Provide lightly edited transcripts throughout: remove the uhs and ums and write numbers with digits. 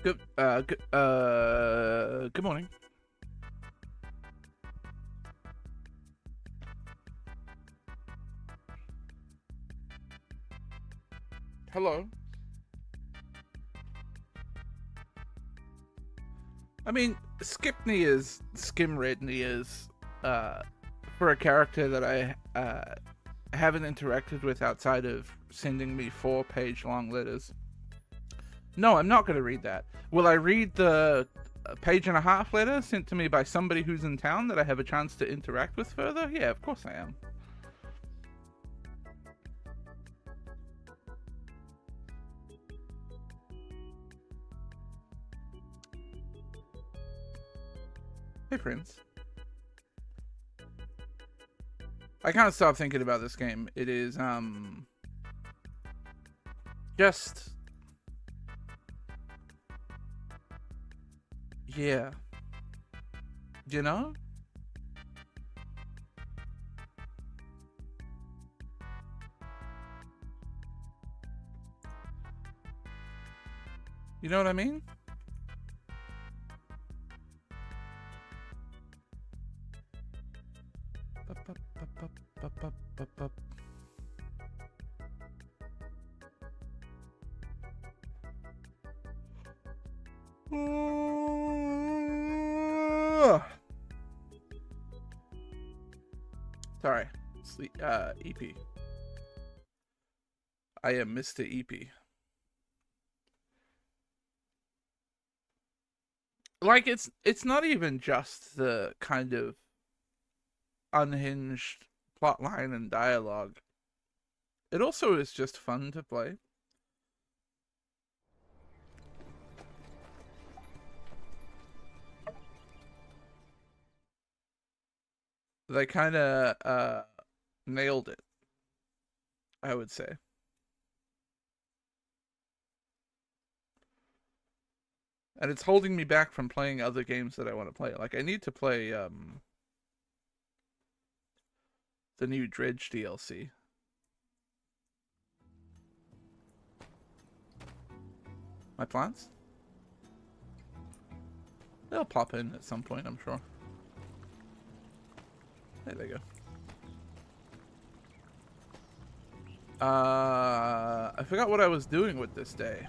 Good morning. Hello. I mean, Skipney is Skimredney is for a character that I haven't interacted with outside of sending me 4-page long letters. No, I'm not going to read that. Will I read the page and a half letter sent to me by somebody who's in town that I have a chance to interact with further? Yeah, of course I am. Hey, Prince. I can't stop thinking about this game. It is, just... yeah. You know? You know what I mean? Sorry. Sleep, EP. I am Mr. EP. Like, it's not even just the kind of unhinged plotline and dialogue. It also is just fun to play. They kind of nailed it, I would say. And it's holding me back from playing other games that I want to play. Like, I need to play the new Dredge DLC. My plants? They'll pop in at some point, I'm sure. There they go. I forgot what I was doing with this day.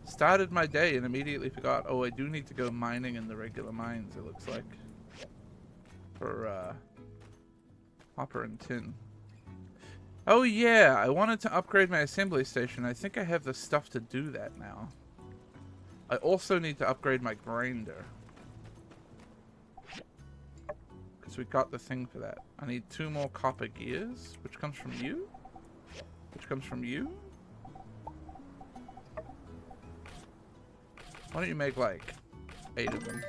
Started my day and immediately forgot. Oh, I do need to go mining in the regular mines, it looks like. For, copper and tin. Oh yeah, I wanted to upgrade my assembly station. I think I have the stuff to do that now. I also need to upgrade my grinder. Because we got the thing for that. I need 2 more copper gears, which comes from you? Which comes from you? Why don't you make like 8 of them?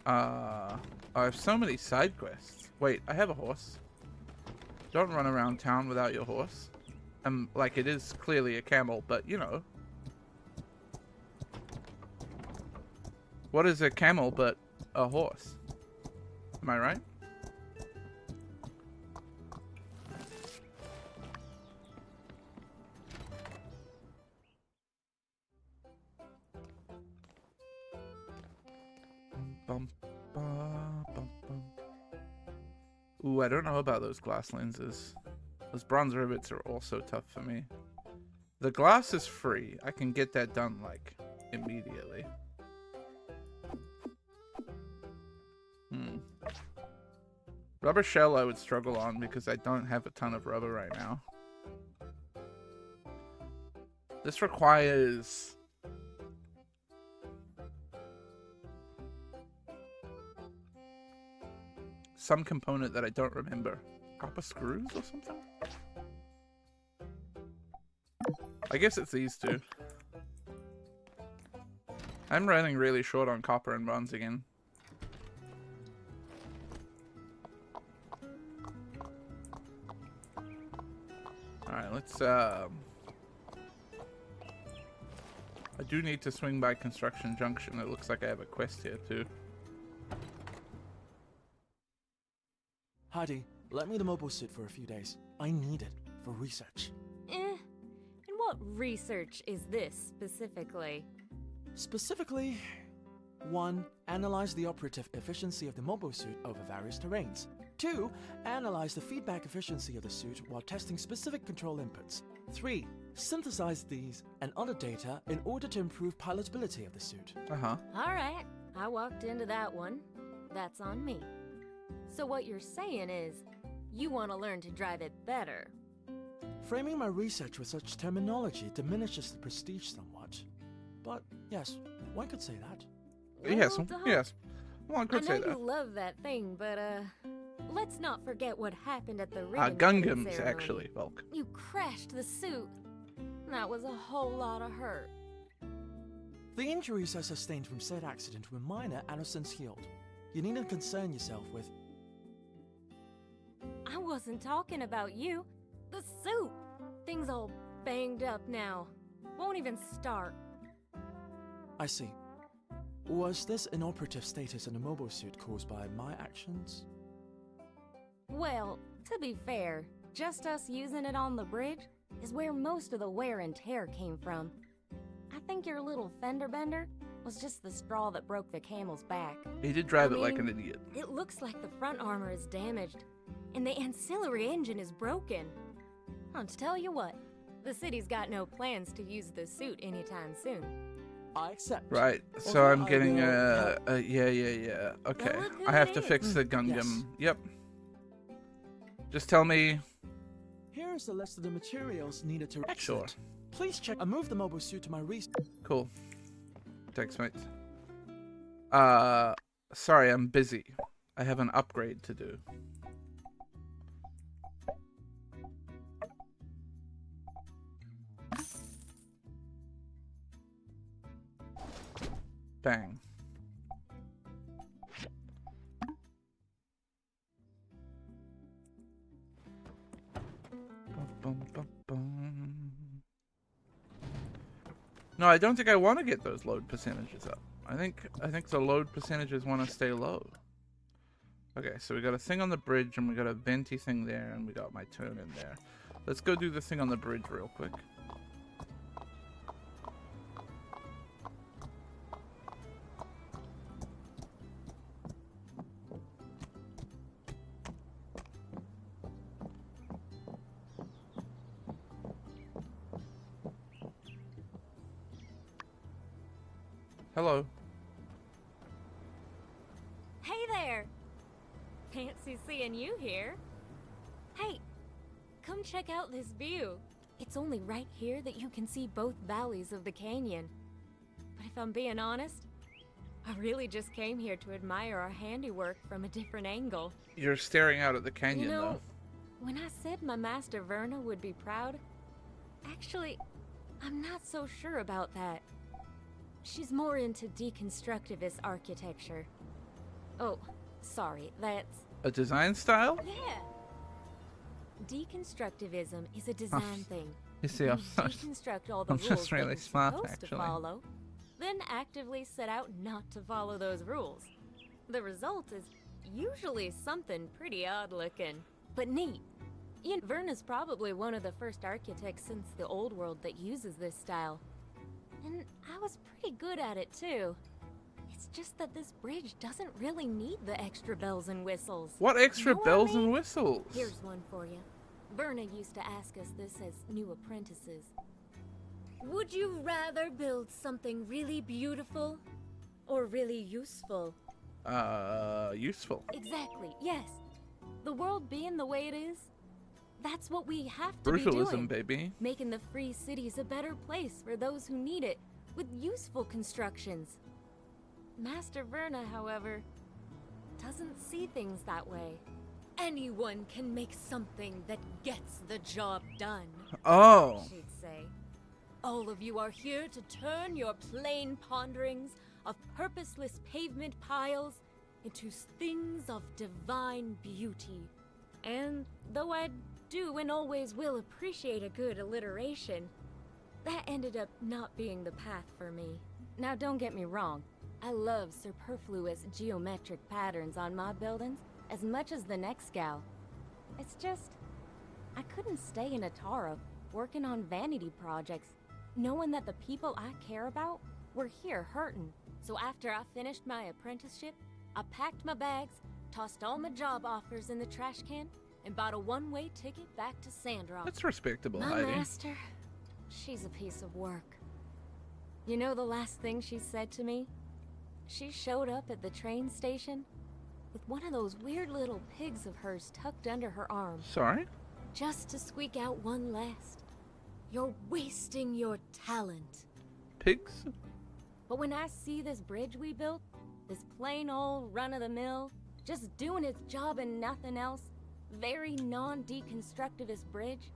I have so many side quests. Wait, I have a horse. Don't run around town without your horse. Like, it is clearly a camel, but you know. What is a camel but a horse? Am I right? Bum, bum, bum, bum. Ooh, I don't know about those glass lenses. Those bronze rivets are also tough for me. The glass is free. I can get that done, like, immediately. Rubber shell I would struggle on because I don't have a ton of rubber right now. This requires... some component that I don't remember. Copper screws or something? I guess it's these two. I'm running really short on copper and bronze again. Alright, let's I do need to swing by Construction Junction. It looks like I have a quest here too. Howdy. Let me the mobile suit for a few days. I need it for research. And what research is this specifically? Specifically, 1. Analyze the operative efficiency of the mobile suit over various terrains. 2. Analyze the feedback efficiency of the suit while testing specific control inputs. 3. Synthesize these and other data in order to improve pilotability of the suit. Uh-huh. Alright, I walked into that one. That's on me. So what you're saying is, you want to learn to drive it better. Framing my research with such terminology diminishes the prestige somewhat. But yes, one could say that. Yes, Well, Doc, yes. One could say I know that. you love that thing, but let's not forget what happened at the ribbon cutting Gungams, ceremony. actually, Volk. You crashed the suit. That was a whole lot of hurt. The injuries I sustained from said accident were minor and have since healed. You needn't concern yourself with... I wasn't talking about you. The suit. Thing's all banged up now. Won't even start. I see. Was this inoperative status in the mobile suit caused by my actions? Well, to be fair, just us using it on the bridge is where most of the wear and tear came from. I think your little fender bender was just the straw that broke the camel's back. He did drive I it like an mean, idiot. It looks like the front armor is damaged, and the ancillary engine is broken. I'll tell you what, the city's got no plans to use the suit anytime soon. I accept. Right, so Although I'm I getting will yeah. Okay, look who I have it to is. fix the Gundam. Yes. Yep. Just tell me. Here is the list of the materials needed to exit. Sure. Please check. I moved the mobile suit to my Cool. Thanks, mate. Sorry, I'm busy. I have an upgrade to do. Bang. Bum, bum, bum. No, I don't think I want to get those load percentages up. I think the load percentages want to stay low. Okay, so we got a thing on the bridge and we got a venti thing there and we got my turn in there. Let's go do the thing on the bridge real quick. Hello. Hey there! Fancy seeing you here. Hey, come check out this view. It's only right here that you can see both valleys of the canyon. But if I'm being honest, I really just came here to admire our handiwork from a different angle. You're staring out at the canyon, You know, though. when I said my master Verna would be proud, actually, I'm not so sure about that. She's more into deconstructivist architecture. Oh, sorry, that's... A design style? Yeah! Deconstructivism is a design thing. You see, You I'm deconstruct all the I'm rules just that really you're smart, supposed actually. to follow, then actively set out not to follow those rules. The result is usually something pretty odd looking, but neat. You know, Verna's probably one of the first architects since the old world that uses this style. And I was pretty good at it too. It's just that this bridge doesn't really need the extra bells and whistles. What extra Know what I bells mean? and whistles? Here's one for you. Verna used to ask us this as new apprentices. Would you rather build something really beautiful or really useful? Useful. Exactly, yes. The world being the way it is, that's what we have to be Brutalism, doing. baby. Making the free cities a better place for those who need it, with useful constructions. Master Verna, however, doesn't see things that way. Anyone can make something that gets the job done, Oh. she'd say. All of you are here to turn your plain ponderings of purposeless pavement piles into things of divine beauty. And though I do and always will appreciate a good alliteration, that ended up not being the path for me. Now don't get me wrong, I love superfluous geometric patterns on my buildings as much as the next gal. It's just, I couldn't stay in Atara working on vanity projects, knowing that the people I care about were here hurting. So after I finished my apprenticeship, I packed my bags, tossed all my job offers in the trash can, and bought a one-way ticket back to Sandrock. That's respectable, My Heidi. master, she's a piece of work. You know the last thing she said to me? She showed up at the train station with one of those weird little pigs of hers tucked under her arm. Sorry? Just to squeak out one last. You're wasting your talent. Pigs? But when I see this bridge we built, this plain old run-of-the-mill, just doing its job and nothing else, very non-deconstructivist bridge,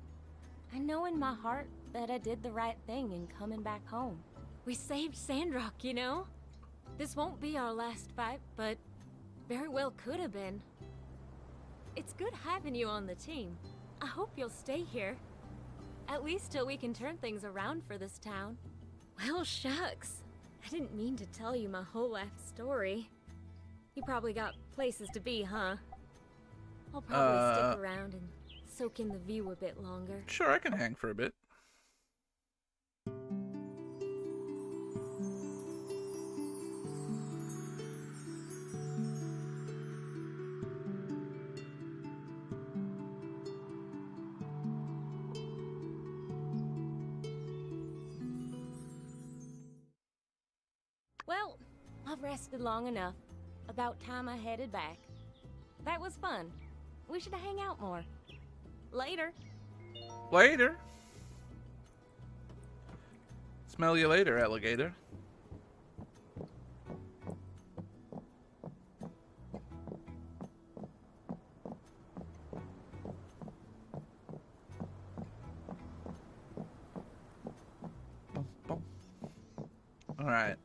I know in my heart that I did the right thing in coming back home. We saved Sandrock, you know? This won't be our last fight, but very well could have been. It's good having you on the team. I hope you'll stay here. At least till we can turn things around for this town. Well, shucks. I didn't mean to tell you my whole life story. You probably got places to be, huh? I'll probably stick around and soak in the view a bit longer. Sure, I can hang for a bit. Well, I've rested long enough. About time I headed back. That was fun. We should hang out more. Later. Later. Smell you later, alligator. Alright.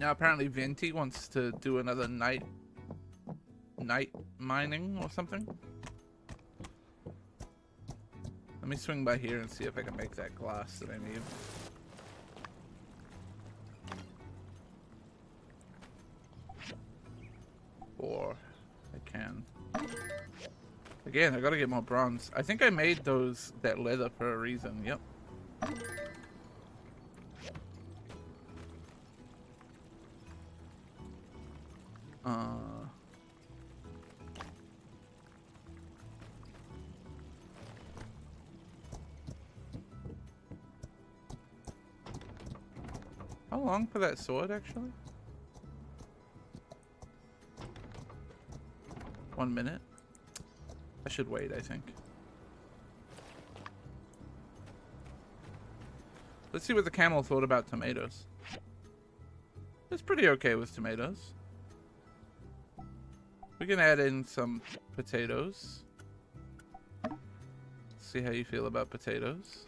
Now apparently Venti wants to do another night mining or something. Let me swing by here and see if I can make that glass that I need. Or I can. Again, I gotta get more bronze. I think I made that leather for a reason. Yep. How long for that sword, actually? 1 minute? I should wait, I think. Let's see what the camel thought about tomatoes. It's pretty okay with tomatoes. We can add in some potatoes. See how you feel about potatoes.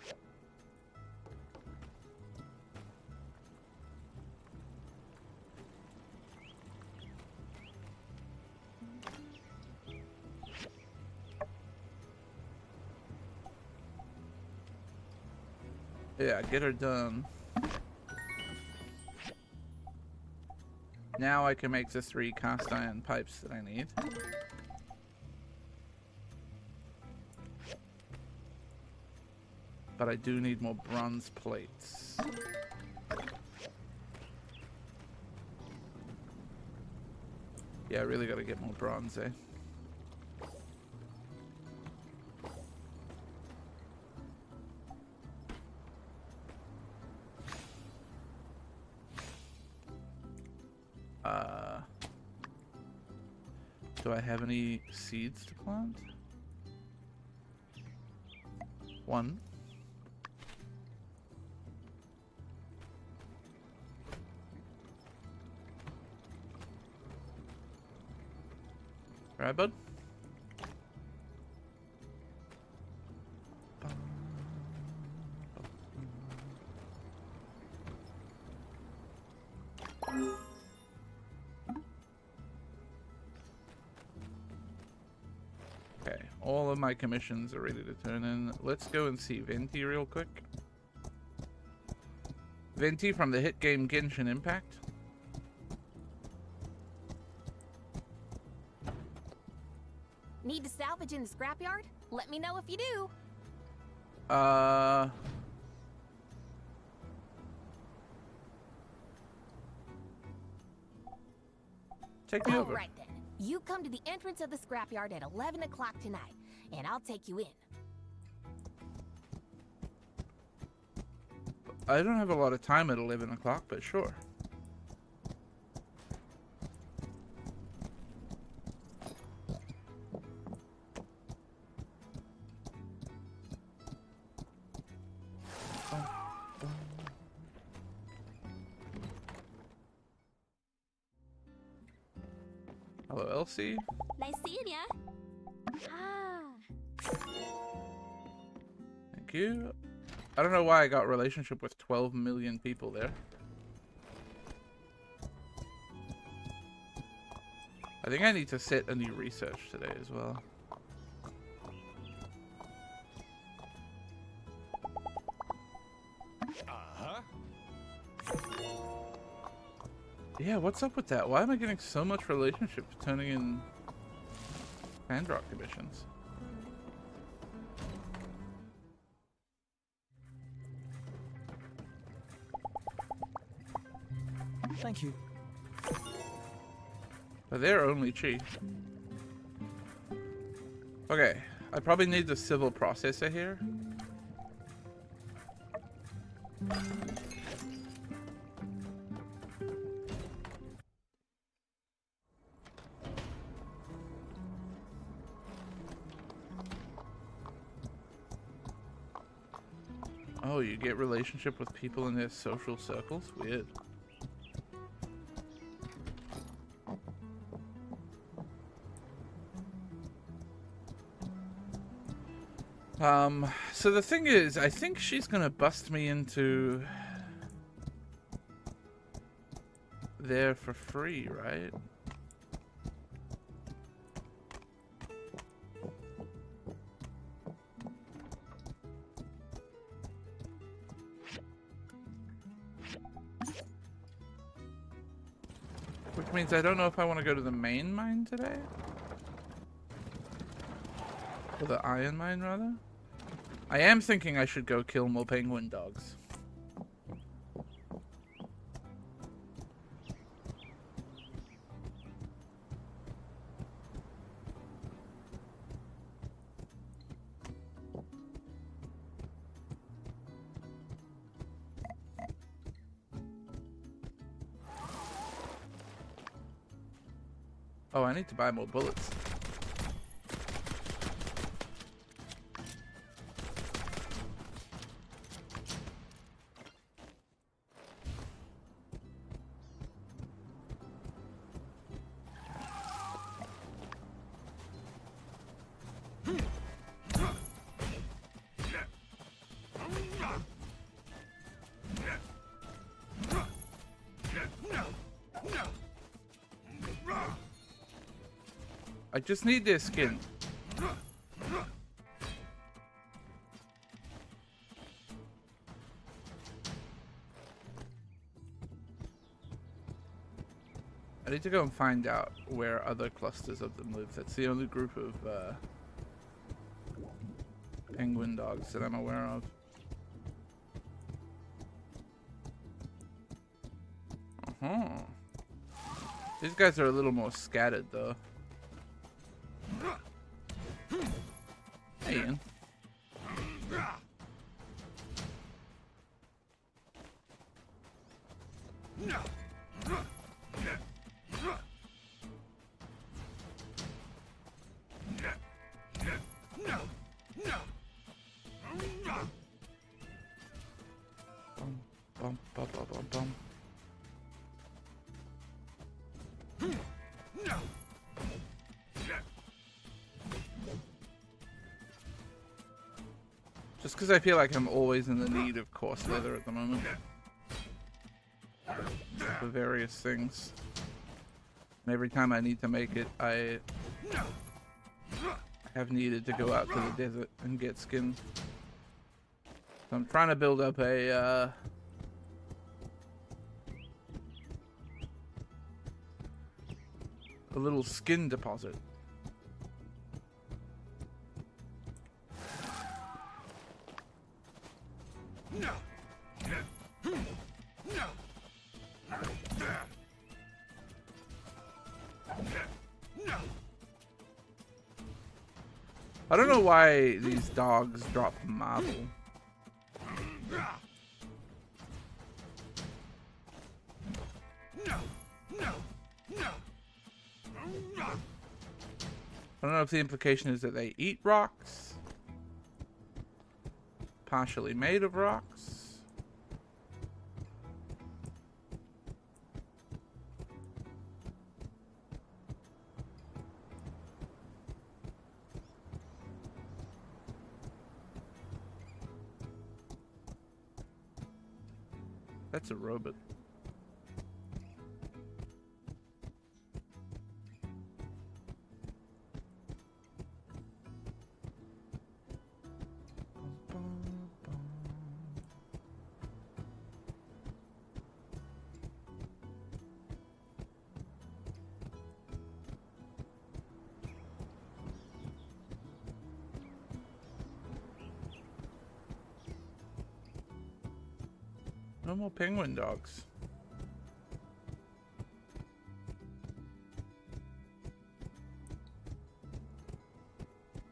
Yeah, get her done. Now I can make the 3 cast iron pipes that I need. But I do need more bronze plates. Yeah, I really gotta get more bronze, eh? Do I have any seeds to plant? 1. Right, bud? Okay, all of my commissions are ready to turn in. Let's go and see Venti real quick. Venti from the hit game Genshin Impact. Need to salvage in the scrapyard? Let me know if you do. Take me over. Alright then. You come to the entrance of the scrapyard at 11 o'clock tonight, and I'll take you in. I don't have a lot of time at 11 o'clock, but sure. Hello, Elsie. Nice seeing ya. Ah. Thank you. I don't know why I got relationship with 12 million people there. I think I need to set a new research today as well. Yeah, what's up with that? Why am I getting so much relationship for turning in Sandrock commissions? Thank you. But they're only cheap. Okay, I probably need the civil processor here. Oh, you get relationship with people in their social circles? Weird. So the thing is, I think she's gonna bust me into there for free, right? Which means I don't know if I want to go to the main mine today. Or the iron mine, rather. I am thinking I should go kill more penguin dogs. Oh, I need to buy more bullets. I just need their skin. I need to go and find out where other clusters of them live. That's the only group of penguin dogs that I'm aware of. These guys are a little more scattered though. Hey, Ian. Bum, bum, bum, bum, bum. Just because I feel like I'm always in the need of coarse leather at the moment. For various things. And every time I need to make it, I have needed to go out to the desert and get skin. So I'm trying to build up a little skin deposit. I don't know why these dogs drop marble. I don't know if the implication is that they eat rocks. Partially made of rocks. That's a robot. No more penguin dogs.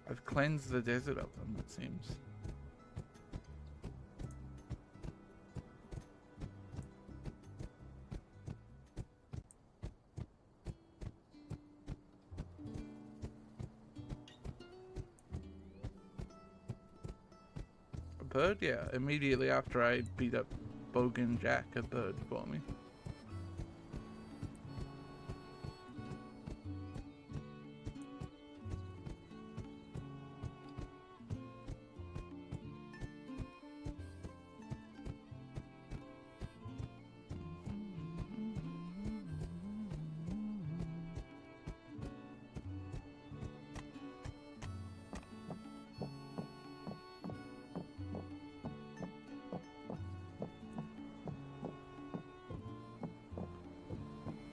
I've cleansed the desert of them, it seems. A bird? Yeah, immediately after I beat up Bogan Jack, a bird for me.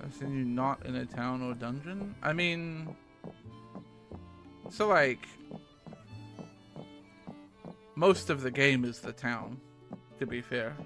I've seen you not in a town or dungeon? I mean, so like, most of the game is the town, to be fair.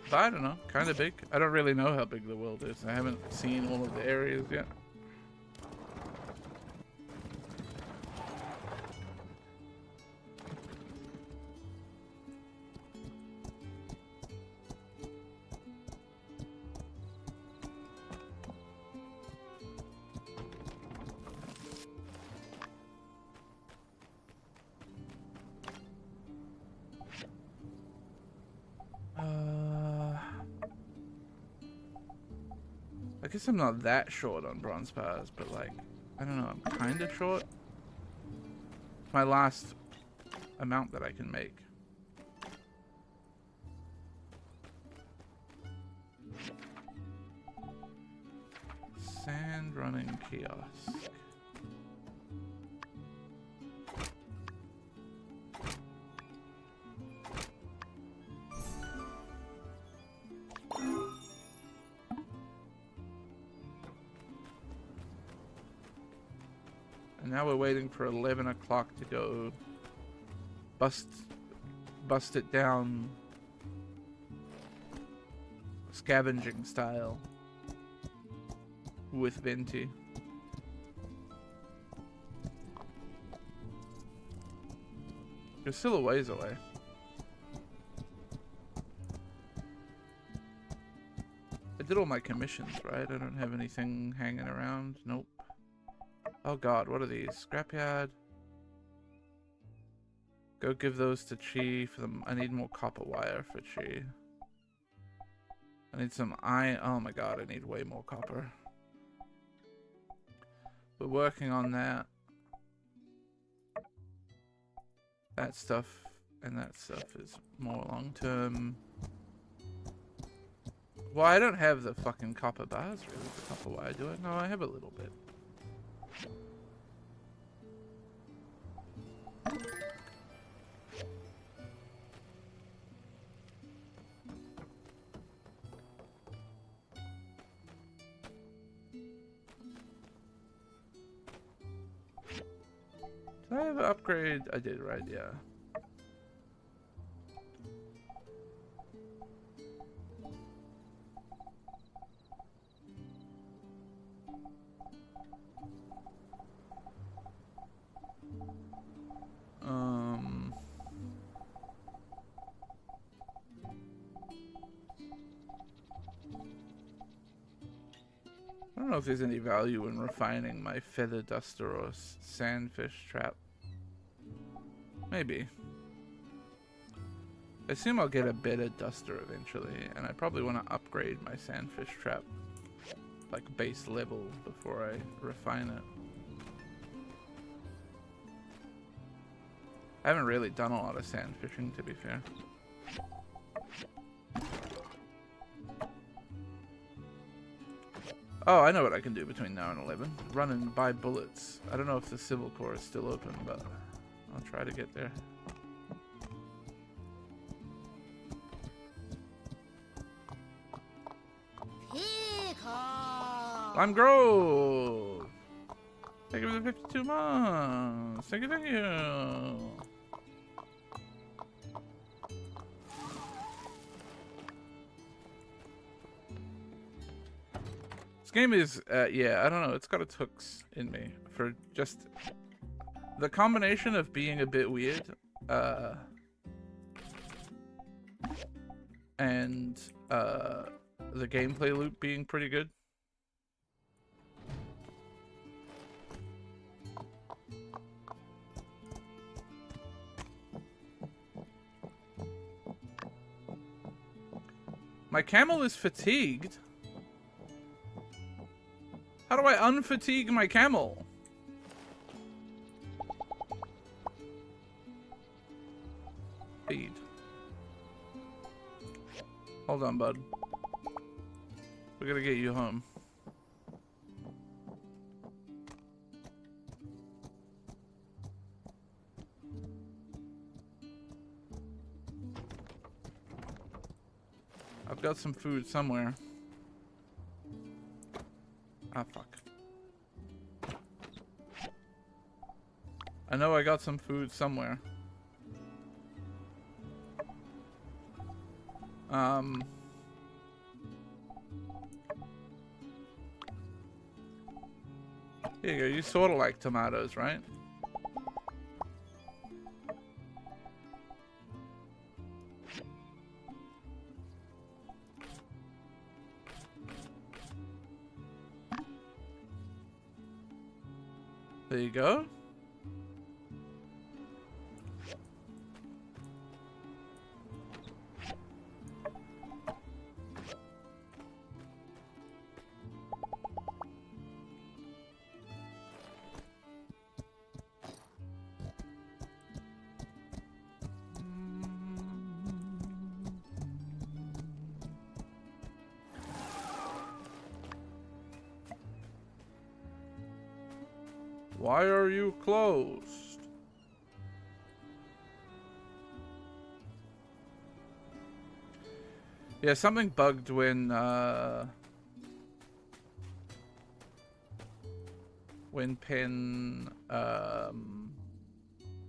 But I don't know, kind of big. I don't really know how big the world is. I haven't seen all of the areas yet. I guess I'm not that short on bronze bars, but like, I don't know, I'm kind of short. It's my last amount that I can make. Sand running kiosk. And now we're waiting for 11 o'clock to go bust it down scavenging style with Venti. You're still a ways away. I did all my commissions, right? I don't have anything hanging around. Nope. Oh god, what are these? Scrapyard. Go give those to Chi for them. I need more copper wire for Chi. I need some iron. Oh my god, I need way more copper. We're working on that. That stuff and that stuff is more long term. Well, I don't have the fucking copper bars really, the copper wire, do I? No, I have a little bit. Did I have an upgrade? I did, right? Yeah. I don't know if there's any value in refining my feather duster or sandfish trap. Maybe. I assume I'll get a better duster eventually, and I probably want to upgrade my sandfish trap, like base level, before I refine it. I haven't really done a lot of sand fishing, to be fair. Oh, I know what I can do between now and 11. Run and buy bullets. I don't know if the Civil Corps is still open, but I'll try to get there. Lime Grove! Thank you for the 52 months! Thank you, thank you! This game is, yeah, I don't know, it's got its hooks in me for just the combination of being a bit weird, and, the gameplay loop being pretty good. My camel is fatigued. How do I unfatigue my camel? Feed. Hold on, bud. We gotta get you home. I've got some food somewhere. Ah, fuck. I know I got some food somewhere. Here you go. You sort of like tomatoes, right? There you go. Why are you closed? Yeah, something bugged when Penn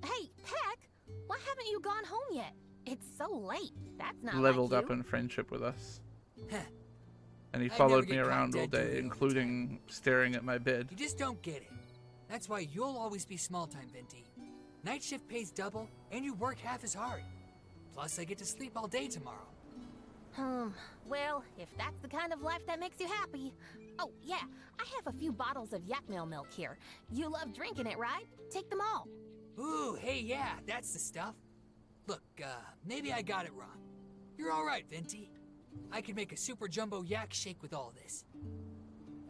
Hey, Peck, why haven't you gone home yet? It's so late. That's not leveled like up you. in friendship with us. Heh. And he I'd followed never me get caught around all dead doing day, overtime. including staring at my bed. You just don't get it. That's why you'll always be small time, Venti. Night shift pays double, and you work half as hard. Plus, I get to sleep all day tomorrow. Well, if that's the kind of life that makes you happy. Oh, yeah, I have a few bottles of yak milk here. You love drinking it, right? Take them all. Ooh, hey, yeah, that's the stuff. Look, maybe I got it wrong. You're all right, Venti. I could make a super jumbo yak shake with all this.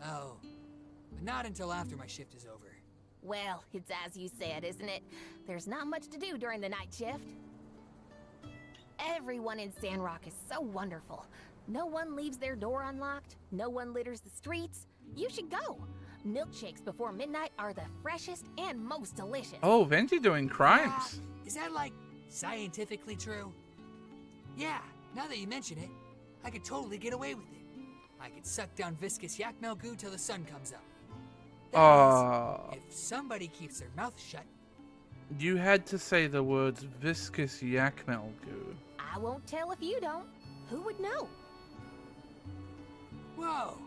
Oh, but not until after my shift is over. Well, it's as you said, isn't it? There's not much to do during the night shift. Everyone in Sandrock is so wonderful. No one leaves their door unlocked. No one litters the streets. You should go. Milkshakes before midnight are the freshest and most delicious. Oh, Venti doing crimes. Is that, like, scientifically true? Yeah, now that you mention it, I could totally get away with it. I could suck down viscous yak milk goo till the sun comes up. That is, if somebody keeps their mouth shut You had to say the words viscous yak goo. I won't tell if you don't. Who would know? Whoa!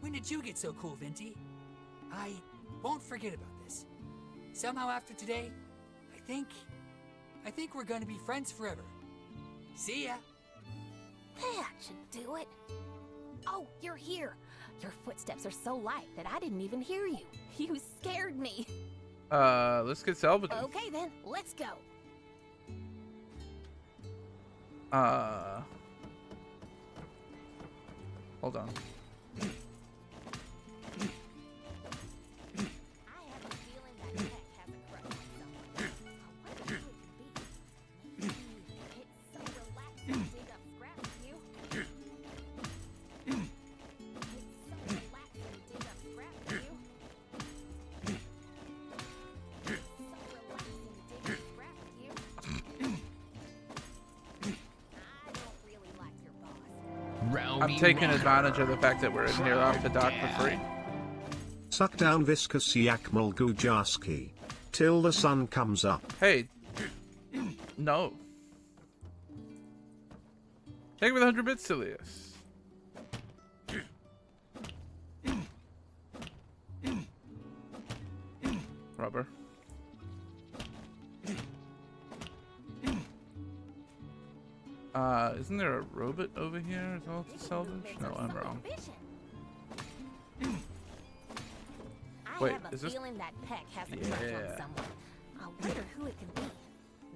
When did you get so cool, Venti? I won't forget about this. Somehow after today, I think we're gonna be friends forever. See ya! That should do it. Oh, you're here. Your footsteps are so light that I didn't even hear you. You scared me. Let's get salvaging. Okay then, let's go. Hold on. I have a feeling that Peck has a crush on someone. I wonder who it could be. Maybe it's so relaxing to dig up scraps with you. It's so relaxing to dig up scraps with you. It's so relaxing to dig up scraps with you. I don't really like your boss. I'm taking advantage of the fact that we're in here after dark for free. Suck down viscous yak mulgu jaaski till the sun comes up. Hey. No. Take it with 100 bits, Silius. Rubber. Isn't there a robot over here as well to salvage? No, I'm wrong. I Wait, have a is this- feeling that Peck has a crush Yeah. on someone. I wonder who it could be.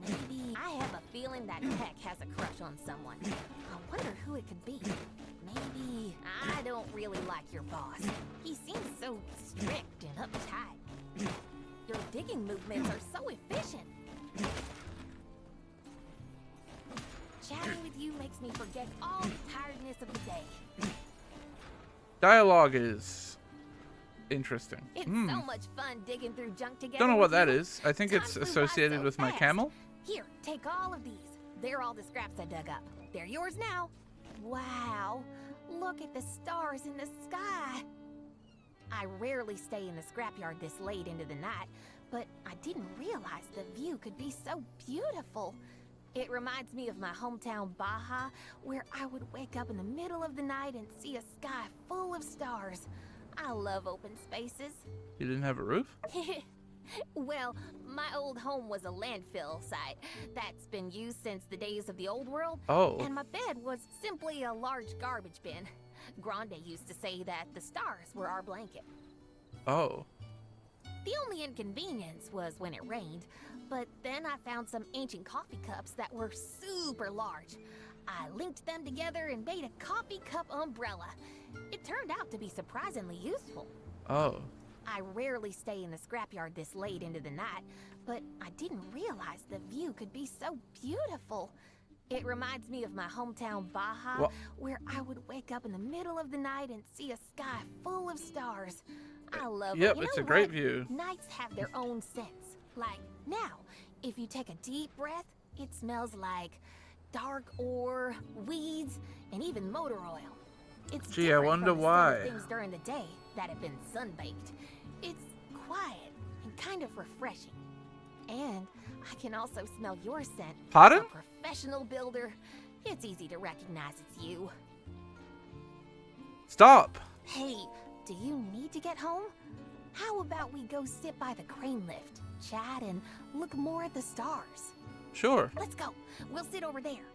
Maybe I have a feeling that Peck has a crush on someone. I wonder who it could be. Maybe I don't really like your boss. He seems so strict and uptight. Your digging movements are so efficient. Chatting with you makes me forget all the tiredness of the day. Dialogue is interesting. It's so much fun digging through junk together. Don't know what with that you. is. I think Time it's flew by associated so with my fast. camel. Here, take all of these. They're all the scraps I dug up. They're yours now. Wow, look at the stars in the sky. I rarely stay in the scrapyard this late into the night, but I didn't realize the view could be so beautiful. It reminds me of my hometown Baja, where I would wake up in the middle of the night and see a sky full of stars. I love open spaces. You didn't have a roof? Well, my old home was a landfill site that's been used since the days of the old world. Oh. And my bed was simply a large garbage bin. Grande used to say that the stars were our blanket. Oh. The only inconvenience was when it rained, but then I found some ancient coffee cups that were super large. I linked them together and made a coffee cup umbrella. It turned out to be surprisingly useful. Oh. I rarely stay in the scrapyard this late into the night, but I didn't realize the view could be so beautiful. It reminds me of my hometown Baja, Well- where I would wake up in the middle of the night and see a sky full of stars. I love Yep, it. You it's know a great what? view. Nights have their own scents. Like now, if you take a deep breath, it smells like dark ore, weeds, and even motor oil. It's Gee, I different wonder from the scent of why. things during the day that have been sun-baked. It's quiet and kind of refreshing. And I can also smell your scent. Pardon? A professional builder. It's easy to recognize it's you. Stop! Hey, do you need to get home? How about we go sit by the crane lift, chat, and look more at the stars? Sure. Let's go. We'll sit over there.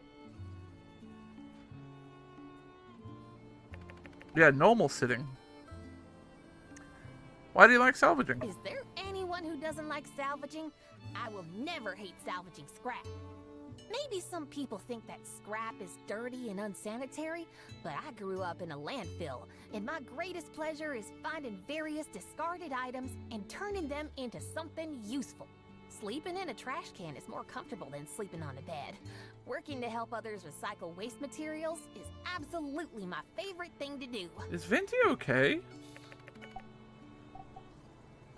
Yeah, normal sitting. Why do you like salvaging? Is there anyone who doesn't like salvaging? I will never hate salvaging scrap. Maybe some people think that scrap is dirty and unsanitary, but I grew up in a landfill, and my greatest pleasure is finding various discarded items and turning them into something useful. Sleeping in a trash can is more comfortable than sleeping on a bed. Working to help others recycle waste materials is absolutely my favorite thing to do. Is Venti okay?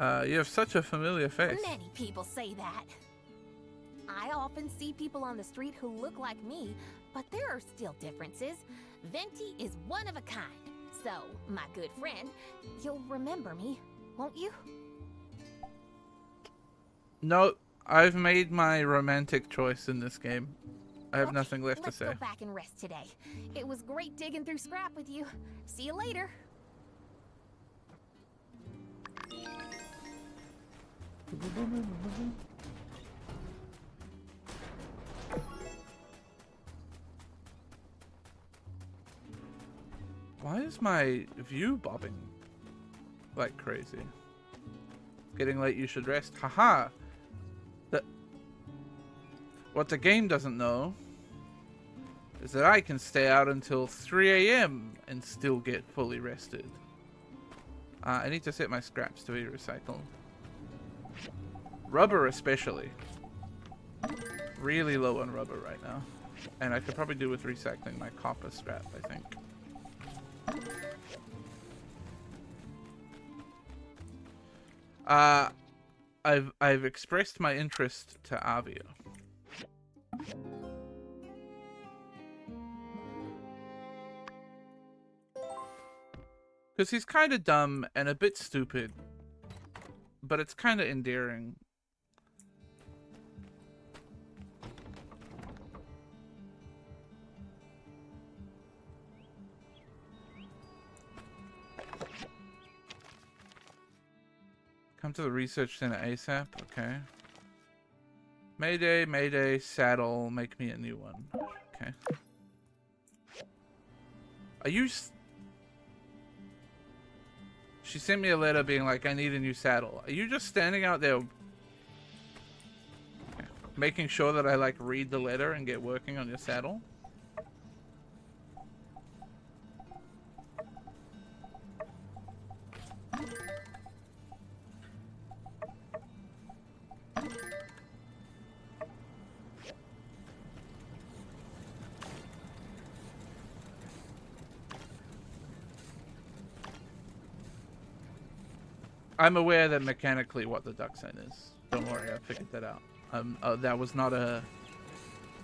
You have such a familiar face. Many people say that. I often see people on the street who look like me, but there are still differences. Venti is one of a kind. So, my good friend, you'll remember me, won't you? No, I've made my romantic choice in this game. I have Okay, nothing left to let's say. go back and rest today. It was great digging through scrap with you. See you later. Why is my view bobbing like crazy? It's getting late, you should rest. Haha! What the game doesn't know is that I can stay out until 3 AM and still get fully rested. I need to set my scraps to be recycled. Rubber especially. Really low on rubber right now. And I could probably do with recycling my copper scrap, I think. I've expressed my interest to Avio. Because he's kind of dumb and a bit stupid, but it's kind of endearing. Come to the research center ASAP. Okay. Mayday, Mayday, saddle, make me a new one. Okay. Are you... She sent me a letter being like, I need a new saddle. Are you just standing out there... Okay. Making sure that I, like, read the letter and get working on your saddle? I'm aware that mechanically what the duck sign is. Don't worry, I figured that out. That was not a...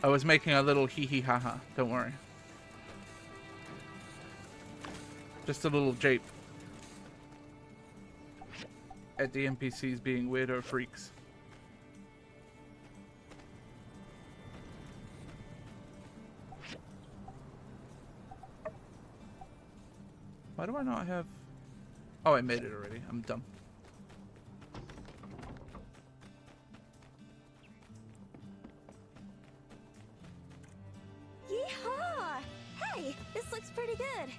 I was making a little hee-hee-ha-ha. Don't worry. Just a little jape. At the NPCs being weirdo freaks. Why do I not have... Oh, I made it already. I'm dumb. Yeehaw! Hey, this looks pretty good.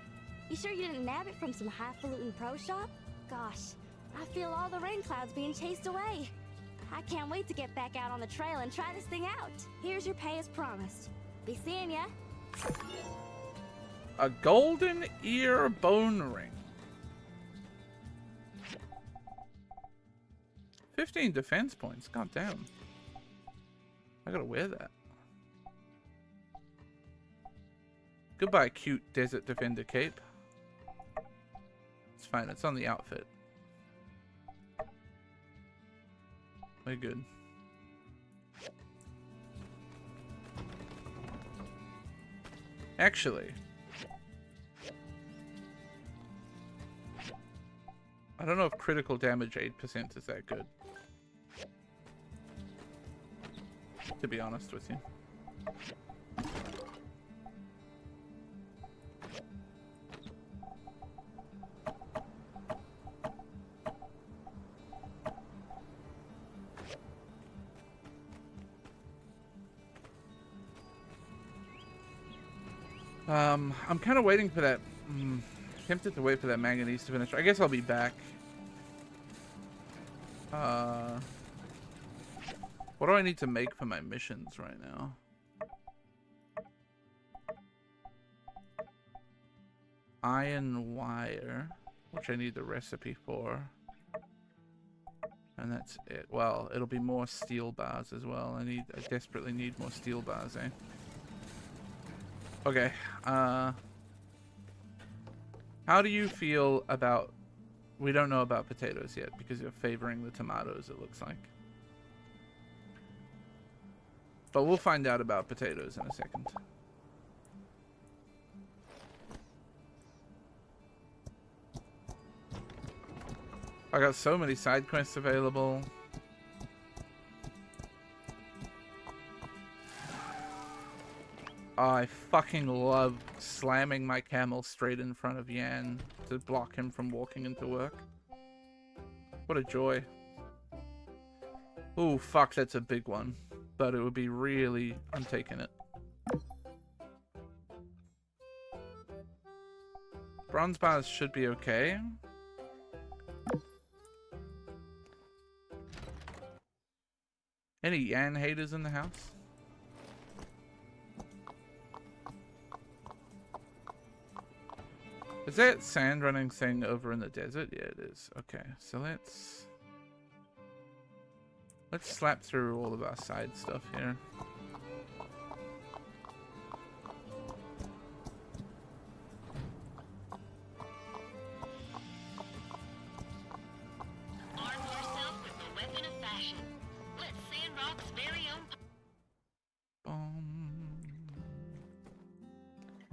You sure you didn't nab it from some highfalutin pro shop? Gosh, I feel all the rain clouds being chased away. I can't wait to get back out on the trail and try this thing out. Here's your pay as promised. Be seeing ya. A golden ear bone ring. 15 defense points. God damn. I gotta wear that. Goodbye, cute Desert Defender cape. It's fine. It's on the outfit. We're good. Actually, I don't know if critical damage 8% is that good. To be honest with you. I'm kind of waiting for that. Tempted to wait for that manganese to finish. I guess I'll be back. What do I need to make for my missions right now? Iron wire, which I need the recipe for. And that's it. Well, it'll be more steel bars as well. I desperately need more steel bars, eh? Okay, how do you feel about... We don't know about potatoes yet, because you're favoring the tomatoes, it looks like. But we'll find out about potatoes in a second. I got so many side quests available. I fucking love slamming my camel straight in front of Yan to block him from walking into work. What a joy. Oh, fuck, that's a big one. But it would be really... I'm taking it. Bronze bars should be okay. Any Yan haters in the house? Is that sand running thing over in the desert? Yeah, it is. Okay, so let's slap through all of our side stuff here. Arm yourself with the weapon of fashion. Let Sandrock's very own.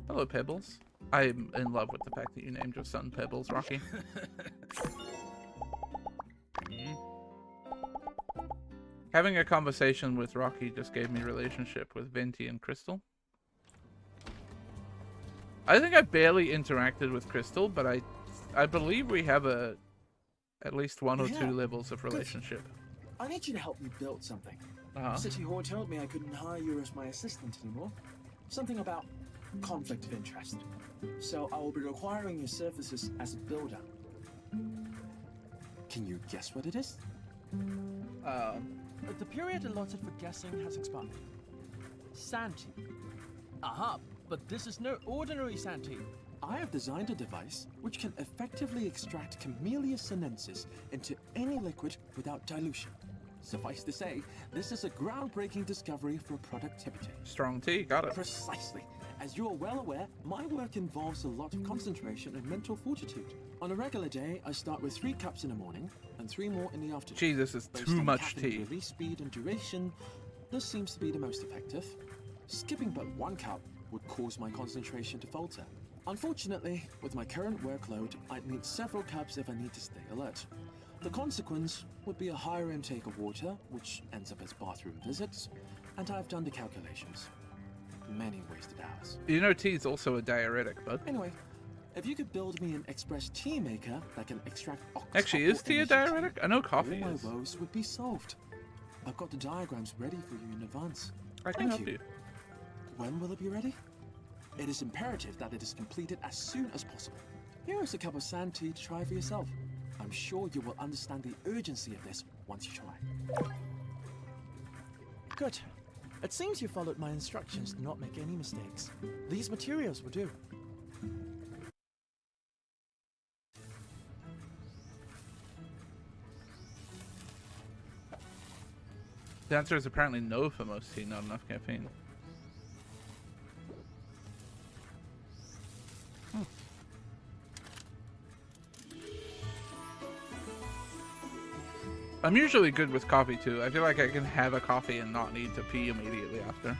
Hello, Pebbles. I'm in love with the fact that you named your son Pebbles, Rocky. Having a conversation with Rocky just gave me a relationship with Venti and Crystal. I think I barely interacted with Crystal, but I believe we have at least one or two levels of relationship. I need you to help me build something. Uh-huh. City Hall told me I couldn't hire you as my assistant anymore. Something about conflict of interest. So I will be requiring your services as a builder. Can you guess what it is? The period allotted for guessing has expired. Santee. Aha, but this is no ordinary Santee. I have designed a device which can effectively extract Camellia sinensis into any liquid without dilution. Suffice to say, this is a groundbreaking discovery for productivity. Strong tea, got it. Precisely. As you are well aware, my work involves a lot of concentration and mental fortitude. On a regular day, I start with 3 cups in the morning and 3 more in the afternoon. Jesus, is Based too on much caffeine tea. Release speed and duration, this seems to be the most effective. Skipping but 1 cup would cause my concentration to falter. Unfortunately, with my current workload, I'd need several cups if I need to stay alert. The consequence would be a higher intake of water, which ends up as bathroom visits, and I've done the calculations. Many wasted hours. You know tea is also a diuretic, bud. Anyway, if you could build me an express tea maker that can extract Actually, is tea a diuretic? I know all coffee my is. woes would be solved. I've got the diagrams ready for you in advance. I can Thank help you. When will it be ready? It is imperative that it is completed as soon as possible. Here is a cup of sand tea to try for yourself. I'm sure you will understand the urgency of this once you try. Good. It seems you followed my instructions to not make any mistakes. These materials will do. The answer is apparently no for most tea, not enough caffeine. I'm usually good with coffee too. I feel like I can have a coffee and not need to pee immediately after.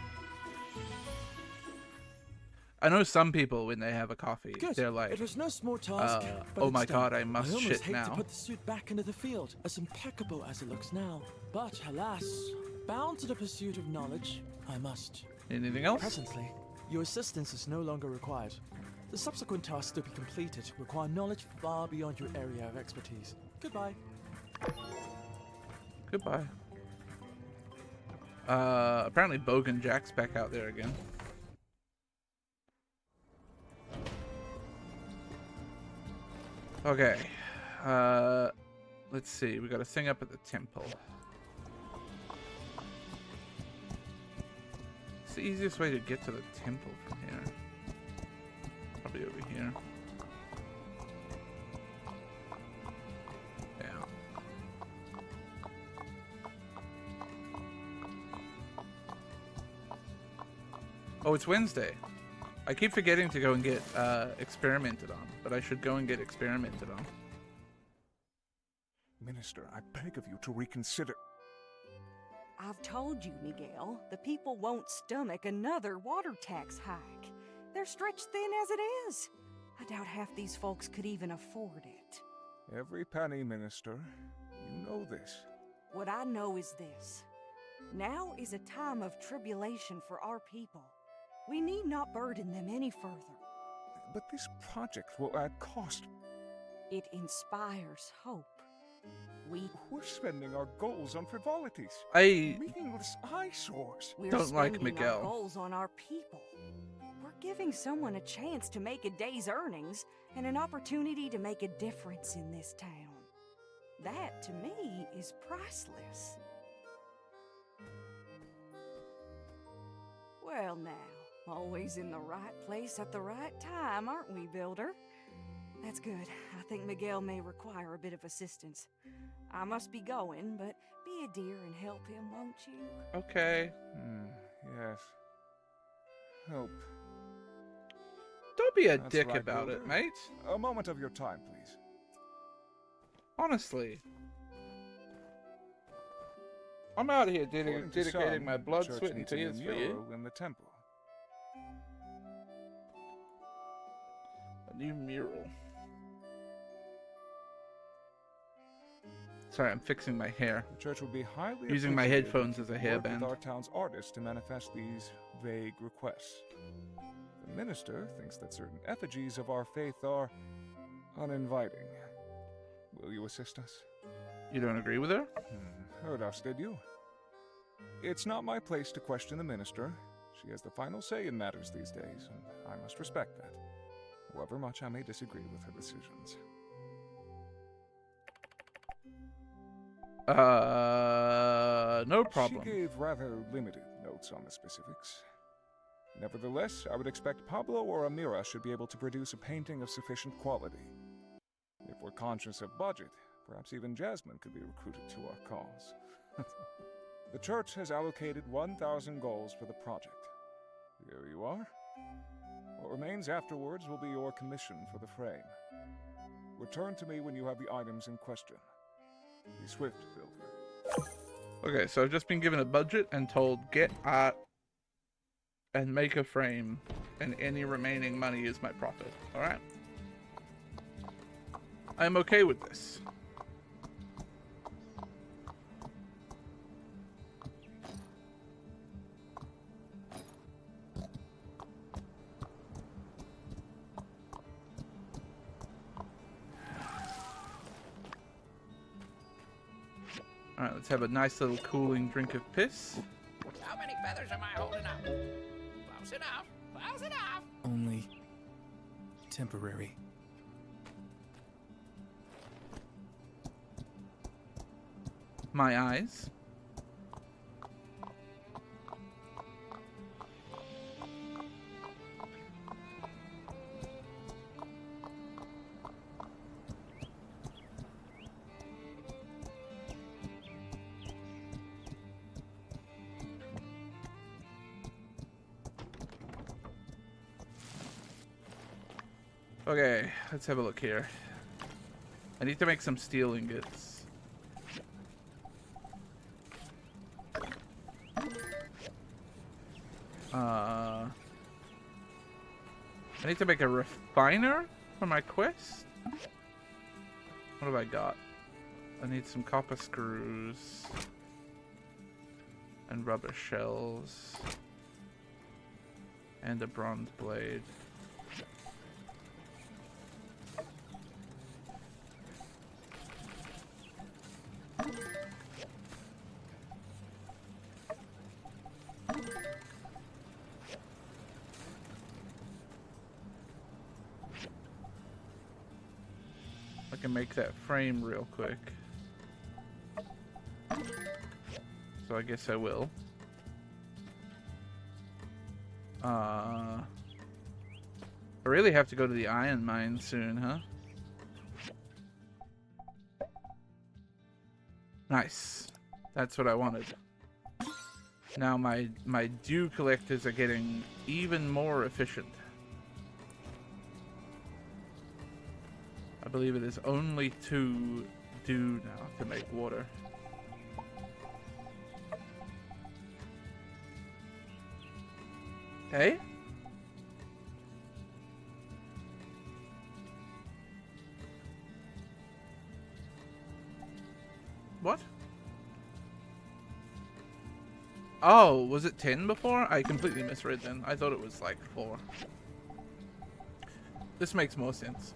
I know some people when they have a coffee, Good. they're like, it was no small task. but oh it's my done. god, I must almost shit hate now. to put the suit back into the field, as impeccable as it looks now. But alas, bound to the pursuit of knowledge, I must. Anything else? Presently, your assistance is no longer required. The subsequent tasks to be completed require knowledge far beyond your area of expertise. Goodbye. Goodbye. Apparently Bogan Jack's back out there again. Okay. Let's see. We got a thing up at the temple. What's the easiest way to get to the temple from here? Probably over here. Yeah. Oh, it's Wednesday. I keep forgetting to go and get experimented on, but I should go and get experimented on. Minister, I beg of you to reconsider. I've told you, Miguel, the people won't stomach another water tax hike. They're stretched thin as it is. I doubt half these folks could even afford it. Every penny, Minister. You know this. What I know is this. Now is a time of tribulation for our people. We need not burden them any further. But this project will add cost. It inspires hope. We're spending our goals on frivolities. I Meaningless eyesores. We're don't like spending Miguel. our goals on our people. We're giving someone a chance to make a day's earnings and an opportunity to make a difference in this town. That, to me, is priceless. Well now, always in the right place at the right time, aren't we, Builder? That's good. I think Miguel may require a bit of assistance. I must be going, but be a dear and help him, won't you? Okay. Yes. Help. Don't be a That's dick right, about Builder. it, mate. A moment of your time, please. Honestly. I'm out here According to dedicating some, my blood, the church sweat, and needs a new tears for you. mural in the temple. A new mural. Sorry, I'm fixing my hair. The church would be highly Using my appreciative headphones if as a you worked hairband. with our town's artists to manifest these vague requests. The minister thinks that certain effigies of our faith are uninviting. Will you assist us? You don't agree with her? Heard us, did you? It's not my place to question the minister. She has the final say in matters these days, and I must respect that, however much I may disagree with her decisions. No problem. She gave rather limited notes on the specifics. Nevertheless, I would expect Pablo or Amira should be able to produce a painting of sufficient quality. If we're conscious of budget, perhaps even Jasmine could be recruited to our cause. The church has allocated 1,000 goals for the project. Here you are. What remains afterwards will be your commission for the frame. Return to me when you have the items in question. Be swift, Builder. Okay, so I've just been given a budget and told get art and make a frame, and any remaining money is my profit. Alright? I'm okay with this. Alright, let's have a nice little cooling drink of piss. How many feathers am I holding up? Close enough. Close enough. Only temporary. My eyes. Okay, let's have a look here. I need to make some steel ingots. I need to make a refiner for my quest? What have I got? I need some copper screws and rubber shells and a bronze blade. I can make that frame real quick. So I guess I will. I really have to go to the iron mine soon, huh? Nice. That's what I wanted. Now my dew collectors are getting even more efficient. I believe it is only 2 dew now to make water. Hey? What? Oh, was it 10 before? I completely misread then. I thought it was like 4. This makes more sense.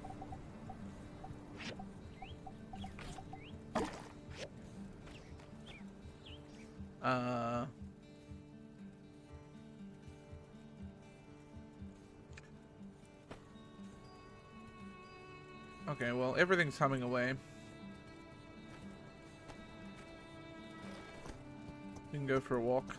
Okay, well, everything's humming away. We can go for a walk.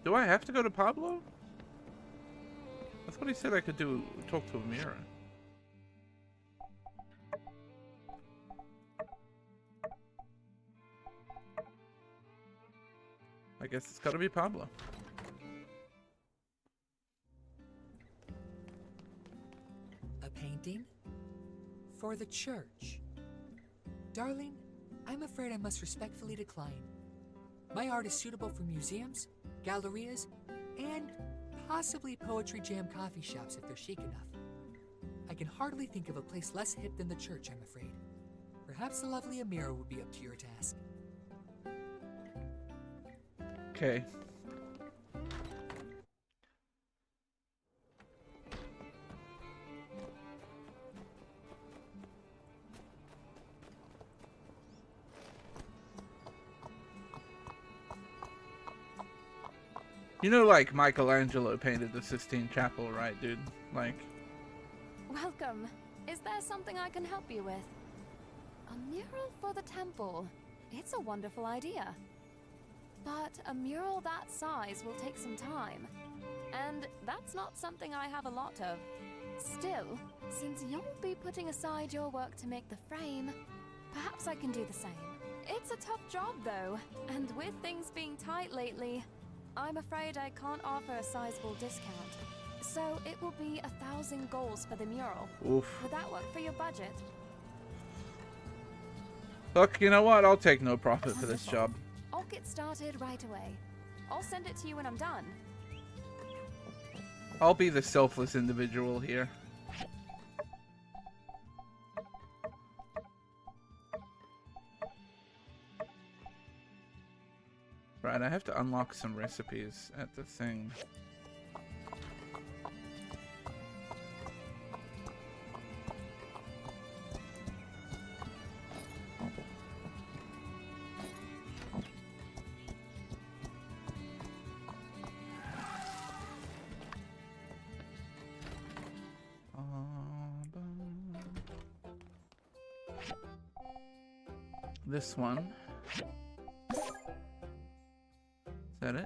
Do I have to go to Pablo? I thought he said I could talk to Amira. I guess it's gotta be Pablo. A painting? For the church. Darling, I'm afraid I must respectfully decline. My art is suitable for museums, gallerias, and possibly poetry jam coffee shops if they're chic enough. I can hardly think of a place less hip than the church, I'm afraid. Perhaps the lovely Amira would be up to your task. Okay. You know, like, Michelangelo painted the Sistine Chapel, right, dude? Like... Welcome. Is there something I can help you with? A mural for the temple. It's a wonderful idea. But a mural that size will take some time. And that's not something I have a lot of. Still, since you'll be putting aside your work to make the frame, perhaps I can do the same. It's a tough job, though. And with things being tight lately, I'm afraid I can't offer a sizable discount. So it will be 1,000 goals for the mural. Oof. Would that work for your budget? Look, you know what? I'll take no profit for this job. I'll get started right away. I'll send it to you when I'm done. I'll be the selfless individual here. Right, I have to unlock some recipes at the thing. This one. Is that it?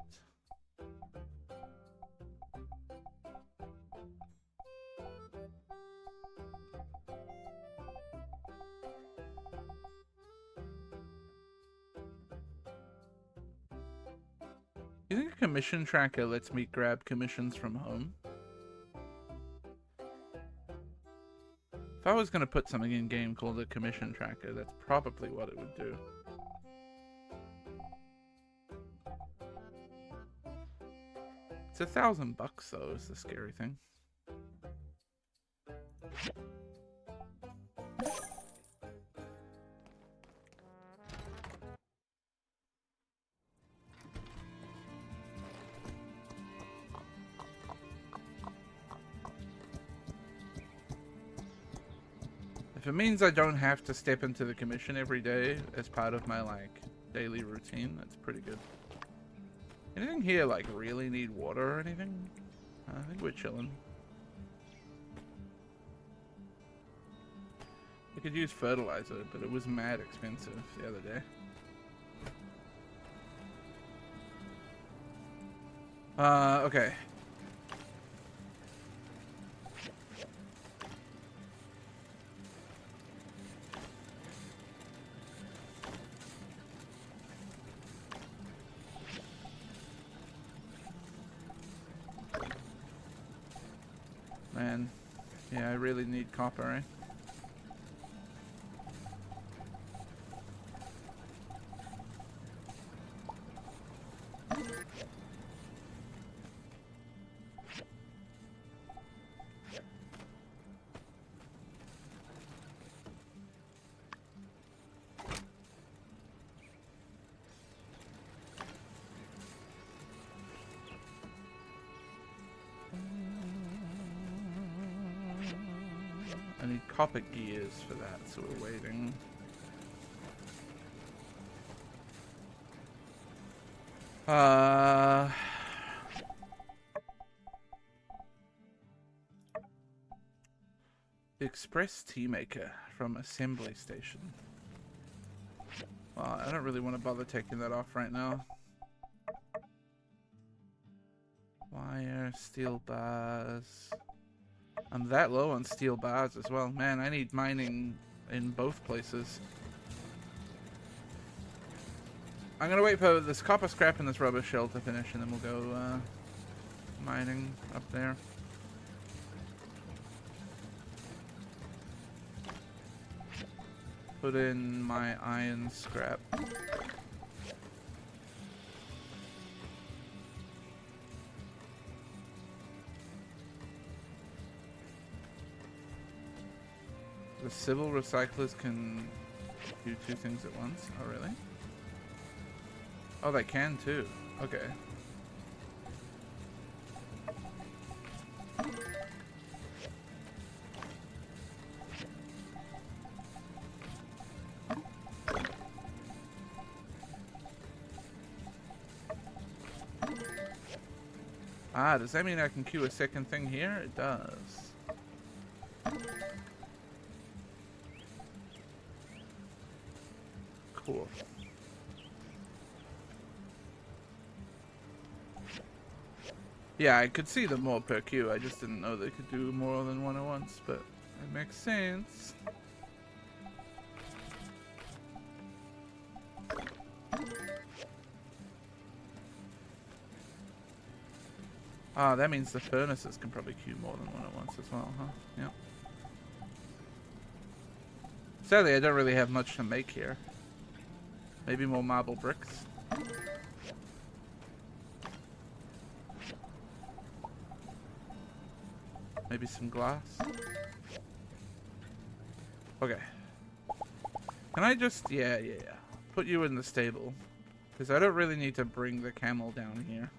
You think a commission tracker lets me grab commissions from home? If I was going to put something in game called a commission tracker, that's probably what it would do. It's $1,000 though, is the scary thing. If it means I don't have to step into the commission every day as part of my, like, daily routine, that's pretty good. Anything here, like, really need water or anything? I think we're chilling. I could use fertilizer, but it was mad expensive the other day. Okay. Man, yeah, I really need copper, eh? copper gears for that, so we're waiting. Express tea maker from assembly station. Well, I don't really want to bother taking that off right now. Wire, steel bars. I'm that low on steel bars as well. Man, I need mining in both places. I'm gonna wait for this copper scrap and this rubber shell to finish, and then we'll go mining up there. Put in my iron scrap. The civil recyclers can do two things at once. Oh, really? Oh, they can too. Okay. Ah, does that mean I can queue a second thing here? It does. Cool. Yeah, I could see them more per queue. I just didn't know they could do more than one at once, but it makes sense. Ah, that means the furnaces can probably queue more than one at once as well, huh? Yep. Sadly, I don't really have much to make here. Maybe more marble bricks. Maybe some glass. Okay. Can I just... Yeah. Put you in the stable. Because I don't really need to bring the camel down here.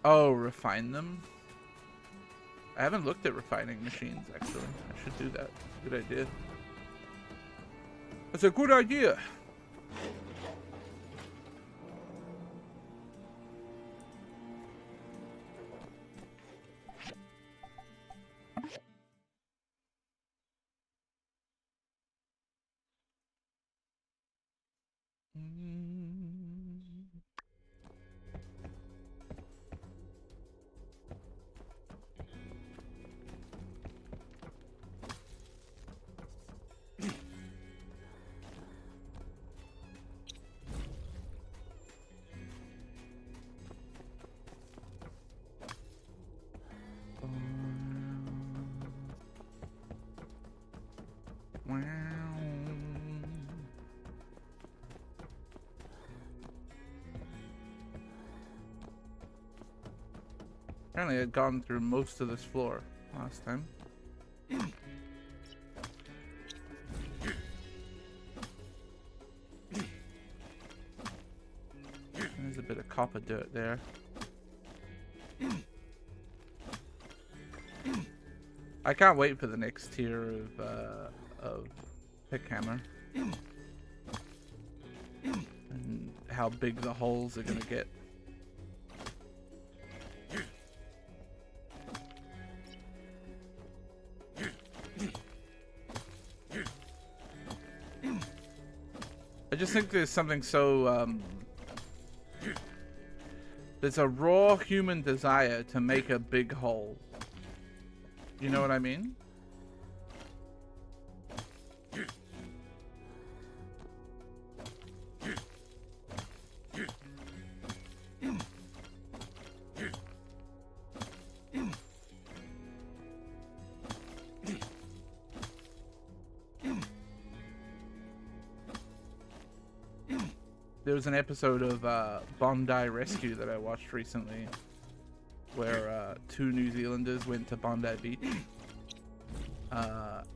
Oh, refine them? I haven't looked at refining machines, actually. I should do that. Good idea. That's a good idea. Apparently I had gone through most of this floor last time. There's a bit of copper dirt there. I can't wait for the next tier of pick hammer. And how big the holes are gonna get. I just think there's something so, there's a raw human desire to make a big hole. You know what I mean? There was an episode of Bondi Rescue that I watched recently where two New Zealanders went to Bondi Beach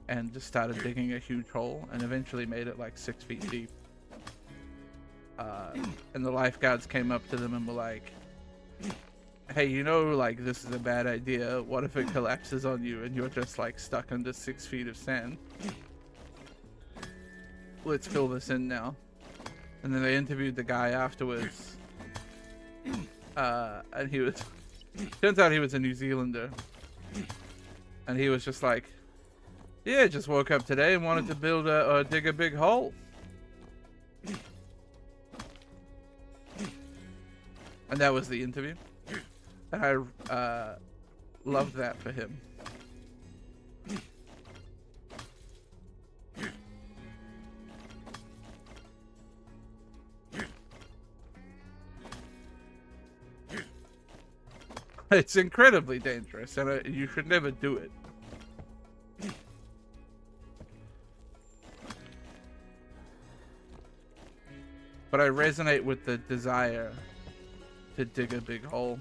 and just started digging a huge hole and eventually made it like 6 feet deep. and the lifeguards came up to them and were like, hey, you know, like, this is a bad idea. What if it collapses on you and you're just, like, stuck under 6 feet of sand? Let's fill this in now. And then they interviewed the guy afterwards. And he was... Turns out he was a New Zealander. And he was just like, yeah, just woke up today and wanted to build or dig a big hole. And that was the interview. And I loved that for him. It's incredibly dangerous, and you should never do it. But I resonate with the desire to dig a big hole.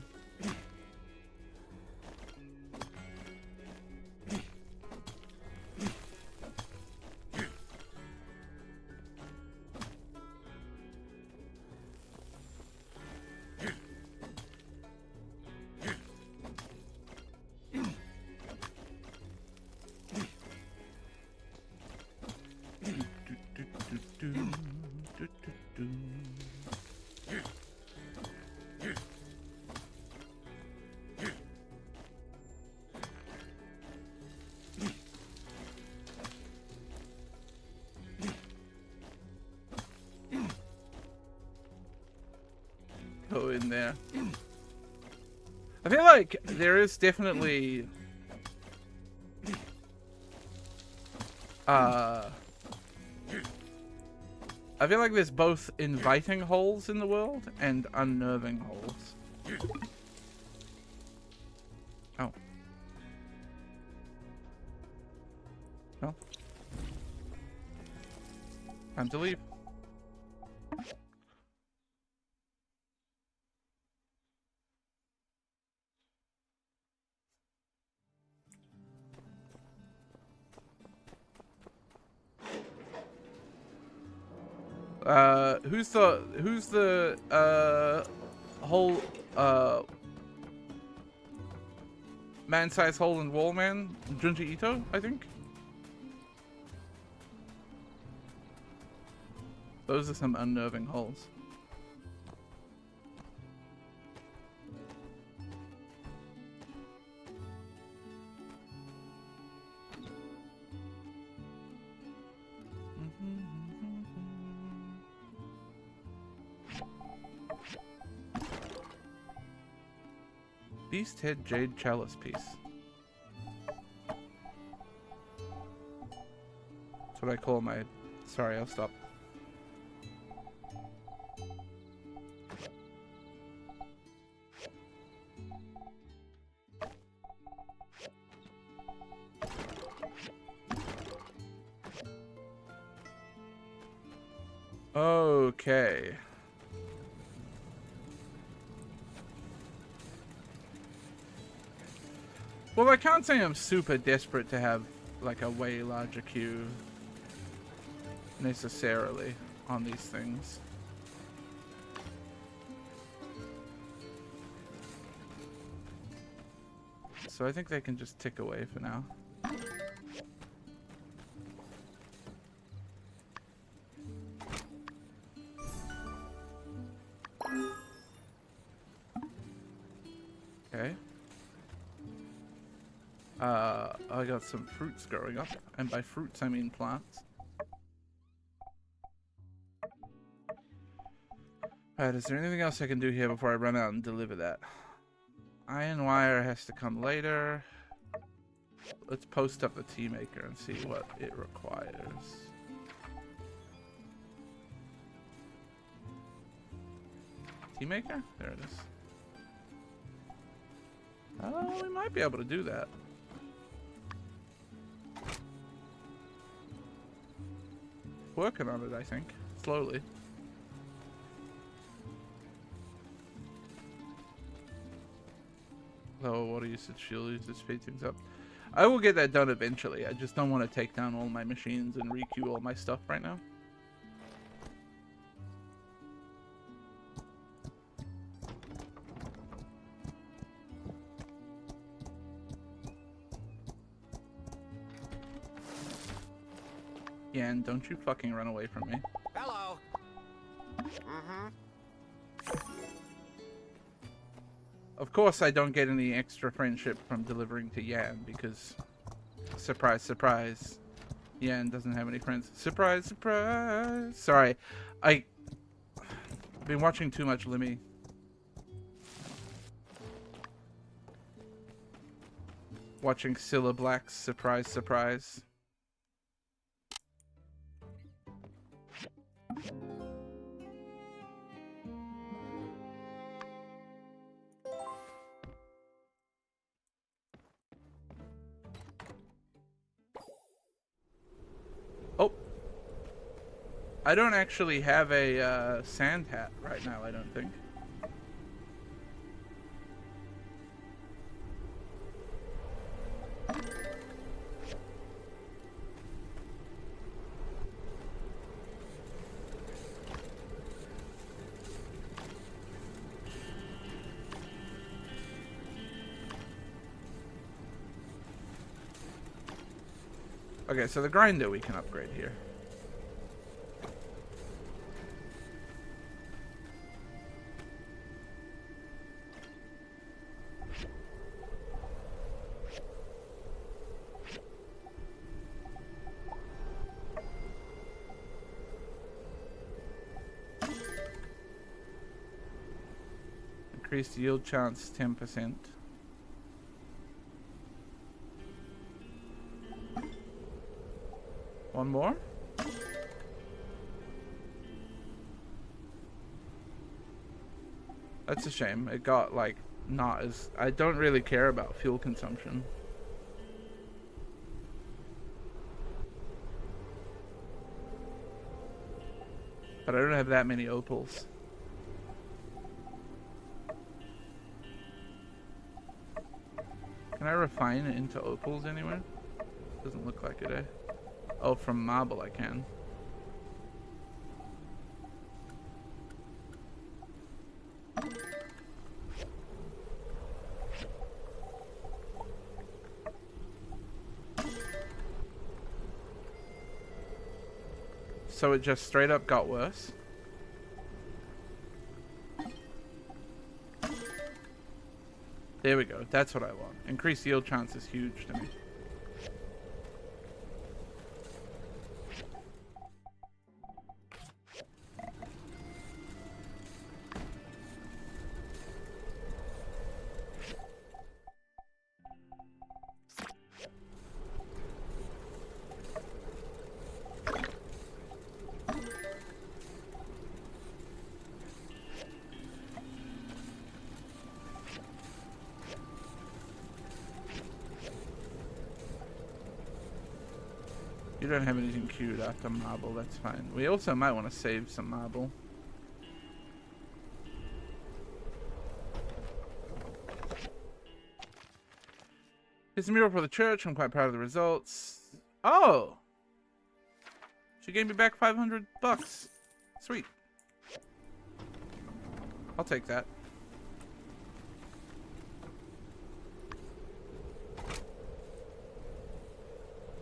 Go in there. I feel like there is definitely I feel like there's both inviting holes in the world and unnerving holes. Oh. Well. Time to leave. Who's the whole man-sized hole in wall man? Junji Ito, I think. Those are some unnerving holes. Beast Head Jade Chalice piece. That's what I call my... Sorry, I'll stop. Okay. Well, I can't say I'm super desperate to have, like, a way larger queue necessarily on these things. So I think they can just tick away for now. Okay. I got some fruits growing up, and by fruits I mean plants. Alright, is there anything else I can do here before I run out and deliver that? Iron wire has to come later. Let's post up the tea maker and see what it requires. Tea maker? There it is. Oh, we might be able to do that. Working on it, I think. Slowly. Oh, water usage, fuel usage, speed things up. I will get that done eventually. I just don't want to take down all my machines and re-queue all my stuff right now. Yan, don't you fucking run away from me. Hello. Mm-hmm. Of course I don't get any extra friendship from delivering to Yan because... Surprise, surprise. Yan doesn't have any friends. Surprise, surprise! Sorry, I've been watching too much Limmy. Watching Cilla Black's Surprise, Surprise. Oh. I don't actually have a sand hat right now, I don't think. Okay, so the grinder we can upgrade here. Increased yield chance 10%. One more? That's a shame. It got like not as... I don't really care about fuel consumption. But I don't have that many opals. Can I refine it into opals anywhere? Doesn't look like it, eh? Oh, from marble I can. So it just straight up got worse? There we go. That's what I want. Increased yield chance is huge to me. You don't have anything queued after marble, that's fine. We also might want to save some marble. Here's a mural for the church. I'm quite proud of the results. Oh! She gave me back 500 bucks. Sweet. I'll take that.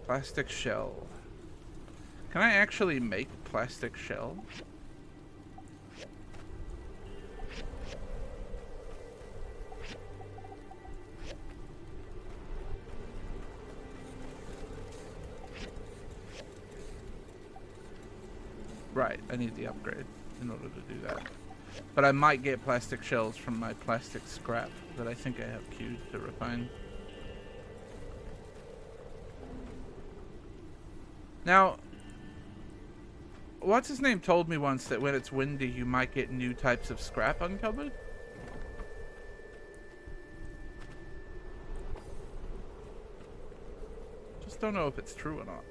Plastic shell. Can I actually make plastic shell? Right, I need the upgrade in order to do that. But I might get plastic shells from my plastic scrap that I think I have queued to refine. Now, what's his name told me once that when it's windy you might get new types of scrap uncovered? Just don't know if it's true or not.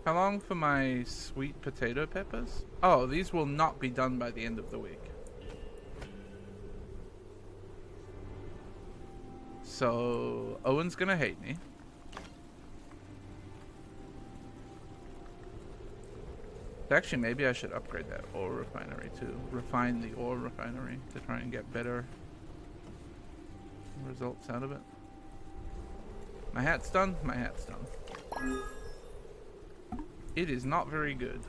How long for my sweet potato peppers? Oh, these will not be done by the end of the week. So Owen's gonna hate me. Actually, maybe I should upgrade that ore refinery too. Refine the ore refinery to try and get better results out of it. My hat's done. My hat's done. It is not very good.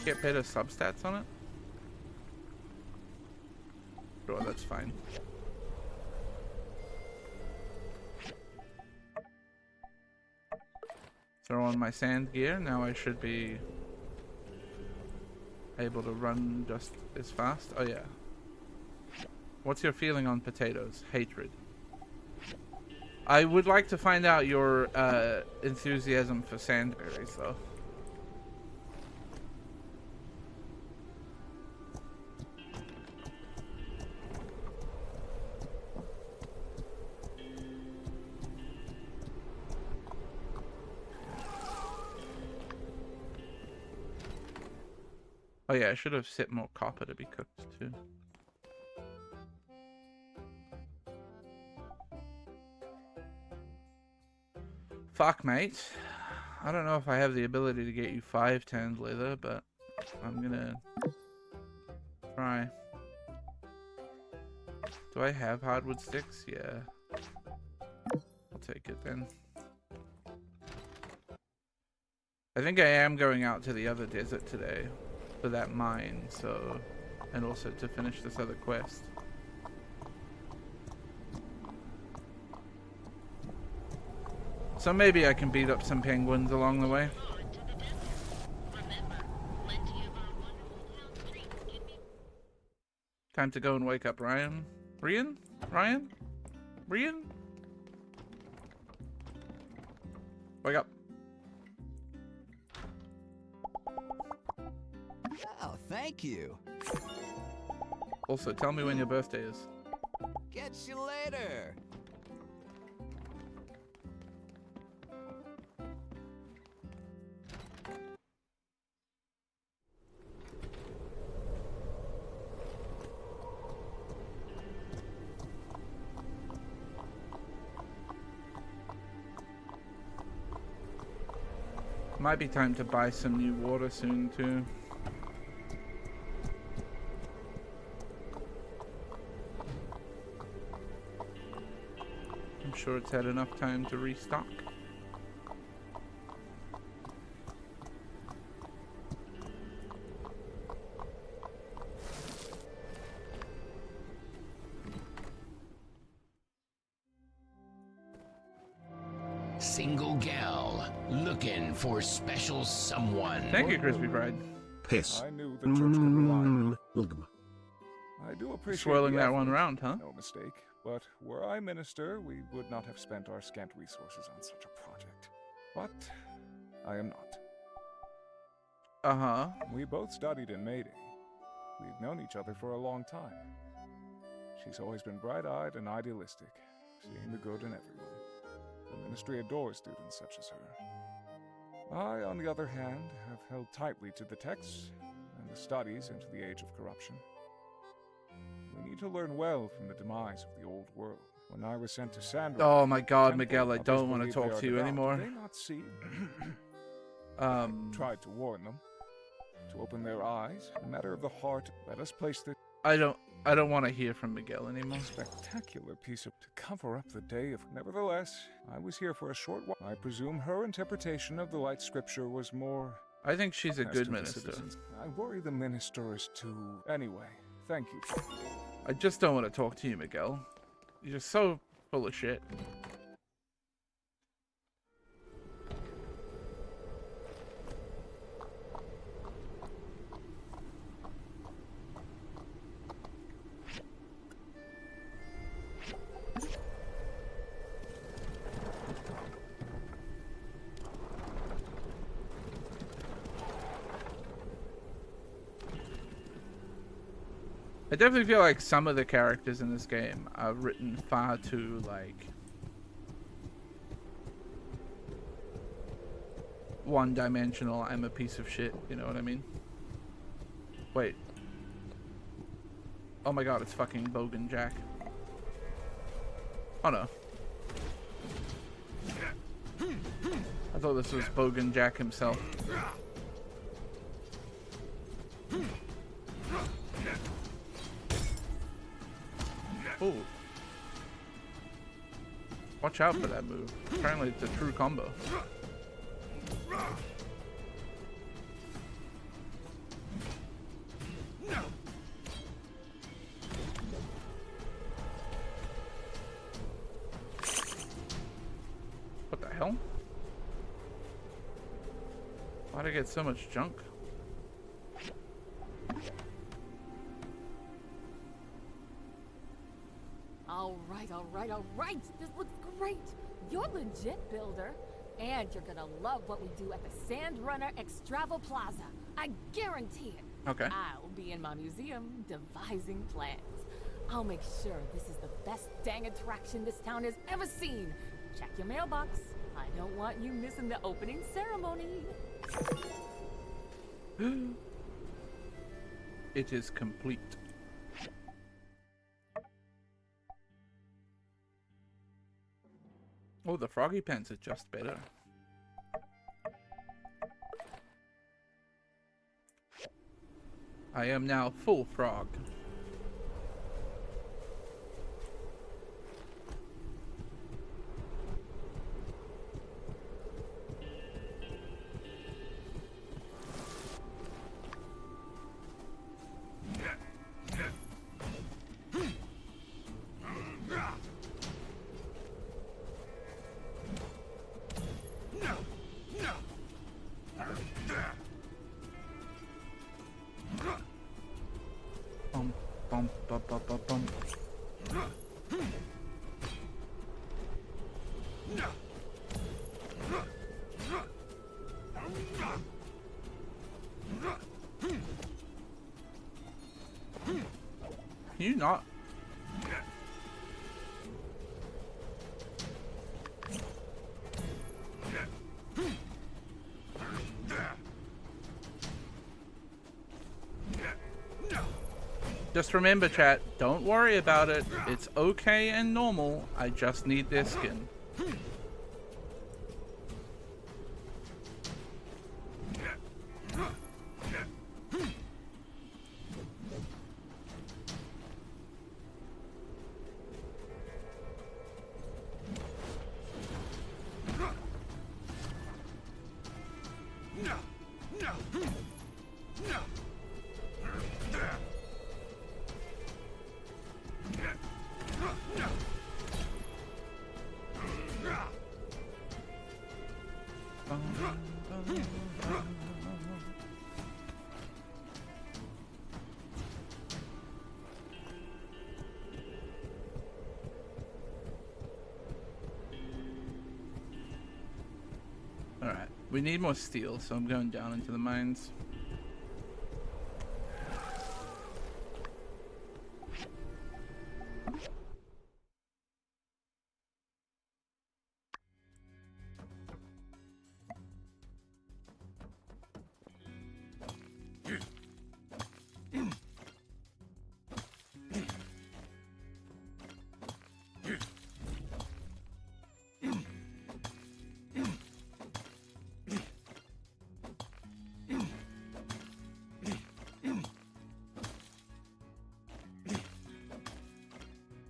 Get better substats on it? Sure, that's fine. Throw on my sand gear. Now I should be able to run just as fast. Oh yeah. What's your feeling on potatoes? Hatred. I would like to find out your enthusiasm for sandberries though. Oh yeah, I should have set more copper to be cooked too. Fuck, mate. I don't know if I have the ability to get you 5 tanned leather, but I'm gonna try. Do I have hardwood sticks? Yeah. I'll take it then. I think I am going out to the other desert today for that mine, so, and also to finish this other quest. So maybe I can beat up some penguins along the way. Time to go and wake up Ryan. Ryan? Ryan? Ryan? Wake up. Oh, thank you. Also, tell me when your birthday is. Catch you later. Might be time to buy some new water soon too. I'm sure it's had enough time to restock. Single gal looking for special someone. Thank you, Crispy Bride. Piss. I knew the church would rely. I do appreciate Swirling the that one effort, around, huh? No mistake. But were I minister, we would not have spent our scant resources on such a project. But I am not. Uh-huh. We both studied in Mayday. We've known each other for a long time. She's always been bright-eyed and idealistic, seeing the good in everyone. The ministry adores students such as her. I, on the other hand, have held tightly to the texts and the studies into the age of corruption. We need to learn well from the demise of the old world. When I was sent to Sandrock, Oh my God, temple, Miguel, I others don't want to believe talk they are to you devout. anymore. Did they not see? I tried to warn them, to open their eyes. A matter of the heart. Let us place the I don't want to hear from Miguel anymore. spectacular piece of to cover up the day of. Nevertheless, I was here for a short while. I presume her interpretation of the light scripture was more. I think she's a as good to the minister. citizens. I worry the minister is too. Anyway, thank you. I just don't want to talk to you, Miguel. You're just so full of shit. I definitely feel like some of the characters in this game are written far too, like, one-dimensional. I'm a piece of shit, you know what I mean? Wait. Oh my god, it's fucking Bogan Jack. Oh no. I thought this was Bogan Jack himself. Oh. Watch out for that move. Apparently it's a true combo. What the hell? Why'd I get so much junk? All right. This looks great. You're legit, builder. And you're gonna love what we do at the Sandrunner Extravo Plaza. I guarantee it. Okay. I'll be in my museum devising plans. I'll make sure this is the best dang attraction this town has ever seen. Check your mailbox. I don't want you missing the opening ceremony. It is complete. Oh, the froggy pants are just better. I am now full frog. Can you not? Just remember, chat, don't worry about it. It's okay and normal. I just need their skin. Alright, we need more steel, so I'm going down into the mines.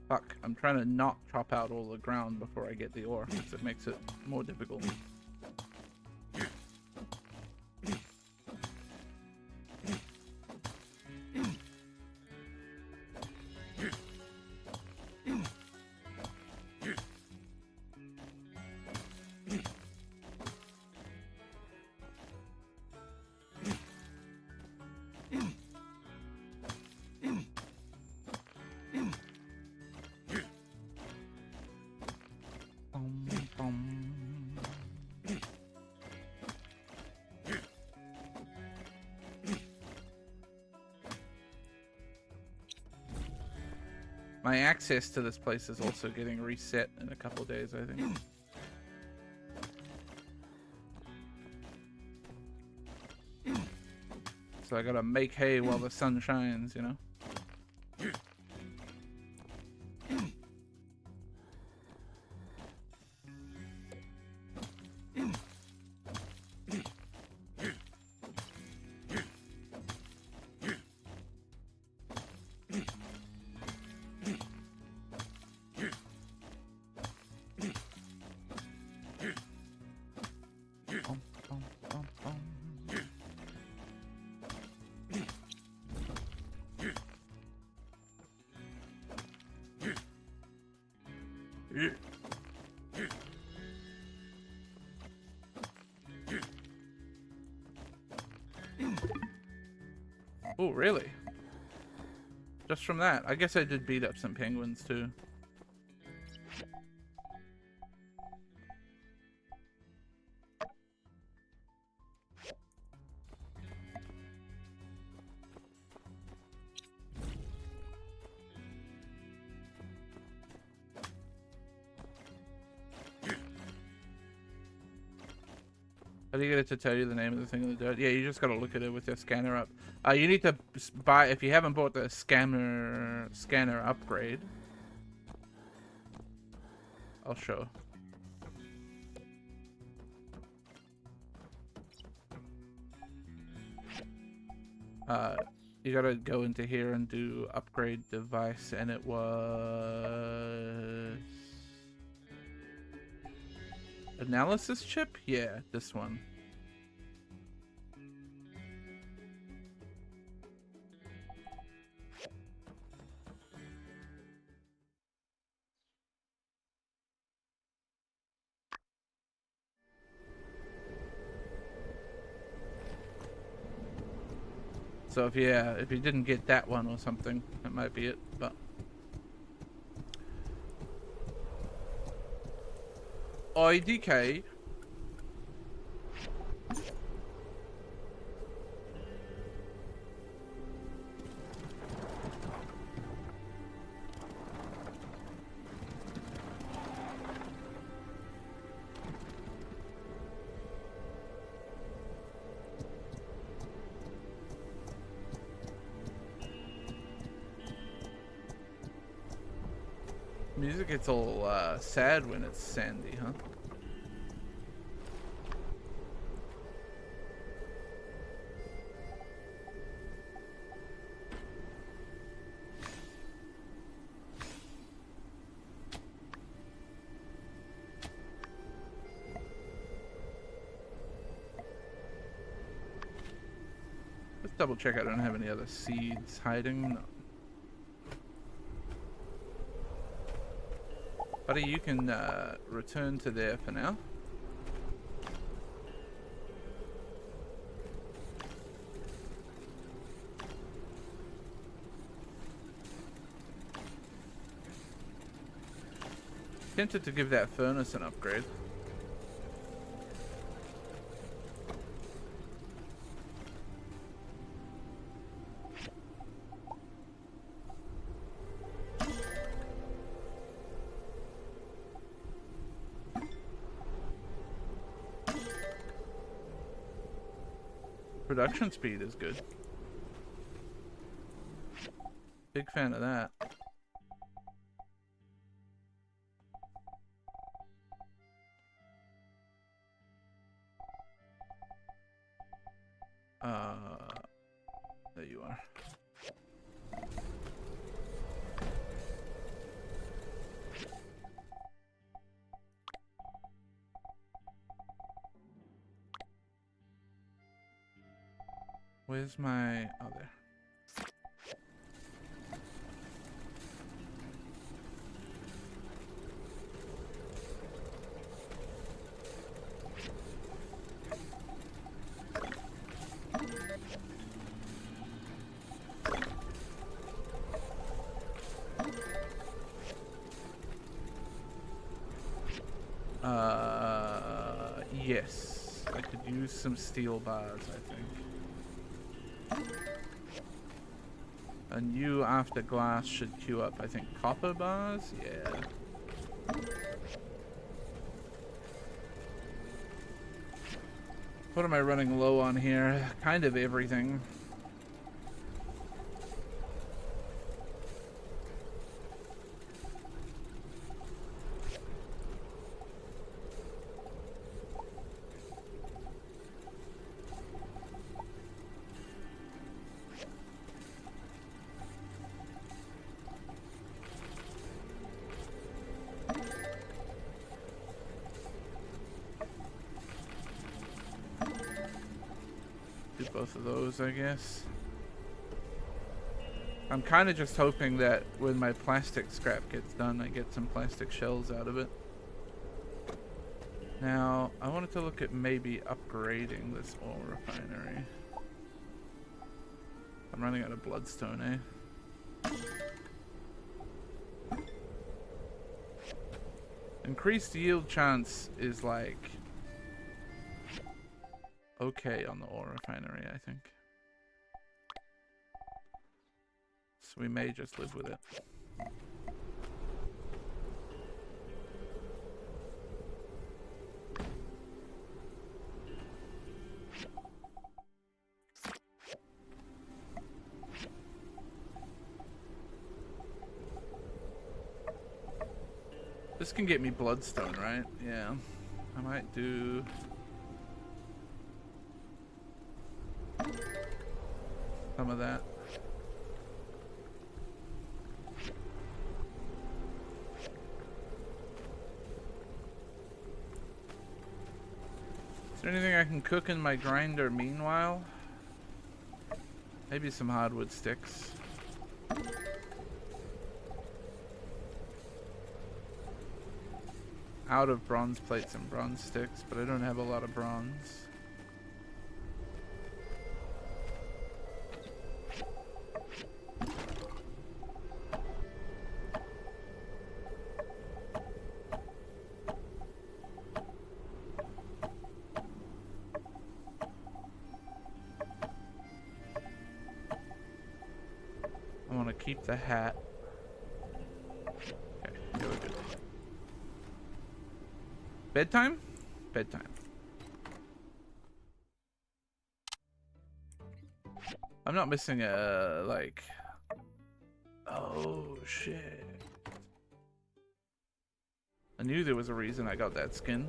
Fuck, I'm trying to not chop out all the ground before I get the ore, because it makes it more difficult. My access to this place is also getting reset in a couple days, I think. So I gotta make hay while the sun shines, you know? Oh, really? Just from that? I guess I did beat up some penguins too. How do you get it to tell you the name of the thing in the dirt? Yeah, you just gotta look at it with your scanner up. You need to buy, if you haven't bought the scanner upgrade. I'll show. You gotta go into here and do upgrade device, and it was analysis chip? Yeah, this one. So if you didn't get that one or something, that might be it, but IDK. Music gets all sad when it's sandy, huh? Let's double check I don't have any other seeds hiding. No. Buddy, you can return to there for now. Tempted to give that furnace an upgrade. Production speed is good. Big fan of that. There you are. Where's my... oh, there. Yes. I could use some steel bars, I think. A new after glass should queue up, I think, copper bars? Yeah. What am I running low on here? Kind of everything. Both of those, I guess. I'm kind of just hoping that when my plastic scrap gets done, I get some plastic shells out of it. Now, I wanted to look at maybe upgrading this oil refinery. I'm running out of bloodstone, eh? Increased yield chance is like okay on the oil refinery, I think. So we may just live with it. This can get me bloodstone, right? Yeah. I might do... some of that. Is there anything I can cook in my grinder meanwhile? Maybe some hardwood sticks. Out of bronze plates and bronze sticks, but I don't have a lot of bronze. Keep the hat. Okay, yeah, we're good. Bedtime? Bedtime. I'm not missing a, like... Oh, shit. I knew there was a reason I got that skin.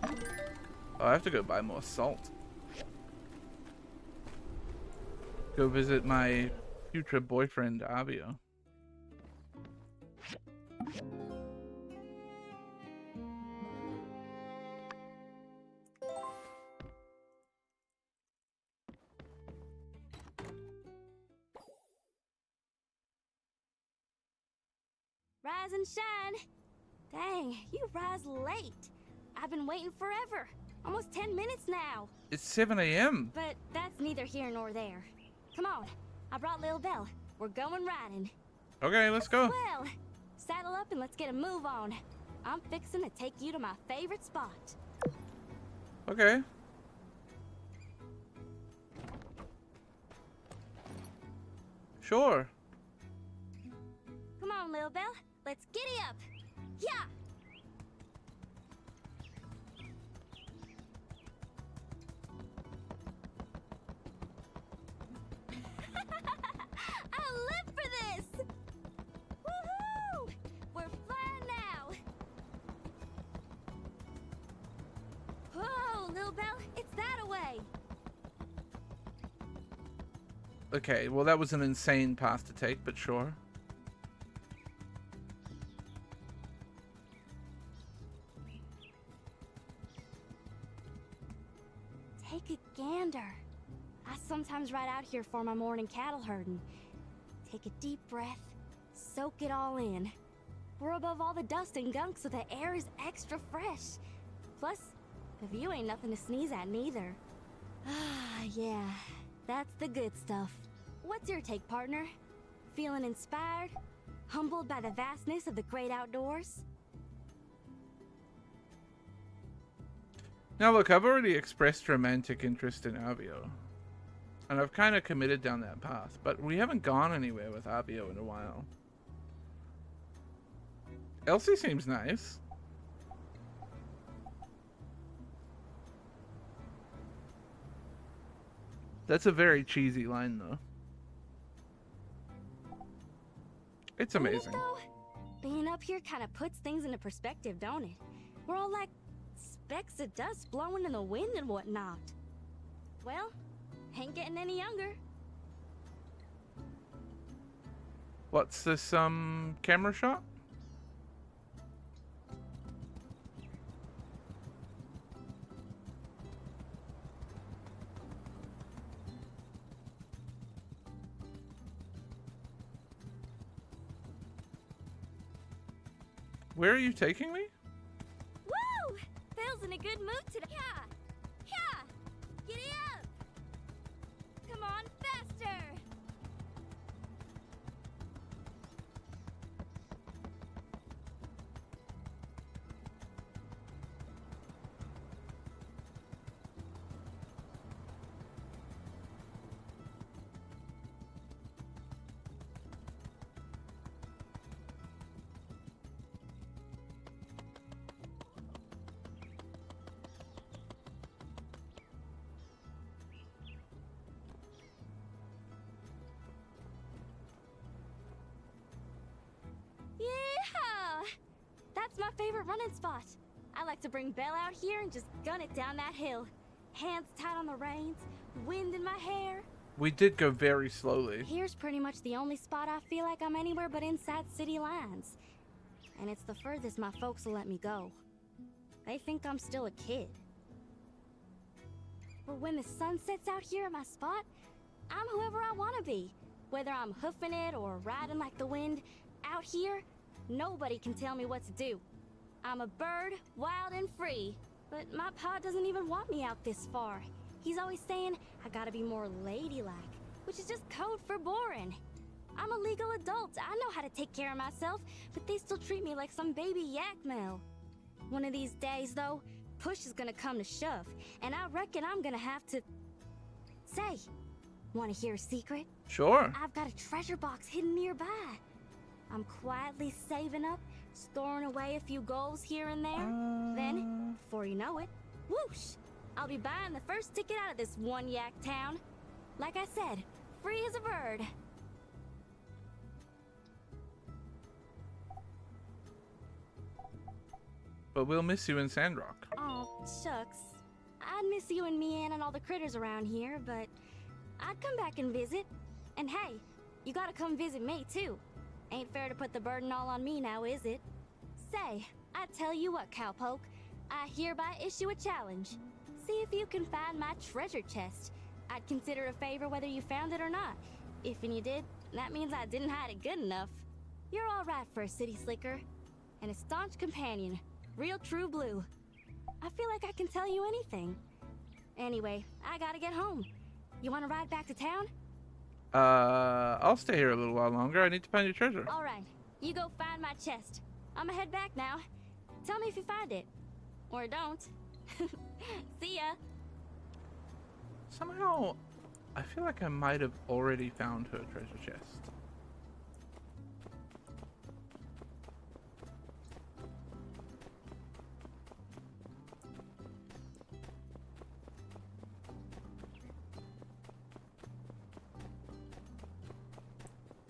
Oh, I have to go buy more salt. Go visit my future boyfriend, Avio. Rise and shine. Dang, you rise late. I've been waiting forever. Almost 10 minutes now. It's 7 a.m. But that's neither here nor there. Come on, I brought Lil Belle. We're going riding. Okay, let's go. Well, saddle up and let's get a move on. I'm fixing to take you to my favorite spot. Okay. Sure. Come on, Lil Belle. Let's giddy up. Yeah. I live for this! Woohoo! We're flying now! Whoa, Lil Belle, it's that away! Okay, well that was an insane path to take, but sure. Take a gander. I sometimes ride out here for my morning cattle herding. Take a deep breath, soak it all in. We're above all the dust and gunk, so the air is extra fresh. Plus, the view ain't nothing to sneeze at neither. Ah, yeah, that's the good stuff. What's your take, partner? Feeling inspired? Humbled by the vastness of the great outdoors? Now look, I've already expressed romantic interest in Avio. And I've kind of committed down that path, but we haven't gone anywhere with Avio in a while. Elsie seems nice. That's a very cheesy line, though. It's amazing. Being up here kind of puts things into perspective, don't it? We're all like specks of dust blowing in the wind and whatnot. Well, ain't getting any younger. What's this, camera shot? Where are you taking me? Woo! Phil's in a good mood today. Yeah! Yeah! Giddy up! Come on, faster! Yeah! That's my favorite running spot. I like to bring Belle out here and just gun it down that hill. Hands tight on the reins, wind in my hair. We did go very slowly. Here's pretty much the only spot I feel like I'm anywhere but inside city lines. And it's the furthest my folks will let me go. They think I'm still a kid. But when the sun sets out here at my spot, I'm whoever I want to be. Whether I'm hoofing it or riding like the wind, out here, nobody can tell me what to do. I'm a bird, wild and free. But my pa doesn't even want me out this far. He's always saying I gotta be more ladylike, which is just code for boring. I'm a legal adult. I know how to take care of myself, but they still treat me like some baby yak male. One of these days, though, push is gonna come to shove, and I reckon I'm gonna have to... Say, wanna hear a secret? Sure. I've got a treasure box hidden nearby. I'm quietly saving up, storing away a few goals here and there. Then, before you know it, whoosh! I'll be buying the first ticket out of this one yak town. Like I said, free as a bird. But we'll miss you in Sandrock. Oh, shucks. I'd miss you and Mian and all the critters around here, but I'd come back and visit. And hey, you gotta come visit me too. Ain't fair to put the burden all on me now, is it? Say, I tell you what, Cowpoke. I hereby issue a challenge. See if you can find my treasure chest. I'd consider it a favor whether you found it or not. If you did, that means I didn't hide it good enough. You're all right for a city slicker. And a staunch companion. Real true blue. I feel like I can tell you anything. Anyway, I gotta get home. You wanna ride back to town? I'll stay here a little while longer. I need to find your treasure. Alright, you go find my chest. I'ma head back now. Tell me if you find it. Or don't. See ya. Somehow, I feel like I might have already found her treasure chest.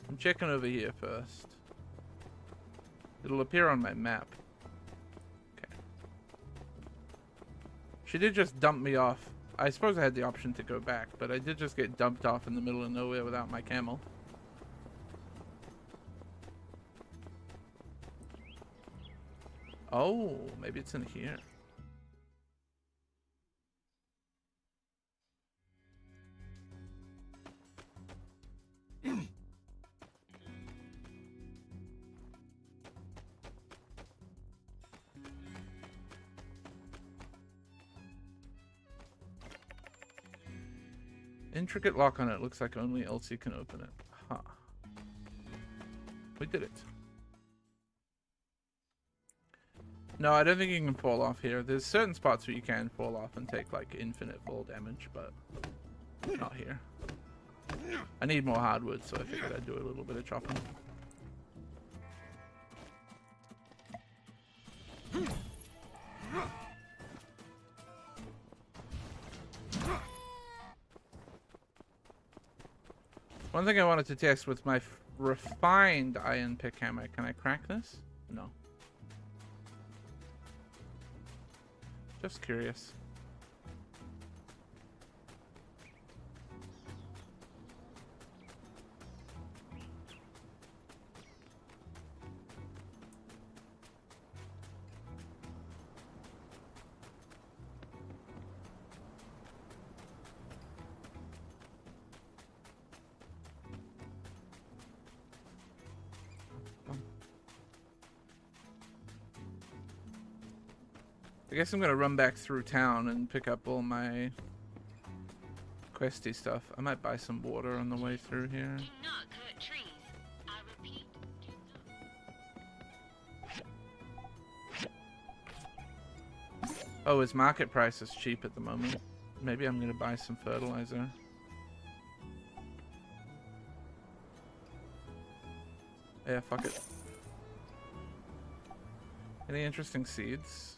I'm checking over here first. It'll appear on my map. Okay. She did just dump me off. I suppose I had the option to go back, but I did just get dumped off in the middle of nowhere without my camel. Oh, maybe it's in here. Intricate lock on it. Looks like only Elsie can open it. Huh. We did it. No, I don't think you can fall off here. There's certain spots where you can fall off and take like infinite fall damage, but Not here. I need more hardwood, so I figured I'd do a little bit of chopping. One thing I wanted to test with my refined iron pick hammer. Can I crack this? No. Just curious. I guess I'm gonna run back through town and pick up all my questy stuff. I might buy some water on the way through here. Do not cut trees. I repeat, do not. Oh, his market price is cheap at the moment. Maybe I'm gonna buy some fertilizer. Yeah, fuck it. Any interesting seeds?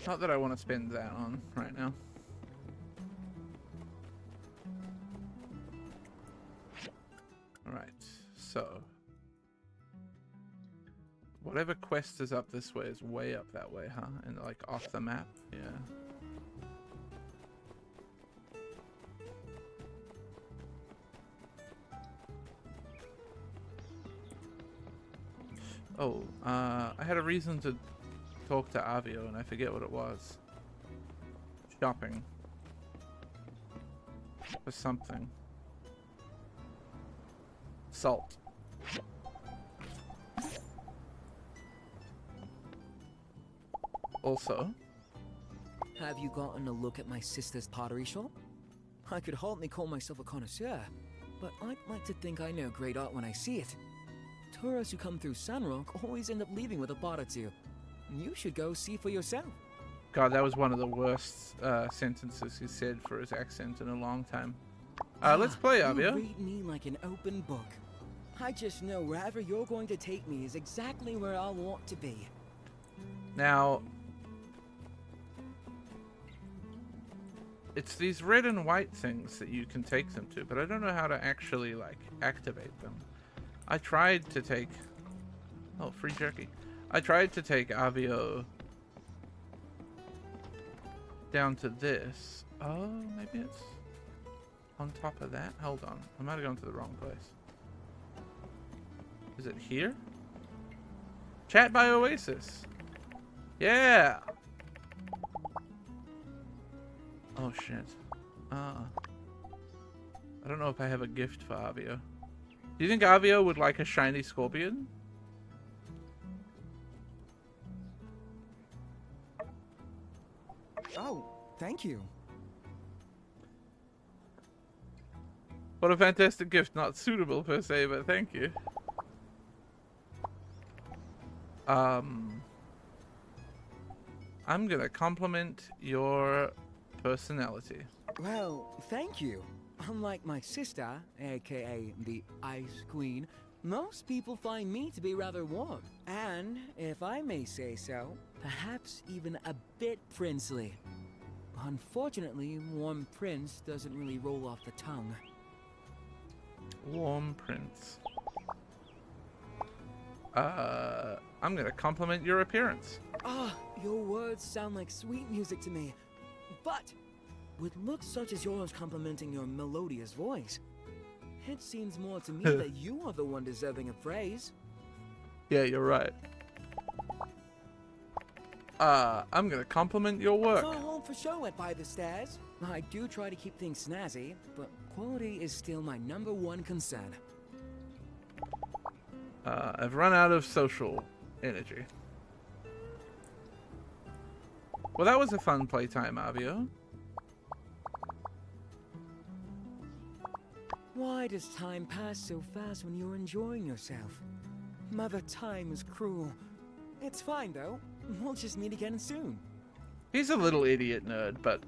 Not that I want to spend that on right now. Alright, so whatever quest is up this way is way up that way, huh? And like off the map, yeah. Oh, I had a reason to talk to Avio and I forget what it was. Shopping. For something. Salt. Also, have you gotten a look at my sister's pottery shop? I could hardly call myself a connoisseur, but I'd like to think I know great art when I see it. Tourists who come through Sandrock always end up leaving with a pot or two. You should go see for yourself. God, that was one of the worst sentences he said for his accent in a long time. Let's play, Avio. You read me like an open book. I just know wherever you're going to take me is exactly where I want to be. Now, it's these red and white things that you can take them to, but I don't know how to actually, like, activate them. I tried to take... Oh, free jerky. I tried to take Avio down to this. Oh, maybe it's on top of that? Hold on. I might have gone to the wrong place. Is it here? Chat by Oasis. Yeah! Oh, shit. I don't know if I have a gift for Avio. Do you think Avio would like a shiny scorpion? Oh, thank you. What a fantastic gift. Not suitable per se, but thank you. I'm gonna compliment your personality. Well, thank you. Unlike my sister, aka the Ice Queen, most people find me to be rather warm. And, if I may say so, perhaps even a bit princely. Unfortunately, warm prince doesn't really roll off the tongue. Warm prince. I'm gonna compliment your appearance. Ah, your words sound like sweet music to me. But, with looks such as yours complimenting your melodious voice, it seems more to me that you are the one deserving of praise. Yeah, you're right. I'm gonna compliment your work. Oh, for sure went by the stairs. I do try to keep things snazzy, but quality is still my #1 concern. I've run out of social energy. Well, that was a fun playtime, Avio. Why does time pass so fast when you're enjoying yourself? Mother Time is cruel. It's fine, though. We'll just meet again soon. He's a little idiot nerd, but...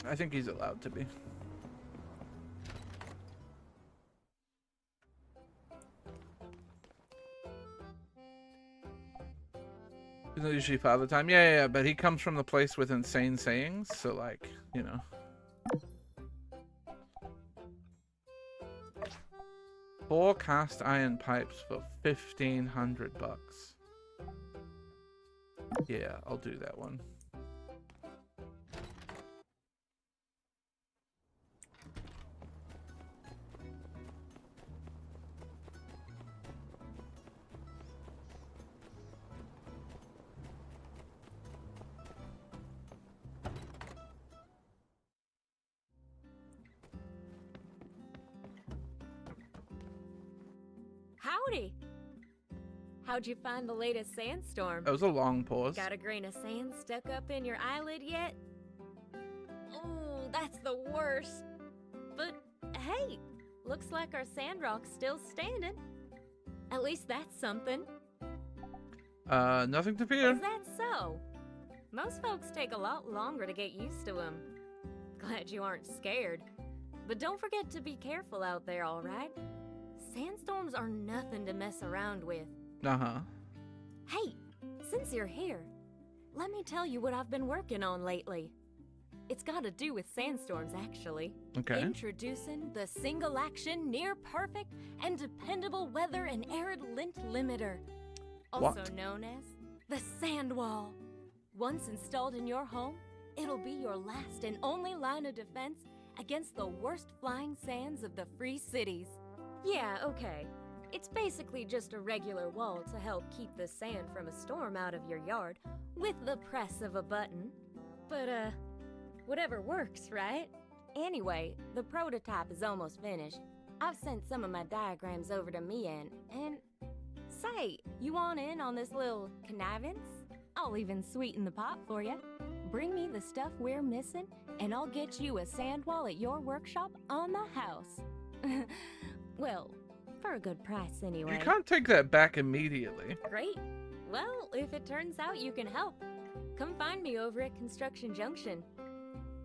I think he's allowed to be. It's not usually Father Time. Yeah, but he comes from the place with insane sayings, so like, you know. Four cast iron pipes for 1,500 bucks. Yeah, I'll do that one. Howdy! How'd you find the latest sandstorm? That was a long pause. Got a grain of sand stuck up in your eyelid yet? Oh, that's the worst. But hey, looks like our Sandrock's still standing. At least that's something. Nothing to fear. Is that so? Most folks take a lot longer to get used to them. Glad you aren't scared. But don't forget to be careful out there, alright? Sandstorms are nothing to mess around with. Uh-huh. Hey, since you're here, let me tell you what I've been working on lately. It's got to do with sandstorms, actually. Okay. Introducing the single-action, near-perfect, and dependable weather and arid lint limiter. Also What? known as the sand wall. Once installed in your home, it'll be your last and only line of defense against the worst flying sands of the free cities. Yeah, okay. It's basically just a regular wall to help keep the sand from a storm out of your yard with the press of a button. But, whatever works, right? Anyway, the prototype is almost finished. I've sent some of my diagrams over to Mian, and say, you want in on this little connivance? I'll even sweeten the pot for you. Bring me the stuff we're missing, and I'll get you a sand wall at your workshop on the house. Well, for a good price anyway. You can't take that back immediately. Great. Well, if it turns out you can help, come find me over at Construction Junction.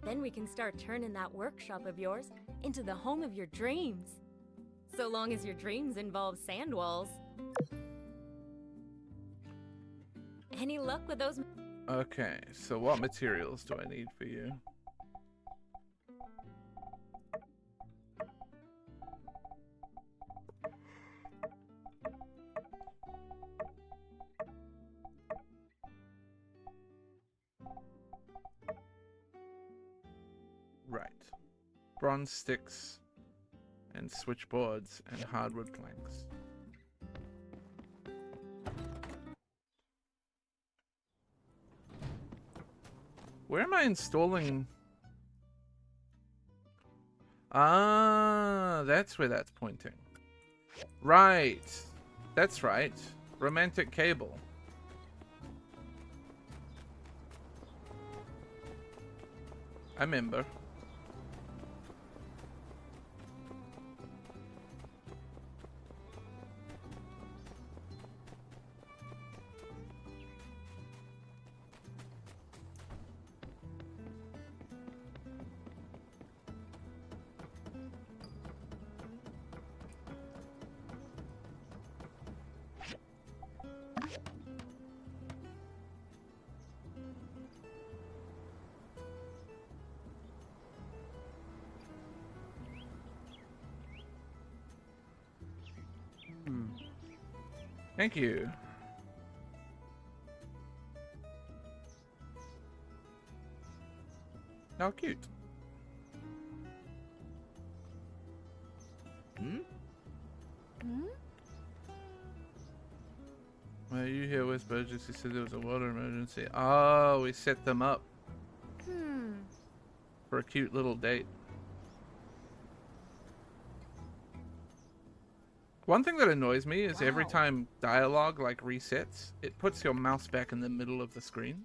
Then we can start turning that workshop of yours into the home of your dreams. So long as your dreams involve sand walls. Any luck with those? Okay, so what materials do I need for you? Right. Bronze sticks and switchboards and hardwood planks. Where am I installing? Ah, that's where that's pointing. Right. That's right. Romantic cable. I remember. Thank you. How cute. Well, you hear whispers, just said there was a water emergency. Oh, we set them up. For a cute little date. One thing that annoys me is every time dialogue like resets, it puts your mouse back in the middle of the screen.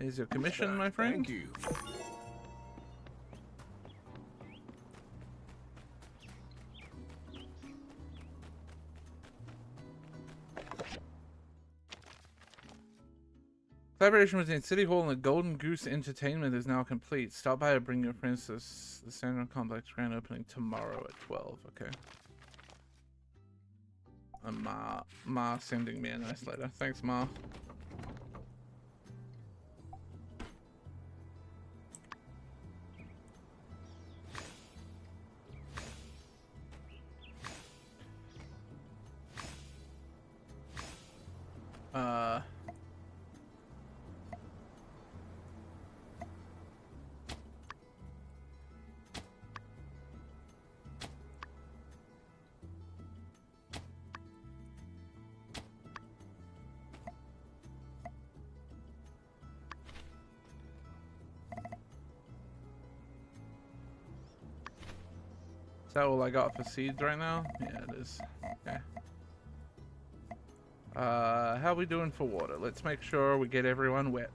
Here's your commission, my friend. Thank you. Collaboration between City Hall and the Golden Goose Entertainment is now complete. Stop by or bring your friends to the Sandrock Complex grand opening tomorrow at 12. Okay. And Ma sending me a nice letter. Thanks, Ma. Is that all I got for seeds right now? Yeah, it is. Okay. How are we doing for water? Let's make sure we get everyone wet.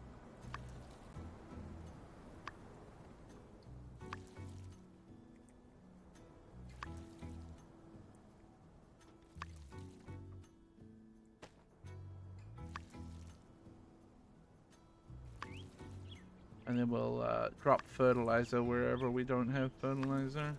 And then we'll drop fertilizer wherever we don't have fertilizer.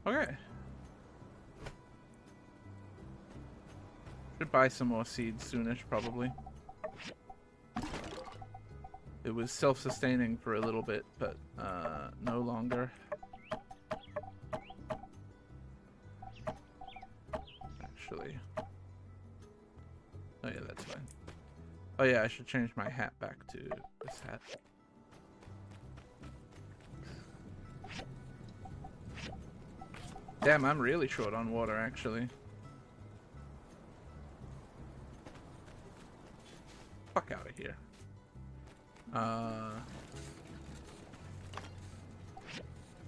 Okay. Should buy some more seeds soonish, probably. It was self-sustaining for a little bit, but no longer. Actually. Oh yeah, that's fine. Oh yeah, I should change my hat back to this hat. Damn, I'm really short on water, actually. Fuck out of here.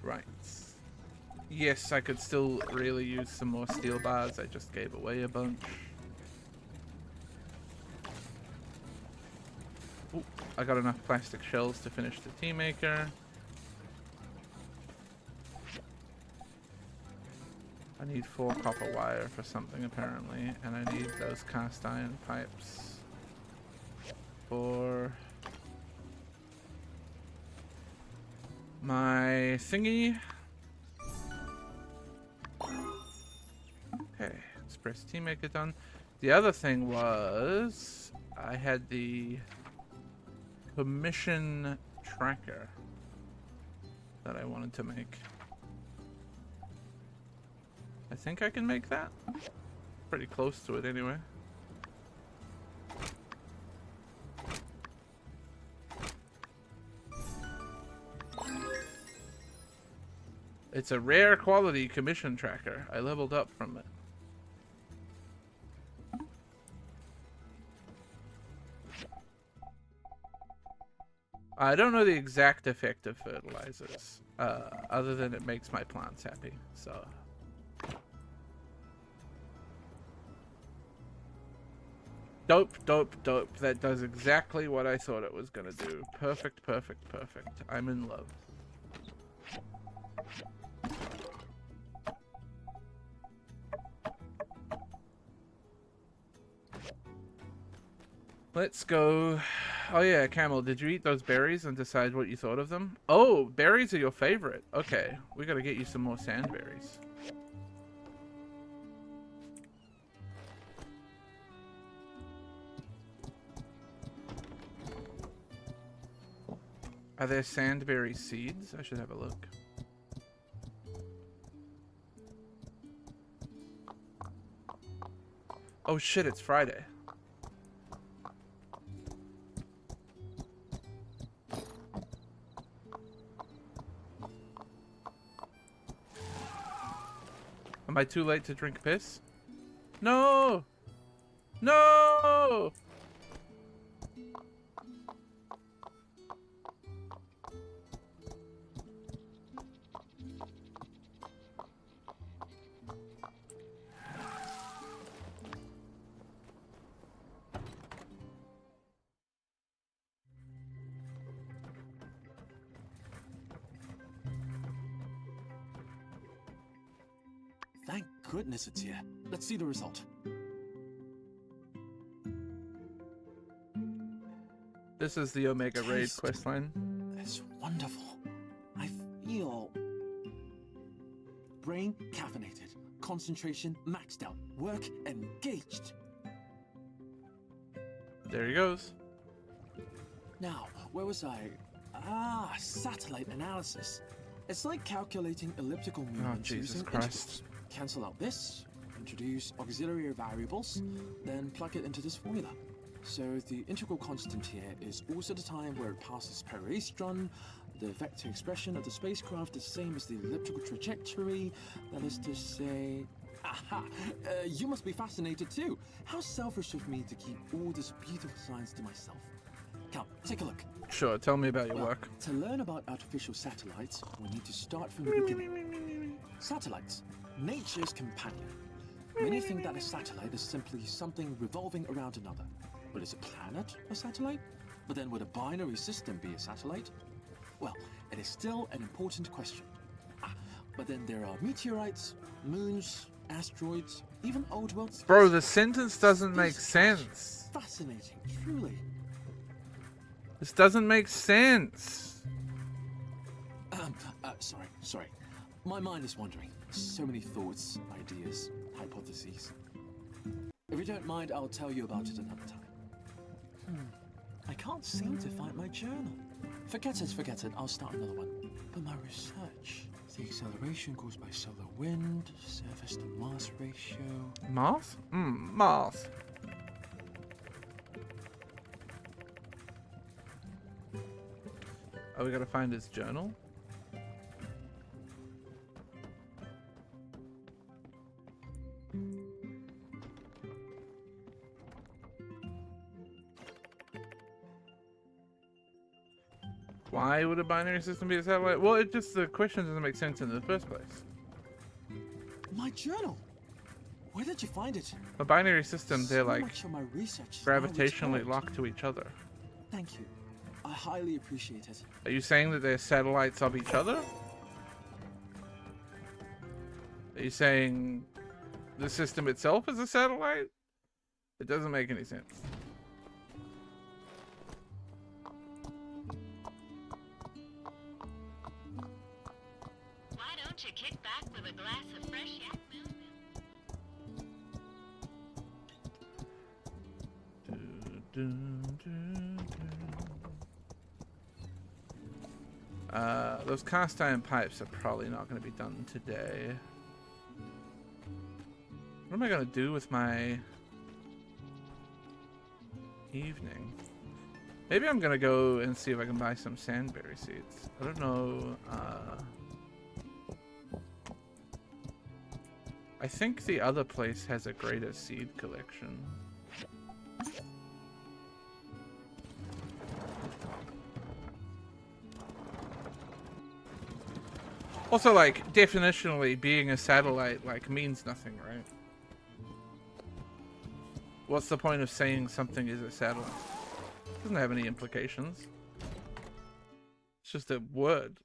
Right. Yes, I could still really use some more steel bars. I just gave away a bunch. Ooh, I got enough plastic shells to finish the tea maker. I need 4 copper wire for something apparently, and I need those cast iron pipes for my thingy. Okay, express tea maker done. The other thing was I had the commission tracker that I wanted to make. I think I can make that. Pretty close to it anyway. It's a rare quality commission tracker. I leveled up from it. I don't know the exact effect of fertilizers, other than it makes my plants happy, so. Dope, dope, dope. That does exactly what I thought it was gonna do. Perfect, perfect, perfect. I'm in love. Let's go. Oh yeah, Camel, did you eat those berries and decide what you thought of them? Oh, berries are your favorite. Okay, we gotta get you some more sandberries. Are there sandberry seeds? I should have a look. Oh shit, it's Friday. Am I too late to drink piss? No! No! Thank goodness it's here. Let's see the result. This is the Omega Raid questline. It's wonderful. I feel brain caffeinated, concentration maxed out, work engaged. There he goes. Now, where was I? Ah, satellite analysis. It's like calculating elliptical movements Jesus using Christ. integrals. Cancel out this, introduce auxiliary variables, then plug it into this formula. So the integral constant here is also the time where it passes peristron. The vector expression of the spacecraft is the same as the elliptical trajectory. That is to say... Aha! You must be fascinated too. How selfish of me to keep all this beautiful science to myself. Come, take a look. Sure, tell me about your work. To learn about artificial satellites, we need to start from the beginning. Satellites, nature's companion. Many think that a satellite is simply something revolving around another. But is a planet a satellite? But then would a binary system be a satellite? Well, it is still an important question. But then there are meteorites, moons, asteroids, even old world space. Bro, the sentence doesn't make sense. Fascinating, truly. This doesn't make sense. Sorry. My mind is wandering. So many thoughts, ideas, hypotheses. If you don't mind, I'll tell you about it another time. I can't seem to find my journal. Forget it. I'll start another one. But my research, the acceleration caused by solar wind, surface to mass ratio. Mass? Mass. Oh, we gotta find his journal? Why would a binary system be a satellite? Well, it just, the question doesn't make sense in the first place. My journal? Where did you find it? A binary system, they're like much of my research is now gravitationally returned. locked to each other. Thank you. I highly appreciate it. Are you saying that they're satellites of each other? Are you saying the system itself is a satellite? It doesn't make any sense. Why don't you kick back with a glass of fresh yak milk? Those cast iron pipes are probably not going to be done today. What am I going to do with my evening? Maybe I'm going to go and see if I can buy some sandberry seeds. I don't know. I think the other place has a greater seed collection. Also, like, definitionally, being a satellite, like, means nothing, right? What's the point of saying something is a satellite? It doesn't have any implications. It's just a word.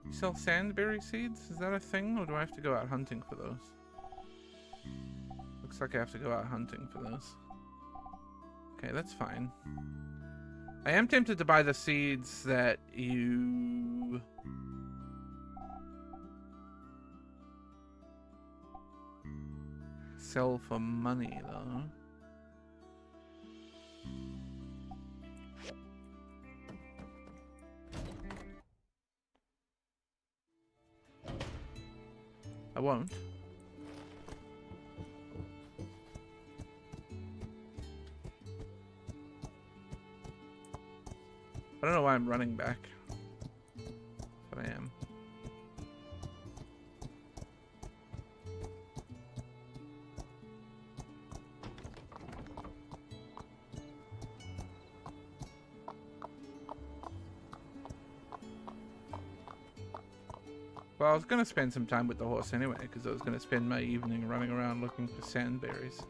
You sell sandberry seeds? Is that a thing, or do I have to go out hunting for those? Looks like I have to go out hunting for those. Okay, that's fine. I am tempted to buy the seeds that you... sell for money, though. I won't. I don't know why I'm running back, but I am. Well, I was going to spend some time with the horse anyway, because I was going to spend my evening running around looking for sandberries.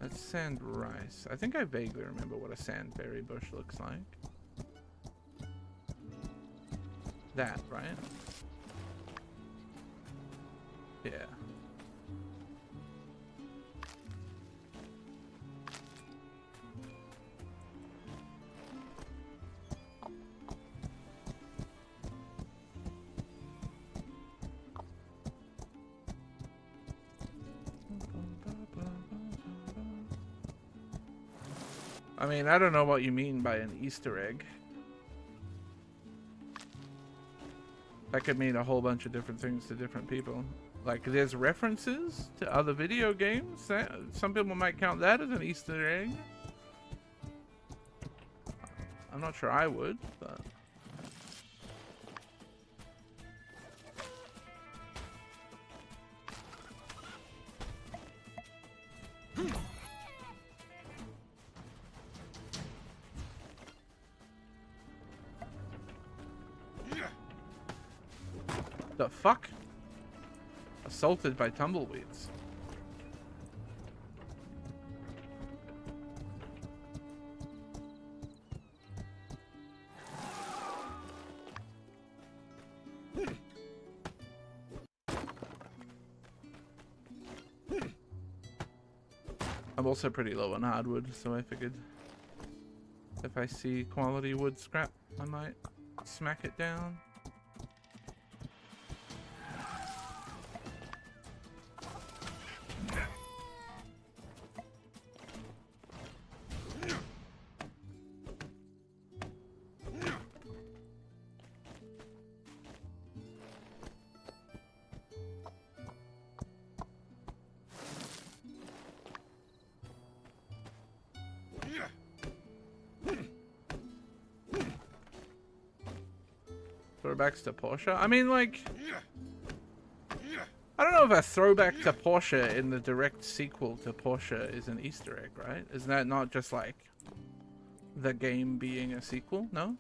That's sand rice. I think I vaguely remember what a sandberry bush looks like. That, right? Yeah. I mean, I don't know what you mean by an Easter egg. That could mean a whole bunch of different things to different people. Like, there's references to other video games. Some people might count that as an Easter egg. I'm not sure I would, but... The fuck? Assaulted by tumbleweeds. I'm also pretty low on hardwood, so I figured if I see quality wood scrap, I might smack it down. Throwbacks to Porsche? I mean, like... I don't know if a throwback to Porsche in the direct sequel to Porsche is an Easter egg, right? Isn't that not just like the game being a sequel? No?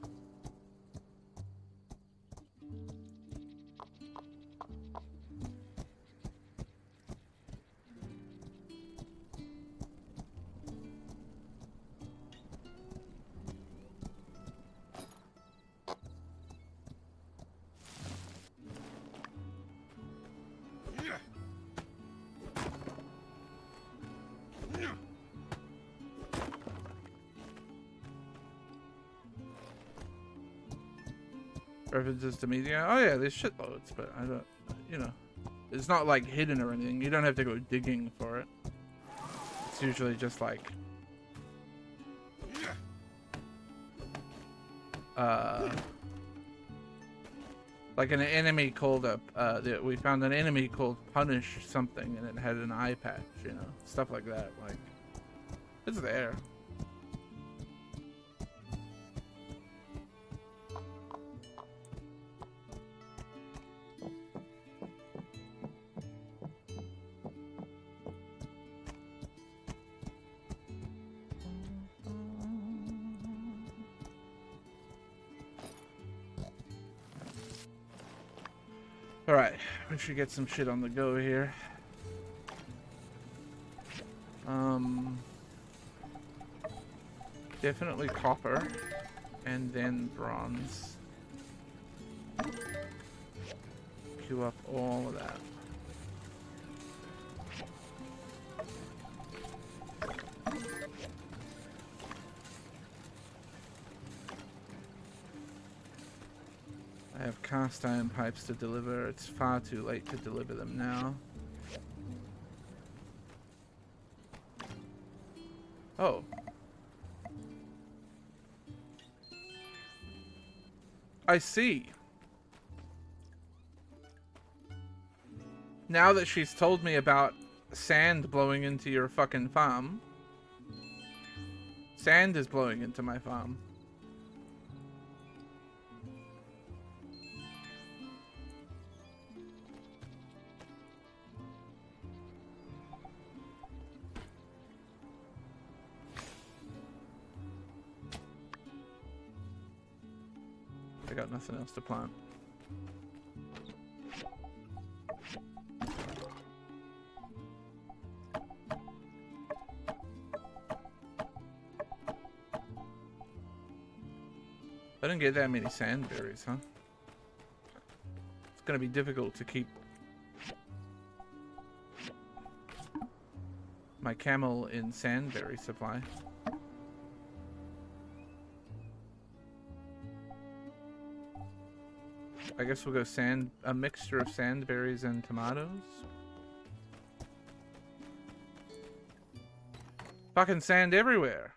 References to media? Oh yeah, there's shitloads, but I don't, you know, it's not like hidden or anything. You don't have to go digging for it. It's usually just like, like an enemy called we found an enemy called Punish something, and it had an eye patch, you know, stuff like that. Like, it's there. Alright, we should get some shit on the go here. Definitely copper, and then bronze. Queue up all of that. I I have cast iron pipes to deliver. It's far too late to deliver them now. Oh. I see. Now that she's told me about sand blowing into your fucking farm. Sand is blowing into my farm. I got nothing else to plant. I didn't get that many sandberries, huh? It's gonna be difficult to keep my camel in sandberry supply. I guess we'll go a mixture of sandberries and tomatoes. Fucking sand everywhere.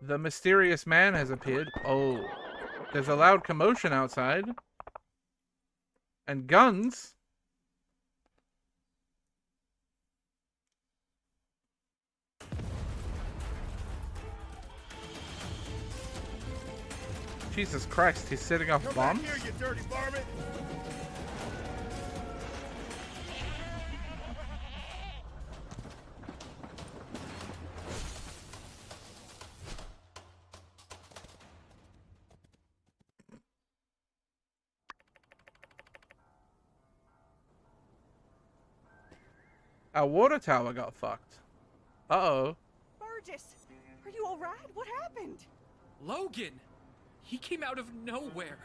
The mysterious man has appeared. Oh, there's a loud commotion outside. And guns. Jesus Christ, he's setting off bombs? Come back here, you dirty varmint! Our water tower got fucked. Uh-oh. Burgess, are you all right? What happened? Logan! He came out of nowhere.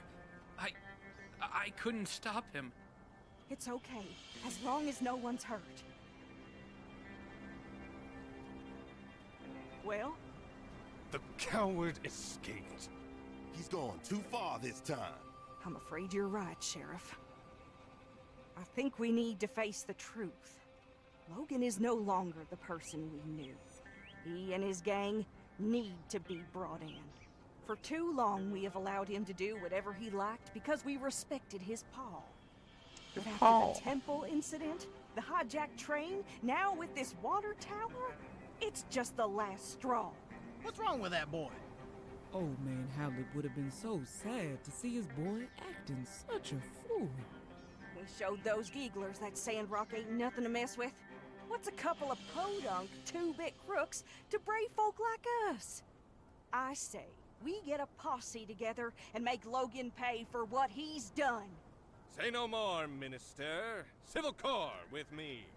I couldn't stop him. It's okay, as long as no one's hurt. Well? The coward escaped. He's gone too far this time. I'm afraid you're right, Sheriff. I think we need to face the truth. Logan is no longer the person we knew. He and his gang need to be brought in. For too long, we have allowed him to do whatever he liked because we respected his paw. But after the temple incident, the hijacked train, now with this water tower, it's just the last straw. What's wrong with that boy? Old man Howlett would have been so sad to see his boy acting such a fool. We showed those gigglers that Sandrock ain't nothing to mess with. What's a couple of podunk, two-bit crooks to brave folk like us? I say, we get a posse together and make Logan pay for what he's done. Say no more, Minister. Civil Corps with me.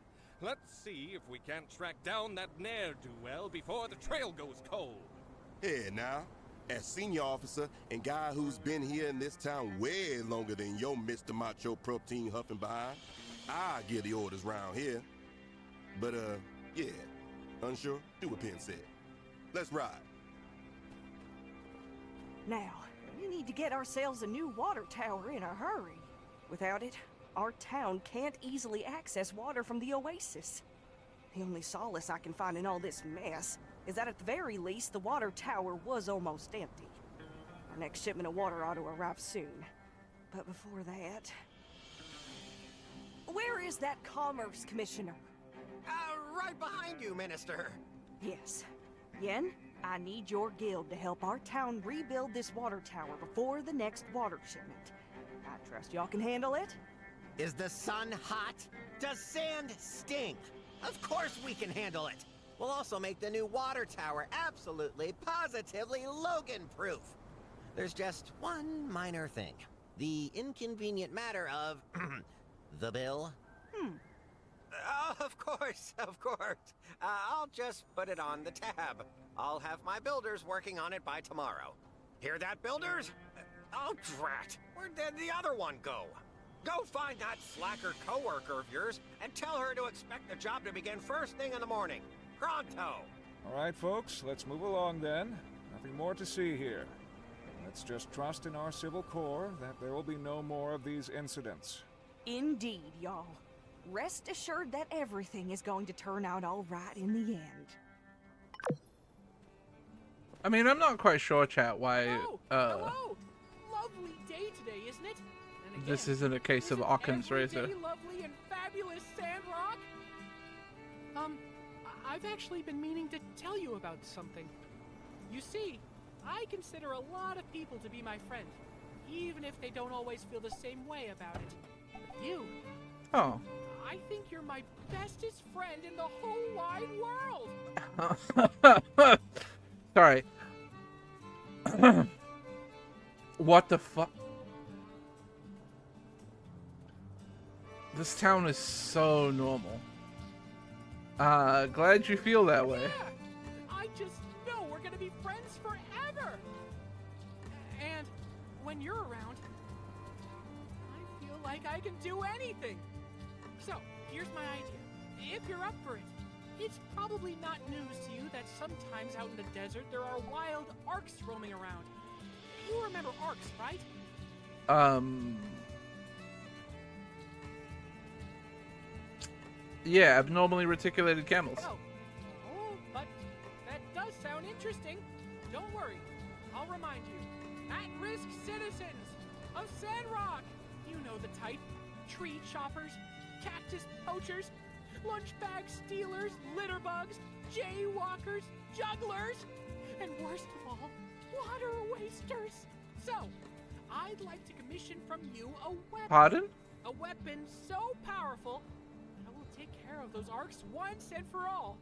Let's see if we can't track down that ne'er-do-well before the trail goes cold. Here now, as senior officer and guy who's been here in this town way longer than your Mr. Macho protein huffing behind, I give the orders round here. But, yeah, unsure? Do what Penn said. Let's ride. Now, we need to get ourselves a new water tower in a hurry. Without it, our town can't easily access water from the oasis. The only solace I can find in all this mess is that at the very least, the water tower was almost empty. Our next shipment of water ought to arrive soon. But before that... Where is that Commerce Commissioner? Right behind you, Minister. Yes. Yen, I need your guild to help our town rebuild this water tower before the next water shipment. I trust y'all can handle it? Is the sun hot? Does sand sting? Of course we can handle it. We'll also make the new water tower absolutely, positively Logan-proof. There's just one minor thing. The inconvenient matter of the bill. Of course, of course. I'll just put it on the tab. I'll have my builders working on it by tomorrow. Hear that, builders? Oh, drat. Where'd the other one go? Go find that slacker coworker of yours and tell her to expect the job to begin first thing in the morning. Pronto! All right, folks, let's move along then. Nothing more to see here. Let's just trust in our Civil Corps that there will be no more of these incidents. Indeed, y'all. Rest assured that everything is going to turn out all right in the end. I mean, I'm not quite sure, chat, why Hello! Lovely day today, isn't it? And again, this isn't a case of Occam's razor. everyday lovely and fabulous Sandrock. I've actually been meaning to tell you about something. You see, I consider a lot of people to be my friend, even if they don't always feel the same way about it. But you, Oh. I think you're my bestest friend in the whole wide world. Sorry. What the fuck? This town is so normal. Glad you feel that way. Yeah, I just know we're gonna be friends forever. And when you're around, I feel like I can do anything. So, here's my idea. If you're up for it, it's probably not news to you that sometimes out in the desert there are wild arcs roaming around. You remember arcs, right? Yeah, abnormally reticulated camels. Oh, but that does sound interesting. Don't worry, I'll remind you. At-risk citizens of Sandrock. You know the type. Tree choppers, cactus poachers, lunch bag stealers, litter bugs, jaywalkers, jugglers, and worst of all, water wasters. So, I'd like to commission from you a weapon. Pardon? A weapon so powerful that it will take care of those arcs once and for all.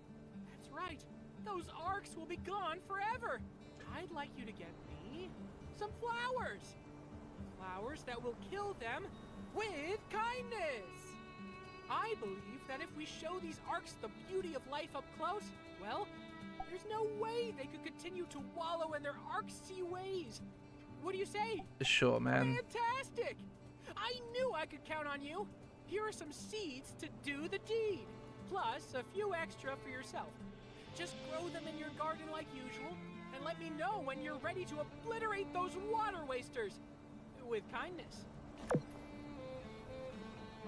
That's right, those arcs will be gone forever. I'd like you to get me some flowers. Flowers that will kill them with kindness. I believe that if we show these arcs the beauty of life up close, well, there's no way they could continue to wallow in their arcsy ways. What do you say? Sure, man. Fantastic! I knew I could count on you. Here are some seeds to do the deed, plus a few extra for yourself. Just grow them in your garden like usual, and let me know when you're ready to obliterate those water wasters. With kindness.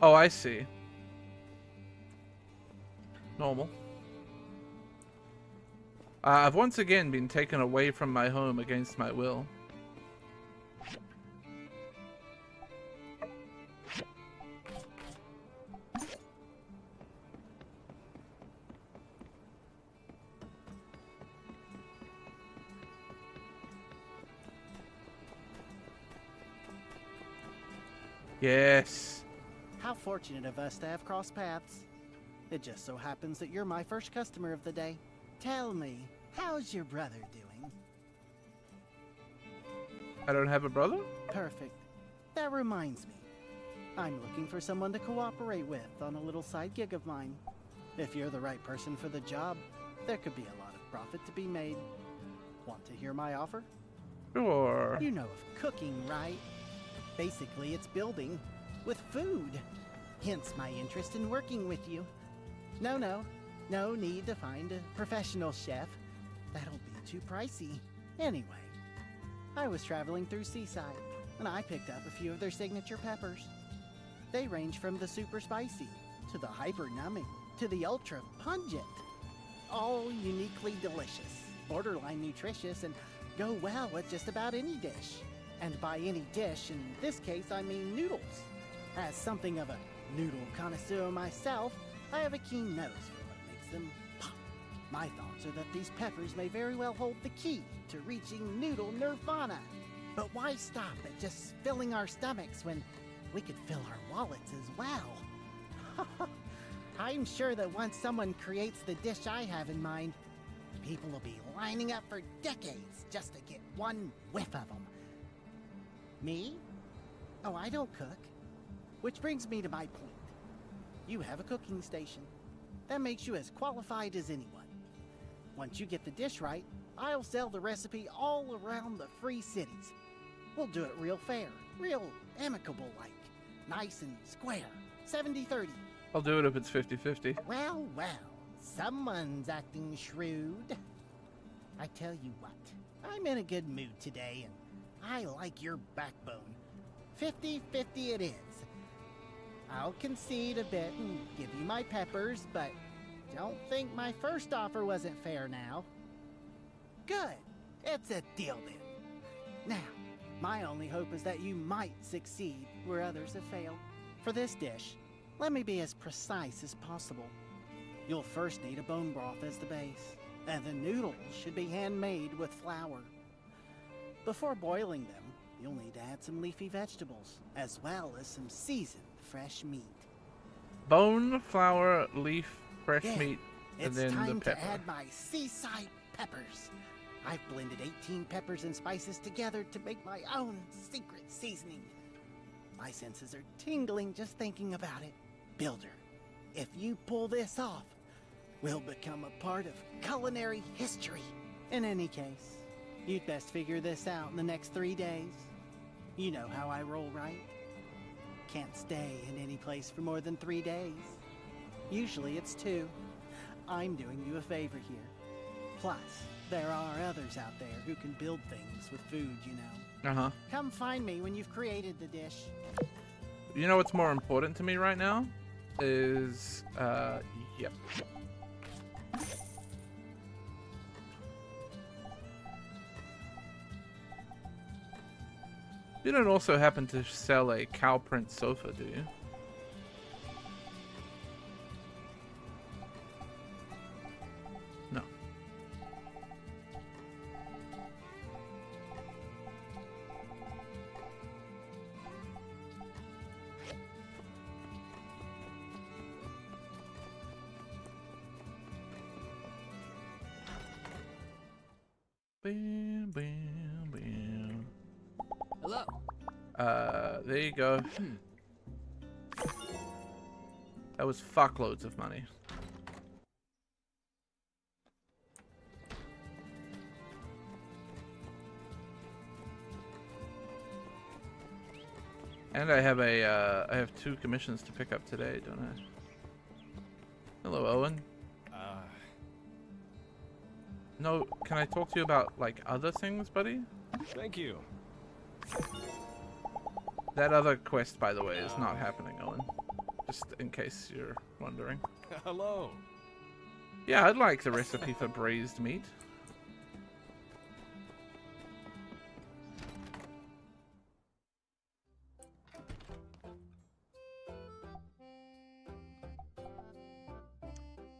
Oh, I see. Normal. I've once again been taken away from my home against my will. Yes. How fortunate of us to have crossed paths. It just so happens that you're my first customer of the day. Tell me, how's your brother doing? I don't have a brother? Perfect. That reminds me. I'm looking for someone to cooperate with on a little side gig of mine. If you're the right person for the job, there could be a lot of profit to be made. Want to hear my offer? Sure. You know of cooking, right? Basically, it's building with food. Hence my interest in working with you. No need to find a professional chef. That'll be too pricey. Anyway, I was traveling through Seaside, and I picked up a few of their signature peppers. They range from the super spicy, to the hyper numbing, to the ultra pungent. All uniquely delicious, borderline nutritious, and go well with just about any dish. And by any dish, in this case, I mean noodles. As something of a noodle connoisseur myself, I have a keen nose for what makes them pop. My thoughts are that these peppers may very well hold the key to reaching noodle nirvana. But why stop at just filling our stomachs when we could fill our wallets as well? I'm sure that once someone creates the dish I have in mind, people will be lining up for decades just to get one whiff of them. Me? Oh, I don't cook. Which brings me to my point. You have a cooking station. That makes you as qualified as anyone. Once you get the dish right, I'll sell the recipe all around the free cities. We'll do it real fair, real amicable-like. Nice and square. 70-30. I'll do it if it's 50-50. Well, well. Someone's acting shrewd. I tell you what. I'm in a good mood today, and I like your backbone. 50-50 it is. I'll concede a bit and give you my peppers, but don't think my first offer wasn't fair now. Good. It's a deal then. Now, my only hope is that you might succeed where others have failed. For this dish, let me be as precise as possible. You'll first need a bone broth as the base, and the noodles should be handmade with flour. Before boiling them, you'll need to add some leafy vegetables, as well as some seasoned fresh meat. Bone, flour, leaf, fresh meat, and It's then the time pepper. to add my seaside peppers. I've blended 18 peppers and spices together to make my own secret seasoning. My senses are tingling just thinking about it. Builder, if you pull this off, we'll become a part of culinary history. In any case, you'd best figure this out in the next 3 days. You know how I roll, right? Can't stay in any place for more than 3 days. Usually it's 2. I'm doing you a favor here. Plus, there are others out there who can build things with food, you know. Uh-huh. Come find me when you've created the dish. You know what's more important to me right now? Is, yep. You don't also happen to sell a cow print sofa, do you? No. Bam, bam, bam. Hello. There you go. That was fuckloads of money. And I have I have 2 commissions to pick up today, don't I? Hello, Owen. No, can I talk to you about, like, other things, buddy? Thank you. That other quest, by the way, is not happening, Owen. Just in case you're wondering. Hello. Yeah, I'd like the recipe for braised meat.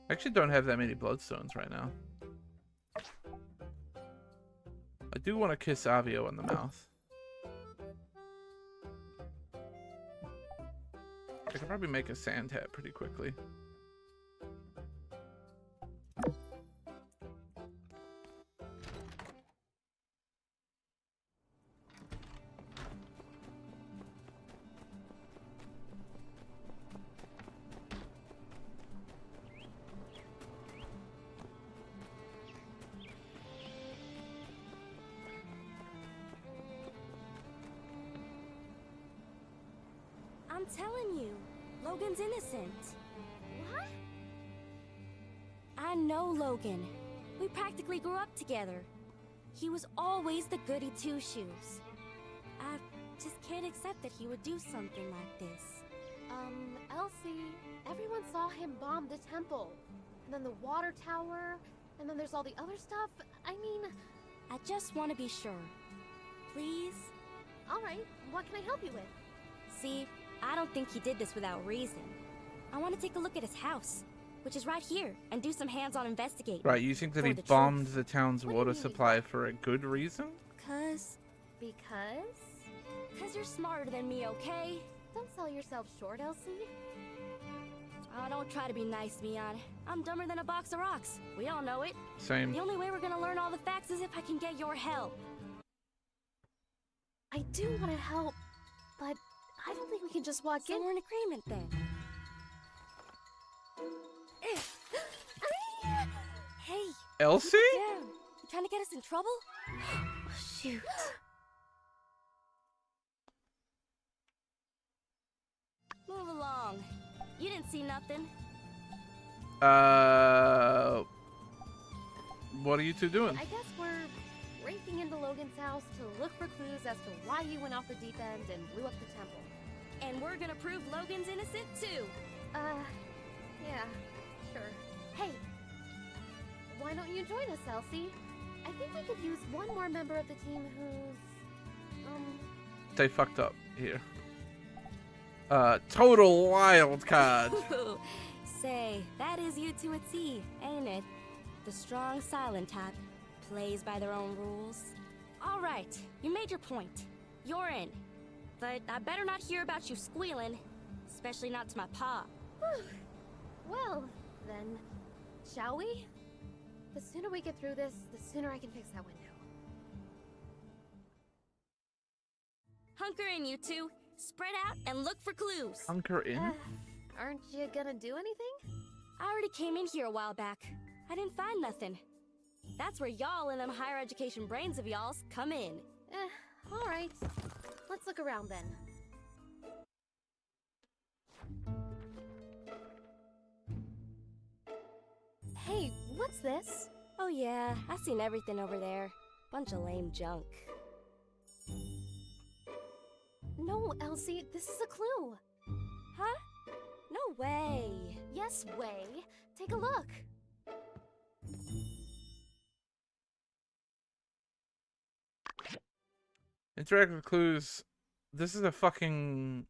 I actually don't have that many bloodstones right now. I do want to kiss Avio on the mouth. I could probably make a sand hat pretty quickly. I'm telling you, Logan's innocent. What? I know Logan. We practically grew up together. He was always the goody two-shoes. I just can't accept that he would do something like this. Elsie, everyone saw him bomb the temple, and then the water tower, and then there's all the other stuff. I mean... I just want to be sure. Please? Alright, what can I help you with? See, I don't think he did this without reason. I want to take a look at his house, which is right here, and do some hands-on investigating. Right, you think that he bombed the town's water supply for a good reason? Because you're smarter than me, okay? Don't sell yourself short, Elsie. Oh, don't try to be nice, Mion. I'm dumber than a box of rocks. We all know it. Same. The only way we're gonna learn all the facts is if I can get your help. I do want to help, but I don't think we can just walk in. We're in agreement then. Hey. Elsie? Keep it down. You trying to get us in trouble? Shoot. wrong? You didn't see nothing. What are you two doing? I guess we're breaking into Logan's house to look for clues as to why he went off the deep end and blew up the temple. And we're gonna prove Logan's innocent too. Yeah, sure. Hey, why don't you join us, Elsie? I think we could use one more member of the team who's, They fucked up here. Total wild card. Say, that is you to a T, ain't it? The strong, silent type. Plays by their own rules. Alright, you made your point. You're in. But I better not hear about you squealing. Especially not to my pa. well, then, shall we? The sooner we get through this, the sooner I can fix that window. Hunker in, you two. Spread out and look for clues. Hunker in? Aren't you gonna do anything? I already came in here a while back. I didn't find nothing. That's where y'all and them higher education brains of y'all's come in. Alright. Let's look around then. Hey, what's this? Oh yeah, I seen everything over there. Bunch of lame junk. No, Elsie, this is a clue. Huh? No way. Yes, way. Take a look. Interactive clues. This is a fucking...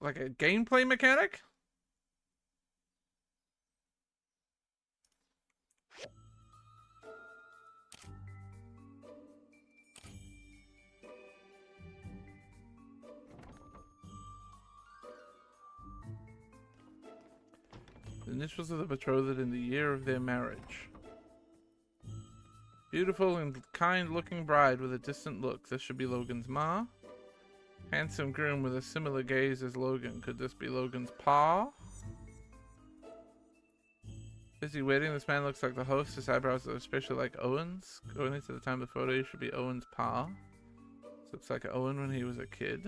like a gameplay mechanic? The initials of the betrothed in the year of their marriage. Beautiful and kind-looking bride with a distant look. This should be Logan's ma. Handsome groom with a similar gaze as Logan. Could this be Logan's pa? Busy waiting. This man looks like the host. His eyebrows are especially like Owen's. Going into the time of the photo, he should be Owen's pa. This looks like Owen when he was a kid.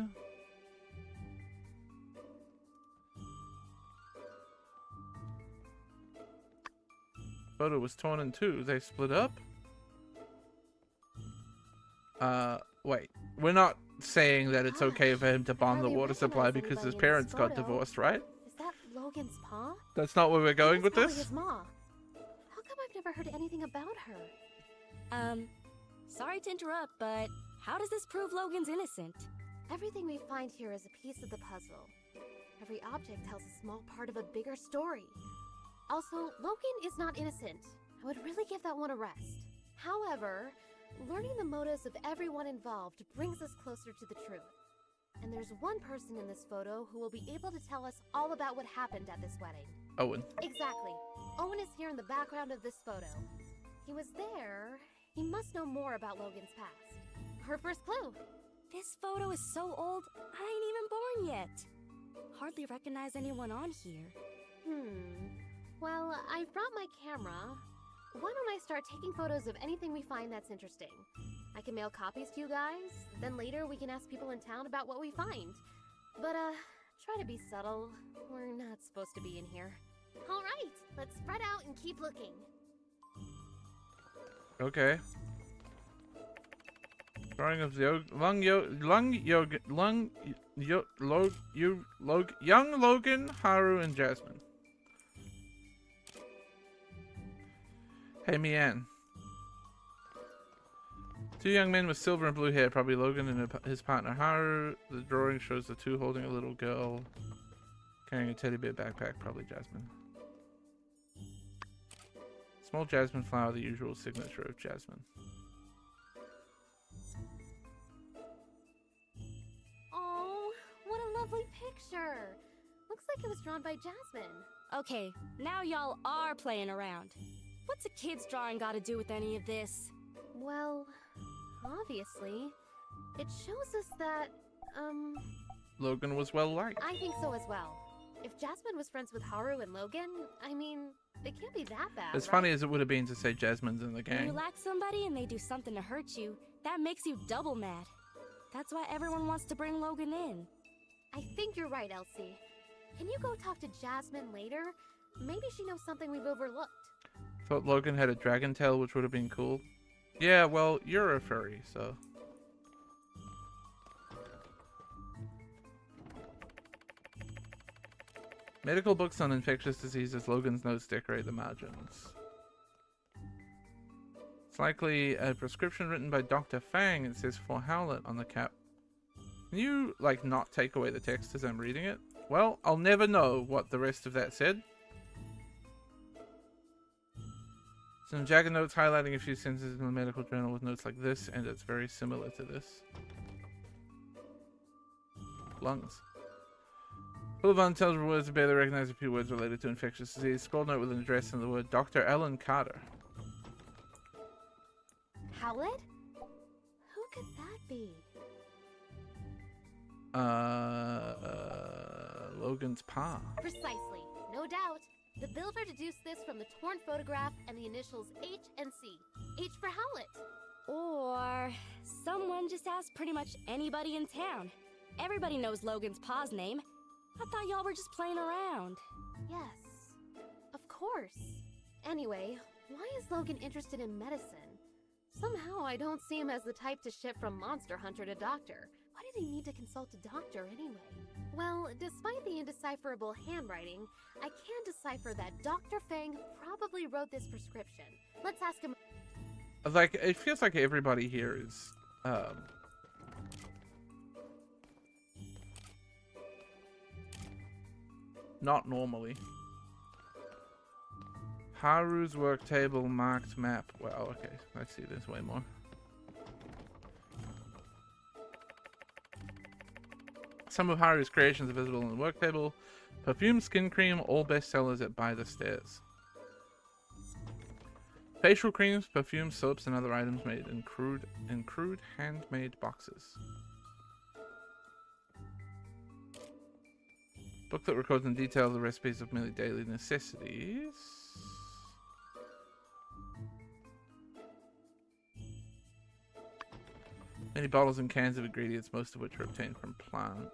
Photo was torn in two. They split up? Wait. We're not saying that it's okay for him to bomb the water supply because his parents got divorced, right? Is that Logan's pa? That's not where we're going with That's this? probably his ma. How come I've never heard anything about her? Sorry to interrupt, but how does this prove Logan's innocent? Everything we find here is a piece of the puzzle. Every object tells a small part of a bigger story. Also, Logan is not innocent. I would really give that one a rest. However, learning the motives of everyone involved brings us closer to the truth. And there's one person in this photo who will be able to tell us all about what happened at this wedding. Owen. Exactly. Owen is here in the background of this photo. He was there. He must know more about Logan's past. Her first clue. This photo is so old, I ain't even born yet. Hardly recognize anyone on here. Well, I've brought my camera. Why don't I start taking photos of anything we find that's interesting? I can mail copies to you guys, then later we can ask people in town about what we find. But, try to be subtle. We're not supposed to be in here. Alright, let's spread out and keep looking. Okay. Drawing of young Logan, Haru, and Jasmine. Hey, Mian. Two young men with silver and blue hair, probably Logan and his partner Haru. The drawing shows the two holding a little girl carrying a teddy bear backpack, probably Jasmine. Small jasmine flower, the usual signature of Jasmine. Oh, what a lovely picture. Looks like it was drawn by Jasmine. Okay, now y'all are playing around. What's a kid's drawing got to do with any of this? Well, obviously, it shows us that, Logan was well liked. I think so as well. If Jasmine was friends with Haru and Logan, I mean, it can't be that bad, As right? funny as it would have been to say Jasmine's in the When you gang. like somebody and they do something to hurt you, that makes you double mad. That's why everyone wants to bring Logan in. I think you're right, Elsie. Can you go talk to Jasmine later? Maybe she knows something we've overlooked. Thought Logan had a dragon tail, which would have been cool. Yeah, well, you're a furry, so... Medical books on infectious diseases. Logan's notes decorate the margins. It's likely a prescription written by Dr. Fang. It says for Howlet on the cap. Can you, like, not take away the text as I'm reading it? Well, I'll never know what the rest of that said. Some jagged notes highlighting a few sentences in the medical journal with notes like this, and it's very similar to this. Lungs. Full of unintelligible words, barely recognize a few words related to infectious disease. Scroll note with an address and the word Dr. Ellen Carter. Howlet? Who could that be? Logan's pa. Precisely. No doubt. The builder deduced this from the torn photograph and the initials H and C. H for Howlet. Or someone just asked pretty much anybody in town. Everybody knows Logan's pa's name. I thought y'all were just playing around. Yes, of course. Anyway, why is Logan interested in medicine? Somehow I don't see him as the type to ship from Monster Hunter to Doctor. Why did he need to consult a doctor anyway? Well, despite the indecipherable handwriting, I can decipher that Dr. Fang probably wrote this prescription. Let's ask him. Like, it feels like everybody here is, not normally. Haru's work table marked map. Wow, okay. I see there's way more. Some of Haru's creations are visible in the work table. Perfume, skin cream, all bestsellers at By the Stairs. Facial creams, perfumes, soaps, and other items made in crude handmade boxes. Book that records in detail the recipes of merely daily necessities. Many bottles and cans of ingredients, most of which are obtained from plants.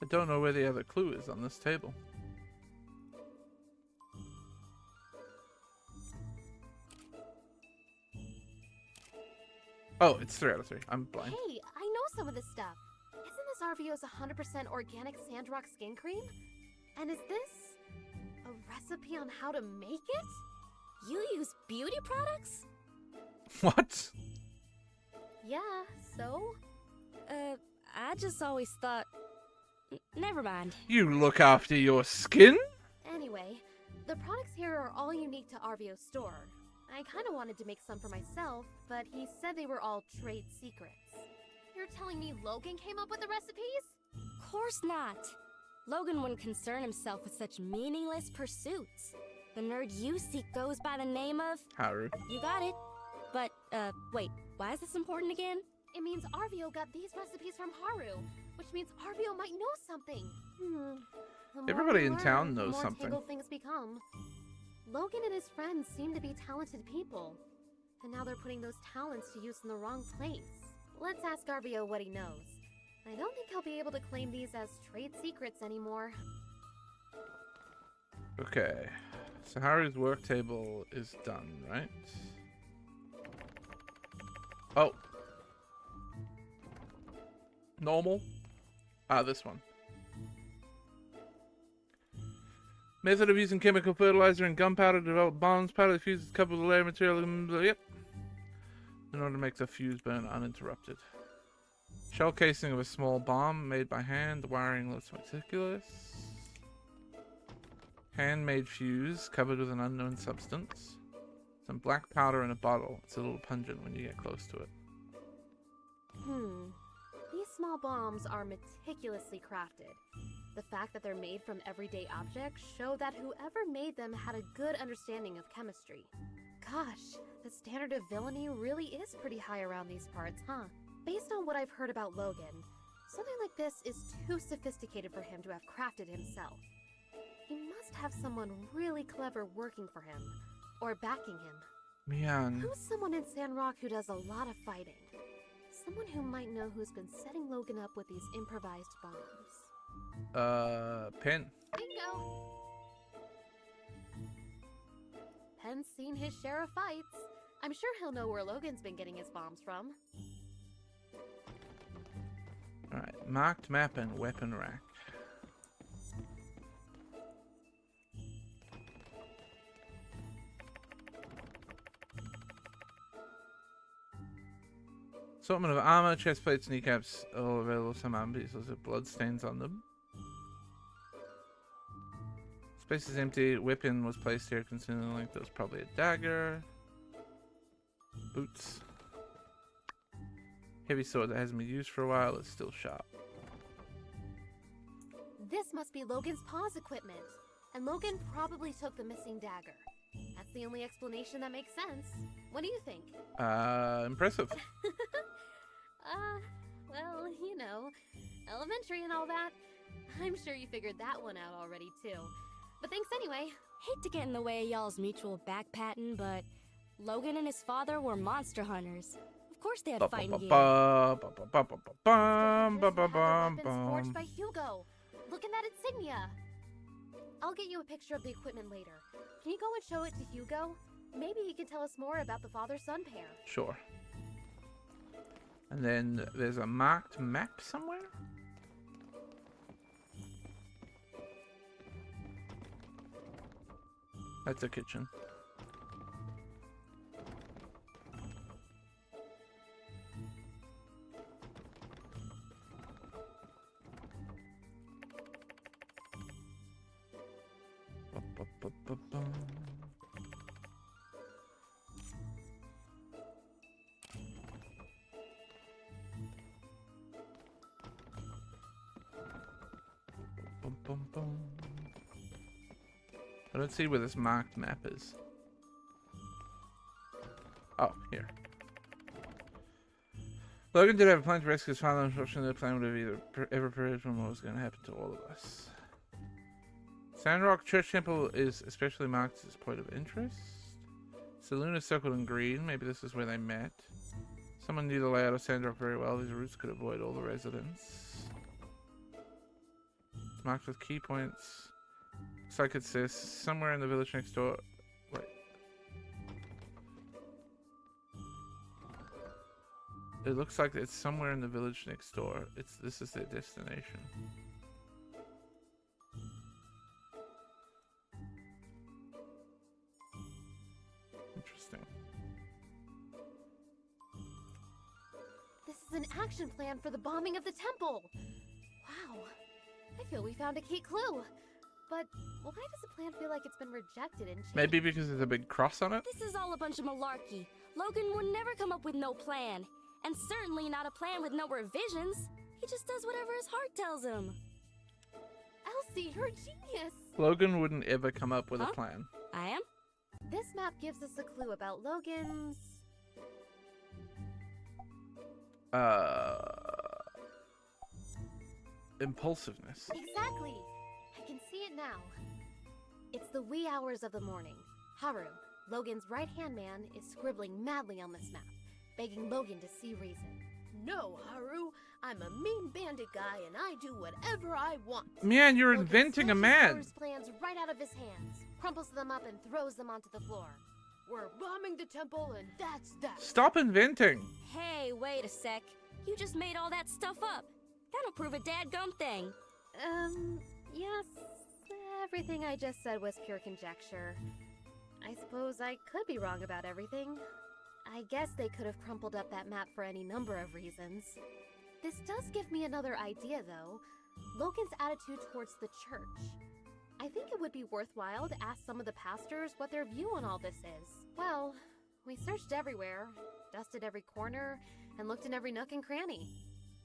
I don't know where the other clue is on this table. Oh, it's 3 out of 3. I'm blind. Hey, I know some of this stuff. Isn't this RVO's 100% organic Sandrock skin cream? And is this a recipe on how to make it? You use beauty products? What? Yeah, so? I just always thought... Never mind. You look after your skin? Anyway, the products here are all unique to RVO's store. I kind of wanted to make some for myself, but he said they were all trade secrets. You're telling me Logan came up with the recipes? Course not. Logan wouldn't concern himself with such meaningless pursuits. The nerd you seek goes by the name of... Haru. You got it. But, wait, why is this important again? It means RVO got these recipes from Haru, which means RVO might know something. Everybody in town knows the more something. tangled things become. Logan and his friends seem to be talented people, and now they're putting those talents to use in the wrong place. Let's ask RVO what he knows. I don't think he'll be able to claim these as trade secrets anymore. Okay, so Haru's work table is done, right? Oh. Normal. Ah, this one. Method of using chemical fertilizer and gunpowder to develop bombs. Powder that fuses coupled with layer material. Yep. In order to make the fuse burn uninterrupted. Shell casing of a small bomb made by hand. The wiring looks meticulous. Handmade fuse covered with an unknown substance. Some black powder in a bottle. It's a little pungent when you get close to it. These small bombs are meticulously crafted. The fact that they're made from everyday objects show that whoever made them had a good understanding of chemistry. Gosh, the standard of villainy really is pretty high around these parts, huh? Based on what I've heard about Logan, something like this is too sophisticated for him to have crafted himself. He must have someone really clever working for him, or backing him. Man. Who's someone in Sandrock who does a lot of fighting? Someone who might know who's been setting Logan up with these improvised bombs. Pin. Bingo! Pen's seen his share of fights. I'm sure he'll know where Logan's been getting his bombs from. Alright, marked map and weapon rack. Assortment of armor, chest plates, kneecaps, all available. Some armor pieces with bloodstains on them. Space is empty. Weapon was placed here. Considering the length, there was probably a dagger. Boots. Heavy sword that hasn't been used for a while. It's still sharp. This must be Logan's pause equipment. And Logan probably took the missing dagger. That's the only explanation that makes sense. What do you think? Impressive. Well, you know, elementary and all that. I'm sure you figured that one out already, too. But thanks anyway. Hate to get in the way of y'all's mutual backpatting, but Logan and his father were monster hunters. Of course they had fighting gear. Forged by Hugo. Look at that insignia. I'll get you a picture of the equipment later. Can you go and show it to Hugo? Maybe he can tell us more about the father-son pair. Sure. And then there's a marked map somewhere? That's a kitchen. I don't see where this marked map is. Oh, here. Logan did have a plan to rescue his father. Unfortunately, the plan would have ever prepared from what was going to happen to all of us. Sandrock Church Temple is especially marked as a point of interest. Saloon is circled in green. Maybe this is where they met. Someone knew the layout of Sandrock very well. These routes could avoid all the residents. It's marked with key points. Looks like it says somewhere in the village next door. Wait. It looks like it's somewhere in the village next door. This is their destination. Interesting. This is an action plan for the bombing of the temple. Wow. I feel we found a key clue. But why does the plan feel like it's been rejected and changed? Maybe because there's a big cross on it? This is all a bunch of malarkey. Logan would never come up with no plan. And certainly not a plan with no revisions. He just does whatever his heart tells him. Elsie, you're a genius! Logan wouldn't ever come up with a plan. I am? This map gives us a clue about Logan's... impulsiveness. Exactly! I can see it now. It's the wee hours of the morning. Haru, Logan's right-hand man, is scribbling madly on this map, begging Logan to see reason. No, Haru, I'm a mean bandit guy and I do whatever I want. Man, you're Logan inventing a snatches man. Haru's plans right out of his hands, crumples them up and throws them onto the floor. We're bombing the temple and that's that. Stop inventing. Hey, wait a sec. You just made all that stuff up. That'll prove a dadgum thing. Yes, everything I just said was pure conjecture. I suppose I could be wrong about everything. I guess they could have crumpled up that map for any number of reasons. This does give me another idea, though. Logan's attitude towards the church. I think it would be worthwhile to ask some of the pastors what their view on all this is. Well, we searched everywhere, dusted every corner, and looked in every nook and cranny.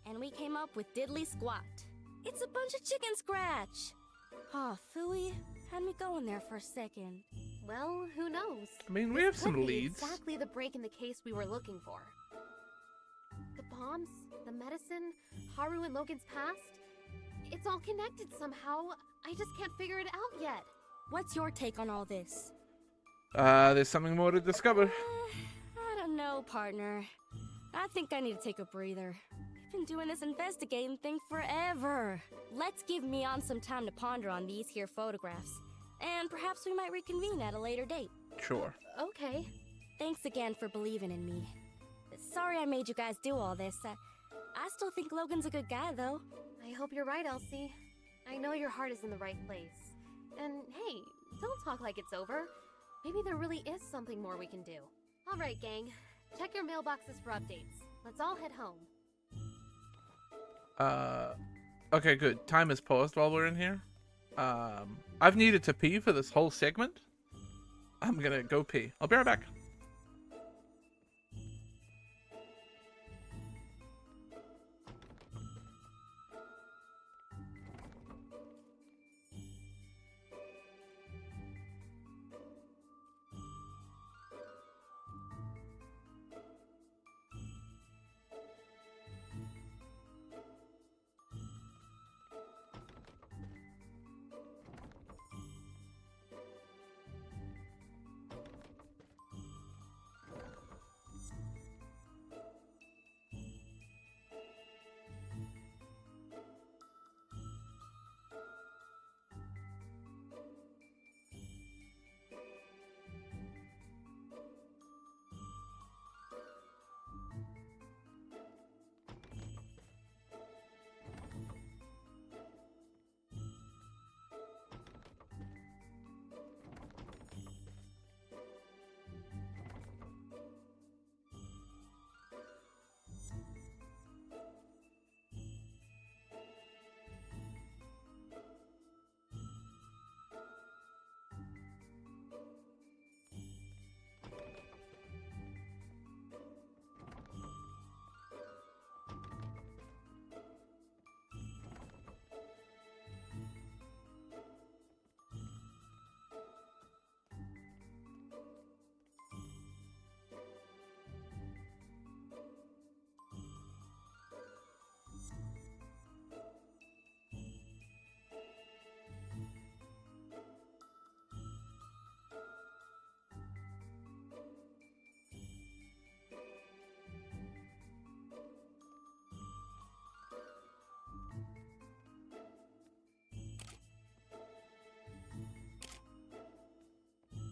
and we came up with diddly squat. It's a bunch of chicken scratch. Aw, phooey. Had me going there for a second. Well, who knows? I mean, we This have some could be leads. Exactly the break in the case we were looking for. The bombs, the medicine, Haru and Logan's past. It's all connected somehow. I just can't figure it out yet. What's your take on all this? There's something more to discover. I don't know, partner. I think I need to take a breather. We've been doing this investigating thing forever. Let's give Mion some time to ponder on these here photographs. And perhaps we might reconvene at a later date. Sure. Okay. Thanks again for believing in me. Sorry I made you guys do all this. I still think Logan's a good guy, though. I hope you're right, Elsie. I know your heart is in the right place. And hey, don't talk like it's over. Maybe there really is something more we can do. All right, gang. Check your mailboxes for updates. Let's all head home. Okay, good. Time is paused while we're in here. I've needed to pee for this whole segment. I'm gonna go pee. I'll be right back.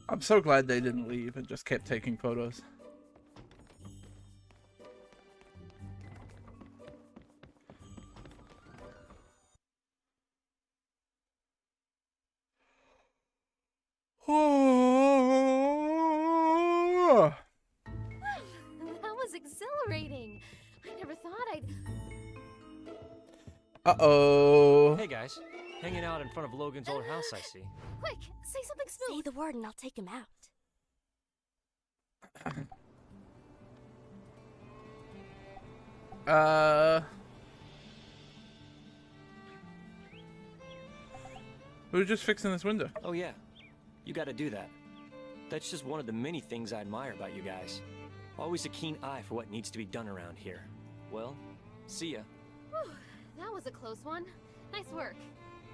I'm so glad they didn't leave and just kept taking photos. That was exhilarating. I never thought I'd... Uh-oh. Hey guys, hanging out in front of Logan's old house, I see. Quick, say something smooth. Say the word and I'll take him out. We were just fixing this window. Oh yeah, you gotta do that. That's just one of the many things I admire about you guys. Always a keen eye for what needs to be done around here. Well, see ya. Whew, that was a close one. Nice work.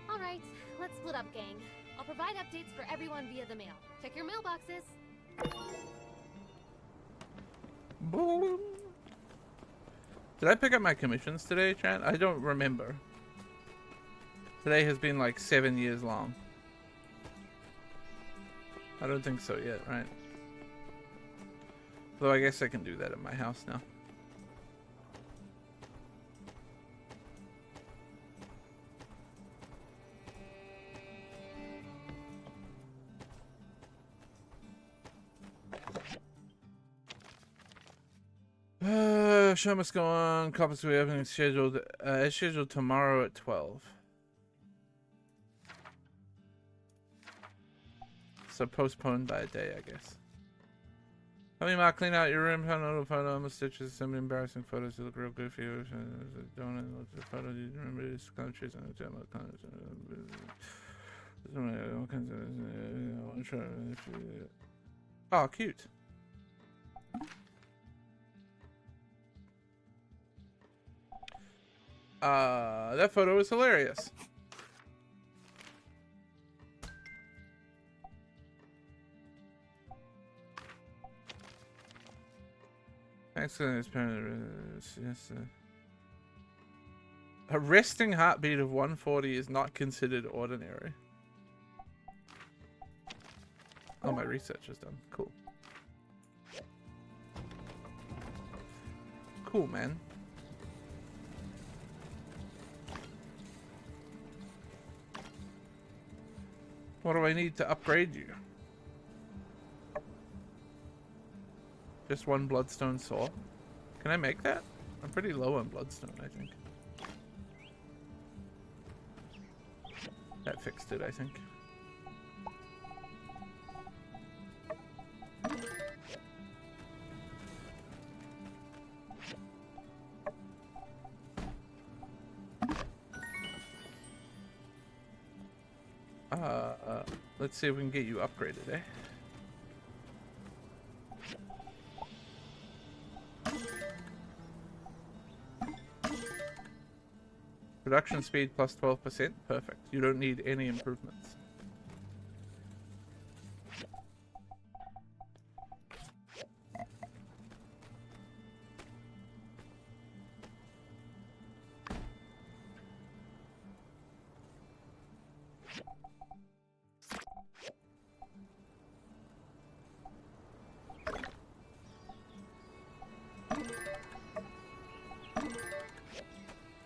All right, let's split up, gang. I'll provide updates for everyone via the mail. Check your mailboxes. Did I pick up my commissions today, chat? I don't remember. Today has been like 7 years long. I don't think so yet, right? Though I guess I can do that at my house now. Show must go on. Copies we opening scheduled. It's scheduled tomorrow at 12. So postponed by a day, I guess. Help me, Mark, clean out your room. Found an old photo. I'm stitches. Some embarrassing photos. You look real goofy. Don't look at the photo. Do you remember this countries and the general countries? Oh, cute. That photo was hilarious. Excellent. Yes, a resting heartbeat of 140 is not considered ordinary. Oh, my research is done. Cool. Cool, man. What do I need to upgrade you? Just one bloodstone saw. Can I make that? I'm pretty low on bloodstone, I think. That fixed it, I think. Let's see if we can get you upgraded, eh? Production speed plus 12%. Perfect. You don't need any improvements.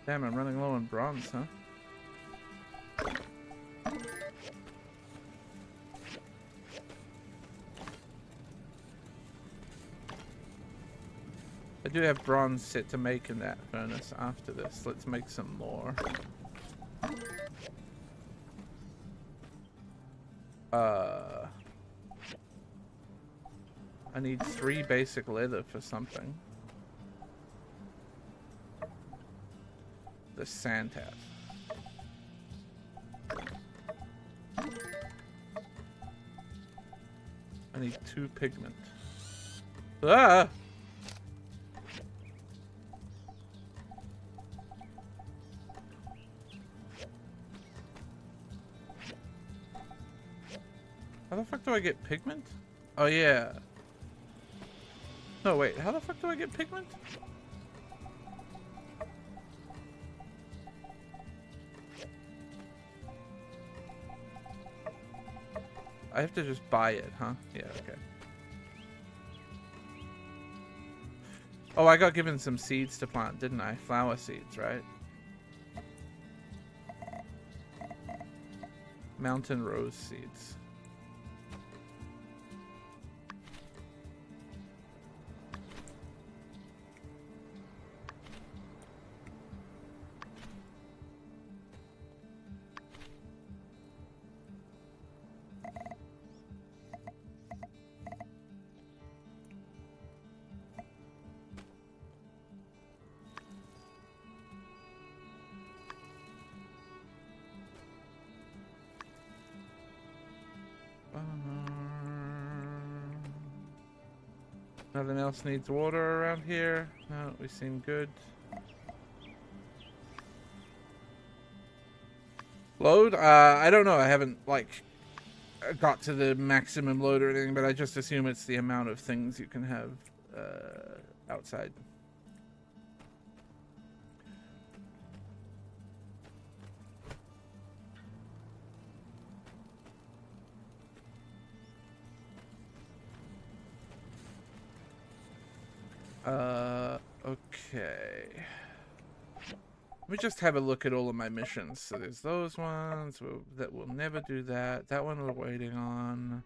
Damn, I'm running low on bronze, huh? I do have bronze set to make in that furnace after this. Let's make some more. I need 3 basic leather for something. The sand tap. I need 2 pigment. Ah! How the fuck do I get pigment? Oh yeah. No wait, how the fuck do I get pigment? I have to just buy it, huh? Yeah, okay. Oh, I got given some seeds to plant, didn't I? Flower seeds, right? Mountain rose seeds. Nothing else needs water around here. No, we seem good. Load? I don't know. I haven't, like, got to the maximum load or anything, but I just assume it's the amount of things you can have outside. Okay. Let me just have a look at all of my missions. So there's those ones that will never do that. That one we're waiting on.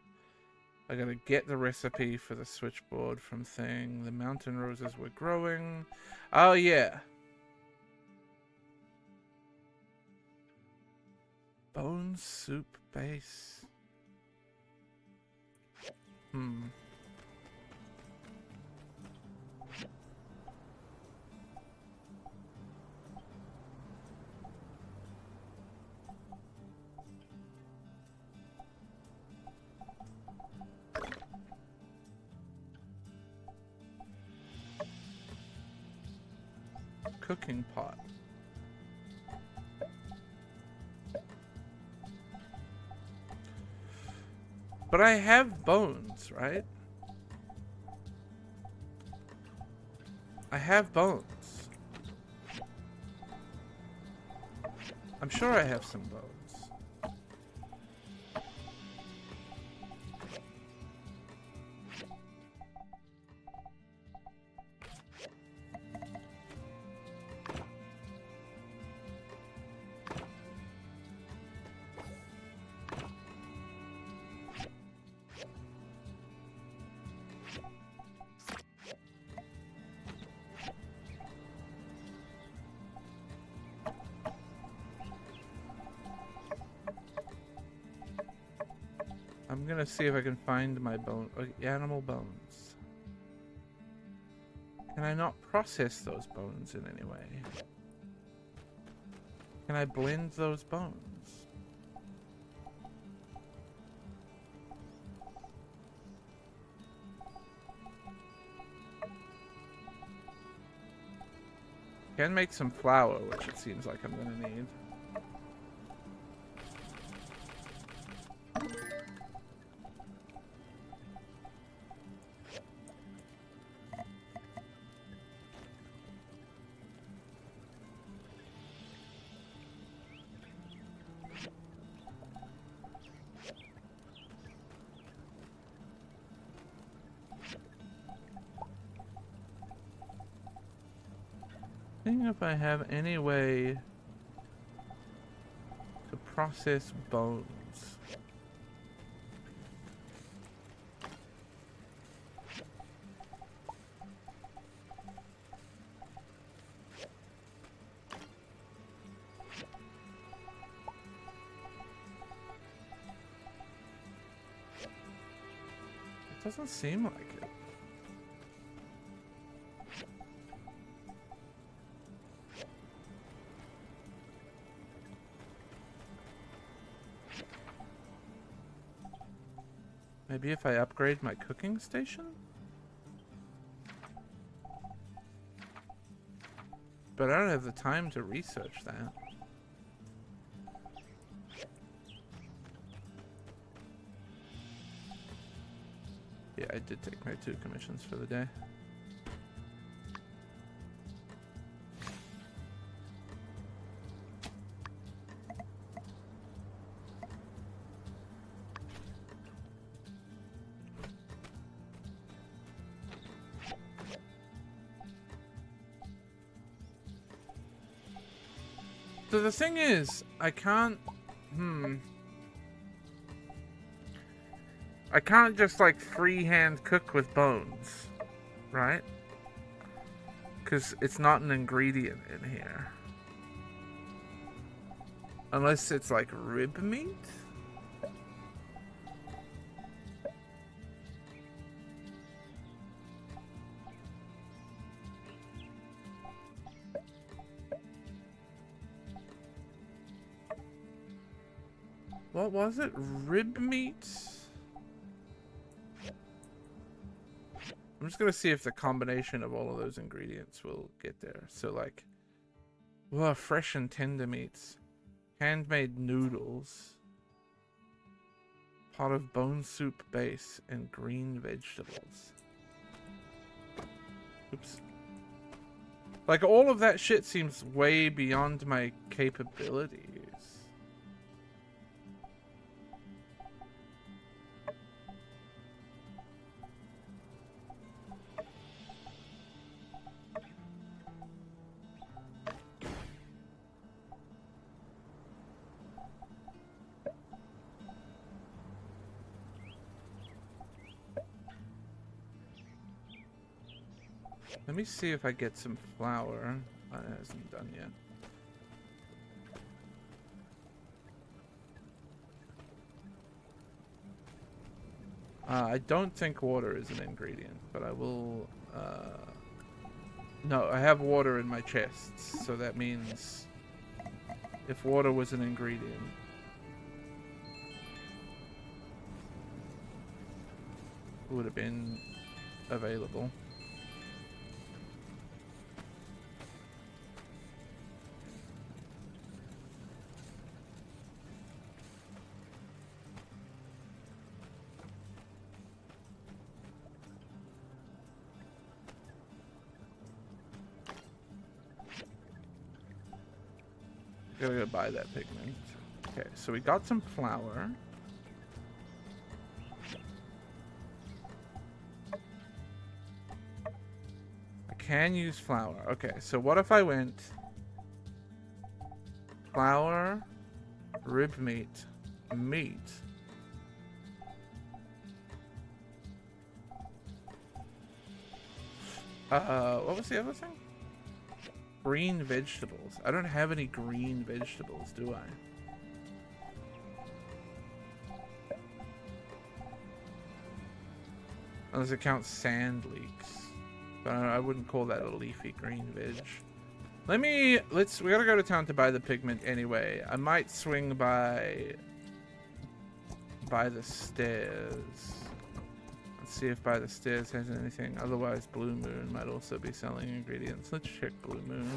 I gotta get the recipe for the switchboard from thing. The mountain roses were growing. Oh, yeah. Bone soup base. cooking pot. But I have bones, right? I have bones. I'm sure I have some bones. I'm gonna see if I can find my animal bones. Can I not process those bones in any way? Can I blend those bones? Can make some flour, which it seems like I'm gonna need. Seeing if I have any way to process bones. It doesn't seem like it. Maybe if I upgrade my cooking station? But I don't have the time to research that. Yeah, I did take my 2 commissions for the day. So the thing is, I can't... I can't just, like, freehand cook with bones, right? Because it's not an ingredient in here. Unless it's, like, rib meat? What was it? Rib meat? I'm just gonna see if the combination of all of those ingredients will get there. So like, well, fresh and tender meats, handmade noodles, pot of bone soup base, and green vegetables. Oops. Like all of that shit seems way beyond my capabilities. Let me see if I get some flour. Oh, it hasn't done yet. I don't think water is an ingredient, but I will... No, I have water in my chests, so that means if water was an ingredient... it would have been available. Gotta go buy that pigment. Okay, so we got some flour. I can use flour. Okay, so what if I went flour, rib meat, meat. What was the other thing? Green vegetables. I don't have any green vegetables, do I? Unless it counts sand leeks. But I wouldn't call that a leafy green veg. We gotta go to town to buy the pigment anyway. I might swing by the stairs. Let's see if by the stairs has anything. Otherwise, Blue Moon might also be selling ingredients. Let's check Blue Moon.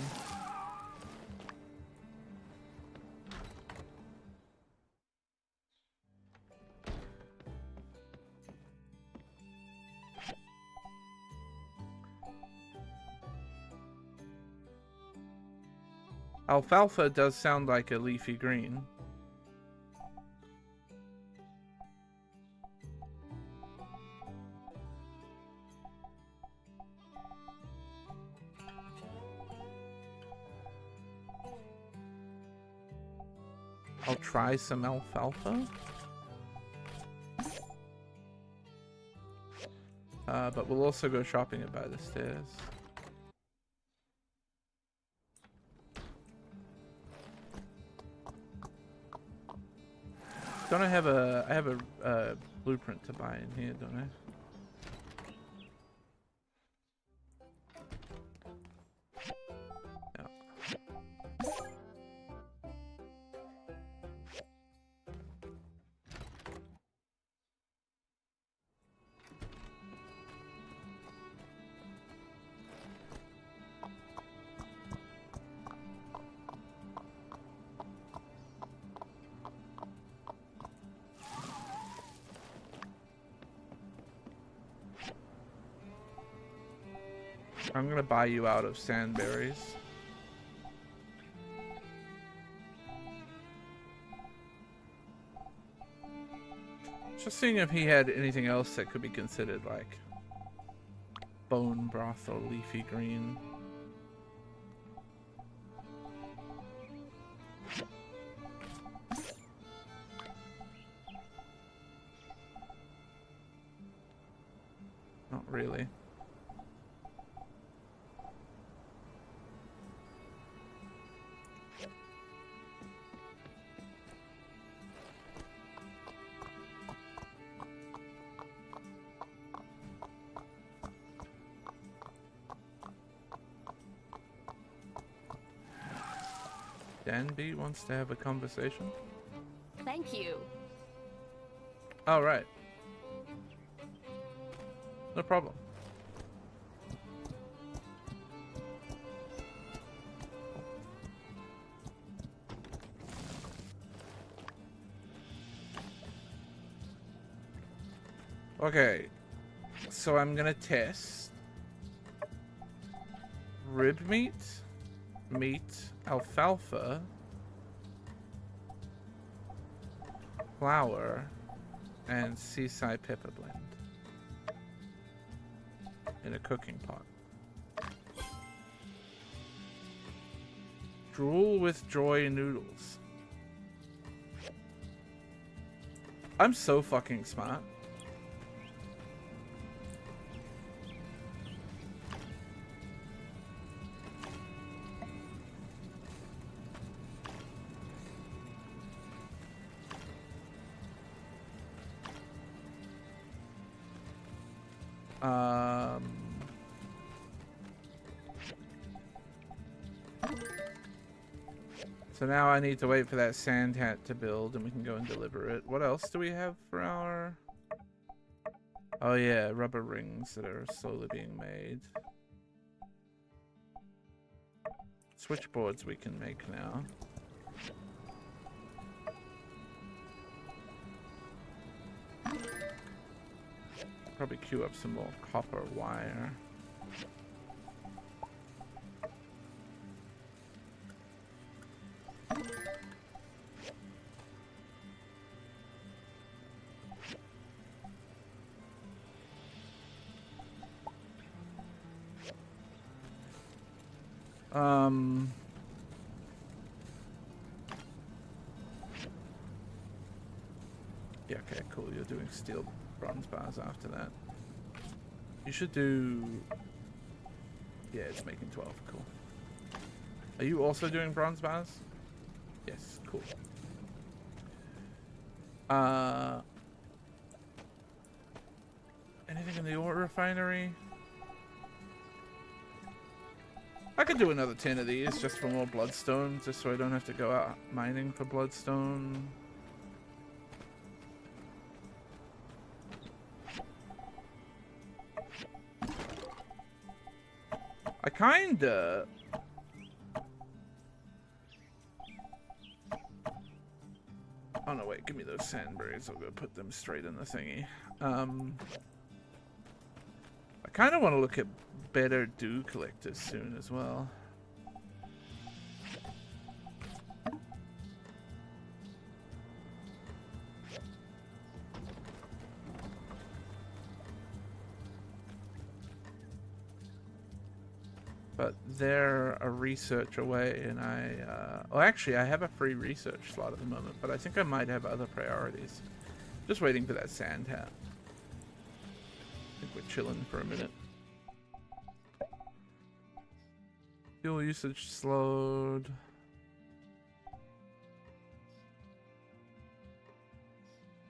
Alfalfa does sound like a leafy green. I'll try some alfalfa. But we'll also go shopping it by the stairs. Don't I have a blueprint to buy in here, don't I? I'm gonna buy you out of sandberries. Just seeing if he had anything else that could be considered like bone broth or leafy green. Not really. Danby wants to have a conversation. Thank you. All right. No problem. Okay. So I'm gonna test rib meat, alfalfa, flour, and seaside pepper blend in a cooking pot. Drool with joy noodles. I'm so fucking smart. So now I need to wait for that sand hat to build and we can go and deliver it. What else do we have for our... Oh yeah, rubber rings that are slowly being made. Switchboards we can make now. Probably queue up some more copper wire. Yeah, okay, cool. You're doing steel bronze bars after that. You should do... Yeah, it's making 12. Cool. Are you also doing bronze bars? Yes, cool. Anything in the ore refinery? I could do another 10 of these just for more bloodstone, just so I don't have to go out mining for bloodstone. I kinda... Oh no, wait, give me those sandberries. I'll go put them straight in the thingy. I kinda want to look at better dew collectors soon as well. But they're a research away, and well, actually, I have a free research slot at the moment, but I think I might have other priorities. Just waiting for that sand hat. I think we're chilling for a minute. Fuel usage slowed.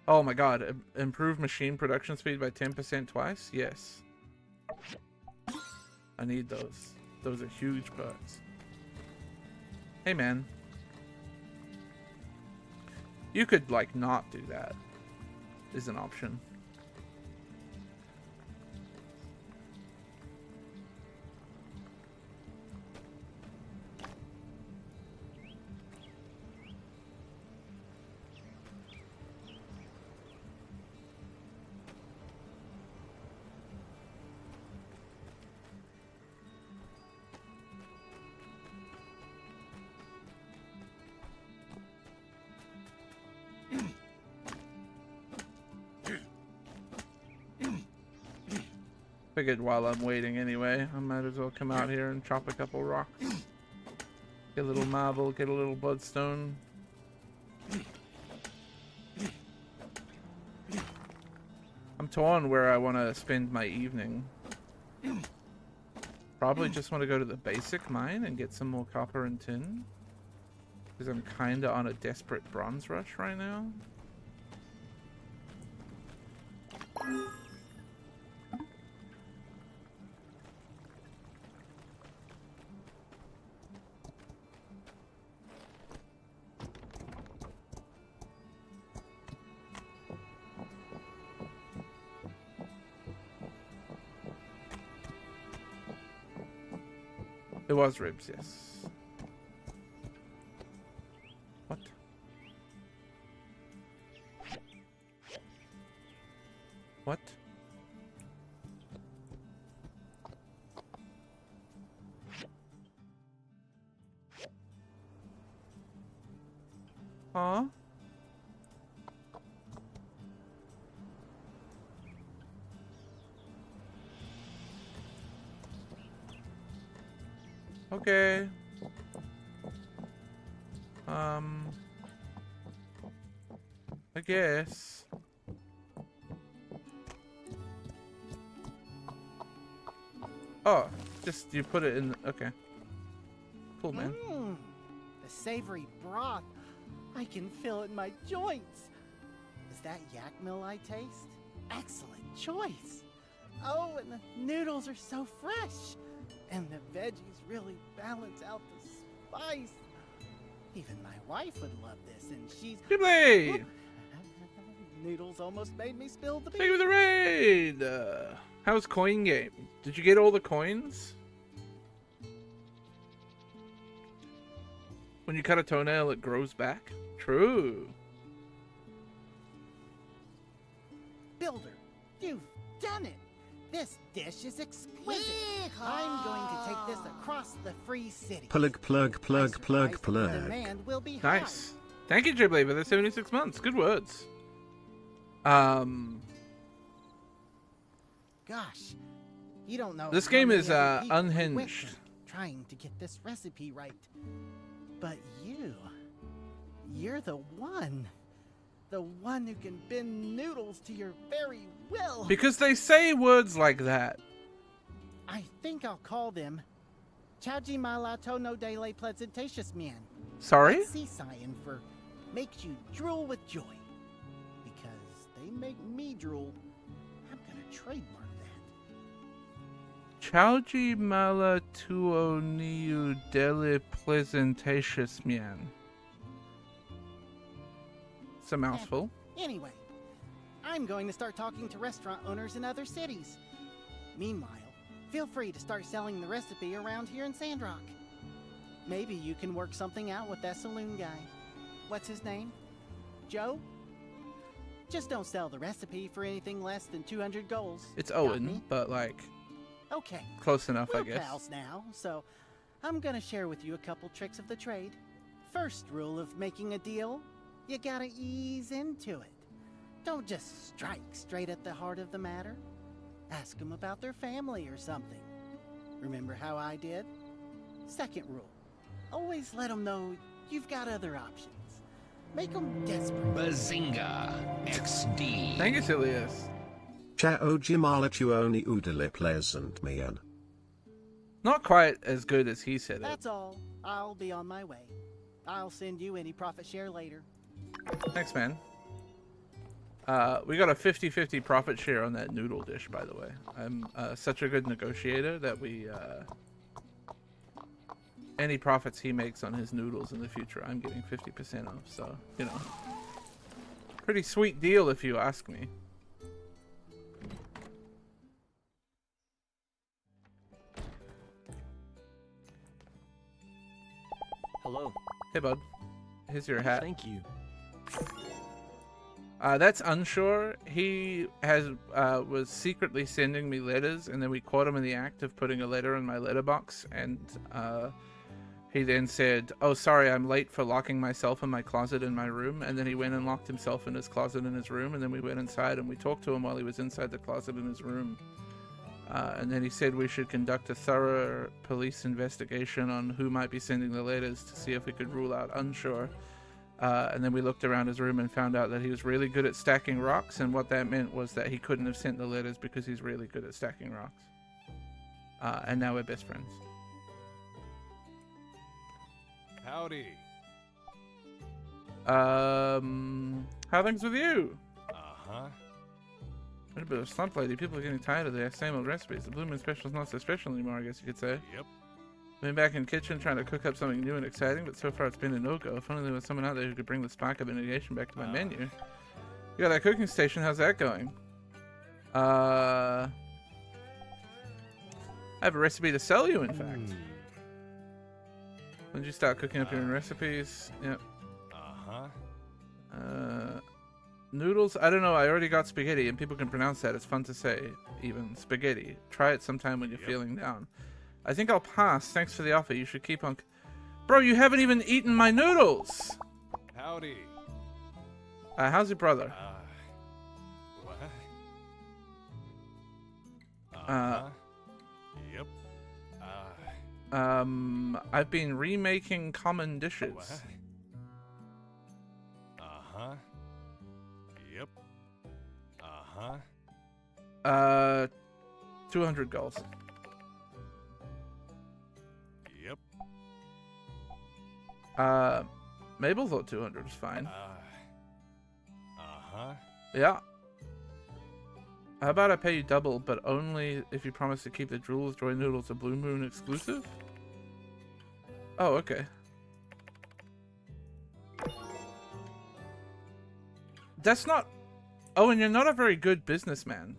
Oh my god, improve machine production speed by 10% twice? Yes. I need those. Those are huge perks. Hey man. You could, like, not do that. Is an option. Figured while I'm waiting anyway, I might as well come out here and chop a couple rocks. Get a little marble, get a little bloodstone. I'm torn where I want to spend my evening. Probably just want to go to the basic mine and get some more copper and tin. Because I'm kinda on a desperate bronze rush right now. It was ribs, yes. What? What? Huh? Okay. I guess. Oh, just you put it in. Okay. Cool, man. The savory broth. I can feel it in my joints. Is that yak mill I taste? Excellent choice. Oh, and the noodles are so fresh. And the veggies really balance out the spice. Even my wife would love this, and she's... Ghibli! Noodles almost made me spill the beans. Thank you for the raid! How's coin game? Did you get all the coins? When you cut a toenail, it grows back? True. Builder, you've done it! This dish is exquisite. I'm going to take this across the free city. Plug. Demand will be high. Nice. Thank you, Ghibli, for the 76 months. Good words. Gosh, you don't know. This how game many is other people are with unhinged. them, trying to get this recipe right. But you're the one. The one who can bend noodles to your very will. Because they say words like that. I think I'll call them Chaji Malato no Dele Pleasantatious Man. Sorry? That's Seasayan for makes you drool with joy. Because they make me drool. I'm gonna trademark that. Chauji mala tuo niu dele pleasantatious man. It's a mouthful. Anyway, I'm going to start talking to restaurant owners in other cities. Meanwhile, feel free to start selling the recipe around here in Sandrock. Maybe you can work something out with that saloon guy. What's his name? Joe? Just don't sell the recipe for anything less than 200 goals. It's Got Owen, me? but like Okay. close enough, We're I guess. pals now, so I'm gonna share with you a couple tricks of the trade. First rule of making a deal, you gotta ease into it. Don't just strike straight at the heart of the matter. Ask them about their family or something. Remember how I did? Second rule, always let them know you've got other options. Make them desperate. Bazinga! XD. Thank you, Silius. Chao Jimala Tuoni Udale Pleasant Man. Not quite as good as he said it. That's all. I'll be on my way. I'll send you any profit share later. Thanks, man. We got a 50-50 profit share on that noodle dish, by the way. I'm such a good negotiator that we... any profits he makes on his noodles in the future, I'm getting 50% of. So, you know. Pretty sweet deal if you ask me. Hello. Hey, bud. Here's your hat. Thank you. That's unsure. He has was secretly sending me letters, and then we caught him in the act of putting a letter in my letterbox, and he then said, "Oh, sorry, I'm late for locking myself in my closet in my room," and then he went and locked himself in his closet in his room, and then we went inside and we talked to him while he was inside the closet in his room. And then he said we should conduct a thorough police investigation on who might be sending the letters to see if we could rule out unsure. And then we looked around his room and found out that he was really good at stacking rocks, and what that meant was that he couldn't have sent the letters because he's really good at stacking rocks. And now we're best friends. Howdy. How are things with you? Uh-huh. A bit of a slump lady. People are getting tired of the same old recipes. The Blue Moon Special is not so special anymore, I guess you could say. Yep. Been back in the kitchen trying to cook up something new and exciting, but so far it's been a no-go. If only there was someone out there who could bring the spark of innovation back to my menu. You got that cooking station, how's that going? I have a recipe to sell you, in fact. When did you start cooking up your own recipes? Yep. Noodles? I don't know, I already got spaghetti, and people can pronounce that. It's fun to say, even. Spaghetti. Try it sometime when you're feeling down. I think I'll pass. Thanks for the offer. You should keep on... Bro, you haven't even eaten my noodles! Howdy. How's your brother? What? Yep. I've been remaking common dishes. What? Uh-huh. Yep. Uh-huh. 200 goals. Yep. Mabel thought 200 was fine. Uh-huh. Yeah. How about I pay you double, but only if you promise to keep the Drool's Joy Noodles a Blue Moon exclusive? Oh, okay. That's not... Oh, and you're not a very good businessman.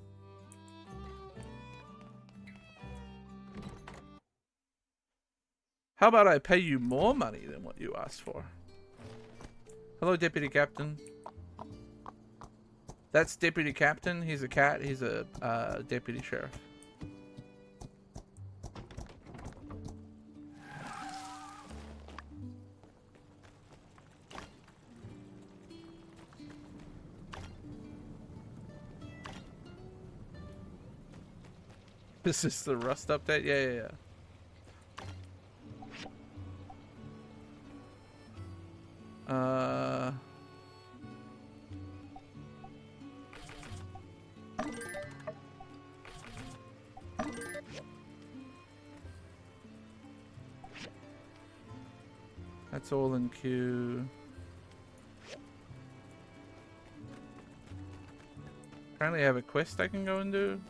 How about I pay you more money than what you asked for? Hello, Deputy Captain. That's Deputy Captain. He's a cat. He's a Deputy Sheriff. This is the Rust update? Yeah. That's all in queue. Apparently I have a quest I can go and do.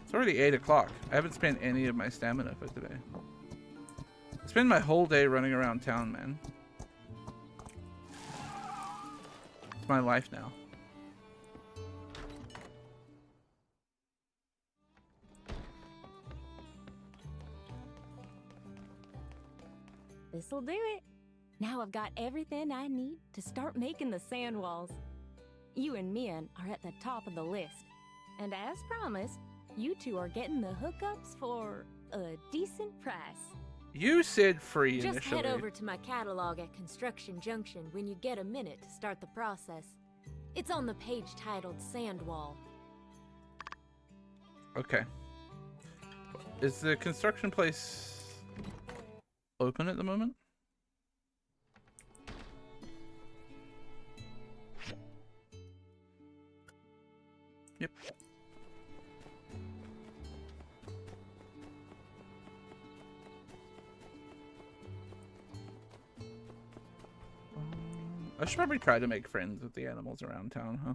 It's already 8 o'clock. I haven't spent any of my stamina for today. I spend my whole day running around town, man. It's my life now. This'll do it. Now I've got everything I need to start making the sand walls. You and Mian are at the top of the list. And as promised, you two are getting the hookups for a decent price. You said free Just initially. head over to my catalog at Construction Junction when you get a minute to start the process. It's on the page titled Sand Wall. Okay. Is the construction place open at the moment? Yep. I should probably try to make friends with the animals around town, huh?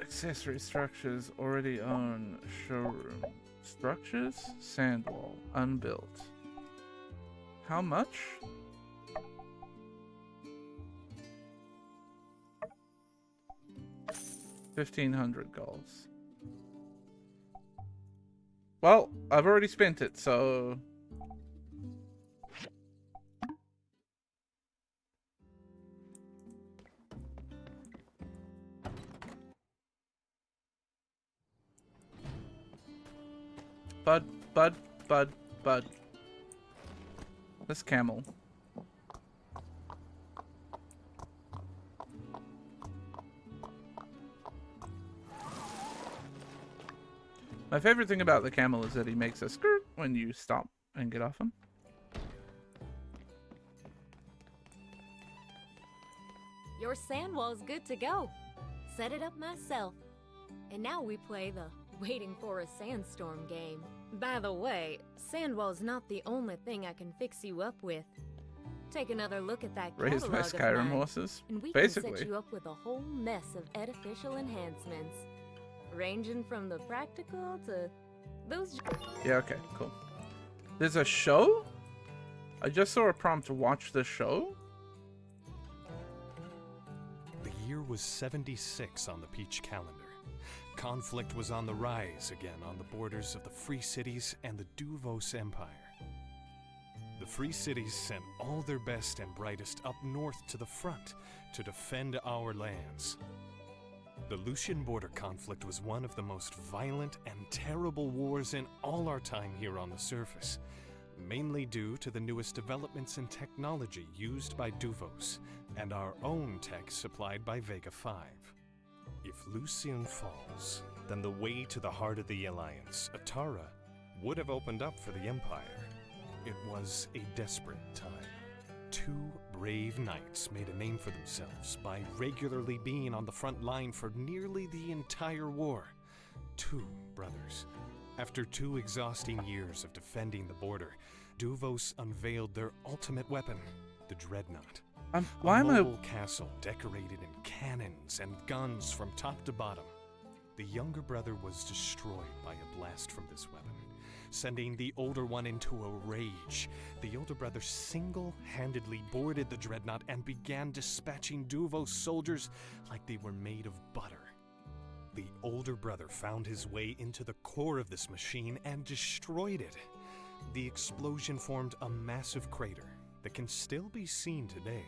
Accessory structures already own showroom. Structures? Sandwall. Unbuilt. How much? $1,500 goals. Well, I've already spent it, so... Bud. This camel. My favorite thing about the camel is that he makes a skirt when you stop and get off him. Your sand wall's good to go. Set it up myself. And now we play the waiting for a sandstorm game. By the way, Sandwall's not the only thing I can fix you up with. Take another look at that Raise my catalog of Skyrim mine, horses. and we Basically. can set you up with a whole mess of artificial enhancements, ranging from the practical to those. Yeah, okay, cool. There's a show? I just saw a prompt to watch the show? The year was 76 on the Peach calendar. Conflict was on the rise again on the borders of the Free Cities and the Duvos Empire. The Free Cities sent all their best and brightest up north to the front to defend our lands. The Lucian border conflict was one of the most violent and terrible wars in all our time here on the surface, mainly due to the newest developments in technology used by Duvos and our own tech supplied by Vega 5. If Lucian falls, then the way to the heart of the Alliance, Atara, would have opened up for the Empire. It was a desperate time. Two brave knights made a name for themselves by regularly being on the front line for nearly the entire war. Two brothers. After 2 exhausting years of defending the border, Duvos unveiled their ultimate weapon, the Dreadnought. Why am I... A mobile castle decorated in cannons and guns from top to bottom. The younger brother was destroyed by a blast from this weapon, sending the older one into a rage. The older brother single-handedly boarded the Dreadnought and began dispatching Duvos soldiers like they were made of butter. The older brother found his way into the core of this machine and destroyed it. The explosion formed a massive crater that can still be seen today,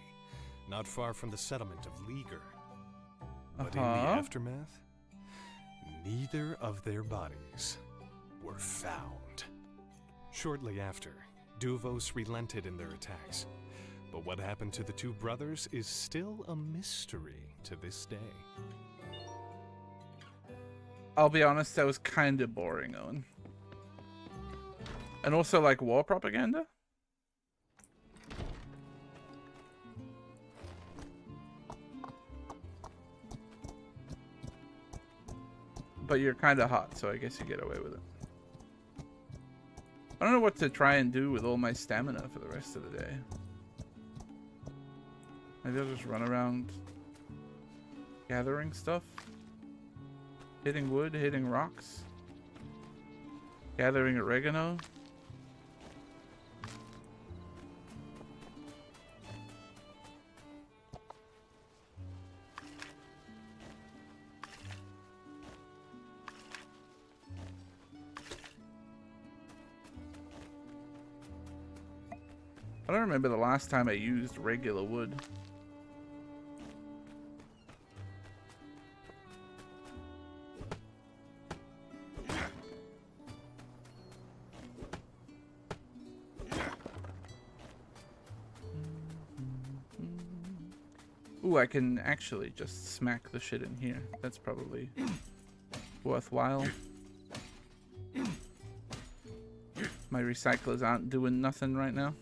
not far from the settlement of Liger. But in the aftermath, neither of their bodies were found. Shortly after, Duvos relented in their attacks. But what happened to the two brothers is still a mystery to this day. I'll be honest, that was kind of boring, Owen. And also, like, war propaganda? But you're kind of hot, so I guess you get away with it. I don't know what to try and do with all my stamina for the rest of the day. Maybe I'll just run around gathering stuff. Hitting wood, hitting rocks. Gathering oregano. I don't remember the last time I used regular wood. Ooh, I can actually just smack the shit in here. That's probably worthwhile. My recyclers aren't doing nothing right now.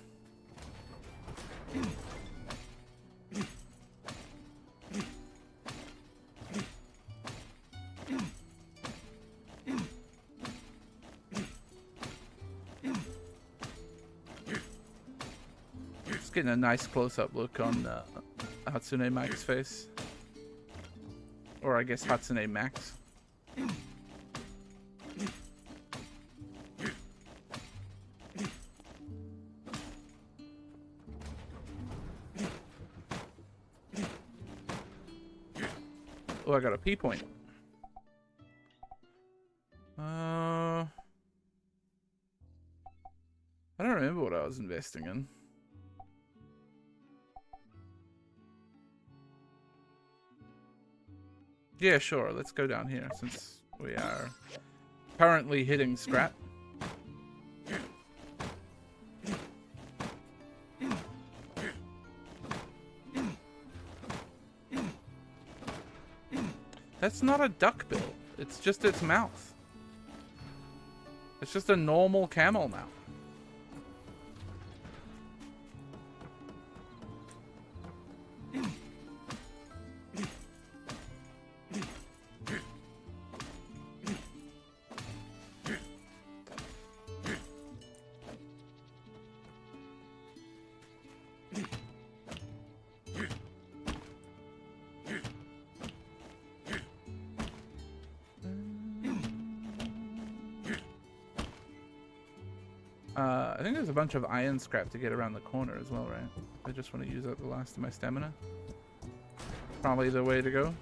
Just getting a nice close-up look on Hatsune Mike's face. Or I guess Hatsune Max. Oh, I got a P point. I don't remember what I was investing in. Yeah, sure. Let's go down here since we are currently hitting scrap. That's not a duckbill. It's just its mouth. It's just a normal camel mouth. I think there's a bunch of iron scrap to get around the corner as well, right? I just want to use up the last of my stamina. Probably the way to go.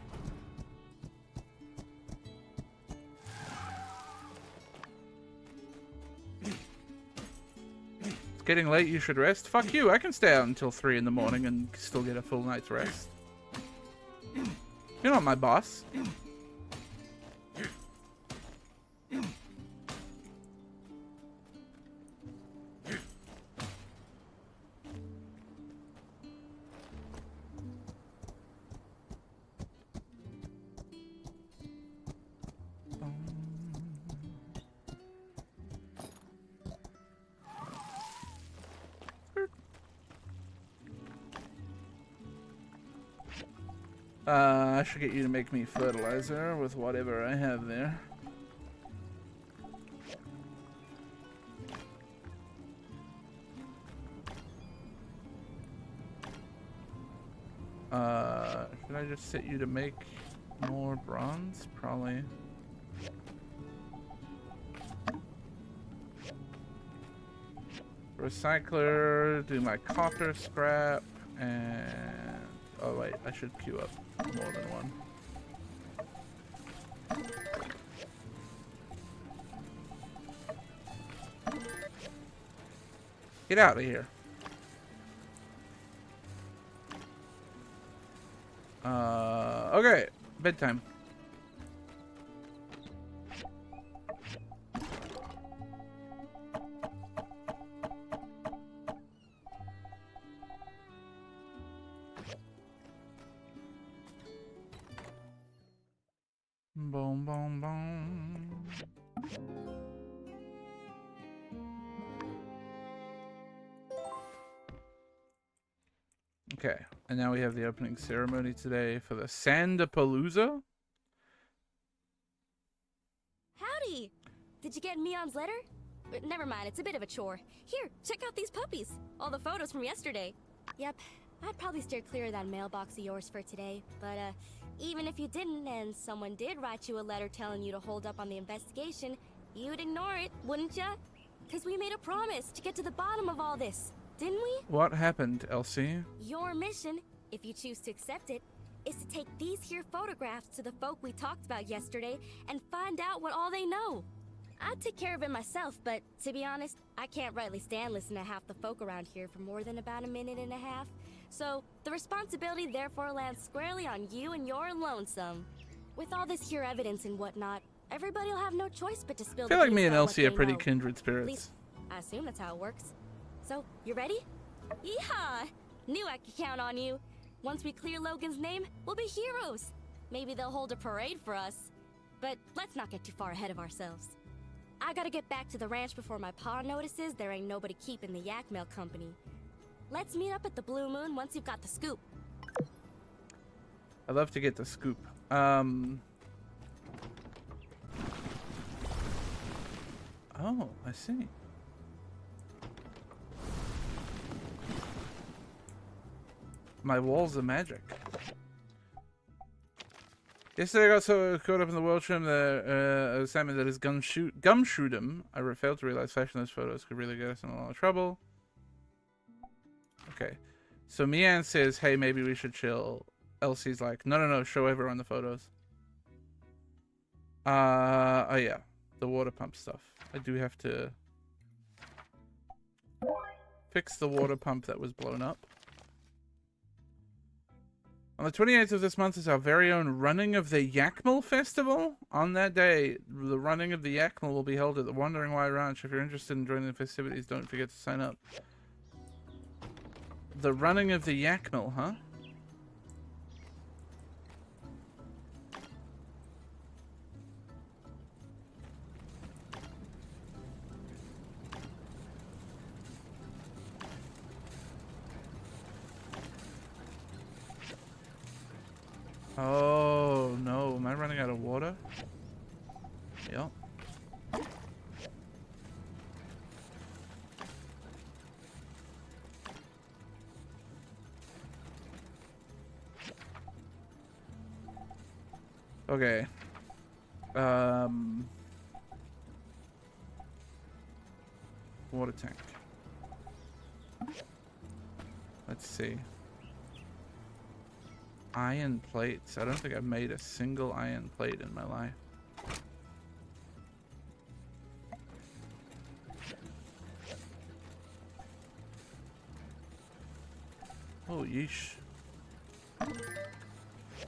It's getting late, you should rest. Fuck you, I can stay out until 3 in the morning and still get a full night's rest. You're not my boss. I should get you to make me fertilizer with whatever I have there. Should I just set you to make more bronze? Probably. Recycler, do my copper scrap, and... oh wait, I should queue up more than one. Get out of here. Okay, bedtime. Boom, boom, boom. Okay, and now we have the opening ceremony today for the Sandapalooza. Howdy! Did you get Mion's letter? Never mind, it's a bit of a chore. Here, check out these puppies. All the photos from yesterday. Yep, I'd probably steer clear of that mailbox of yours for today. But, even if you didn't and someone did write you a letter telling you to hold up on the investigation, you'd ignore it, wouldn't ya? Because we made a promise to get to the bottom of all this, didn't we? What happened, Elsie? Your mission, if you choose to accept it, is to take these here photographs to the folk we talked about yesterday and find out what all they know. I'd take care of it myself, but to be honest, I can't rightly stand listening to half the folk around here for more than about a minute and a half. So, the responsibility therefore lands squarely on you and your lonesome. With all this here evidence and whatnot, everybedy'll have no choice but to spill I the feel like beans me and about what Elsie are they pretty know. kindred At spirits. least, I assume that's how it works. So, you ready? Yeehaw! Knew I could count on you. Once we clear Logan's name, we'll be heroes. Maybe they'll hold a parade for us. But let's not get too far ahead of ourselves. I gotta get back to the ranch before my pa notices there ain't nobody keeping the yak mail company. Let's meet up at the Blue Moon once you've got the scoop. I'd love to get the scoop. Oh, I see. My walls are magic. Yesterday I got so caught up in the world trim the assignment that is gumshoot'em. I failed to realize flashing those photos could really get us in a lot of trouble. Okay. So Mian says, hey, maybe we should chill. Elsie's like, no, show everyone the photos. Oh yeah. The water pump stuff. I do have to fix the water pump that was blown up. On the 28th of this month is our very own running of the Yakmal Festival. On that day, the running of the Yakmal will be held at the Wandering Why Ranch. If you're interested in joining the festivities, don't forget to sign up. The running of the Yakmal, huh? Oh no, am I running out of water? Yep. Okay. Water tank. Let's see. Iron plates. I don't think I've made a single iron plate in my life. Oh, yeesh.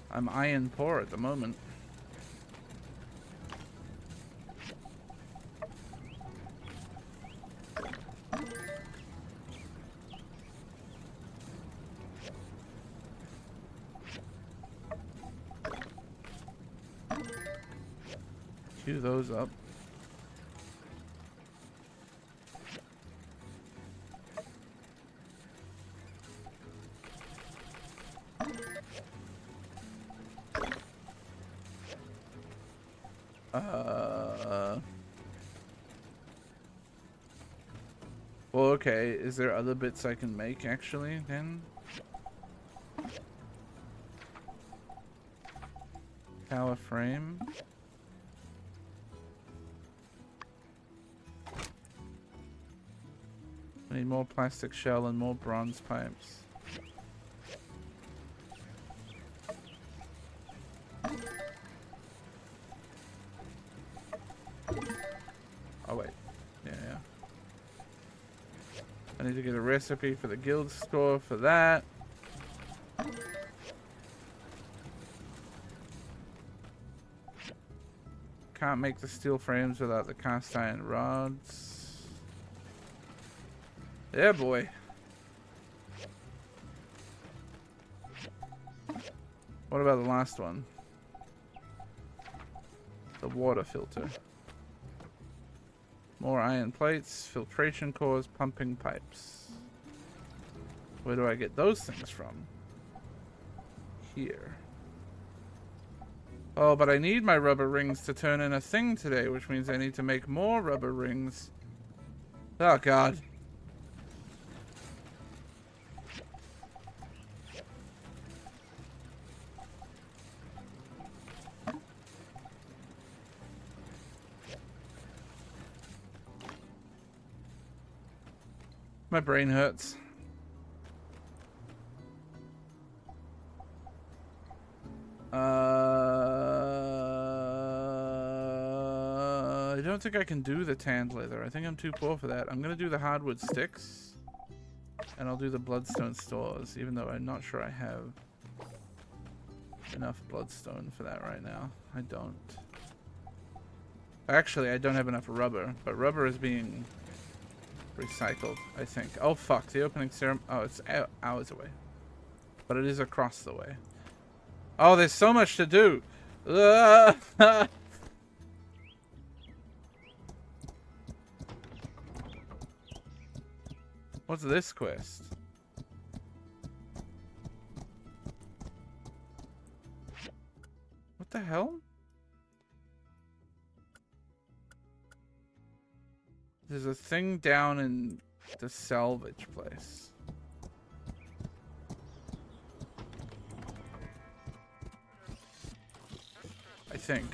I'm iron poor at the moment. Queue those up. Well, okay. Is there other bits I can make actually then? Tower frame. I need more plastic shell and more bronze pipes. Oh wait, yeah. I need to get a recipe for the guild score for that. Can't make the steel frames without the cast iron rods. Yeah, boy. What about the last one? The water filter. More iron plates, filtration cores, pumping pipes. Where do I get those things from? Here. Oh, but I need my rubber rings to turn in a thing today, which means I need to make more rubber rings. Oh, God. My brain hurts. I don't think I can do the tanned leather. I think I'm too poor for that. I'm gonna do the hardwood sticks. And I'll do the bloodstone stores, even though I'm not sure I have enough bloodstone for that right now. I don't. Actually, I don't have enough rubber, but rubber is being recycled, I think. Oh, fuck. The opening ceremony. Oh, it's hours away. But it is across the way. Oh, there's so much to do. What's this quest? What the hell? There's a thing down in the salvage place. I think.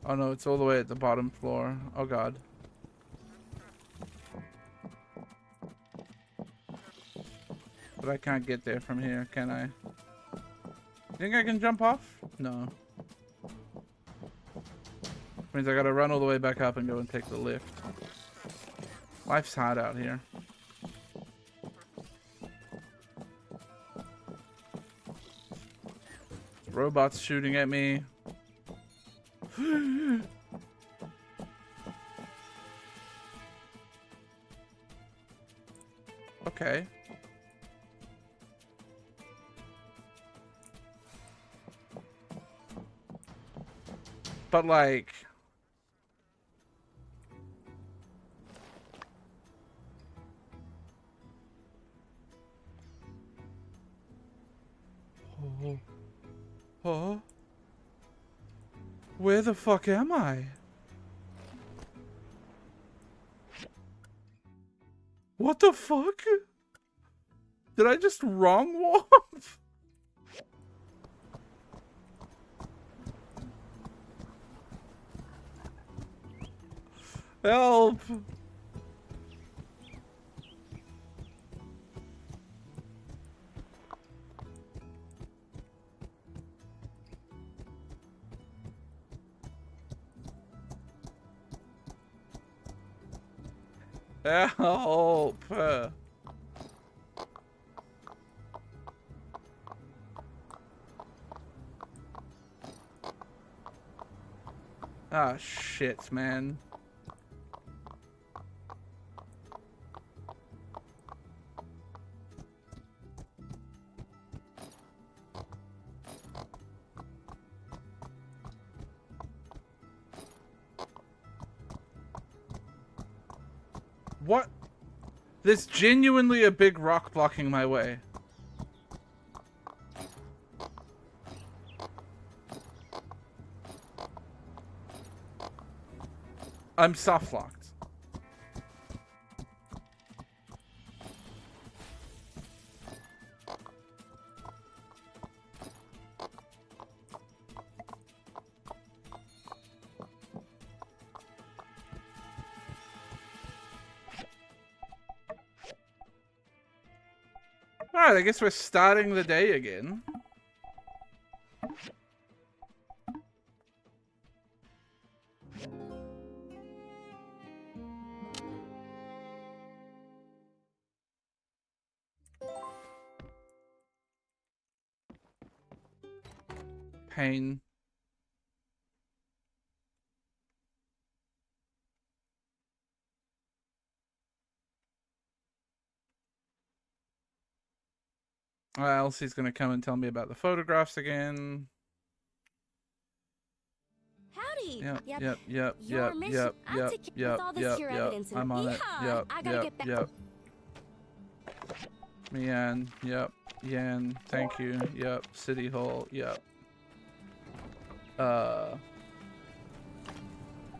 Oh no, it's all the way at the bottom floor. Oh god. But I can't get there from here, can I? Think I can jump off? No. Means I gotta run all the way back up and go and take the lift. Life's hard out here. Robots shooting at me. Okay. But like... Oh. Oh. Where the fuck am I? What the fuck? Did I just wrong warp? Help! Help! Ah, shit, man. What? There's genuinely a big rock blocking my way. I'm soft locked. Alright, I guess we're starting the day again. Pain. Elsie's gonna come and tell me about the photographs again. Howdy. Yep. Your mission. I'll take care with all this here evidence. I'm on it. Yeehaw! I gotta get back. Yep. Mian. Yep. Yan. Thank you. Yep. City Hall. Yep.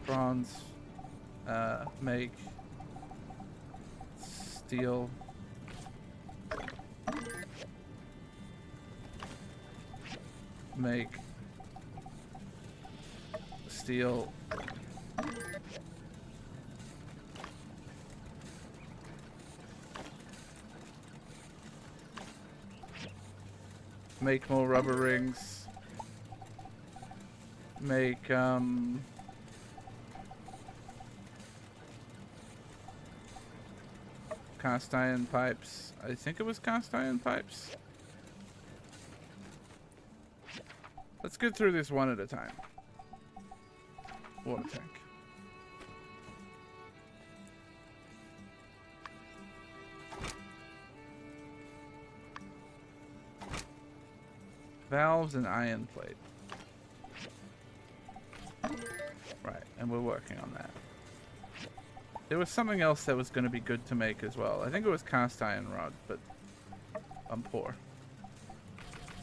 Bronze. Make. Steel. Make. Steel. Make more rubber rings. Make, cast iron pipes. I think it was cast iron pipes. Let's get through this one at a time. Water tank. Valves and iron plate. Right, and we're working on that. There was something else that was going to be good to make as well. I think it was cast iron rod, but I'm poor.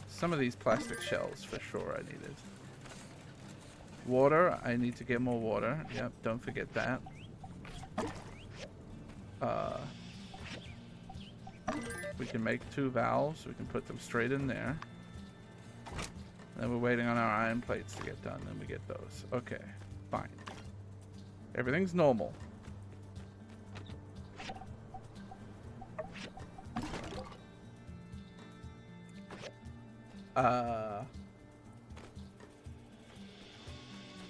Some of these plastic shells for sure I needed. Water, I need to get more water. Yep, don't forget that. We can make 2 valves. We can put them straight in there. Then we're waiting on our iron plates to get done, and we get those. Okay, fine. Everything's normal.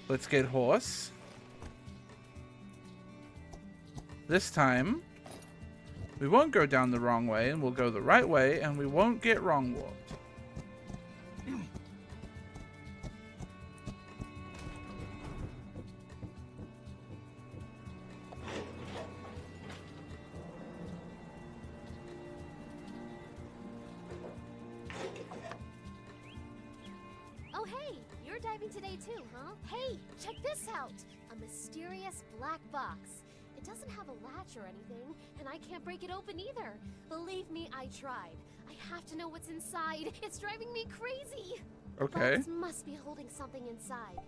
Let's get horse. This time, we won't go down the wrong way, and we'll go the right way, and we won't get wrong warped. Oh, hey, you're diving today too, huh? Hey, check this out! A mysterious black box. It doesn't have a latch or anything, and I can't break it open either. Believe me, I tried. I have to know what's inside. It's driving me crazy. Okay. The box must be holding something inside.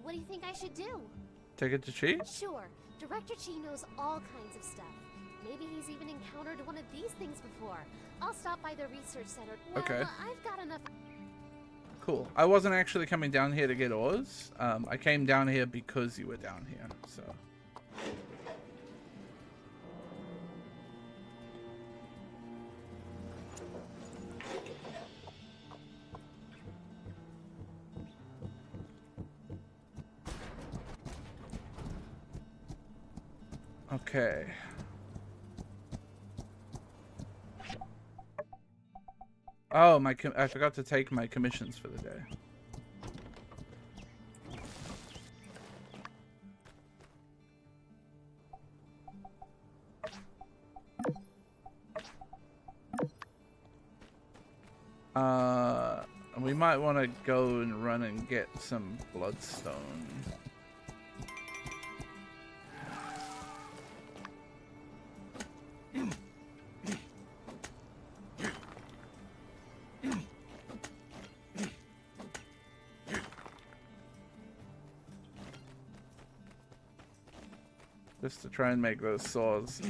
What do you think I should do? Take it to Chi? Sure. Director Chi knows all kinds of stuff. Maybe he's even encountered one of these things before. I'll stop by the research center. Well, Okay. I've got enough. Cool. I wasn't actually coming down here to get ores. I came down here because you were down here, so. Okay. Oh, I forgot to take my commissions for the day. We might want to go and run and get some bloodstone. Just to try and make those saws.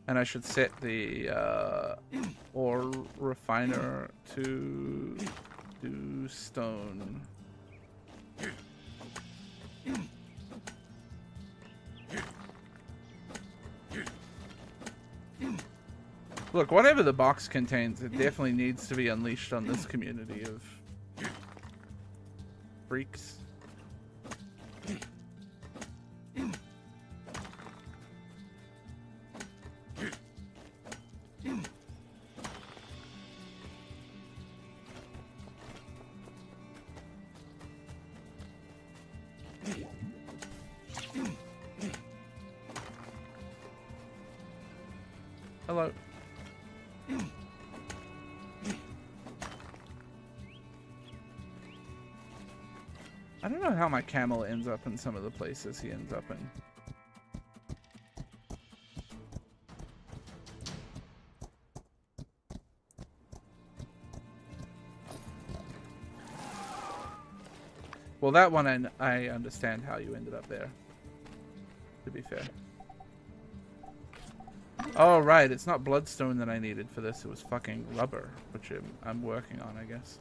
And I should set the ore refiner to do stone. Look, whatever the box contains, it definitely needs to be unleashed on this community of freaks. Hello. I don't know how my camel ends up in some of the places he ends up in. Well, that one I understand how you ended up there, to be fair. Oh, right, it's not bloodstone that I needed for this, it was fucking rubber, which I'm working on, I guess.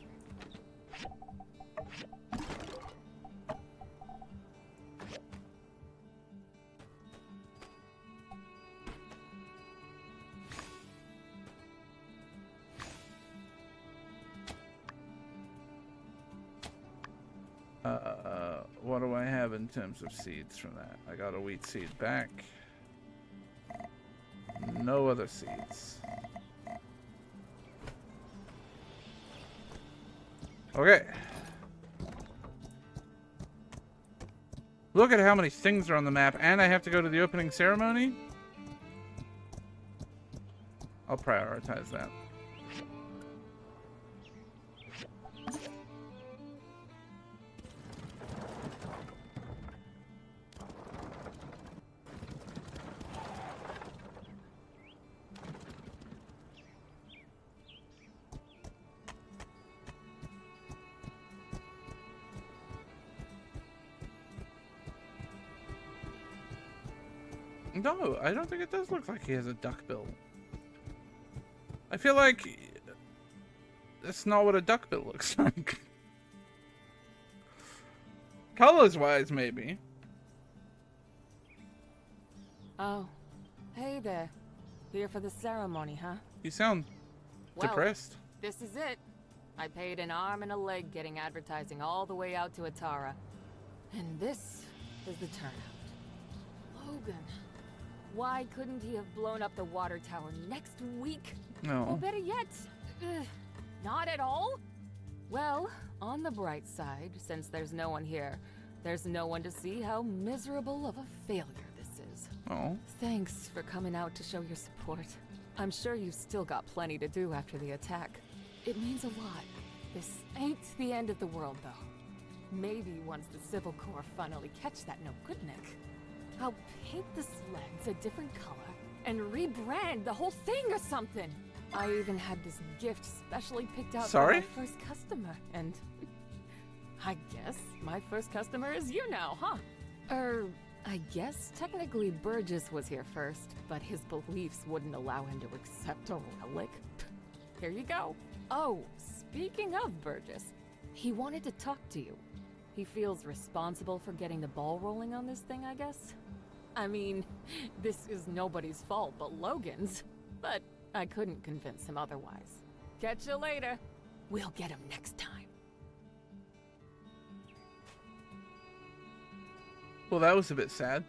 What do I have in terms of seeds from that? I got a wheat seed back. No other seeds. Okay. Look at how many things are on the map, and I have to go to the opening ceremony? I'll prioritize that. No, I don't think it does look like he has a duckbill. I feel like that's not what a duckbill looks like. Colors-wise, maybe. Oh, hey there. Here for the ceremony, huh? You sound depressed. This is it. I paid an arm and a leg getting advertising all the way out to Atara. And this is the turnout. Logan. Why couldn't he have blown up the water tower next week? No. Or better yet, not at all? Well, on the bright side, since there's no one here, there's no one to see how miserable of a failure this is. Oh. Thanks for coming out to show your support. I'm sure you've still got plenty to do after the attack. It means a lot. This ain't the end of the world, though. Maybe once the Civil Corps finally catch that no-good-Nick, I'll paint the sleds a different color and rebrand the whole thing or something. I even had this gift specially picked out for my first customer, and I guess my first customer is you now, huh? I guess technically Burgess was here first, but his beliefs wouldn't allow him to accept a relic. Here you go. Oh, speaking of Burgess, he wanted to talk to you. He feels responsible for getting the ball rolling on this thing, I guess. I mean, this is nobody's fault but Logan's, but I couldn't convince him otherwise. Catch you later. We'll get him next time. Well, that was a bit sad.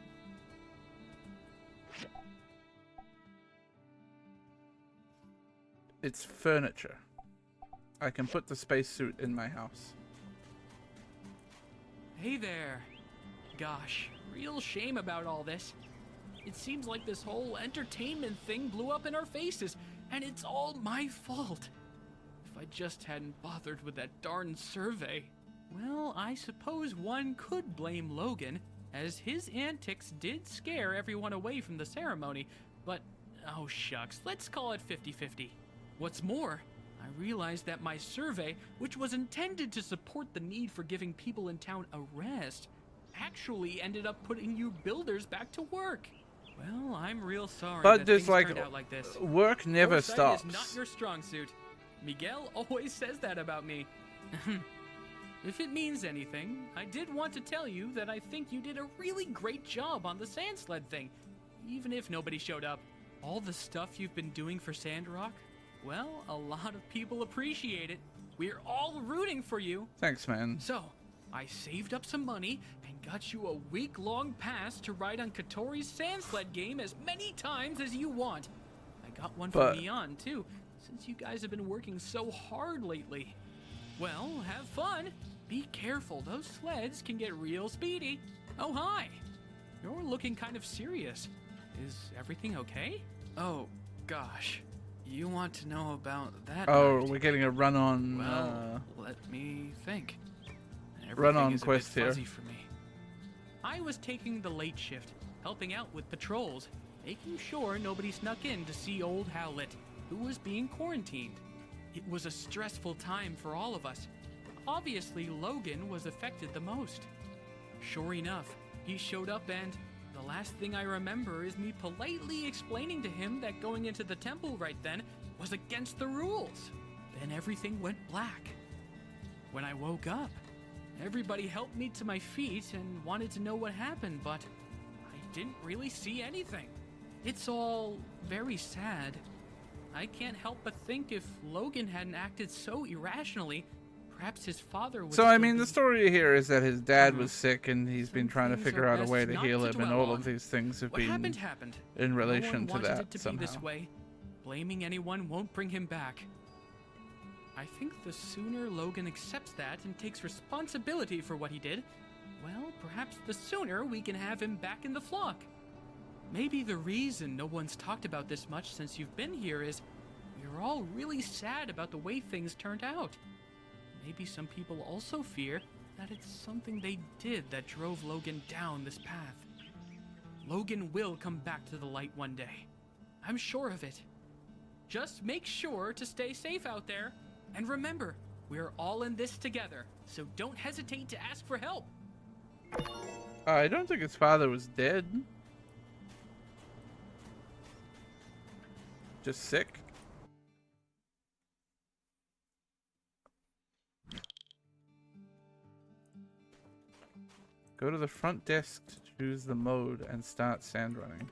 It's furniture. I can put the spacesuit in my house. Hey there. Gosh, real shame about all this. It seems like this whole entertainment thing blew up in our faces, and it's all my fault. If I just hadn't bothered with that darn survey. Well, I suppose one could blame Logan, as his antics did scare everyone away from the ceremony, but oh shucks, let's call it 50-50. What's more, I realized that my survey, which was intended to support the need for giving people in town a rest, actually ended up putting you builders back to work. Well, I'm real sorry But that there's things like turned out like this. work never Foresight stops. is not your strong suit. Miguel always says that about me. If it means anything, I did want to tell you that I think you did a really great job on the sand sled thing, even if nobody showed up. All the stuff you've been doing for Sandrock, well, a lot of people appreciate it. We're all rooting for you. Thanks, man. So, I saved up some money and got you a week-long pass to ride on Katori's sand sled game as many times as you want. I got one for Neon, too, since you guys have been working so hard lately. Well, have fun. Be careful, those sleds can get real speedy. Oh, hi. You're looking kind of serious. Is everything okay? Oh, gosh. You want to know about that? Oh, night? we're getting a run on. Well, let me think. run Everything on is a bit quest here. fuzzy for me. I was taking the late shift, helping out with patrols, making sure nobody snuck in to see old Howlett, who was being quarantined. It was a stressful time for all of us. Obviously, Logan was affected the most. Sure enough, he showed up and the last thing I remember is me politely explaining to him that going into the temple right then was against the rules. Then everything went black. When I woke up, everybody helped me to my feet and wanted to know what happened, but I didn't really see anything. It's all very sad. I can't help but think if Logan hadn't acted so irrationally, perhaps his father would So, I still mean, be... the story here is that his dad was sick and he's been trying to things figure are out a best way to not heal to him, and dwell all on. of these things have What been happened. in relation No one to wanted that it to somehow. be this way. Blaming anyone won't bring him back. I think the sooner Logan accepts that and takes responsibility for what he did, well, perhaps the sooner we can have him back in the flock. Maybe the reason no one's talked about this much since you've been here is we're all really sad about the way things turned out. Maybe some people also fear that it's something they did that drove Logan down this path. Logan will come back to the light one day. I'm sure of it. Just make sure to stay safe out there. And remember, we're all in this together, so don't hesitate to ask for help. I don't think his father was dead. Just sick. Go to the front desk to choose the mode and start sand running.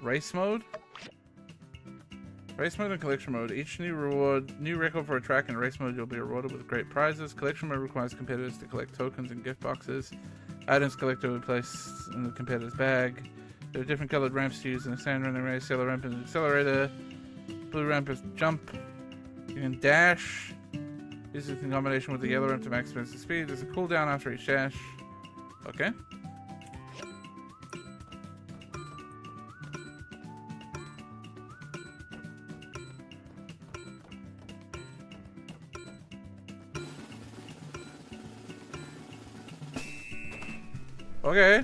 Race mode? Race mode and collection mode. Each new record for a track in race mode, you'll be rewarded with great prizes. Collection mode requires competitors to collect tokens and gift boxes. Items collected will be placed in the competitor's bag. There are different colored ramps to use in a sand running race. Yellow ramp is an accelerator. Blue ramp is jump. You can dash. This is in combination with the yellow ramp to maximize the speed. There's a cooldown after each dash. Okay. Okay.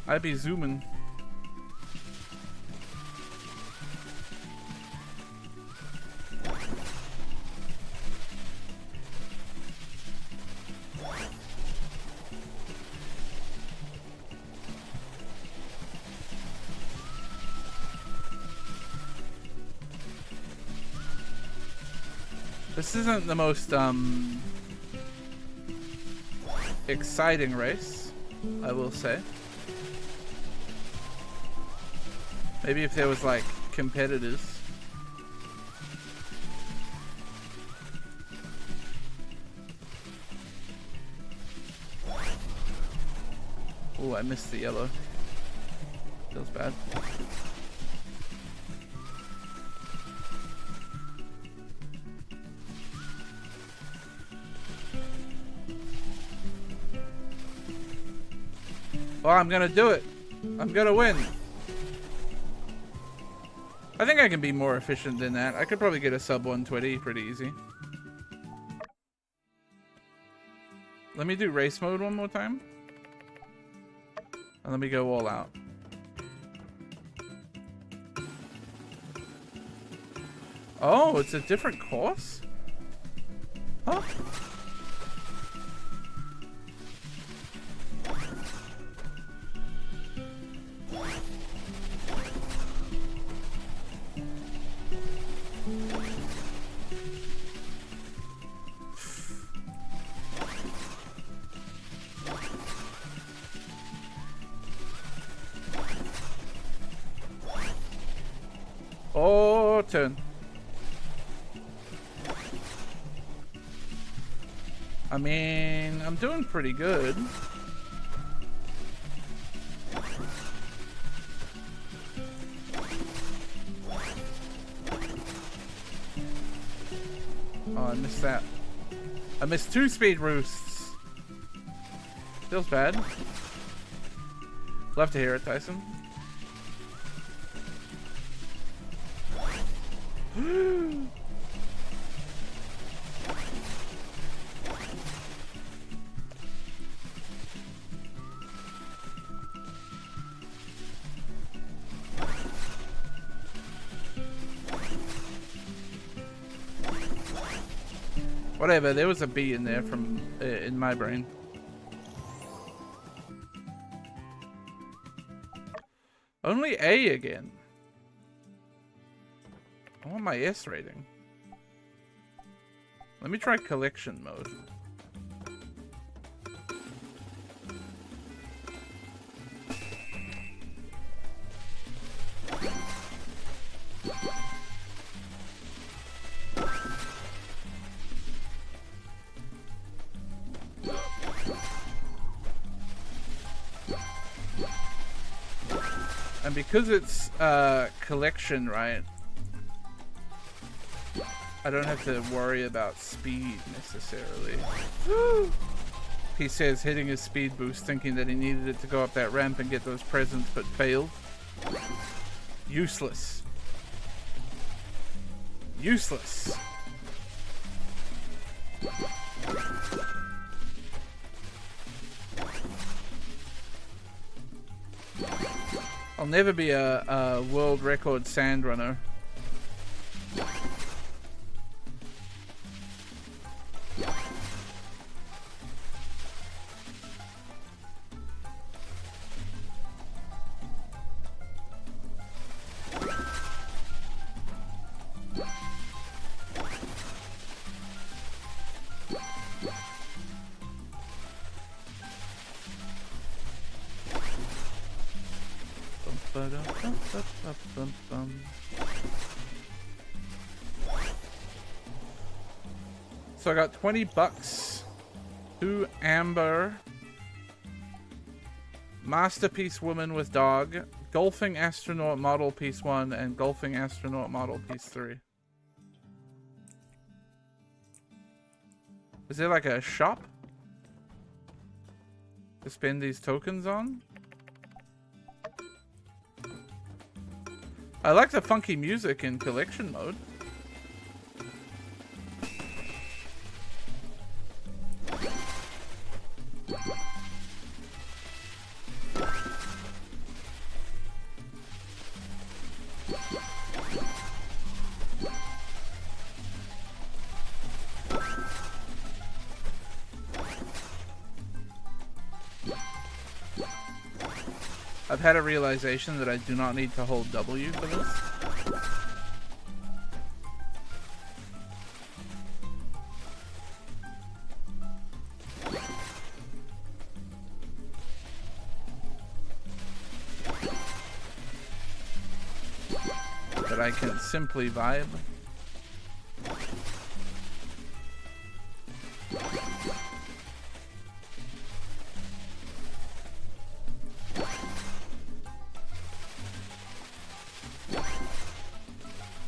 I be zooming. This isn't the most exciting race, I will say. Maybe if there was like competitors. Oh, I missed the yellow. Feels bad. Well, I'm gonna do it. I'm gonna win. I think I can be more efficient than that. I could probably get a sub 120 pretty easy. Let me do race mode one more time. And let me go all out. Oh, it's a different course? Huh? Oh, turn. I mean, I'm doing pretty good. Oh, I missed that. I missed 2 speed roosts. Feels bad. Love to hear it, Tyson. Whatever, there was a B in there from in my brain. Only A again. I want my S rating. Let me try collection mode. And because it's collection, right? I don't have to worry about speed necessarily. He says hitting his speed boost thinking that he needed it to go up that ramp and get those presents but failed. Useless. Useless. I'll never be a world record sand runner. So I got 20 bucks. 2 amber. Masterpiece woman with dog. Golfing astronaut model piece 1 and golfing astronaut model piece 3. Is there like a shop to spend these tokens on? I like the funky music in collection mode. I've had a realization that I do not need to hold W for this. That I can simply vibe.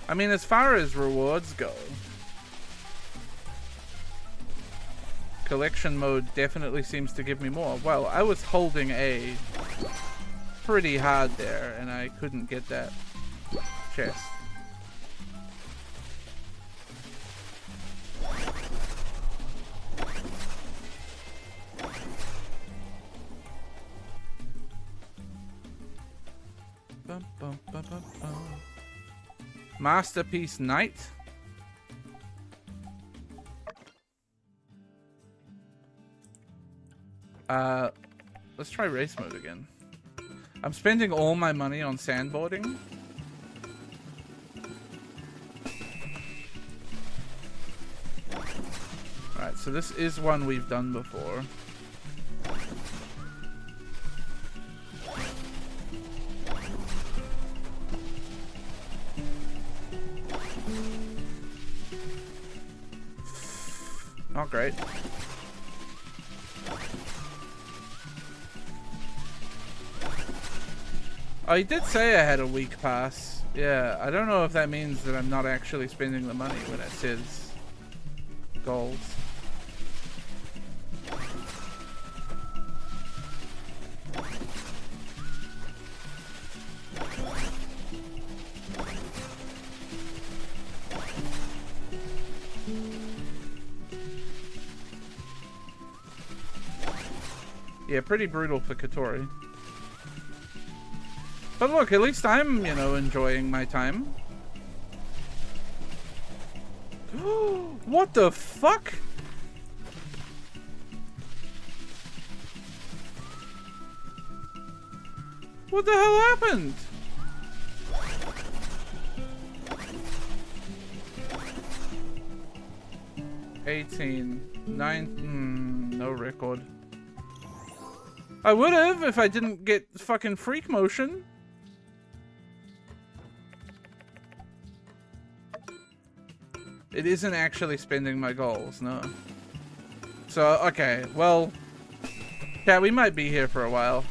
I mean, as far as rewards go, collection mode definitely seems to give me more. Well, I was holding A pretty hard there, and I couldn't get that chest. Bum, bum, bum, bum, bum. Masterpiece Knight. Let's try race mode again. I'm spending all my money on sandboarding. Alright, so this is one we've done before. Not great. Oh, he did say I had a week pass. Yeah, I don't know if that means that I'm not actually spending the money when it says goals. Yeah, pretty brutal for Katori. But look, at least I'm, you know, enjoying my time. What the fuck? What the hell happened? No record. I would have if I didn't get fucking freak motion. It isn't actually spending my goals, no. So, okay, well, yeah, we might be here for a while.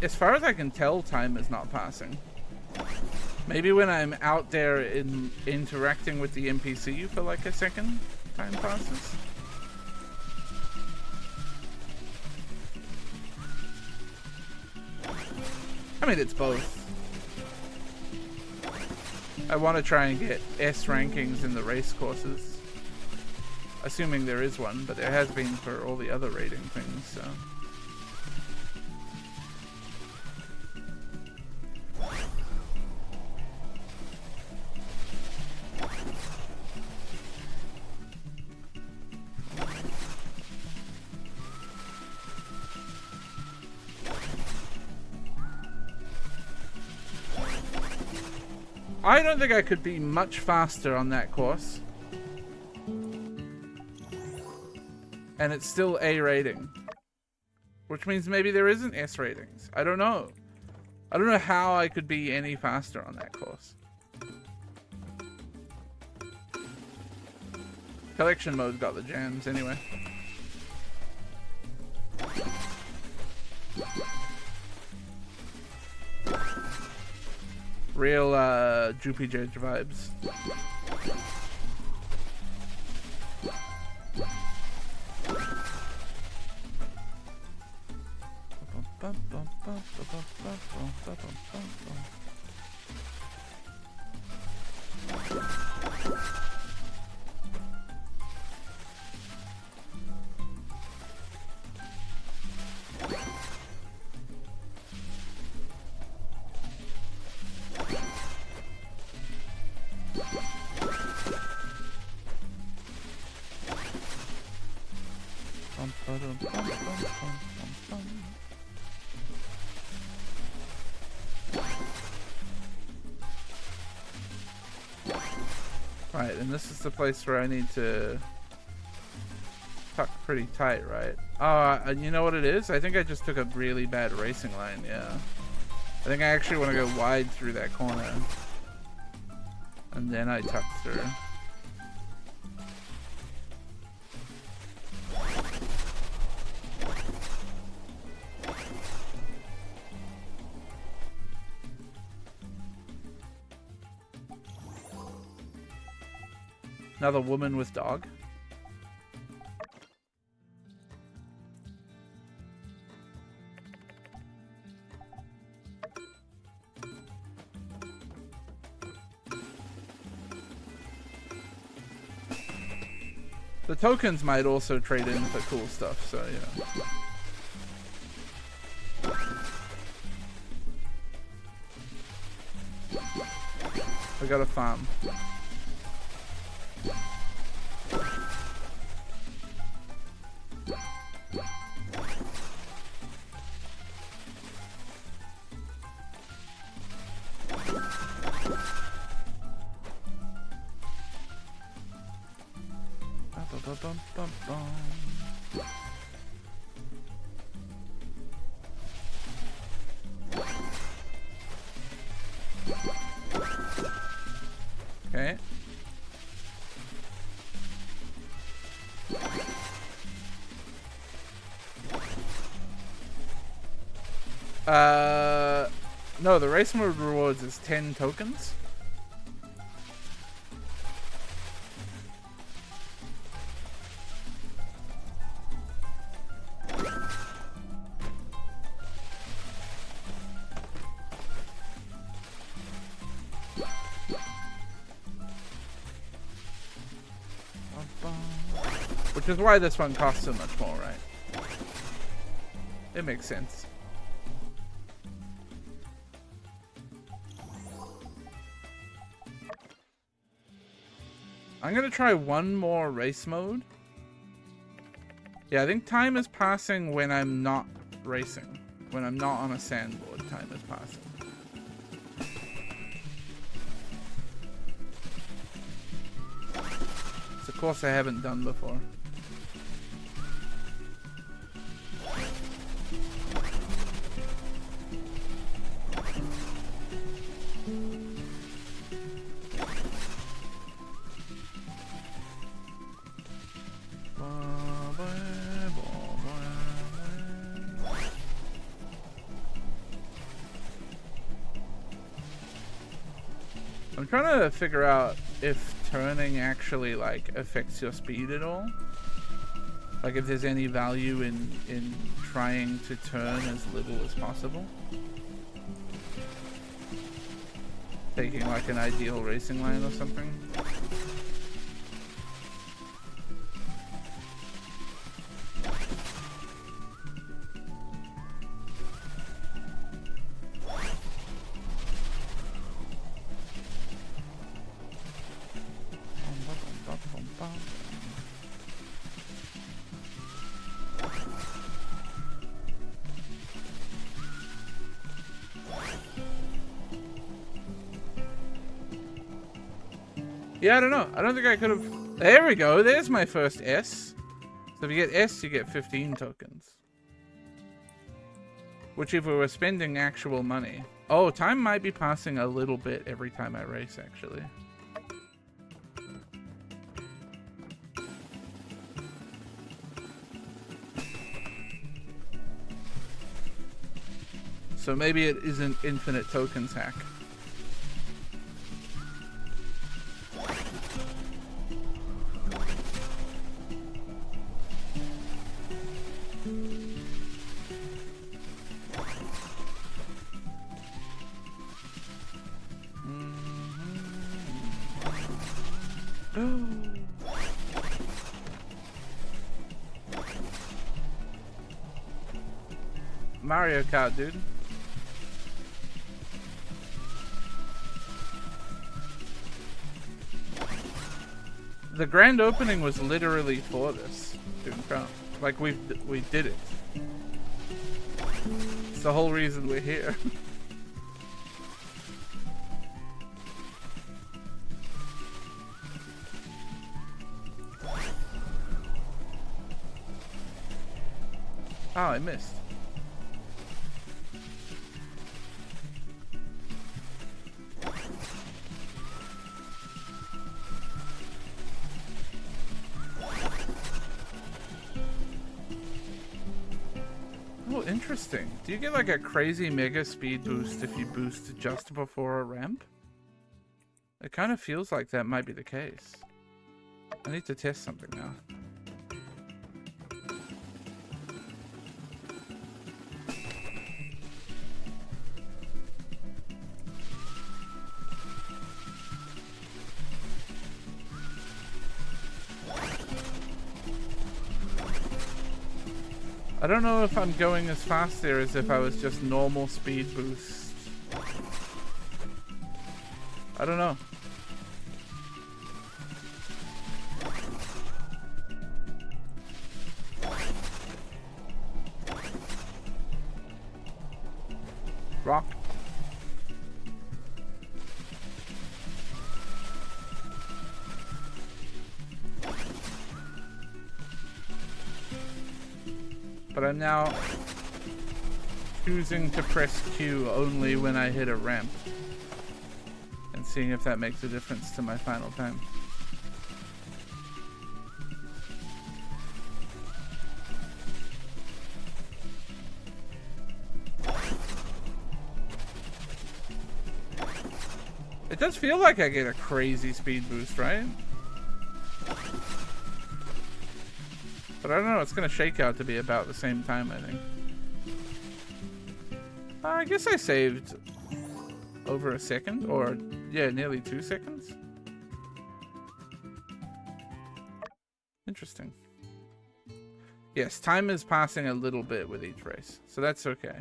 As far as I can tell, time is not passing. Maybe when I'm out there interacting with the NPC for like a second, time passes. I mean, it's both. I want to try and get S rankings in the race courses. Assuming there is one, but there has been for all the other rating things, so... I don't think I could be much faster on that course. And it's still A rating. Which means maybe there isn't S ratings. I don't know. I don't know how I could be any faster on that course. Collection mode got the jams anyway. Real Droopy Judge vibes. Right, and this is the place where I need to tuck pretty tight, right? And you know what it is? I think I just took a really bad racing line, yeah. I think I actually want to go wide through that corner. And then I tuck through. Another woman with dog. The tokens might also trade in for cool stuff, so you know. I got a farm. Okay. No, the race mode rewards is 10 tokens. Which is why this one costs so much more, right? It makes sense. I'm gonna try one more race mode. Yeah, I think time is passing when I'm not racing. When I'm not on a sandboard, time is passing. It's a course I haven't done before. I'm trying to figure out if turning actually like affects your speed at all. Like if there's any value in trying to turn as little as possible. Taking like an ideal racing line or something. Yeah, I don't know. I don't think I could have... There we go. There's my first S. So if you get S, you get 15 tokens. Which if we were spending actual money... Oh, time might be passing a little bit every time I race, actually. So maybe it is an infinite tokens hack. Mario Kart, dude. The grand opening was literally for this, dude. Like we did it. It's the whole reason we're here. Oh, I missed. Oh, interesting. Do you get like a crazy mega speed boost if you boost just before a ramp? It kind of feels like that might be the case. I need to test something now. I don't know if I'm going as fast there as if I was just normal speed boost. I don't know. Rock. But I'm now choosing to press Q only when I hit a ramp. And seeing if that makes a difference to my final time. It does feel like I get a crazy speed boost, right? But I don't know, it's gonna shake out to be about the same time, I think. I guess I saved over a second, or yeah, nearly 2 seconds. Interesting. Yes, time is passing a little bit with each race, so that's okay.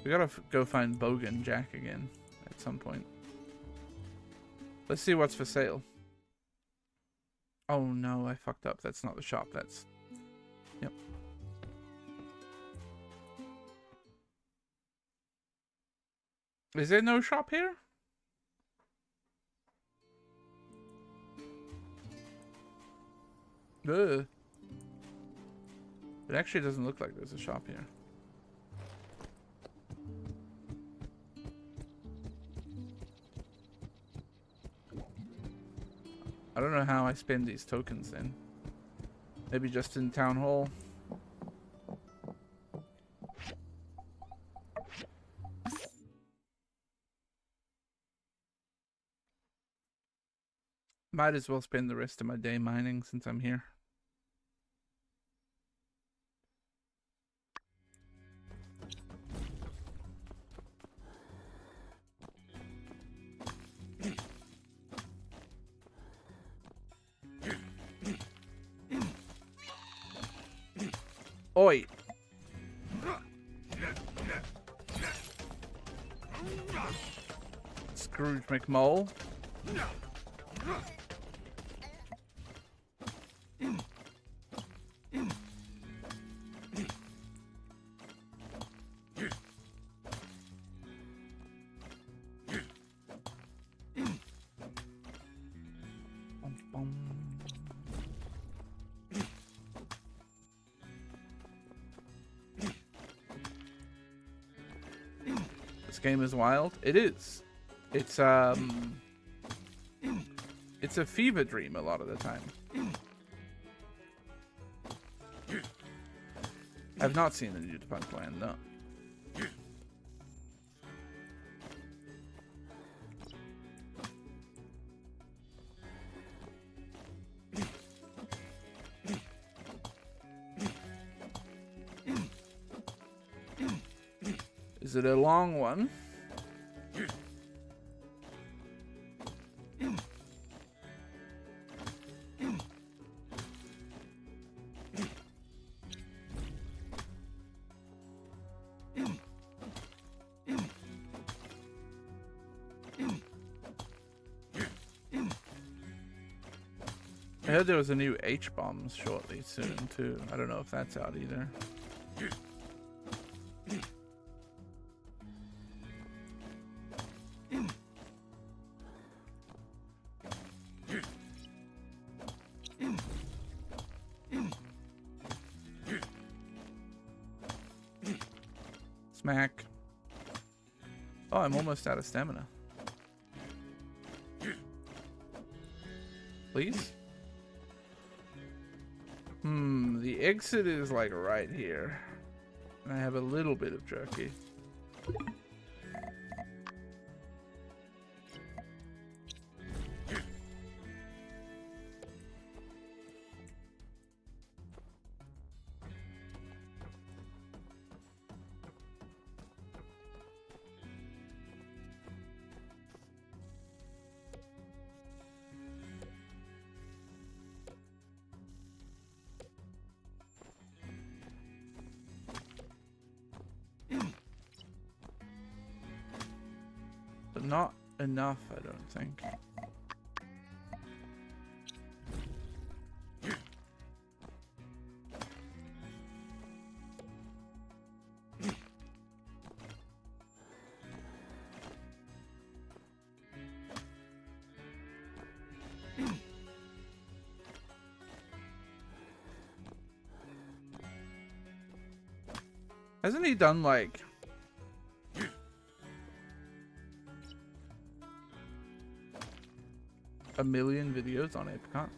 We gotta go find Bogan Jack again at some point. Let's see what's for sale. Oh no, I fucked up. That's not the shop. That's... Yep. Is there no shop here? Ugh. It actually doesn't look like there's a shop here. I don't know how I spend these tokens then. Maybe just in town hall. Might as well spend the rest of my day mining since I'm here. Oi! Scrooge McMole. This game is wild. It is. It's a fever dream a lot of the time. I've not seen the new Defunct Land, no. Is it a long one? I heard there was a new H-bombs shortly soon too. I don't know if that's out either. Smack. Oh, I'm almost out of stamina. Please? The exit is like right here. And I have a little bit of jerky. But not enough, I don't think. Hasn't he done like a million videos on Epcot?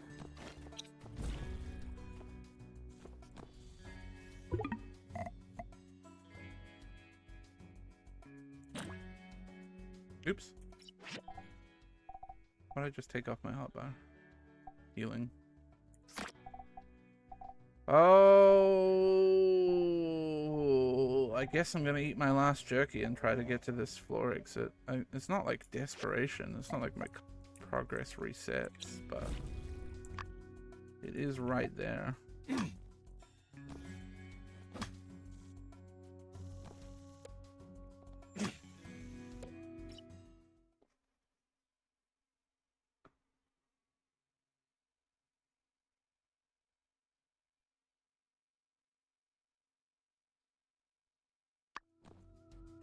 Oops. Why did I just take off my hotbar? Healing. Oh, I guess I'm gonna eat my last jerky and try to get to this floor exit. It's not like desperation. It's not like my progress resets, but it is right there.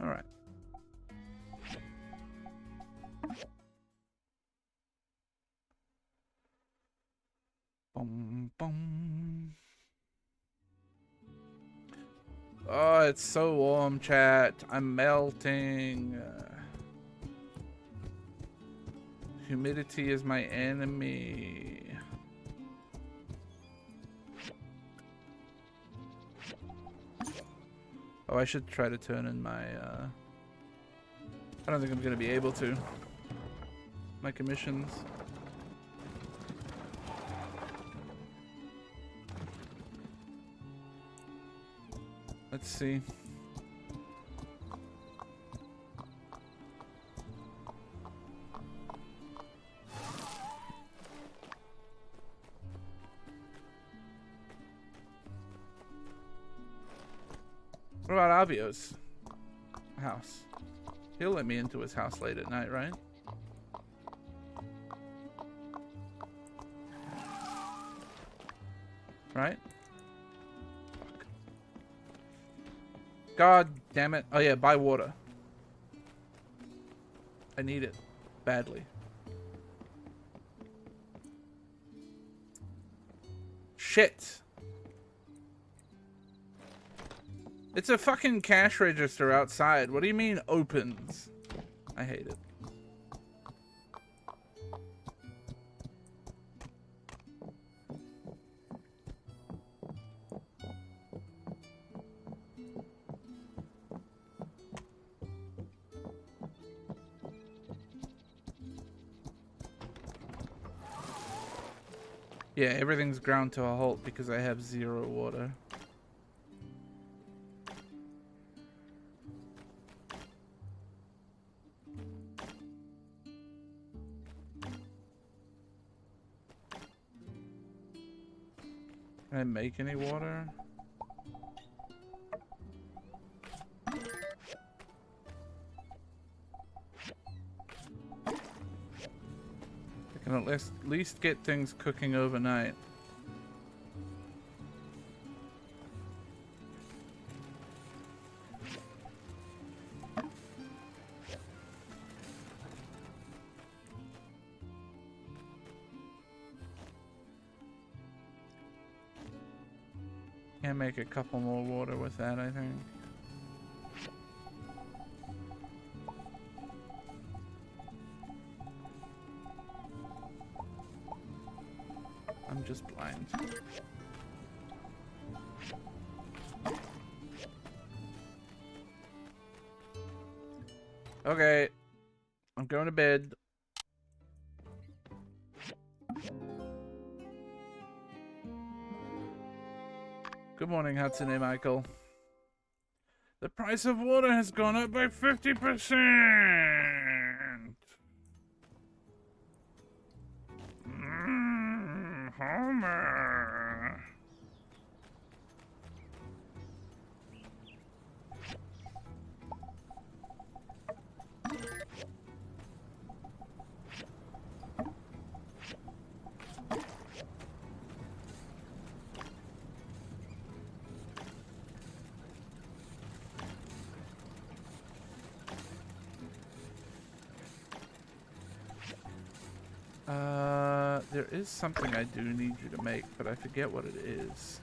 All right. Boom, boom. Oh, it's so warm, chat. I'm melting. Humidity is my enemy. Oh, I should try to turn in my, I don't think I'm gonna be able to. My commissions. Let's see. What about Avio's house? He'll let me into his house late at night, right? Right? Fuck. God damn it. Oh yeah, buy water. I need it badly. Shit. It's a fucking cash register outside. What do you mean opens? I hate it. Yeah, everything's ground to a halt because I have 0 water. Can I make any water? I can at least get things cooking overnight. Can make a couple more water with that, I think. I'm just blind. Okay. I'm going to bed. Good morning, Hatsune Michael. The price of water has gone up by 50%. Homer. There is something I do need you to make, but I forget what it is.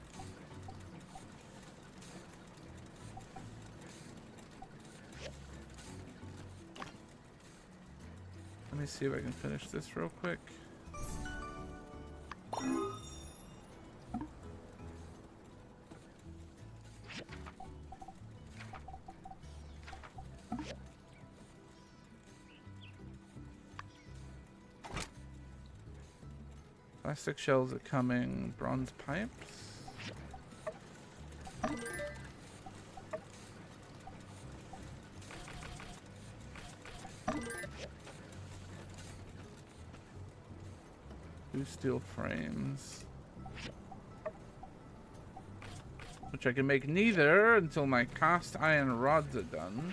Let me see if I can finish this real quick. Plastic shells are coming. Bronze pipes. 2 steel frames. Which I can make neither until my cast iron rods are done.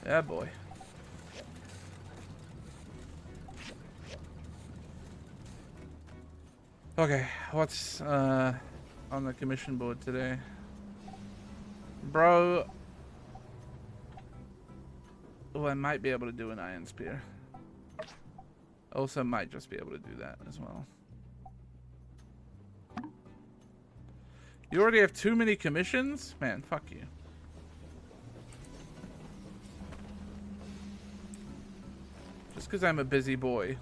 Yeah, boy. Okay, what's on the commission board today? Bro. Oh, I might be able to do an iron spear. Also might just be able to do that as well. You already have too many commissions? Man, fuck you. Just because I'm a busy boy.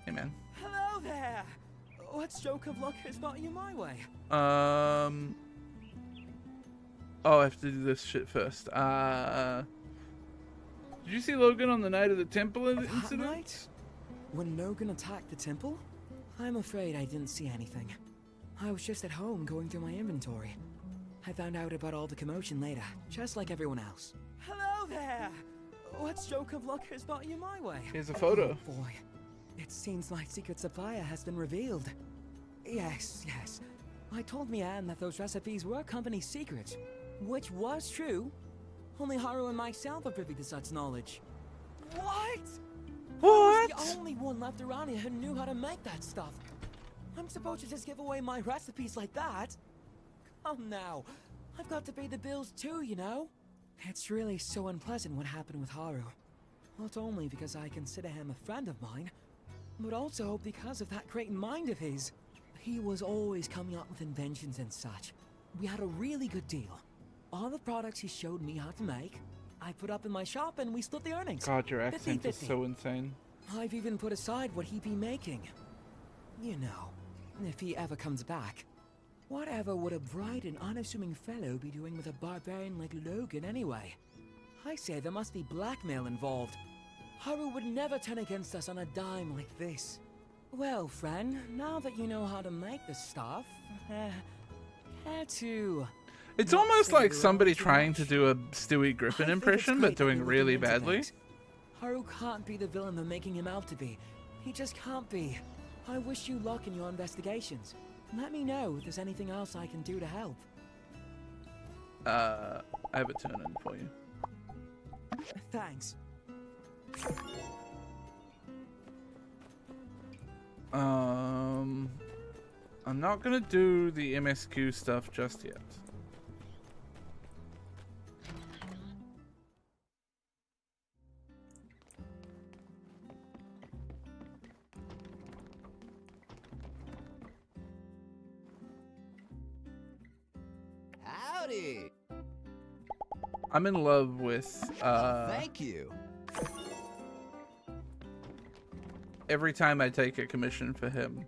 Hey, man. Hello there! What stroke of luck has brought you my way? Oh, I have to do this shit first. Did you see Logan on the night of the temple incident? That night? When Logan attacked the temple? I'm afraid I didn't see anything. I was just at home going through my inventory. I found out about all the commotion later, just like everyone else. Hello there! What stroke of luck has brought you my way? Here's a photo. Oh boy. It seems my secret supplier has been revealed. Yes. I told Mian that those recipes were company secrets, which was true. Only Haru and myself are privy to such knowledge. What? I was the only one left around here who knew how to make that stuff. I'm supposed to just give away my recipes like that? Come now. I've got to pay the bills too, you know? It's really so unpleasant what happened with Haru. Not only because I consider him a friend of mine, but also because of that great mind of his. He was always coming up with inventions and such. We had a really good deal. All the products he showed me how to make, I put up in my shop and we split the earnings. God, your accent 50-50. is so insane. I've even put aside what he'd be making. You know, if he ever comes back. Whatever would a bright and unassuming fellow be doing with a barbarian like Logan anyway? I say there must be blackmail involved. Haru would never turn against us on a dime like this. Well, friend, now that you know how to make the stuff, care to... It's almost like somebody trying to do a Stewie Griffin impression, but doing really badly. Haru can't be the villain they're making him out to be. He just can't be. I wish you luck in your investigations. Let me know if there's anything else I can do to help. I have a turn-in for you. Thanks. I'm not gonna do the MSQ stuff just yet. Howdy. I'm in love with Thank you. Every time I take a commission for him,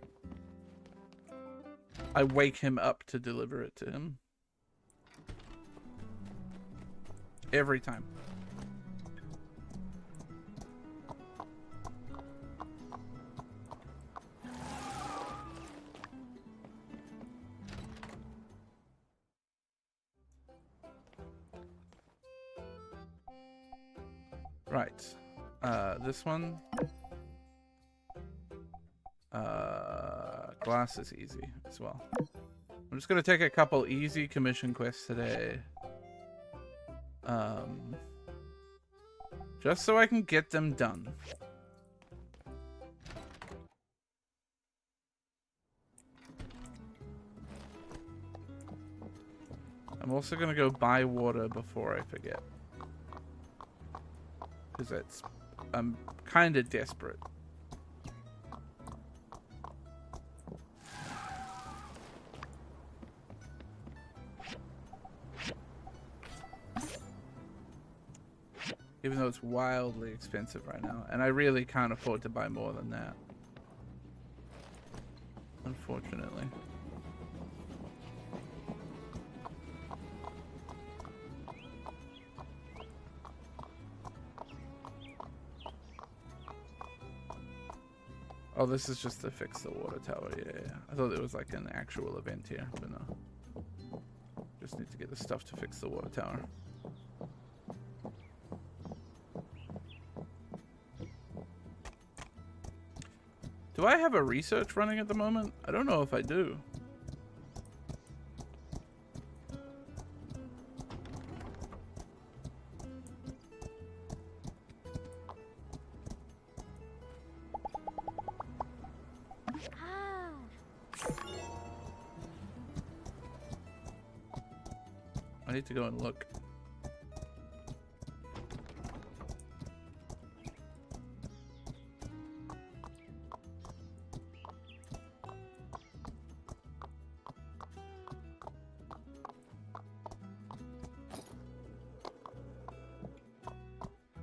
I wake him up to deliver it to him. Every time. Right. This one. Glass is easy as well. I'm just gonna take a couple easy commission quests today. Just so I can get them done. I'm also gonna go buy water before I forget. Because I'm kind of desperate. Even though it's wildly expensive right now. And I really can't afford to buy more than that. Unfortunately. Oh, this is just to fix the water tower. Yeah. I thought there was like an actual event here, but no. Just need to get the stuff to fix the water tower. Do I have a research running at the moment? I don't know if I do. I need to go and look.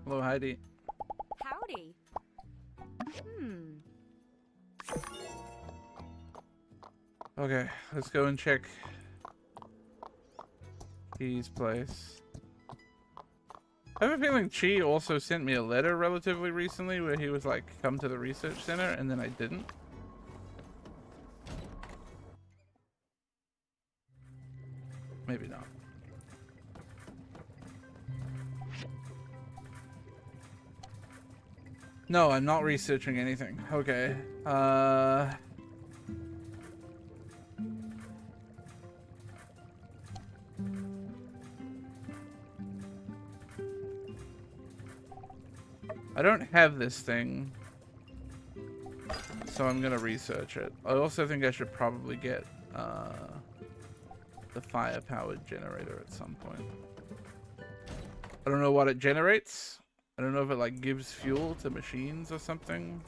Hello, Heidi. Howdy. Okay, let's go and check Chi's place. I have a feeling Chi also sent me a letter relatively recently where he was like, come to the research center, and then I didn't. Maybe not. No, I'm not researching anything. Okay. I don't have this thing, so I'm gonna research it. I also think I should probably get the fire-powered generator at some point. I don't know what it generates. I don't know if it like gives fuel to machines or something.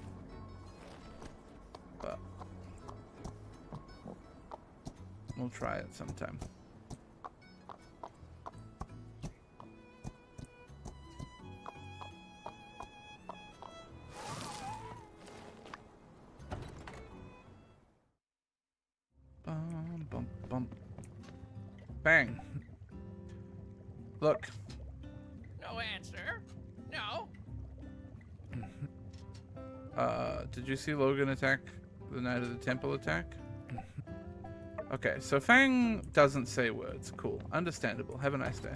But we'll try it sometime. Bum, bum, bum. Bang. Look. No answer. No. Did you see Logan attack the Night of the Temple attack? Okay, so Fang doesn't say words. Cool. Understandable. Have a nice day.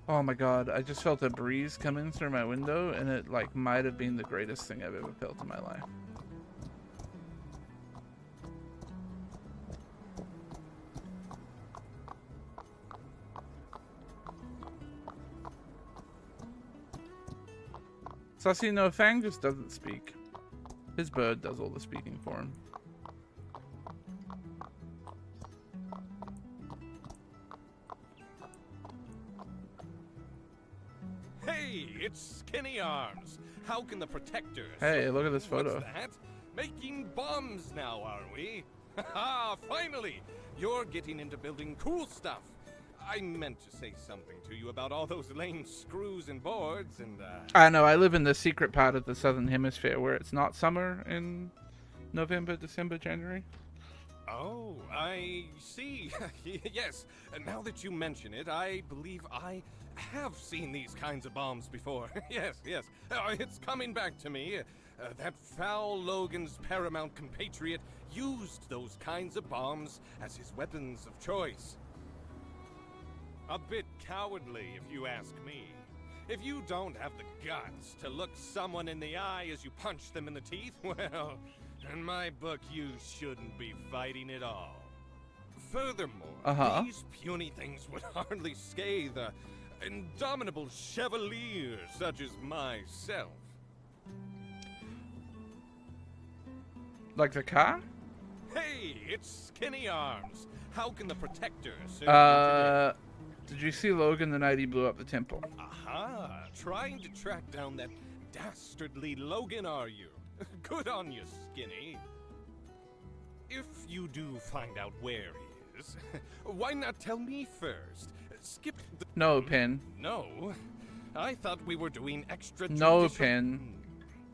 Oh my god, I just felt a breeze come in through my window, and it like might have been the greatest thing I've ever felt in my life. Sussy, no, Fang just doesn't speak. His bird does all the speaking for him. Hey, it's Skinny Arms. How can the Protector... Hey, look at this photo. What's that? Making bombs now, are we? Haha, finally! You're getting into building cool stuff. I meant to say something to you about all those lame screws and boards and, I know, I live in the secret part of the southern hemisphere where it's not summer in November, December, January. Oh, I see. Yes, now that you mention it, I believe I have seen these kinds of bombs before. Yes. It's coming back to me. That foul Logan's paramount compatriot used those kinds of bombs as his weapons of choice. A bit cowardly, if you ask me. If you don't have the guts to look someone in the eye as you punch them in the teeth, well, in my book, you shouldn't be fighting at all. Furthermore, these puny things would hardly scathe an indomitable chevalier such as myself. Like the car? Hey, it's Skinny Arms. How can the Protector serve you today? Did you see Logan the night he blew up the temple? Aha! Trying to track down that dastardly Logan, are you? Good on you, Skinny. If you do find out where he is, why not tell me first? Skip the... No, Pin. No. I thought we were doing extra No, judicial... Pin.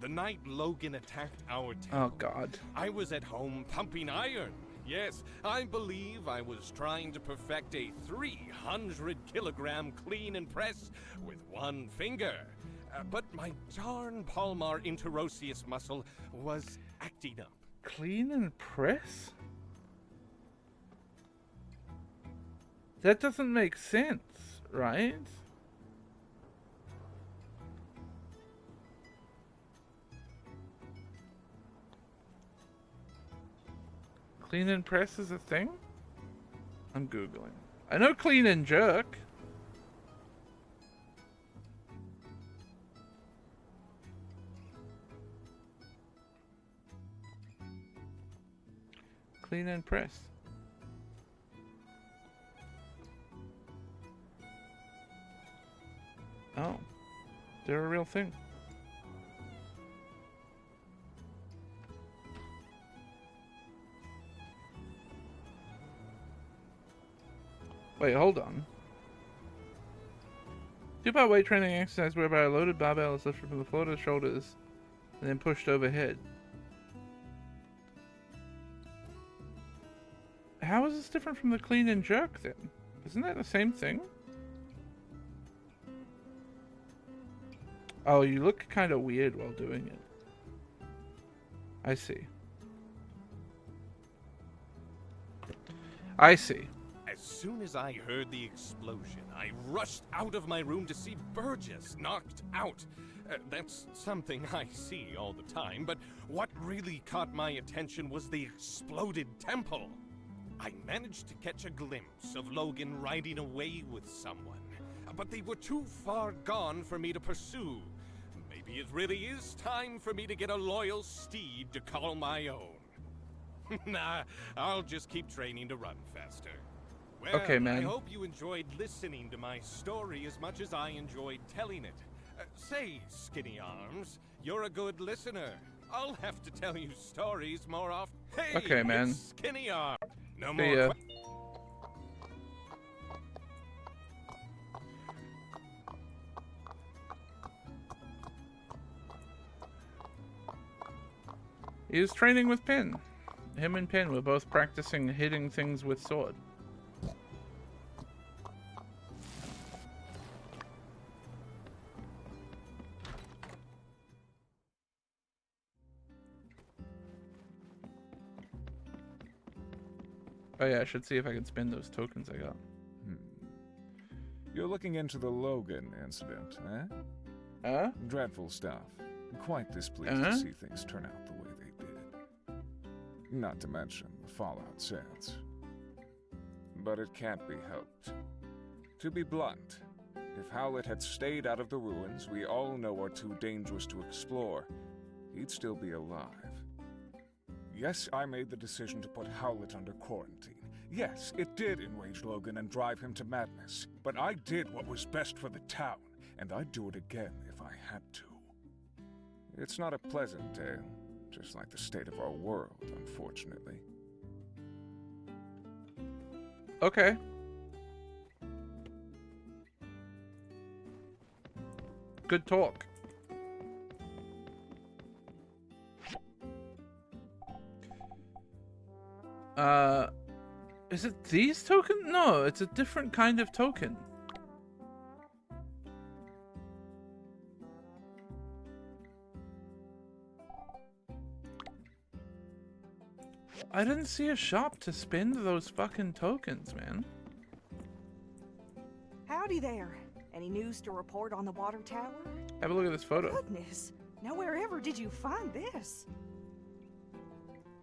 The night Logan attacked our temple. Oh, God. I was at home pumping iron. Yes, I believe I was trying to perfect a 300-kilogram clean and press with one finger. But my darn palmar interosseous muscle was acting up. Clean and press? That doesn't make sense, right? Clean and press is a thing? I'm Googling. I know clean and jerk. Clean and press. Oh, they're a real thing. Wait, hold on. Two-part weight training exercise whereby a loaded barbell is lifted from the floor to the shoulders and then pushed overhead. How is this different from the clean and jerk then? Isn't that the same thing? Oh, you look kind of weird while doing it. I see. I see. As soon as I heard the explosion, I rushed out of my room to see Burgess knocked out. That's something I see all the time, but what really caught my attention was the exploded temple. I managed to catch a glimpse of Logan riding away with someone, but they were too far gone for me to pursue. Maybe it really is time for me to get a loyal steed to call my own. Nah, I'll just keep training to run faster. Well, okay, man. I hope you enjoyed listening to my story as much as I enjoyed telling it. Say, Skinny Arms, you're a good listener. I'll have to tell you stories more often. Hey, okay, man. It's Skinny Arms. No See more. ya. He was training with Pin. Him and Pin were both practicing hitting things with sword. Oh yeah, I should see if I can spend those tokens I got. You're looking into the Logan incident, eh? Dreadful stuff. Quite displeased to see things turn out the way they did. Not to mention the fallout since. But it can't be helped. To be blunt, if Howlett had stayed out of the ruins we all know are too dangerous to explore, he'd still be alive. Yes, I made the decision to put Howlett under quarantine. Yes, it did enrage Logan and drive him to madness. But I did what was best for the town, and I'd do it again if I had to. It's not a pleasant tale, just like the state of our world, unfortunately. Okay. Good talk. Is it these tokens? No, it's a different kind of token. I didn't see a shop to spend those fucking tokens, man. Howdy there. Any news to report on the water tower? Have a look at this photo. Goodness, nowhere ever did you find this.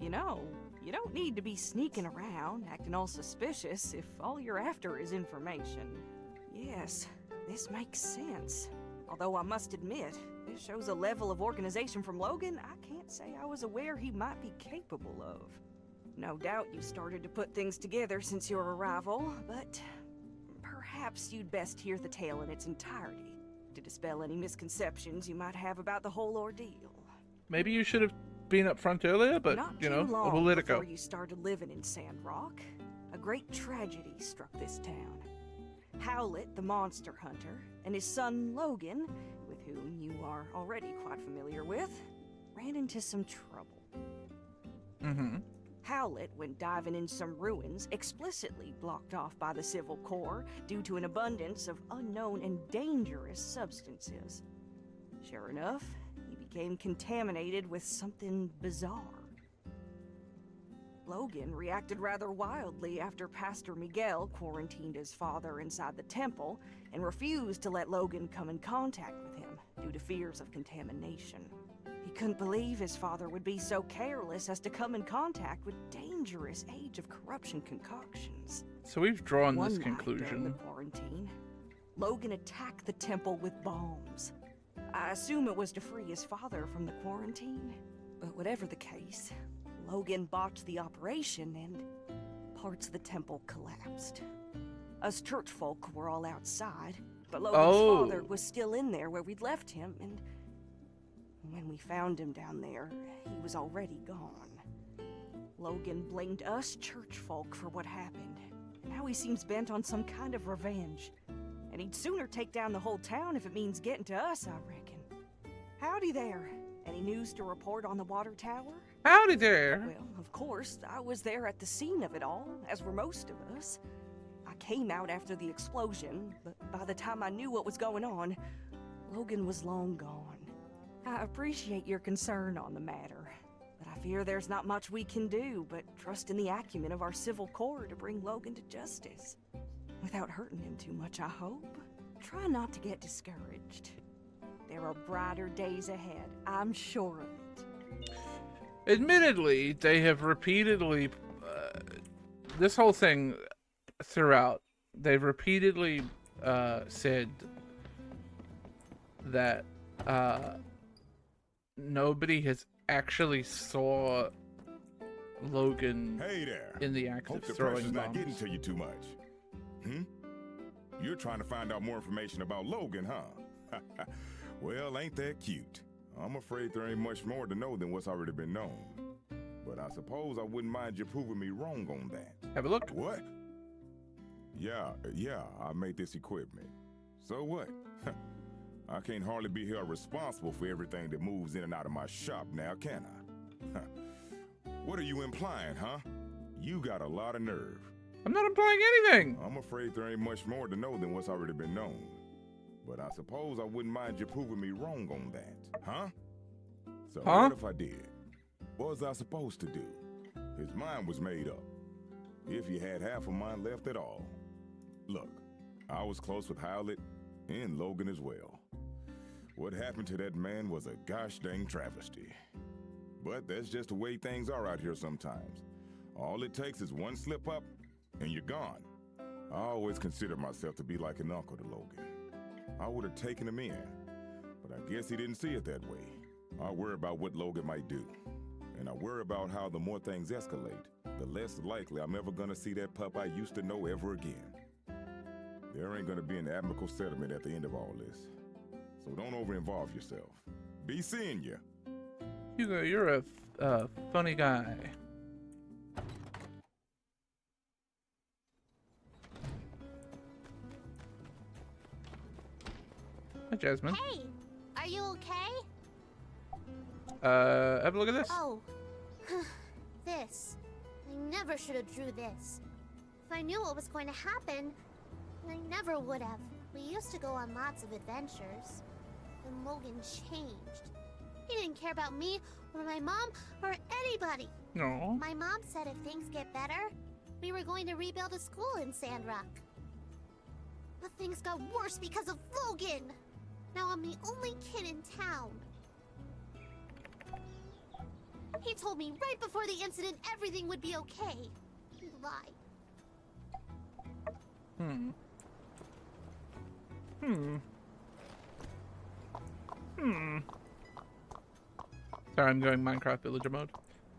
You know, you don't need to be sneaking around, acting all suspicious if all you're after is information. Yes, this makes sense. Although I must admit, this shows a level of organization from Logan I can't say I was aware he might be capable of. No doubt you started to put things together since your arrival, but perhaps you'd best hear the tale in its entirety to dispel any misconceptions you might have about the whole ordeal. Maybe you should have been up front earlier, but, you know, we'll let it go. Before you started living in Sandrock, a great tragedy struck this town. Howlett, the monster hunter, and his son Logan, with whom you are already quite familiar with, ran into some trouble. Howlett, when diving in some ruins, explicitly blocked off by the Civil Corps due to an abundance of unknown and dangerous substances. Sure enough, he became contaminated with something bizarre. Logan reacted rather wildly after Pastor Miguel quarantined his father inside the temple and refused to let Logan come in contact with him due to fears of contamination. He couldn't believe his father would be so careless as to come in contact with dangerous Age of Corruption concoctions. So we've drawn One this night during conclusion. the quarantine, Logan attacked the temple with bombs. I assume it was to free his father from the quarantine. But whatever the case, Logan botched the operation and parts of the temple collapsed. Us church folk were all outside, but Logan's father was still in there where we'd left him, and when we found him down there, he was already gone. Logan blamed us church folk for what happened. Now he seems bent on some kind of revenge. And he'd sooner take down the whole town if it means getting to us, I reckon. Howdy there. Any news to report on the water tower? Howdy there. Well, of course, I was there at the scene of it all, as were most of us. I came out after the explosion, but by the time I knew what was going on, Logan was long gone. I appreciate your concern on the matter, but I fear there's not much we can do but trust in the acumen of our Civil Corps to bring Logan to justice. Without hurting him too much, I hope. Try not to get discouraged. There are brighter days ahead, I'm sure of it. Admittedly, they have repeatedly, this whole thing throughout, they've repeatedly said that nobody has actually saw Logan in the act Hope of the throwing pressure's not bombs. getting to you too much. You're trying to find out more information about Logan, huh? Well, ain't that cute? I'm afraid there ain't much more to know than what's already been known. But I suppose I wouldn't mind you proving me wrong on that. Have a look. What? Yeah, I made this equipment. So what? I can't hardly be held responsible for everything that moves in and out of my shop now, can I? What are you implying, huh? You got a lot of nerve. I'm not implying anything. I'm afraid there ain't much more to know than what's already been known. But I suppose I wouldn't mind you proving me wrong on that, huh? So what if I did? What was I supposed to do? His mind was made up. If he had half of mine left at all. Look, I was close with Howlett and Logan as well. What happened to that man was a gosh dang travesty. But that's just the way things are out here sometimes. All it takes is one slip up and you're gone. I always considered myself to be like an uncle to Logan. I would have taken him in, but I guess he didn't see it that way. I worry about what Logan might do, and I worry about how the more things escalate, the less likely I'm ever gonna see that pup I used to know ever again. There ain't gonna be an amicable settlement at the end of all this, so don't over-involve yourself. Be seeing ya. Hugo, you're a funny guy. Hi, Jasmine. Hey, are you okay? Have a look at this. Oh, this. I never should have drew this. If I knew what was going to happen, I never would have. We used to go on lots of adventures. Then Logan changed. He didn't care about me or my mom or anybody. No. My mom said if things get better, we were going to rebuild a school in Sandrock. But things got worse because of Logan. Now I'm the only kid in town. He told me right before the incident everything would be okay. He lied. Sorry, I'm going Minecraft villager mode.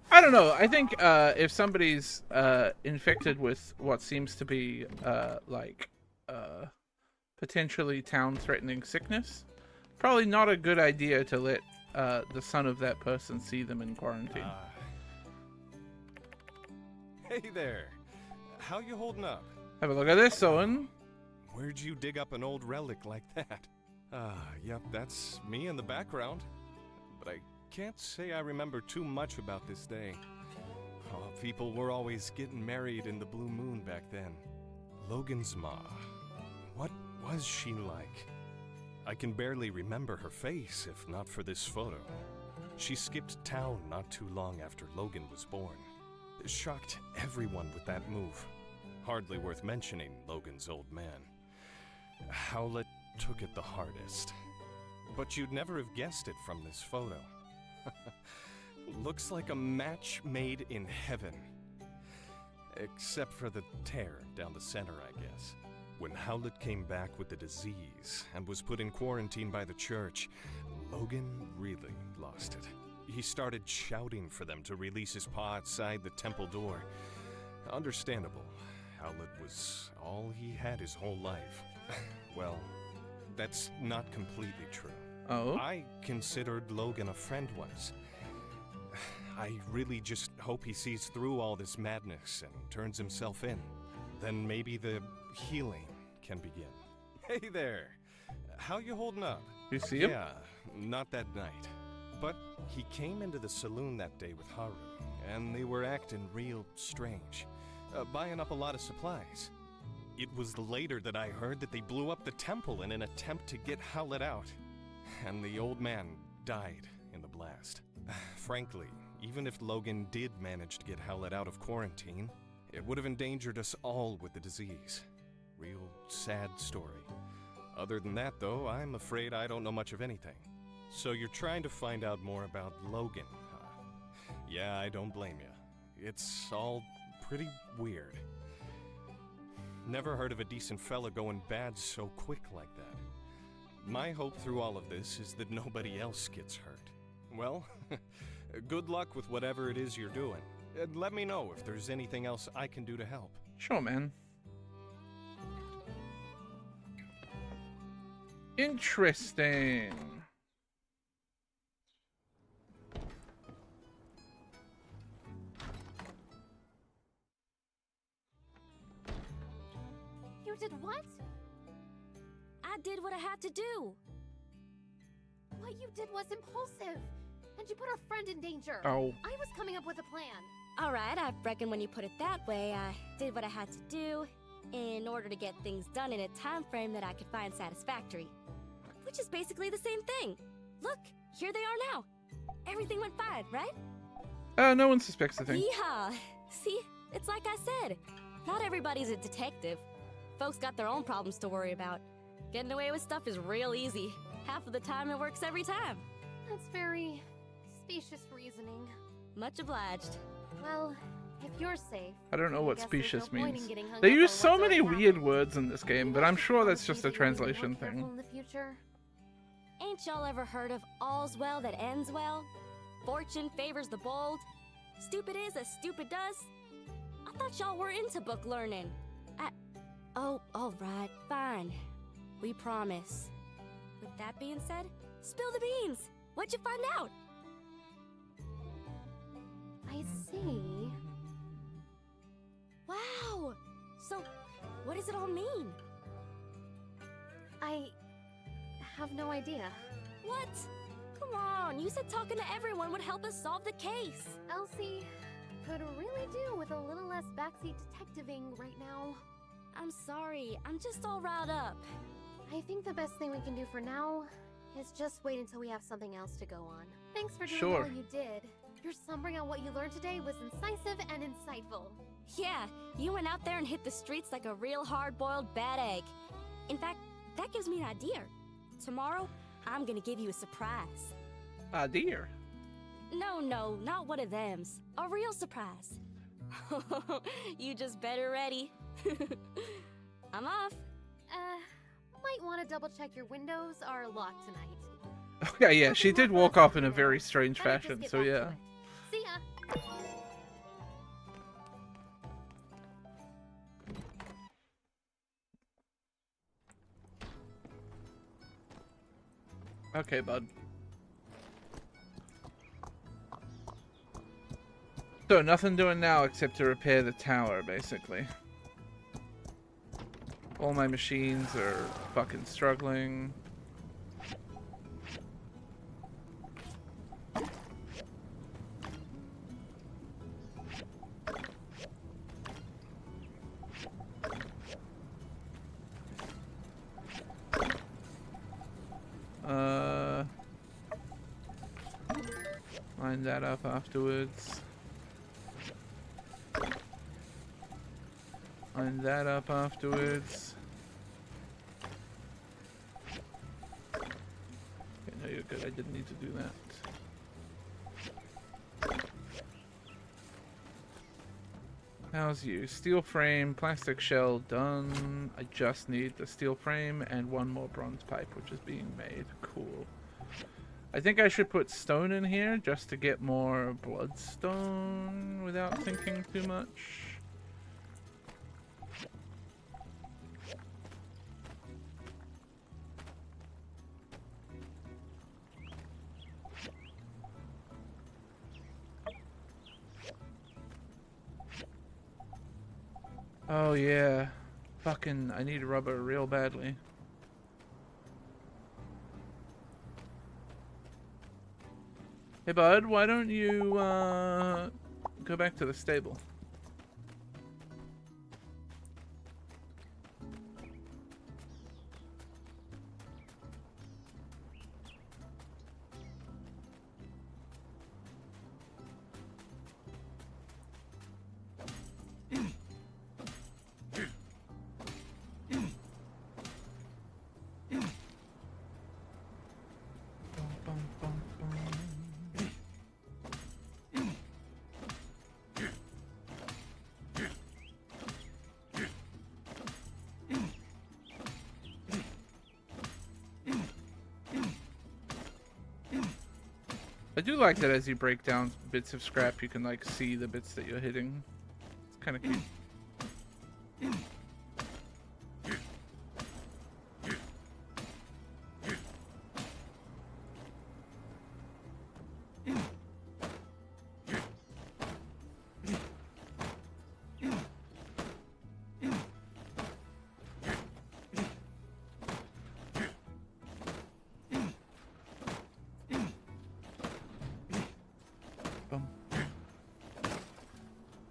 I don't know. I think if somebody's infected with what seems to be potentially town-threatening sickness, probably not a good idea to let the son of that person see them in quarantine. Hey there. How you holding up? Have a look at this, Owen. Where'd you dig up an old relic like that? Yep, that's me in the background. But I can't say I remember too much about this day. Oh, people were always getting married in the blue moon back then. Logan's ma. What was she like? I can barely remember her face if not for this photo. She skipped town not too long after Logan was born. Shocked everyone with that move. Hardly worth mentioning Logan's old man. Howlett took it the hardest. But you'd never have guessed it from this photo. Looks like a match made in heaven. Except for the tear down the center, I guess. When Howlett came back with the disease and was put in quarantine by the church, Logan really lost it. He started shouting for them to release his paw outside the temple door. Understandable. Howlett was all he had his whole life. Well, that's not completely true. Oh? I considered Logan a friend once. I really just hope he sees through all this madness and turns himself in. Then maybe the healing can begin. Hey there! How you holding up? You see him? Yeah, not that night. But he came into the saloon that day with Haru, and they were acting real strange, buying up a lot of supplies. It was later that I heard that they blew up the temple in an attempt to get Howlett out, and the old man died in the blast. Frankly, even if Logan did manage to get Howlett out of quarantine, it would have endangered us all with the disease. Real sad story. Other than that, though, I'm afraid I don't know much of anything. So you're trying to find out more about Logan, huh? Yeah, I don't blame you. It's all pretty weird. Never heard of a decent fella going bad so quick like that. My hope through all of this is that nobody else gets hurt. Well, good luck with whatever it is you're doing. And let me know if there's anything else I can do to help. Sure, man. Interesting. You did what? I did what I had to do. What you did was impulsive. And you put our friend in danger. Oh. I was coming up with a plan. Alright, I reckon when you put it that way, I did what I had to do in order to get things done in a time frame that I could find satisfactory. Which is basically the same thing. Look, here they are now. Everything went fine, right? No one suspects a thing. Yeehaw! See, it's like I said. Not everybody's a detective. Folks got their own problems to worry about. Getting away with stuff is real easy. Half of the time it works every time. That's very specious reasoning. Much obliged. Well, if you're safe. I don't know what guess there's specious no point in means. getting hung They up use on so what's many already weird happened. words in this game, but I'm sure that's just a Maybe you'll be more translation careful thing. in the future. Ain't y'all ever heard of all's well that ends well? Fortune favors the bold. Stupid is as stupid does. I thought y'all were into book learning. Oh, alright, fine. We promise. With that being said, spill the beans! What'd you find out? I see. Wow! So, what does it all mean? I have no idea. What? Come on, you said talking to everyone would help us solve the case. Elsie could really do with a little less backseat detectiving right now. I'm sorry, I'm just all riled up. I think the best thing we can do for now is just wait until we have something else to go on. Thanks for doing all you did. Your summary on what you learned today was incisive and insightful. Yeah, you went out there and hit the streets like a real hard-boiled bad egg. In fact, that gives me an idea. Tomorrow, I'm gonna give you a surprise. Idea? No, not one of thems. A real surprise. You just better ready. I'm off. Might want to double check your windows are locked tonight. Okay, yeah, she did walk off in a very strange fashion, so yeah. See ya. Okay, bud. So, nothing doing now except to repair the tower, basically. All my machines are fucking struggling. line that up afterwards. Line that up afterwards. Okay, no, you're good. I didn't need to do that. How's you? Steel frame, plastic shell, done. I just need the steel frame and one more bronze pipe, which is being made. Cool. I think I should put stone in here just to get more bloodstone without thinking too much. Oh yeah. Fucking, I need rubber real badly. Hey bud, why don't you go back to the stable? I do like that as you break down bits of scrap, you can like see the bits that you're hitting. It's kind of cute.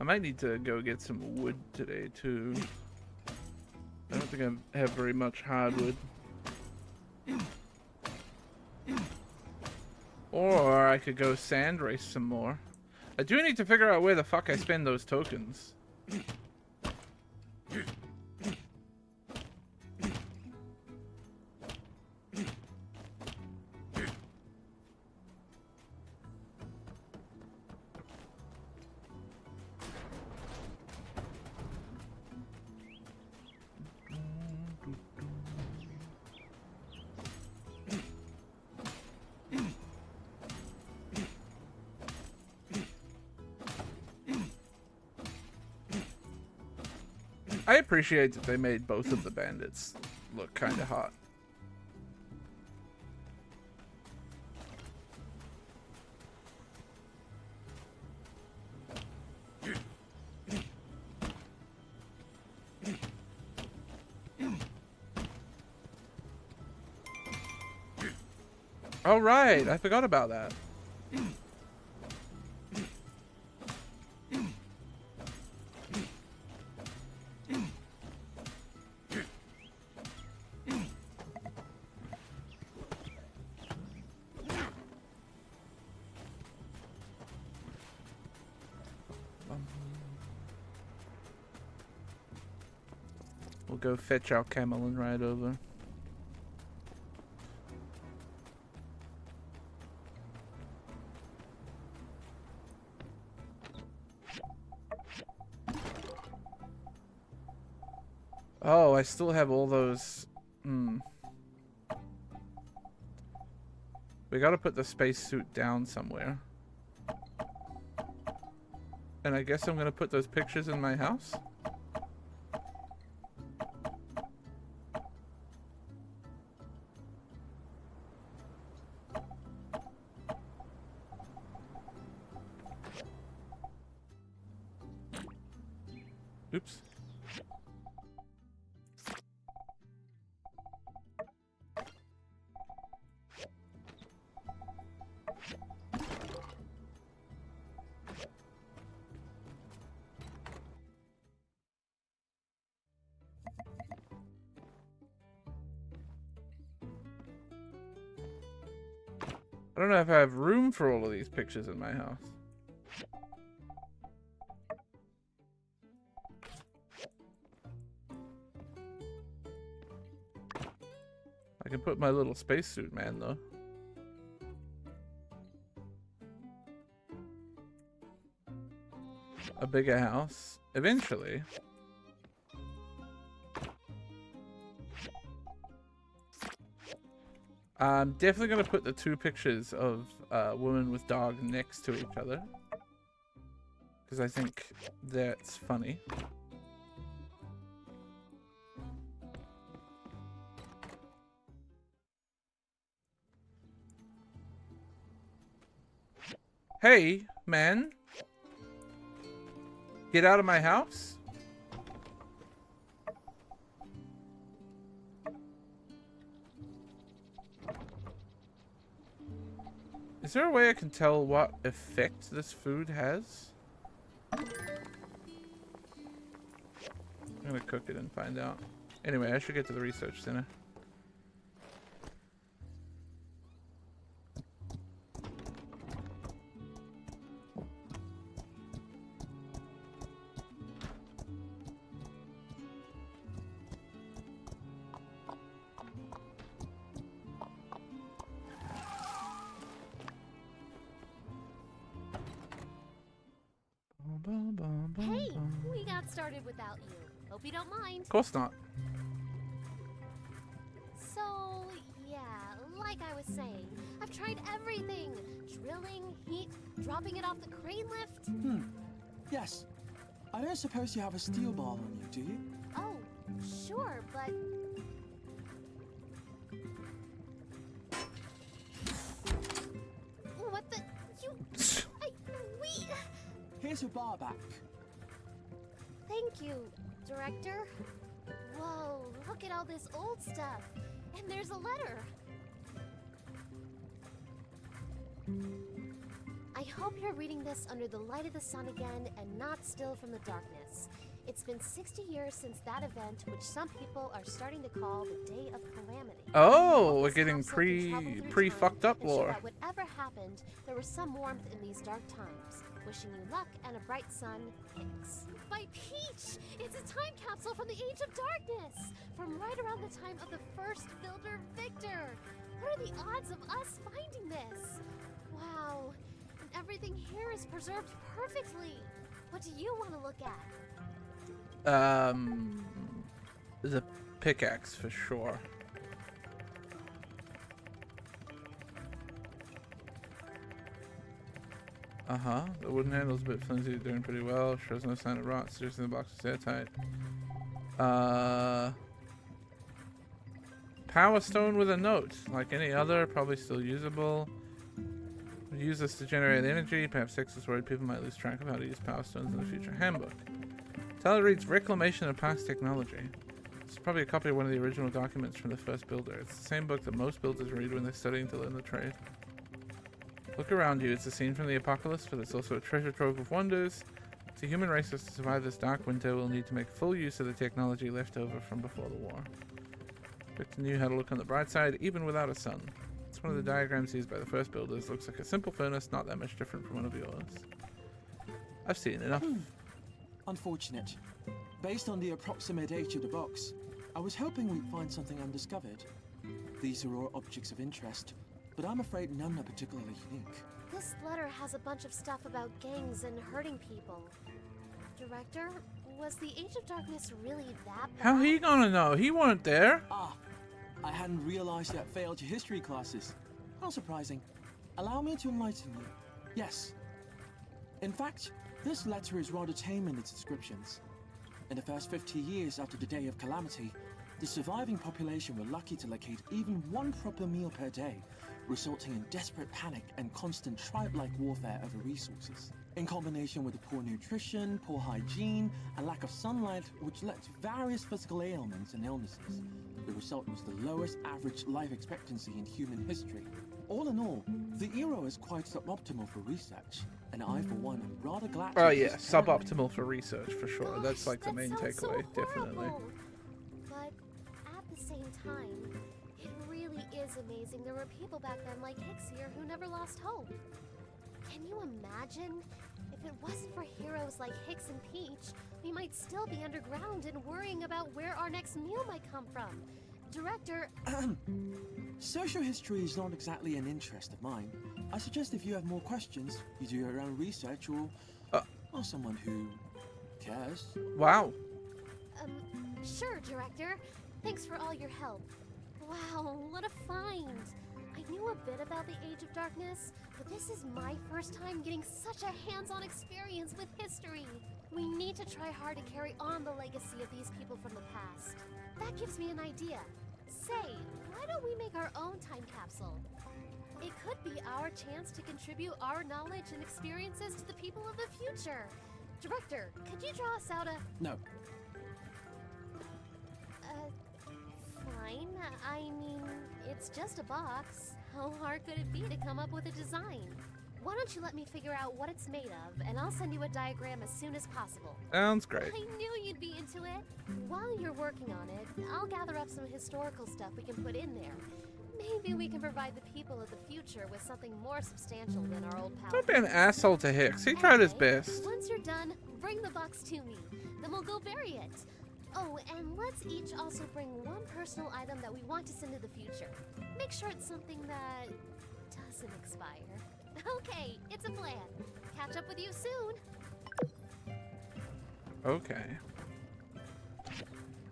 I might need to go get some wood today too. I don't think I have very much hardwood. Or I could go sand race some more. I do need to figure out where the fuck I spend those tokens. I appreciate that they made both of the bandits look kind of hot. Oh right, I forgot about that. We'll go fetch our camel and ride over. Oh, I still have all those. We gotta put the spacesuit down somewhere. And I guess I'm gonna put those pictures in my house? Oops. I don't know if I have room for all of these pictures in my house. I can put my little spacesuit man though. A bigger house eventually. I'm definitely gonna put the two pictures of woman with dog next to each other because I think that's funny. Hey, man. Get out of my house? Is there a way I can tell what effect this food has? I'm gonna cook it and find out. Anyway, I should get to the research center. Hey, we got started without you. Hope you don't mind. Of course not. So, yeah, like I was saying, I've tried everything. Drilling, heat, dropping it off the crane lift. Yes. I don't suppose you have a steel ball on you, do you? Oh, sure, but... What the... Here's your bar back. Thank you, Director. Whoa, look at all this old stuff. And there's a letter. I hope you're reading this under the light of the sun again and not still from the darkness. It's been 60 years since that event, which some people are starting to call the Day of Calamity. Oh, we're getting pre fucked up lore. That whatever happened, there was some warmth in these dark times. Wishing you luck and a bright sun, Hicks. By Peach! It's a time capsule from the Age of Darkness! From right around the time of the first builder, Victor! What are the odds of us finding this? Wow. And everything here is preserved perfectly. What do you want to look at? The pickaxe for sure. The wooden handle's a bit flimsy, doing pretty well. Shows no sign of rot. Seriously, the box is airtight. Power stone with a note. Like any other, probably still usable. Use this to generate energy. Perhaps Six is worried people might lose track of how to use power stones in the future handbook. Teller reads Reclamation of Past Technology. It's probably a copy of one of the original documents from the first builder. It's the same book that most builders read when they're studying to learn the trade. Look around you. It's a scene from the apocalypse, but it's also a treasure trove of wonders. The human race has to survive this dark winter will need to make full use of the technology left over from before the war. Victor knew how to look on the bright side, even without a sun. It's one of the diagrams used by the first builders. Looks like a simple furnace, not that much different from one of yours. I've seen enough. Unfortunate. Based on the approximate age of the box, I was hoping we'd find something undiscovered. These are all objects of interest, but I'm afraid none are particularly unique. This letter has a bunch of stuff about gangs and hurting people. Director, was the Age of Darkness really that bad? How he gonna know? He weren't there. I hadn't realized that failed your history classes. How surprising. Allow me to enlighten you. Yes. In fact, this letter is rather tame in its descriptions. In the first 50 years after the Day of Calamity, the surviving population were lucky to locate even one proper meal per day, resulting in desperate panic and constant tribe-like warfare over resources. In combination with the poor nutrition, poor hygiene, and lack of sunlight, which led to various physical ailments and illnesses. The result was the lowest average life expectancy in human history. All in all, the era is quite suboptimal for research, and I, for one, am rather glad Oh yeah, suboptimal for research, for sure. That's like the main takeaway, so definitely. But at the same time, it really is amazing there were people back then like Hicks here who never lost hope. Can you imagine? If it wasn't for heroes like Hicks and Peach, we might still be underground and worrying about where our next meal might come from. Director... Social history is not exactly an interest of mine. I suggest if you have more questions, you do your own research or someone who cares. Wow. Sure, Director. Thanks for all your help. Wow, what a find. I knew a bit about the Age of Darkness, but this is my first time getting such a hands-on experience with history. We need to try hard to carry on the legacy of these people from the past. That gives me an idea. Say, why don't we make our own time capsule? It could be our chance to contribute our knowledge and experiences to the people of the future. Director, could you draw us out a... No. Fine. I mean, it's just a box. How hard could it be to come up with a design? Why don't you let me figure out what it's made of, and I'll send you a diagram as soon as possible. Sounds great. I knew you'd be into it. While you're working on it, I'll gather up some historical stuff we can put in there. Maybe we can provide the people of the future with something more substantial than our old pal. Don't be an asshole to Hicks. He tried his best. Once you're done, bring the box to me. Then we'll go bury it. Oh, and let's each also bring one personal item that we want to send to the future. Make sure it's something that doesn't expire. Okay, it's a plan. Catch up with you soon. Okay.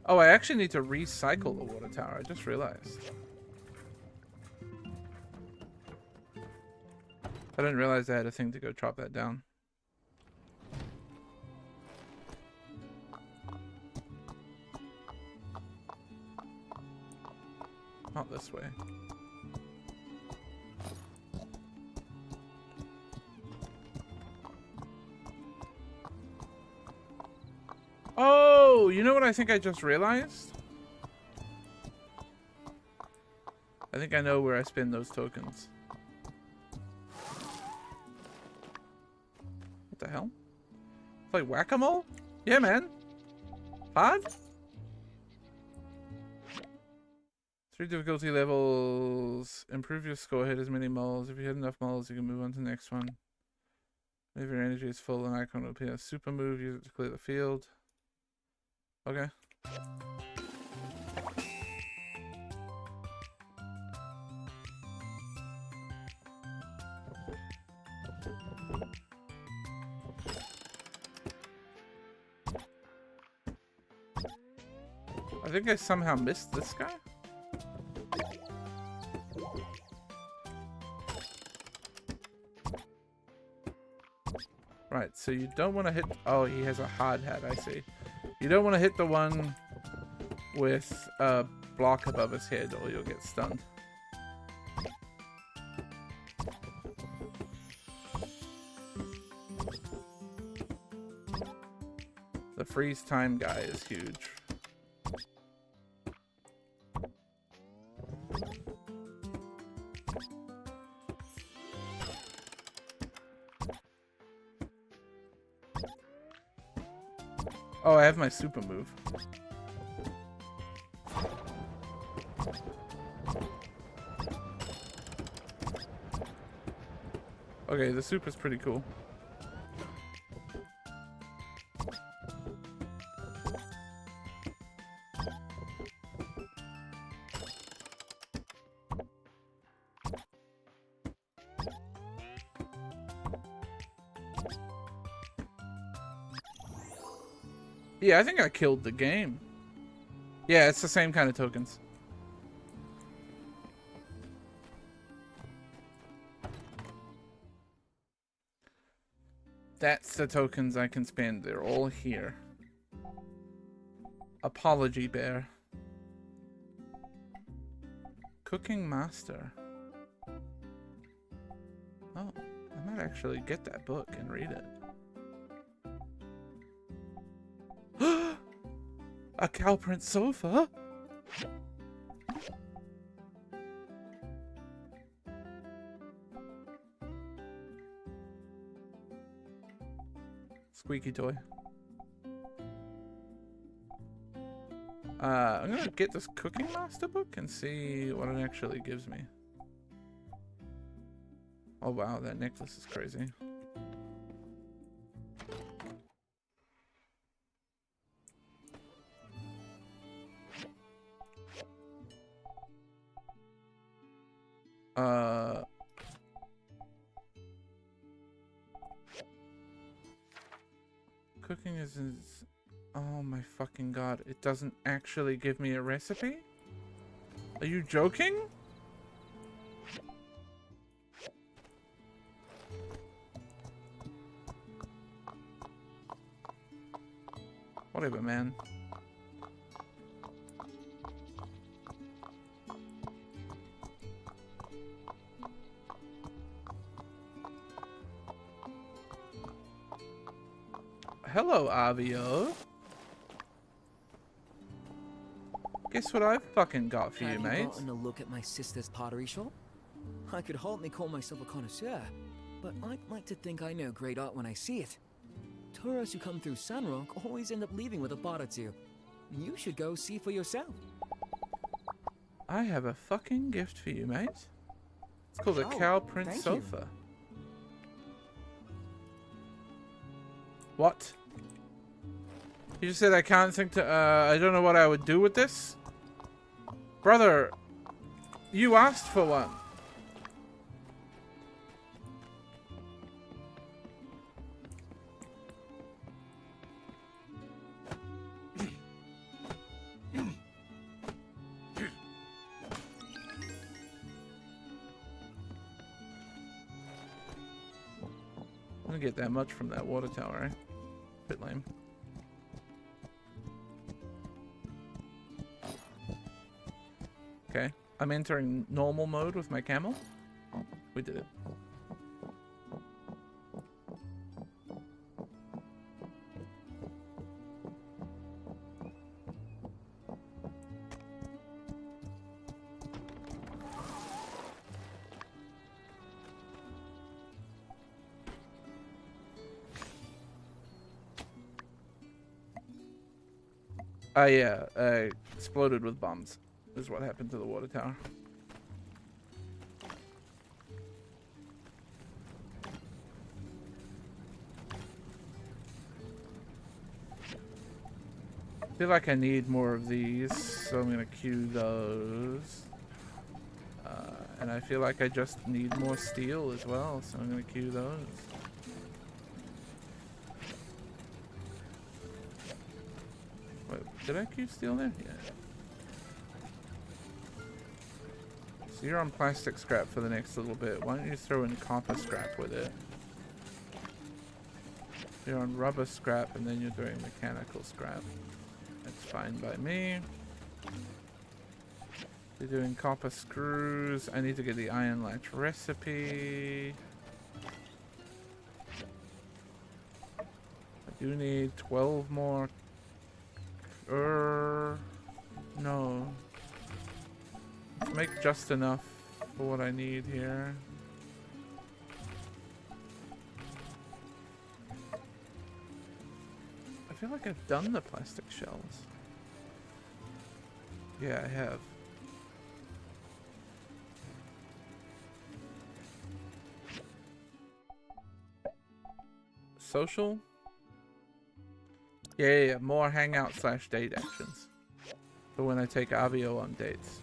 Oh, I actually need to recycle the water tower. I just realized. I didn't realize I had a thing to go chop that down. Not this way. Oh, you know what I think I just realized? I think I know where I spend those tokens. What the hell? Play whack-a-mole? Yeah, man. Hard? 3 difficulty levels. Improve your score. Hit as many moles. If you hit enough moles, you can move on to the next one. If your energy is full, an icon will appear. Super move. Use it to clear the field. Okay. I think I somehow missed this guy. Right, so you don't want to hit... Oh, he has a hard hat, I see. You don't want to hit the one with a block above his head or you'll get stunned. The freeze time guy is huge. Oh, I have my super move. Okay, the super's pretty cool. Yeah, I think I killed the game. Yeah, it's the same kind of tokens. That's the tokens I can spend. They're all here. Apology Bear. Cooking Master. Oh, I might actually get that book and read it. A cow print sofa? Squeaky toy. I'm gonna get this cooking master book and see what it actually gives me. Oh wow, that necklace is crazy. Cooking is... Oh my fucking god, it doesn't actually give me a recipe? Are you joking? Whatever, man. Hello, Avio. Guess what I've fucking got for you, mate? Have you gotten a look at my sister's pottery shop? I could hardly call myself a connoisseur, but I'd like to think I know great art when I see it. Tourists who come through Sandrock always end up leaving with a pot or two. You should go see for yourself. I have a fucking gift for you, mate. It's called a cow print sofa. What? You just said I can't think to, I don't know what I would do with this? Brother, you asked for one. I don't get that much from that water tower, eh? Bit lame. Okay, I'm entering normal mode with my camel. We did it. Yeah, exploded with bombs is what happened to the water tower. I feel like I need more of these, so I'm gonna queue those. And I feel like I just need more steel as well, so I'm gonna queue those. Wait, did I queue steel there? Yeah. So you're on plastic scrap for the next little bit. Why don't you throw in copper scrap with it? You're on rubber scrap and then you're doing mechanical scrap. That's fine by me. You're doing copper screws. I need to get the iron latch recipe. I do need 12 more. No. Let's make just enough for what I need here. I feel like I've done the plastic shells. Yeah, I have. Social? Yeah, more hangout / date actions. For when I take Avio on dates.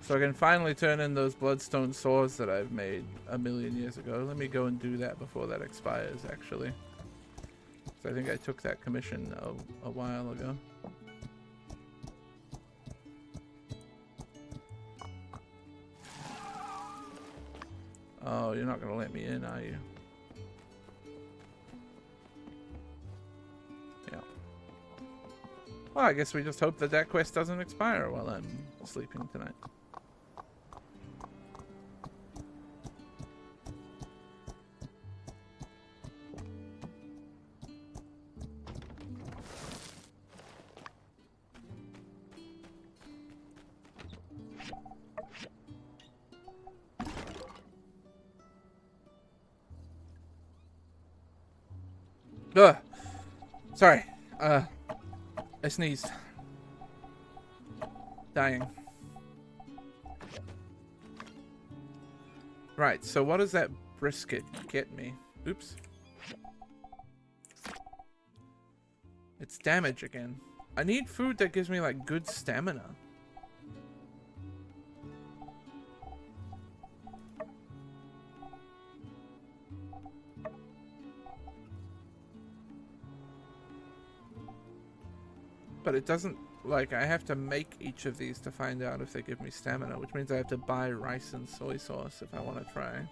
So I can finally turn in those bloodstone swords that I've made a million years ago. Let me go and do that before that expires, actually. So I think I took that commission a while ago. Oh, you're not going to let me in, are you? Yeah. Well, I guess we just hope that that quest doesn't expire while I'm sleeping tonight. Ugh. Sorry. I sneezed. Dying. Right, so what does that brisket get me? Oops. It's damage again. I need food that gives me, like, good stamina. But it doesn't, like, I have to make each of these to find out if they give me stamina, which means I have to buy rice and soy sauce if I want to try.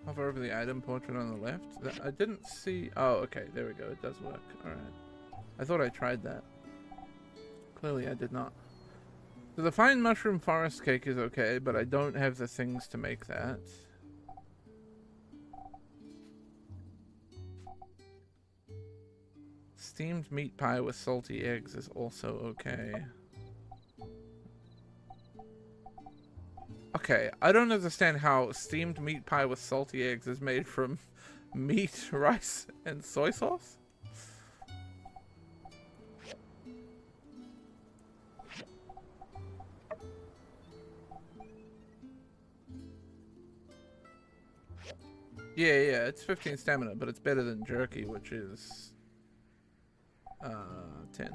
Hover over the item portrait on the left. I didn't see... Oh, okay. There we go. It does work. Alright. I thought I tried that. Clearly I did not. So the fine mushroom forest cake is okay, but I don't have the things to make that. Steamed meat pie with salty eggs is also okay. Okay, I don't understand how steamed meat pie with salty eggs is made from meat, rice, and soy sauce. Yeah, it's 15 stamina, but it's better than jerky, which is 10.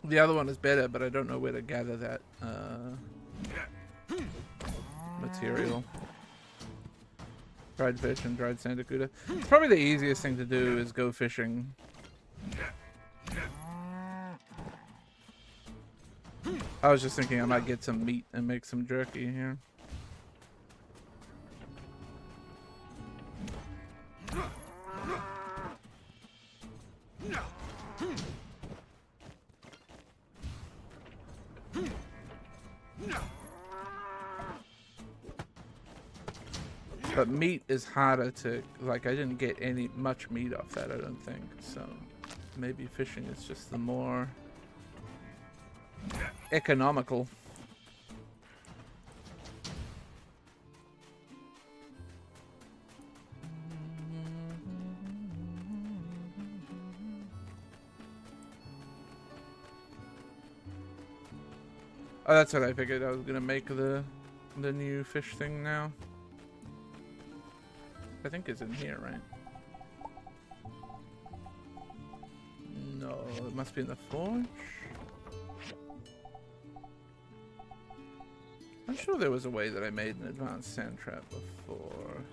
The other one is better, but I don't know where to gather that material. Dried fish and dried sandacuda. Probably the easiest thing to do is go fishing. I was just thinking I might get some meat and make some jerky here. But meat is harder to, like, I didn't get much meat off that, I don't think. So maybe fishing is just the more economical. Oh, that's what I figured. I was gonna make the new fish thing now. I think it's in here, right? No, it must be in the forge. I'm sure there was a way that I made an advanced sand trap before.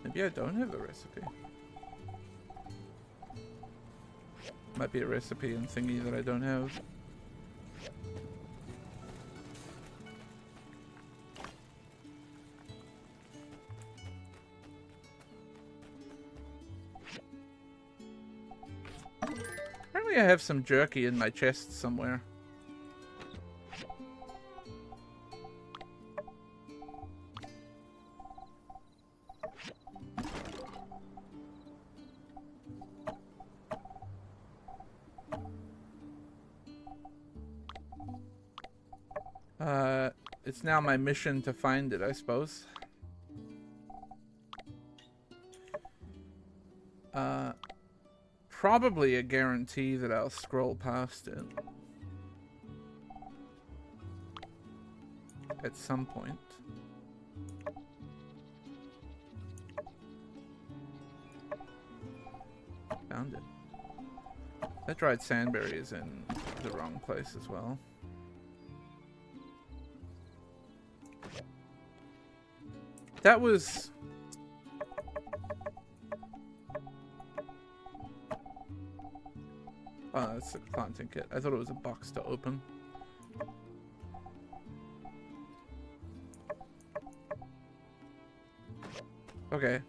Maybe I don't have the recipe. Might be a recipe in thingy that I don't have. Apparently I have some jerky in my chest somewhere. It's now my mission to find it, I suppose. Probably a guarantee that I'll scroll past it at some point. Found it. That dried sandberry is in the wrong place as well. That was... Oh, that's a planting kit. I thought it was a box to open. Okay.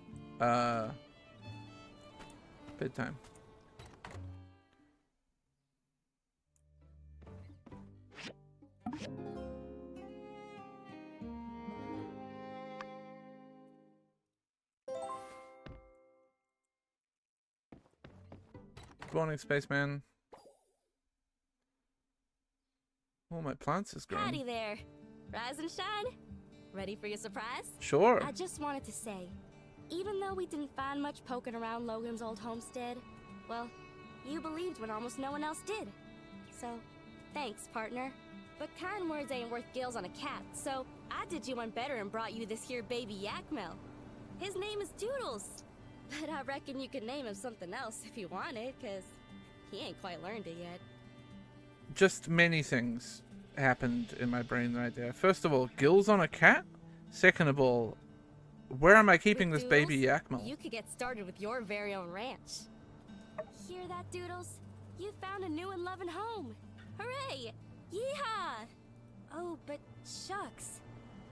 Bedtime. Good morning, spaceman. Oh, my plants is growing. Howdy there. Rise and shine. Ready for your surprise? Sure. I just wanted to say, even though we didn't find much poking around Logan's old homestead, well, you believed when almost no one else did. So, thanks, partner. But kind words ain't worth gills on a cat, so I did you one better and brought you this here baby Yakmel. His name is Doodles. But I reckon you could name him something else if you wanted, cause he ain't quite learned it yet. Just many things happened in my brain right there. First of all, gills on a cat? Second of all, where am I keeping this baby Yakmel? You could get started with your very own ranch. Hear that, Doodles? You found a new and loving home. Hooray! Yeehaw! Oh, but shucks.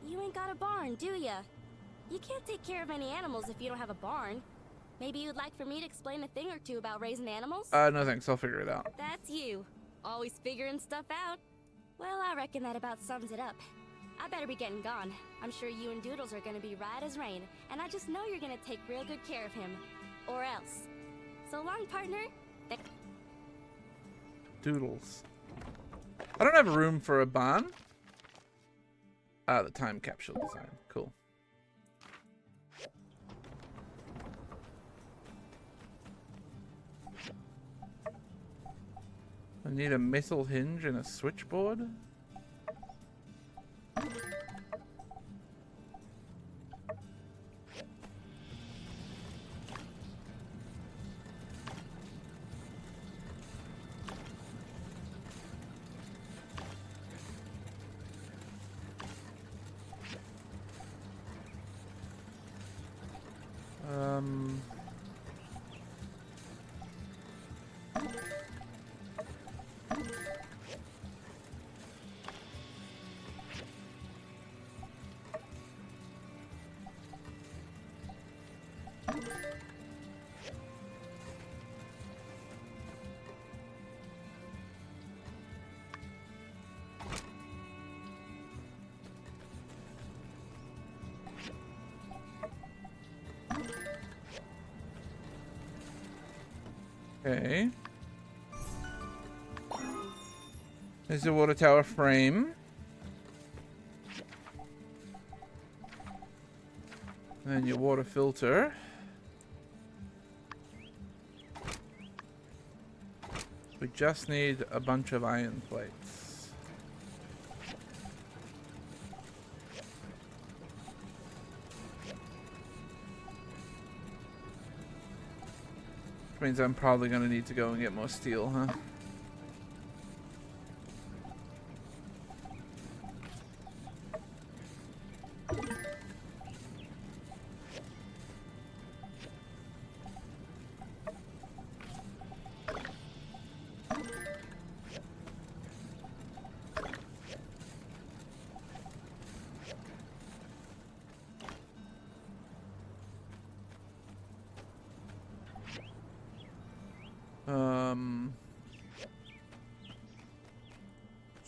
You ain't got a barn, do ya? You can't take care of any animals if you don't have a barn. Maybe you'd like for me to explain a thing or two about raising animals? No thanks, I'll figure it out. That's you. Always figuring stuff out. Well, I reckon that about sums it up. I better be getting gone. I'm sure you and Doodles are gonna be right as rain, and I just know you're gonna take real good care of him. Or else. So long, partner. Doodles. I don't have room for a barn. The time capsule design. Cool. I need a metal hinge and a switchboard. Okay. There's the water tower frame. And your water filter. We just need a bunch of iron plates. Which means I'm probably going to need to go and get more steel, huh?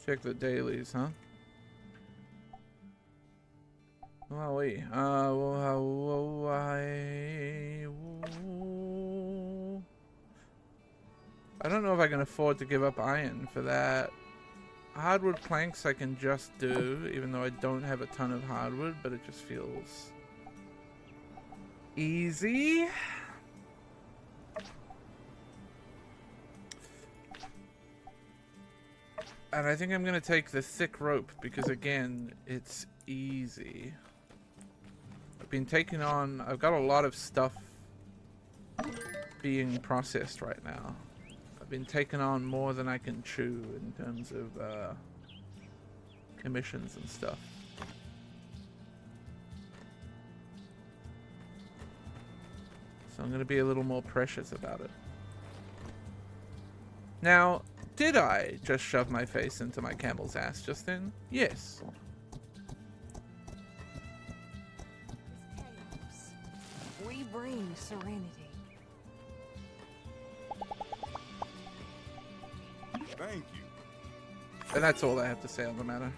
Check the dailies, huh? Wowee. I don't know if I can afford to give up iron for that. Hardwood planks I can just do, even though I don't have a ton of hardwood, but it just feels easy. And I think I'm going to take the thick rope because, again, it's easy. I've been taking on... I've got a lot of stuff being processed right now. I've been taking on more than I can chew in terms of commissions and stuff. So I'm going to be a little more precious about it. Now... did I just shove my face into my camel's ass just then? Yes. bring serenity. Thank you. And that's all I have to say on the matter.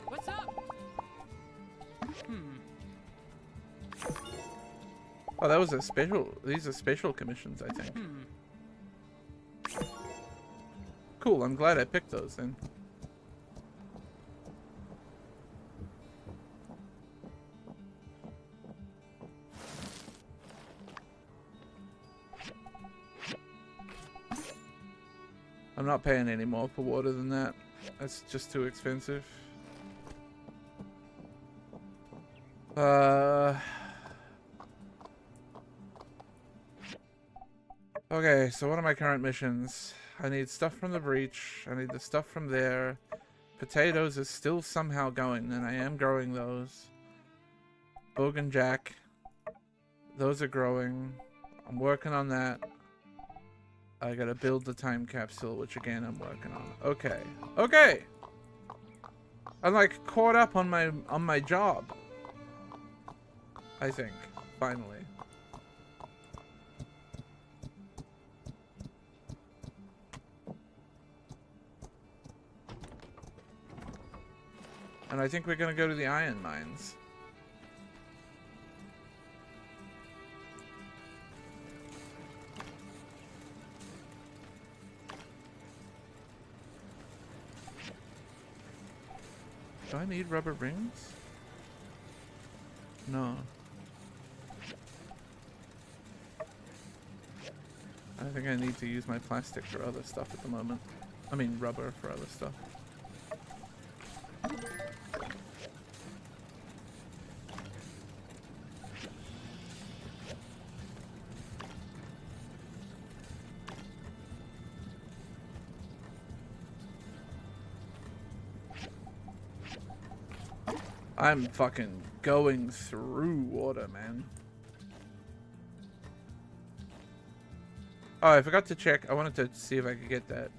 What's up? Oh, that was a special. These are special commissions, I think. Cool, I'm glad I picked those then. I'm not paying any more for water than that. That's just too expensive. Okay, so what are my current missions? I need stuff from the breach. I need the stuff from there. Potatoes is still somehow going, and I am growing those. Bogan Jack. Those are growing. I'm working on that. I gotta build the time capsule, which again I'm working on. Okay. Okay! I'm like caught up on my job. I think. Finally. And I think we're gonna go to the iron mines. Do I need rubber rings? No. I think I need to use my plastic for other stuff at the moment. I mean rubber for other stuff. I'm fucking going through water, man. Oh, I forgot to check. I wanted to see if I could get that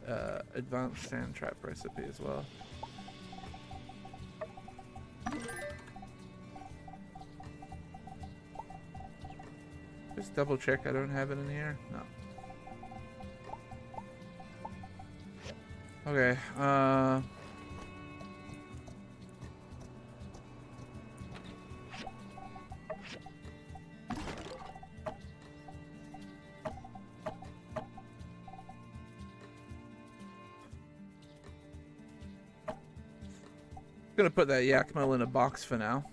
advanced sand trap recipe as well. Just double check I don't have it in here. No. Okay, gonna put that yak mill in a box for now.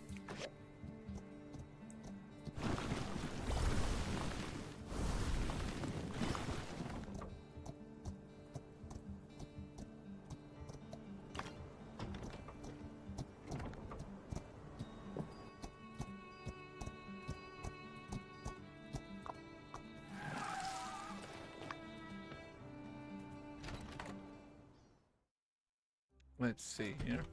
Let's see here.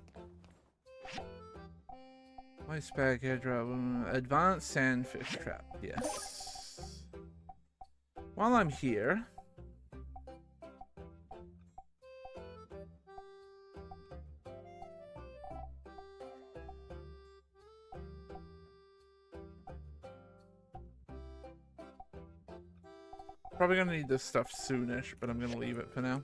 Ice bag, airdrop, advanced sandfish trap. Yes. While I'm here, probably gonna need this stuff soonish, but I'm gonna leave it for now.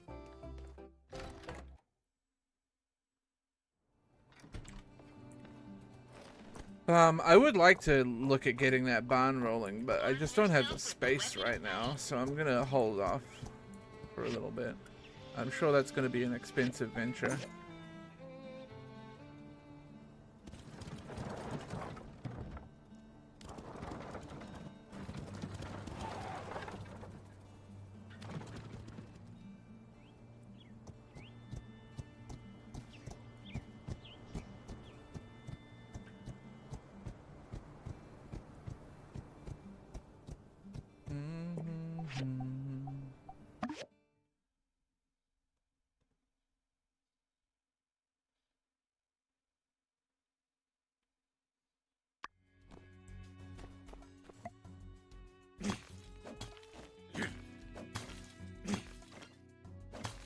I would like to look at getting that barn rolling, but I just don't have the space right now, so I'm gonna hold off for a little bit. I'm sure that's gonna be an expensive venture.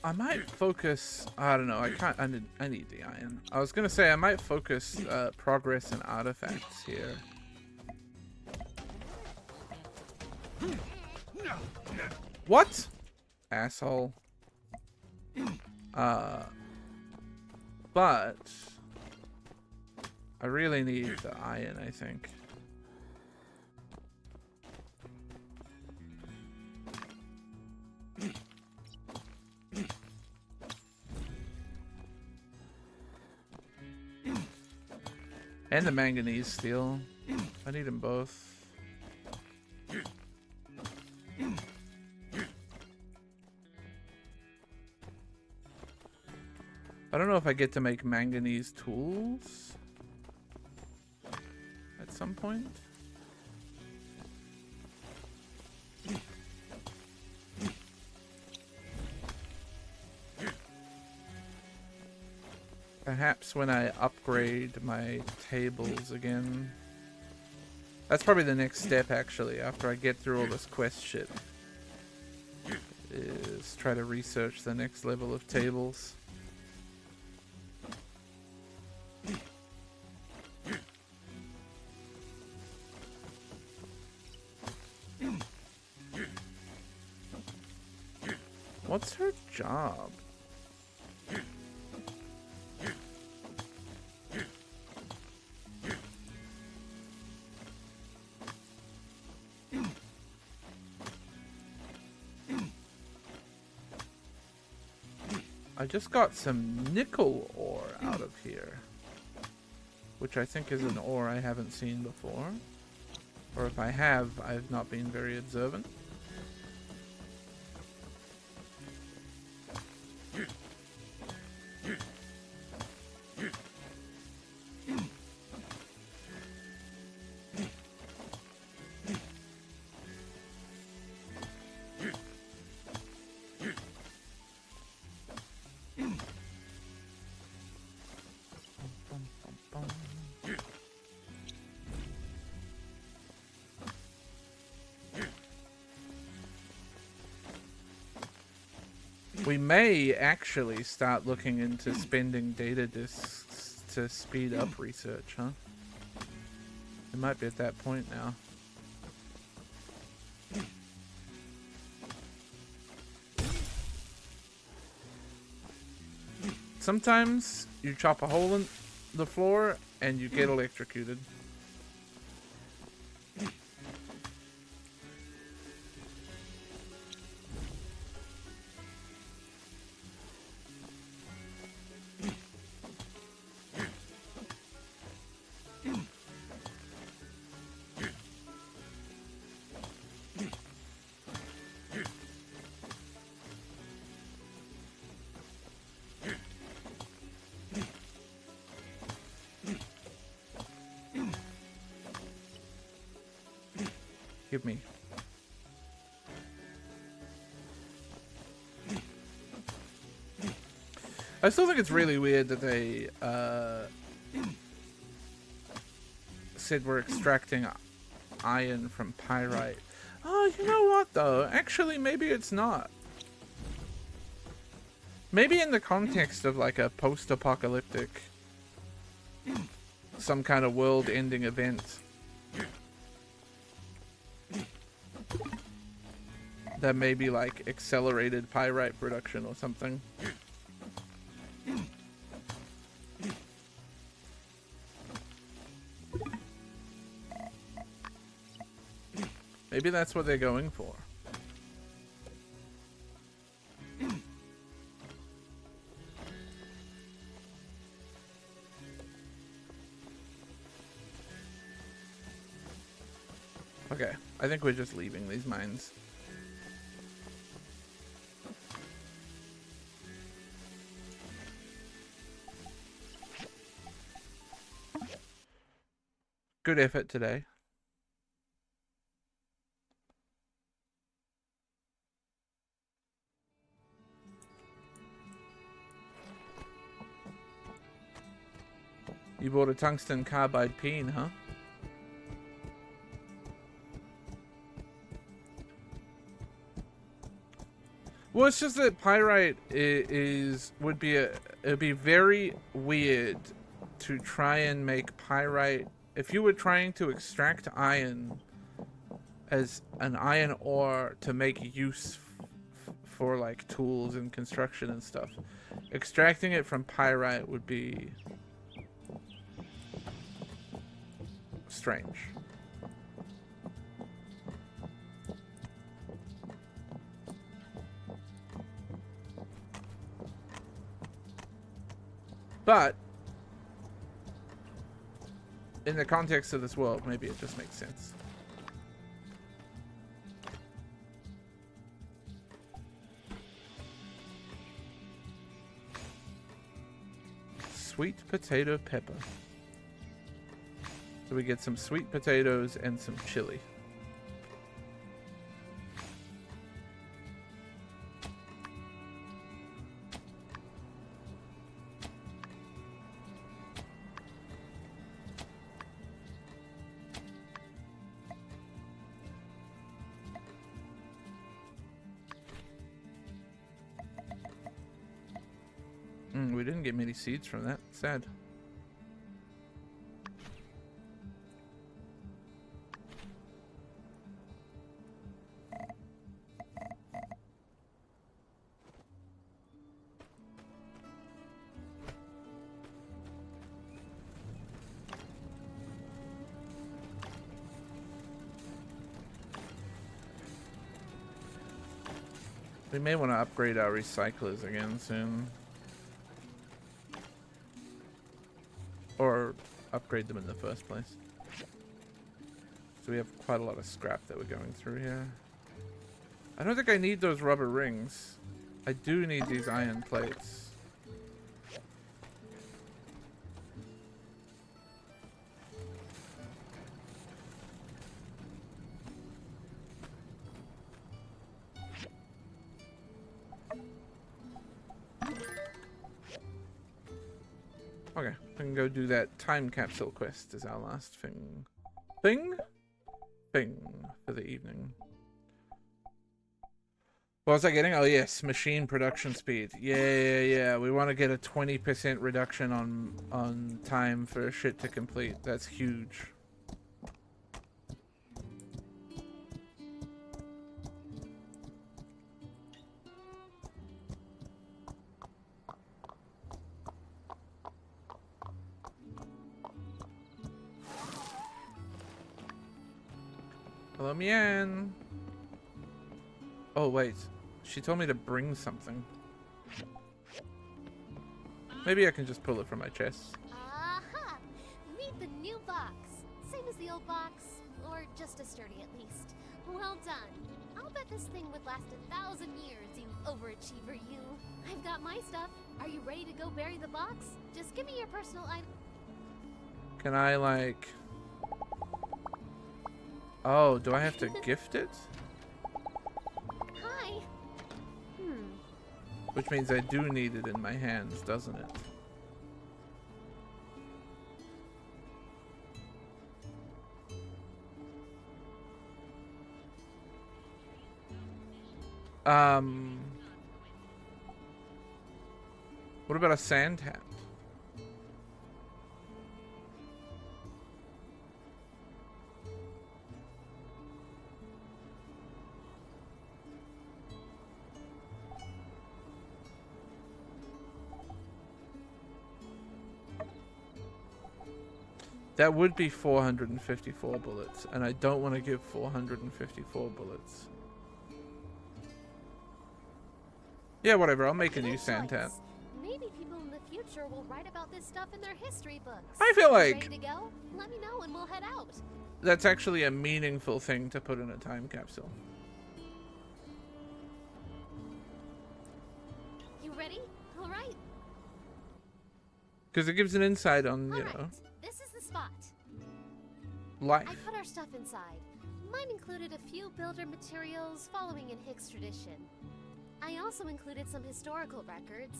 I might focus. I don't know. I can't. I need the iron. I was gonna say I might focus progress and artifacts here. What? Asshole. But I really need the iron, I think. And the manganese steel. I need them both. I don't know if I get to make manganese tools at some point. Perhaps when I upgrade my tables again. That's probably the next step, actually, after I get through all this quest shit. Is try to research the next level of tables. What's her job? I just got some nickel ore out of here, which I think is an ore I haven't seen before. Or if I have, I've not been very observant. We may actually start looking into spending data disks to speed up research, huh? We might be at that point now. Sometimes you chop a hole in the floor and you get electrocuted. Give me. I still think it's really weird that they said we're extracting iron from pyrite. Oh, you know what though? Actually, maybe it's not. Maybe in the context of like a post-apocalyptic, some kind of world-ending event, that may be like accelerated pyrite production or something. Maybe that's what they're going for. Okay, I think we're just leaving these mines. Good effort today. You bought a tungsten carbide peen, huh? Well, it's just that pyrite would be it'd be very weird to try and make pyrite if you were trying to extract iron as an iron ore to make use for like tools and construction and stuff. Extracting it from pyrite would be strange. But in the context of this world, maybe it just makes sense. Sweet potato pepper. So we get some sweet potatoes and some chili. We didn't get many seeds from that. Sad. We may want to upgrade our recyclers again soon. Or upgrade them in the first place. So we have quite a lot of scrap that we're going through here. I don't think I need those rubber rings. I do need these iron plates. Okay, I can go do that time capsule quest as our last thing. Thing for the evening. What was I getting? Oh yes, machine production speed. Yeah. We want to get a 20% reduction on time for shit to complete. That's huge. Hello, Mian. Oh, wait. She told me to bring something. Maybe I can just pull it from my chest. Aha! Meet the new box. Same as the old box, or just as sturdy at least. Well done. I'll bet this thing would last 1,000 years, you overachiever you. I've got my stuff. Are you ready to go bury the box? Just give me your personal item. Can I, like... Oh, do I have to gift it? Hi. Which means I do need it in my hands, doesn't it? What about a sand hat? That would be 454 bullets, and I don't want to give 454 bullets. Yeah, whatever, I'll make a new sand hat. Maybe people in the future will write about this stuff in their history books. I feel like... Ready to go? Let me know and we'll head out. That's actually a meaningful thing to put in a time capsule. You ready? All right. Because it gives an insight on, you know, This is the spot. life. I put our stuff inside. Mine included a few builder materials following in Hicks tradition. I also included some historical records,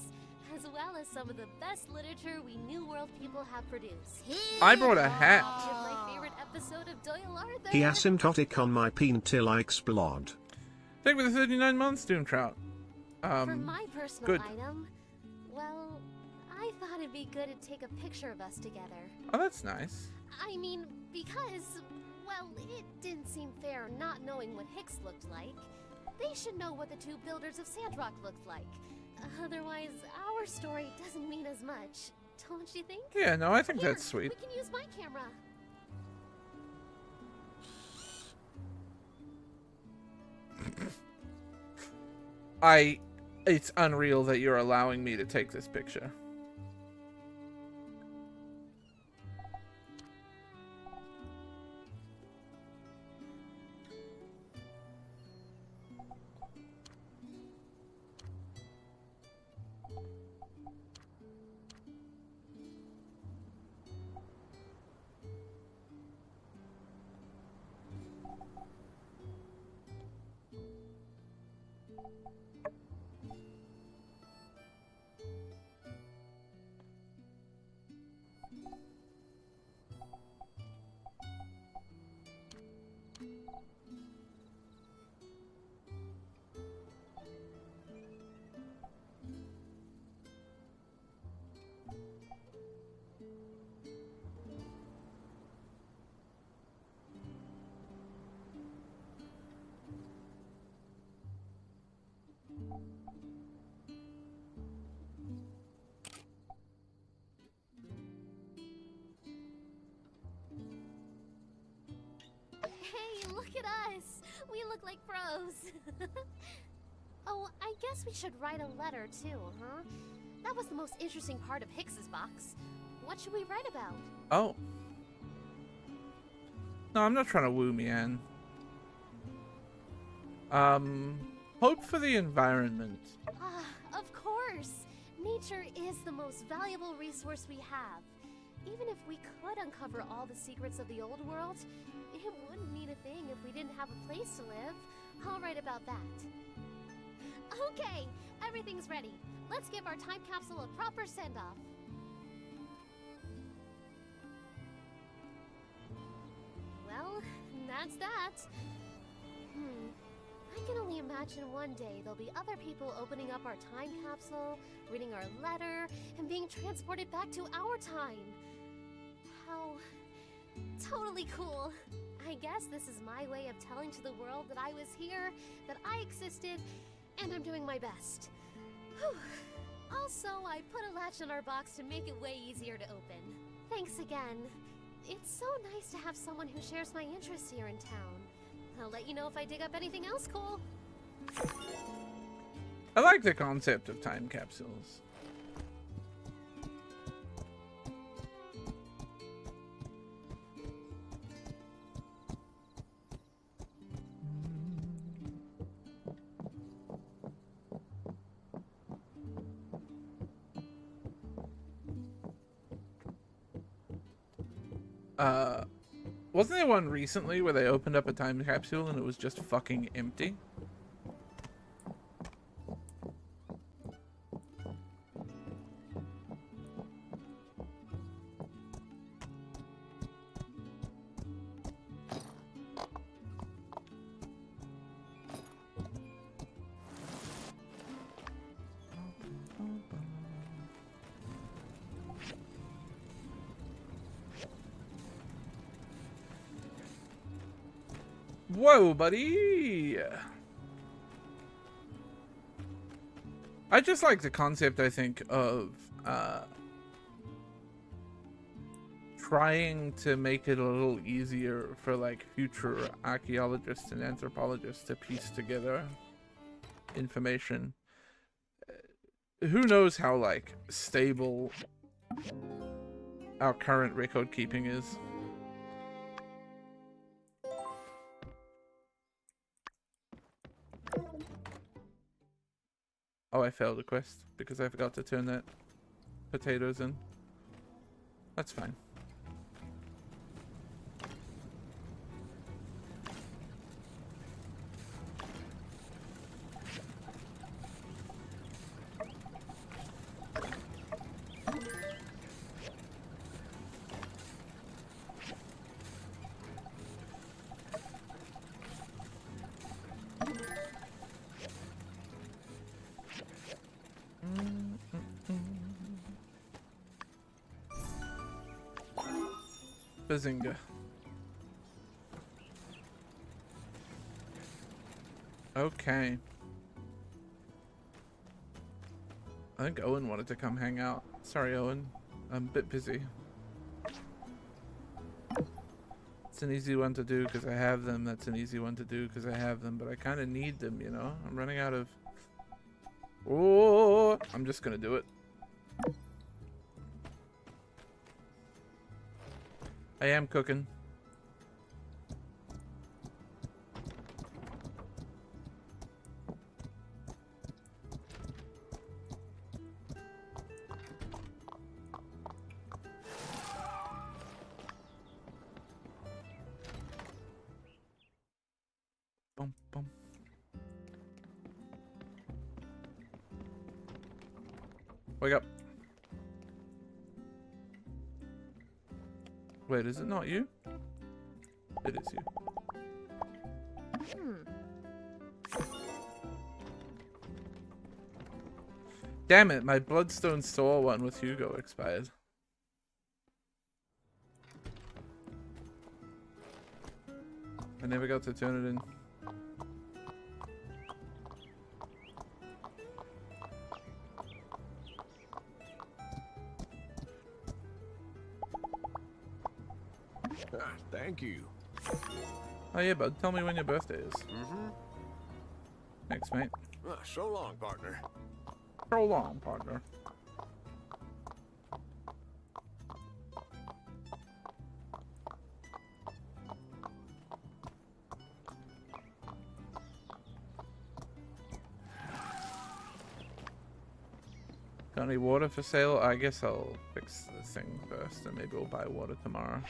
as well as some of the best literature we New World people have produced. I brought a hat. My favorite episode of Doyle Arthur. He asymptotic on my peen till I explode. Thank you for the 39 months, Doomtrout. For my personal good. item, well, I thought it'd be good to take a picture of us together. Oh, that's nice. I mean, because, well, it didn't seem fair not knowing what Hicks looked like. They should know what the two builders of Sandrock looked like. Otherwise, our story doesn't mean as much. Don't you think? Yeah, no, I think Here, that's sweet. We can use my camera. It's unreal that you're allowing me to take this picture. Hey, look at us! We look like pros! Oh, I guess we should write a letter too, huh? That was the most interesting part of Hicks's box. What should we write about? Oh. No, I'm not trying to woo me, Anne. Hope for the environment. Ah, of course! Nature is the most valuable resource we have. Even if we could uncover all the secrets of the old world, it wouldn't mean a thing if we didn't have a place to live. I'll write about that. Okay, everything's ready. Let's give our time capsule a proper send-off. Well, that's that. I can only imagine one day there'll be other people opening up our time capsule, reading our letter, and being transported back to our time. How totally cool. I guess this is my way of telling to the world that I was here, that I existed, and I'm doing my best. Whew. Also, I put a latch on our box to make it way easier to open. Thanks again. It's so nice to have someone who shares my interests here in town. I'll let you know if I dig up anything else cool. I like the concept of time capsules. Wasn't there one recently where they opened up a time capsule and it was just fucking empty? Whoa, buddy! I just like the concept, I think, of trying to make it a little easier for like future archaeologists and anthropologists to piece together information. Who knows how like stable our current record keeping is. Oh, I failed a quest because I forgot to turn that potatoes in. That's fine. Bazinga. Okay. I think Owen wanted to come hang out. Sorry, Owen. I'm a bit busy. It's an easy one to do because I have them. That's an easy one to do because I have them. But I kind of need them, you know? I'm running out of... Oh! I'm just going to do it. I am cooking. Bum, bum. Wake up. Wait, is it not you? It is you. Damn it, my Bloodstone Store one with Hugo expired. I never got to turn it in. Thank you. Oh yeah, bud. Tell me when your birthday is. Mm-hmm. Thanks, mate. So long, partner. So long, partner. Got any water for sale? I guess I'll fix the thing first and maybe we'll buy water tomorrow.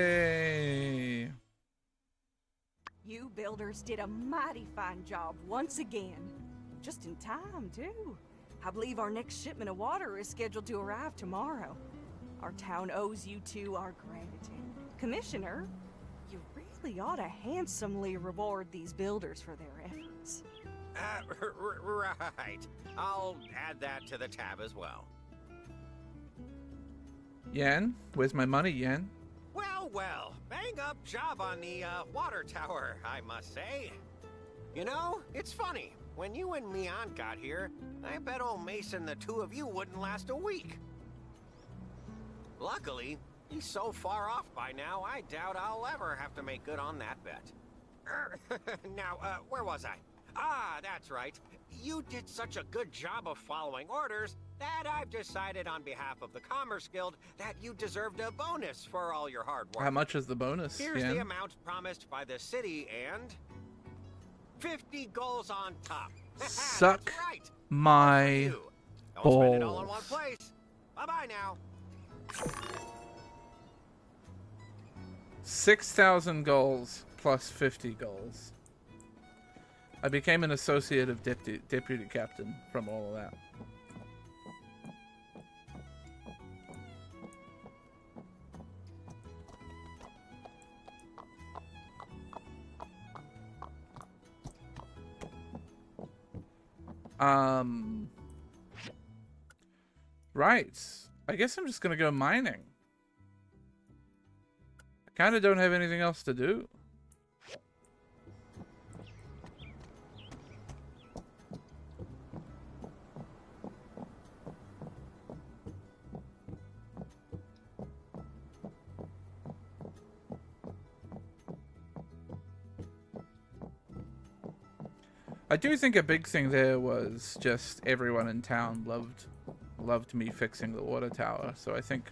Yay! You builders did a mighty fine job once again. Just in time, too. I believe our next shipment of water is scheduled to arrive tomorrow. Our town owes you two our gratitude. Commissioner, you really ought to handsomely reward these builders for their efforts. Right. I'll add that to the tab as well. Yen? Where's my money, Yen? Well, bang up job on the water tower, I must say. You know, it's funny. When you and Mian got here, I bet old Mason the two of you wouldn't last a week. Luckily, he's so far off by now, I doubt I'll ever have to make good on that bet. Now, where was I? Ah, that's right. You did such a good job of following orders that I've decided on behalf of the Commerce Guild that you deserved a bonus for all your hard work. How much is the bonus, Here's Yen? the amount promised by the city and 50 goals on top. Suck That's right. my Don't spend it all in one balls. place. Bye-bye now. 6,000 goals plus 50 goals. I became an associate of deputy captain from all of that. Right. I guess I'm just gonna go mining. I kind of don't have anything else to do. I do think a big thing there was just everyone in town loved me fixing the water tower, so I think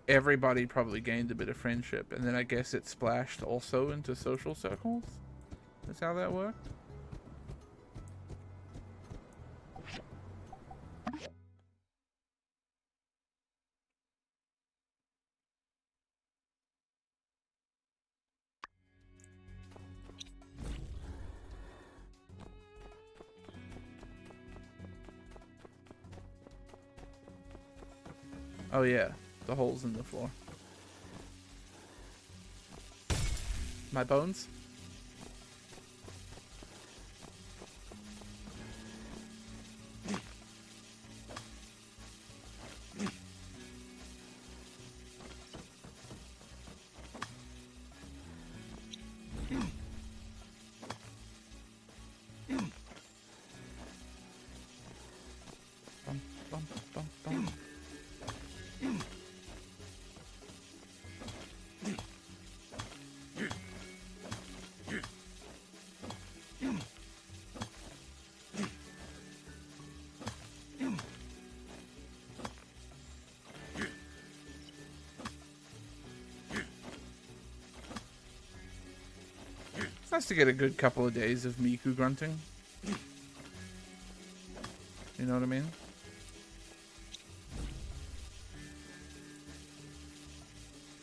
everybody probably gained a bit of friendship, and then I guess it splashed also into social circles. That's how that worked. Oh yeah, the holes in the floor. My bones? Bum, bum, bum, bum. It's nice to get a good couple of days of Miku grunting. You know what I mean?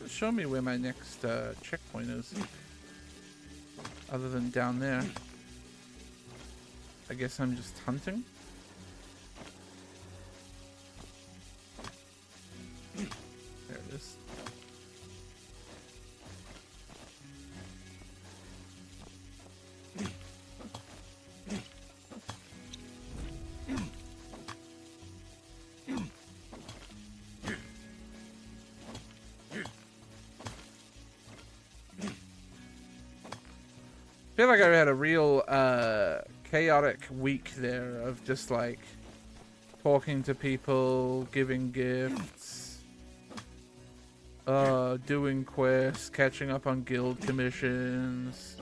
Show me where my next checkpoint is. Other than down there. I guess I'm just hunting. There it is. I feel like I had a real chaotic week there of just like talking to people, giving gifts, doing quests, catching up on guild commissions,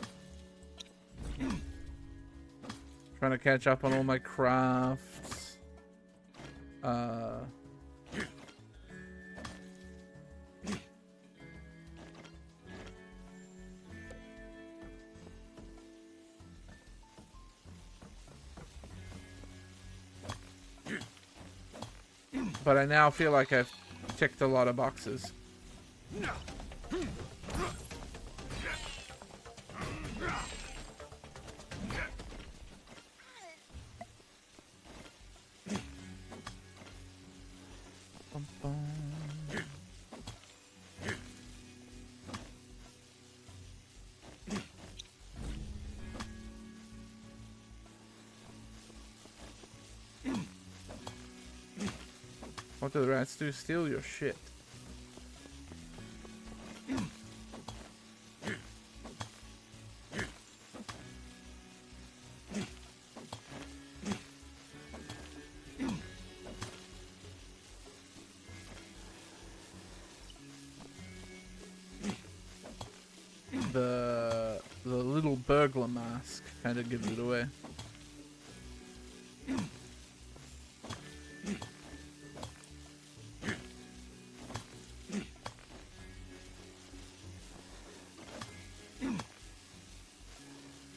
trying to catch up on all my crafts. But I now feel like I've ticked a lot of boxes. Bum, bum. What do the rats do? Steal your shit. The little burglar mask kind of gives it away.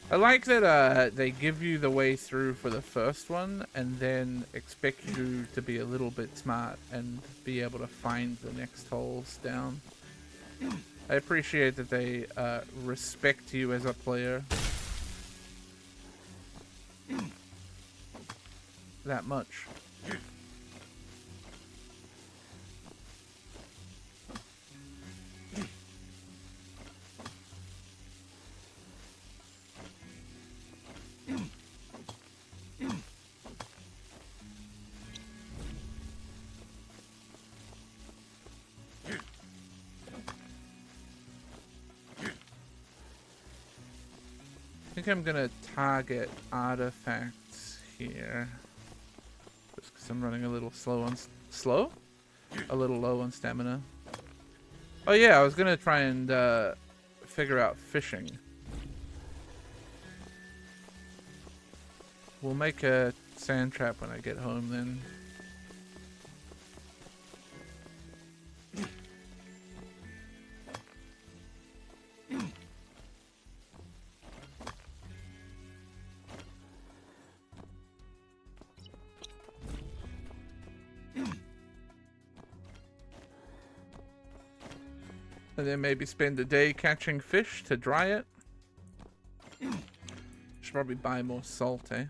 I like that they give you the way through for the first one and then expect you to be a little bit smart and be able to find the next holes down. I appreciate that they respect you as a player that much. I think I'm gonna target artifacts here, just because I'm running a little slow on a little low on stamina. Oh yeah, I was gonna try and figure out fishing. We'll make a sand trap when I get home then. And then maybe spend a day catching fish to dry it. Should probably buy more salt, eh?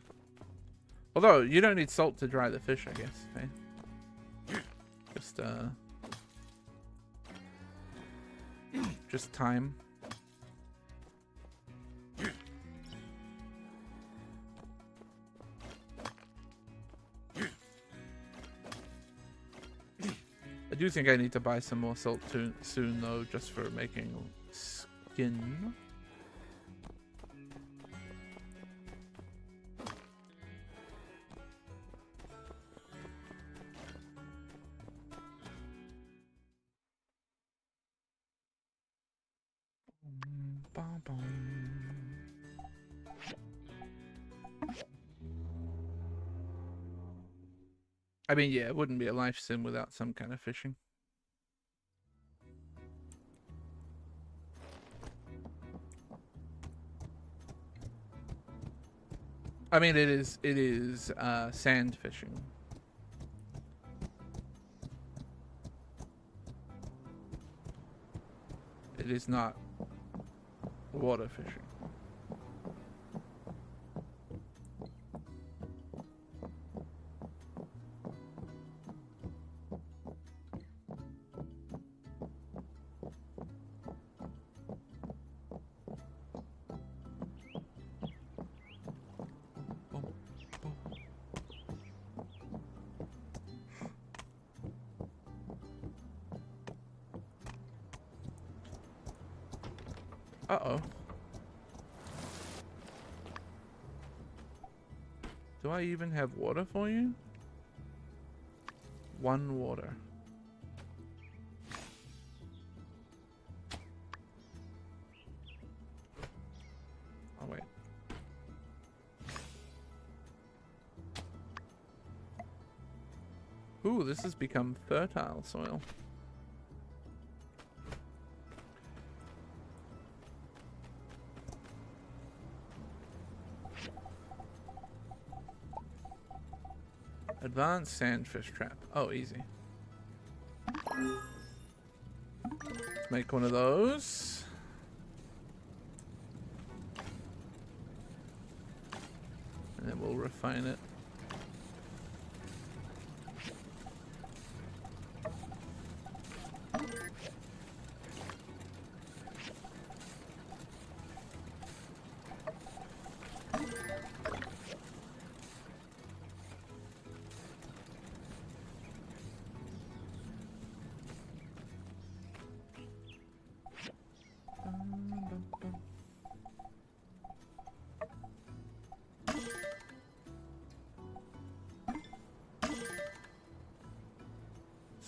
Although, you don't need salt to dry the fish, I guess, eh? Just, Just time. I do think I need to buy some more salt soon, though, just for making skin. I mean, yeah, it wouldn't be a life sim without some kind of fishing. I mean, it is sand fishing. It is not water fishing. Uh-oh. Do I even have water for you? 1 water. Oh, wait. Ooh, this has become fertile soil. Advanced sandfish trap. Oh, easy. Let's make one of those. And then we'll refine it.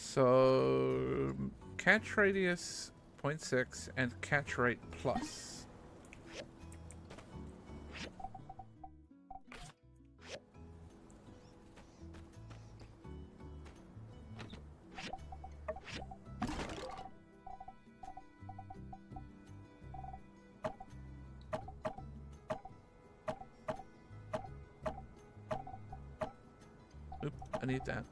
So, catch radius 0.6 and catch rate plus. Oop, I need that.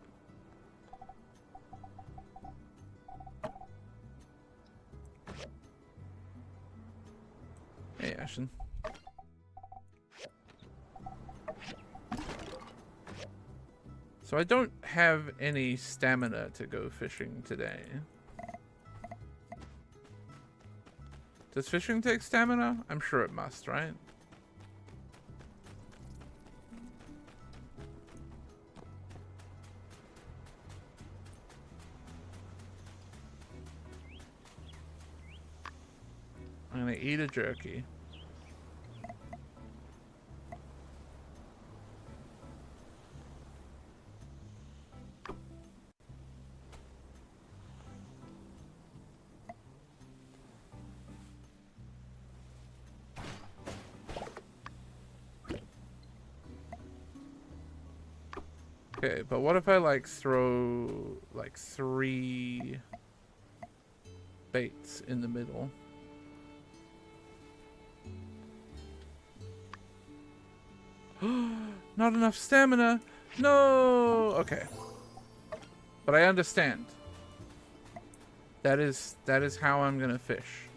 Hey, Ashen. So I don't have any stamina to go fishing today. Does fishing take stamina? I'm sure it must, right? I'm gonna eat a jerky. Okay, but what if I like throw like 3 baits in the middle? Not enough stamina. No. Okay. But I understand. That is how I'm gonna fish.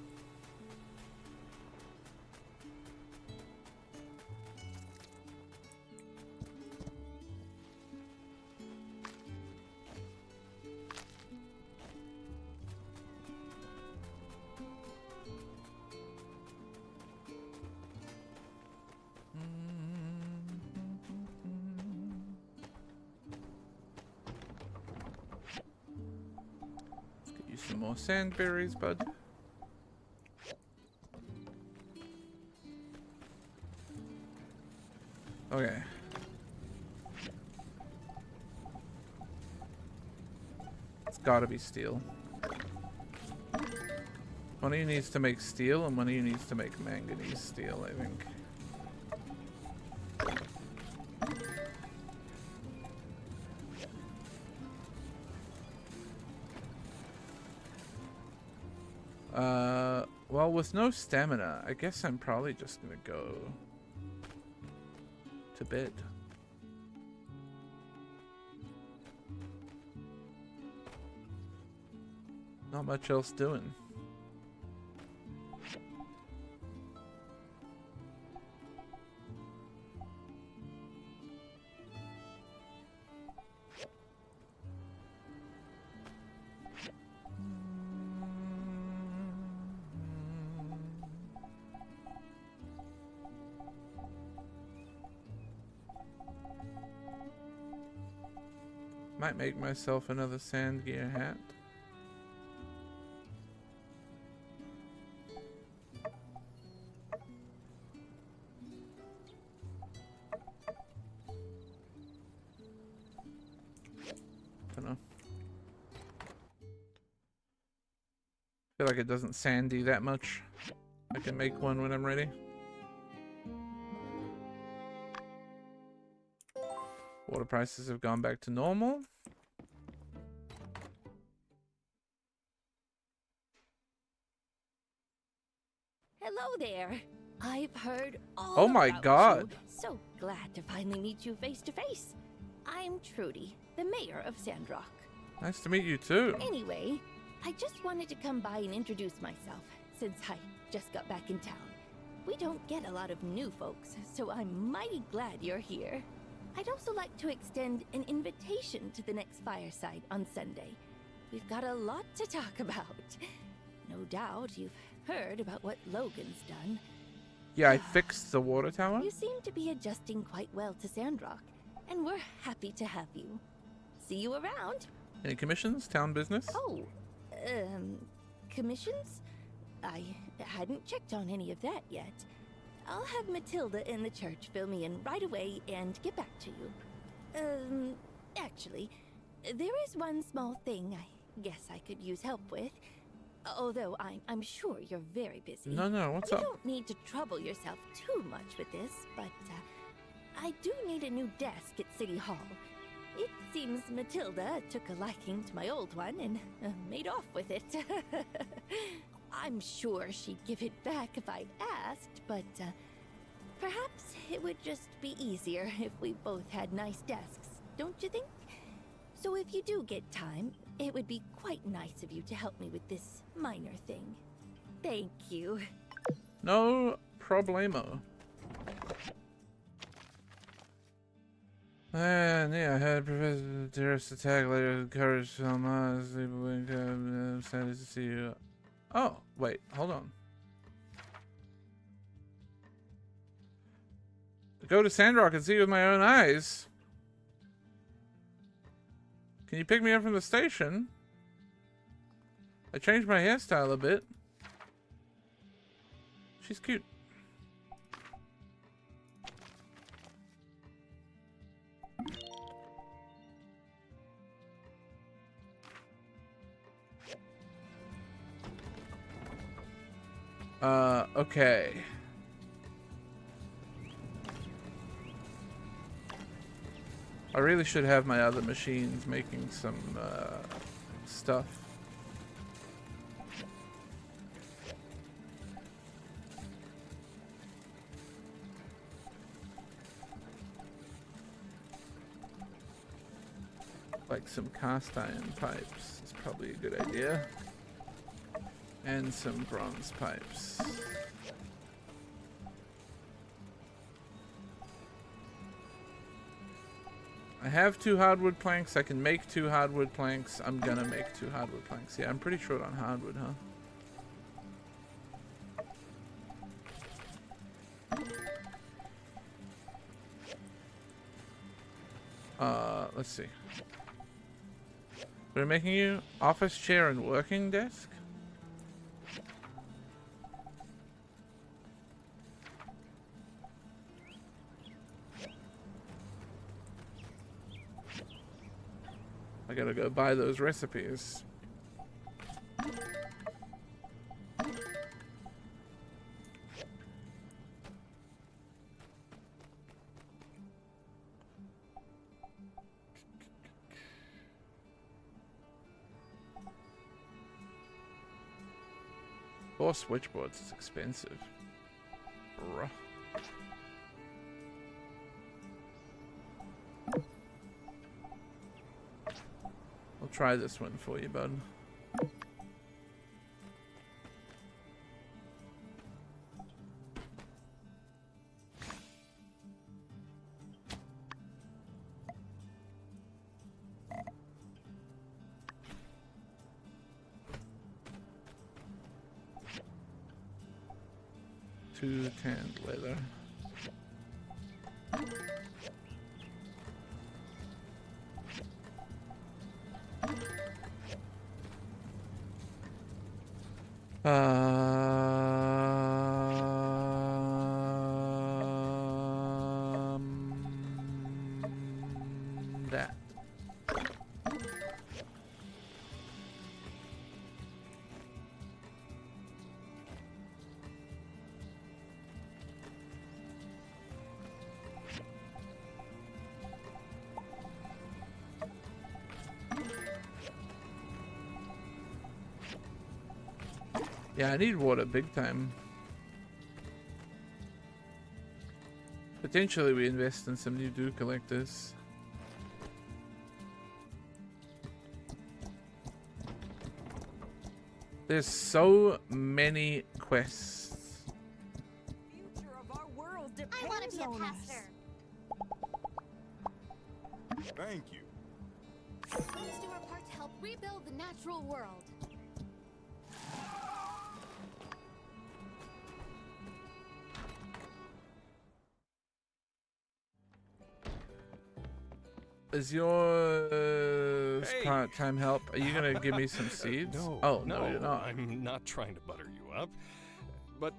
some more sandberries, bud. Okay. It's gotta be steel. One of you needs to make steel, and one of you needs to make manganese steel, I think. Well, with no stamina, I guess I'm probably just gonna go to bed. Not much else doing. Might make myself another sand gear hat. Dunno. Feel like it doesn't sandy that much. I can make one when I'm ready. Water prices have gone back to normal. Hello there. I've heard all Oh my about God. you. So glad to finally meet you face to face. I'm Trudy, the mayor of Sandrock. Nice to meet you too. Anyway, I just wanted to come by and introduce myself, since I just got back in town. We don't get a lot of new folks, so I'm mighty glad you're here. I'd also like to extend an invitation to the next fireside on Sunday. We've got a lot to talk about. No doubt you've heard about what Logan's done. Yeah, I fixed the water tower. You seem to be adjusting quite well to Sandrock, and we're happy to have you. See you around. Any commissions? Town business? Oh, commissions? I hadn't checked on any of that yet. I'll have Matilda in the church fill me in right away and get back to you. Actually, there is one small thing I guess I could use help with. Although I'm sure you're very busy. No, what's up? You don't need to trouble yourself too much with this, but I do need a new desk at City Hall. It seems Matilda took a liking to my old one and made off with it. I'm sure she'd give it back if I asked, but perhaps it would just be easier if we both had nice desks, don't you think? So if you do get time, it would be quite nice of you to help me with this minor thing. Thank you. No problemo. And yeah, I had Professor terrorist attack later. Courage, Selma. I'm sad to see you. Oh, wait, hold on. Go to Sandrock and see with my own eyes. Can you pick me up from the station? I changed my hairstyle a bit. She's cute. Okay. I really should have my other machines making some, stuff. Like some cast iron pipes is probably a good idea. And some bronze pipes. I have 2 hardwood planks. I can make 2 hardwood planks. I'm gonna make 2 hardwood planks. Yeah, I'm pretty short on hardwood, huh? Let's see. We're making you office chair and working desk? I gotta go buy those recipes. Four switchboards is expensive. Bruh. I'll try this one for you, bud. Two tanned leather. That. Yeah, I need water big time. Potentially we invest in some new dew collectors. There's so many quests. Future of our world depends I want to be a on us. pastor. Thank you. Let's do our part to help rebuild the natural world. Is your part-time help? Are you gonna give me some seeds? No. Oh no, you're not. I'm not trying to butter you up. But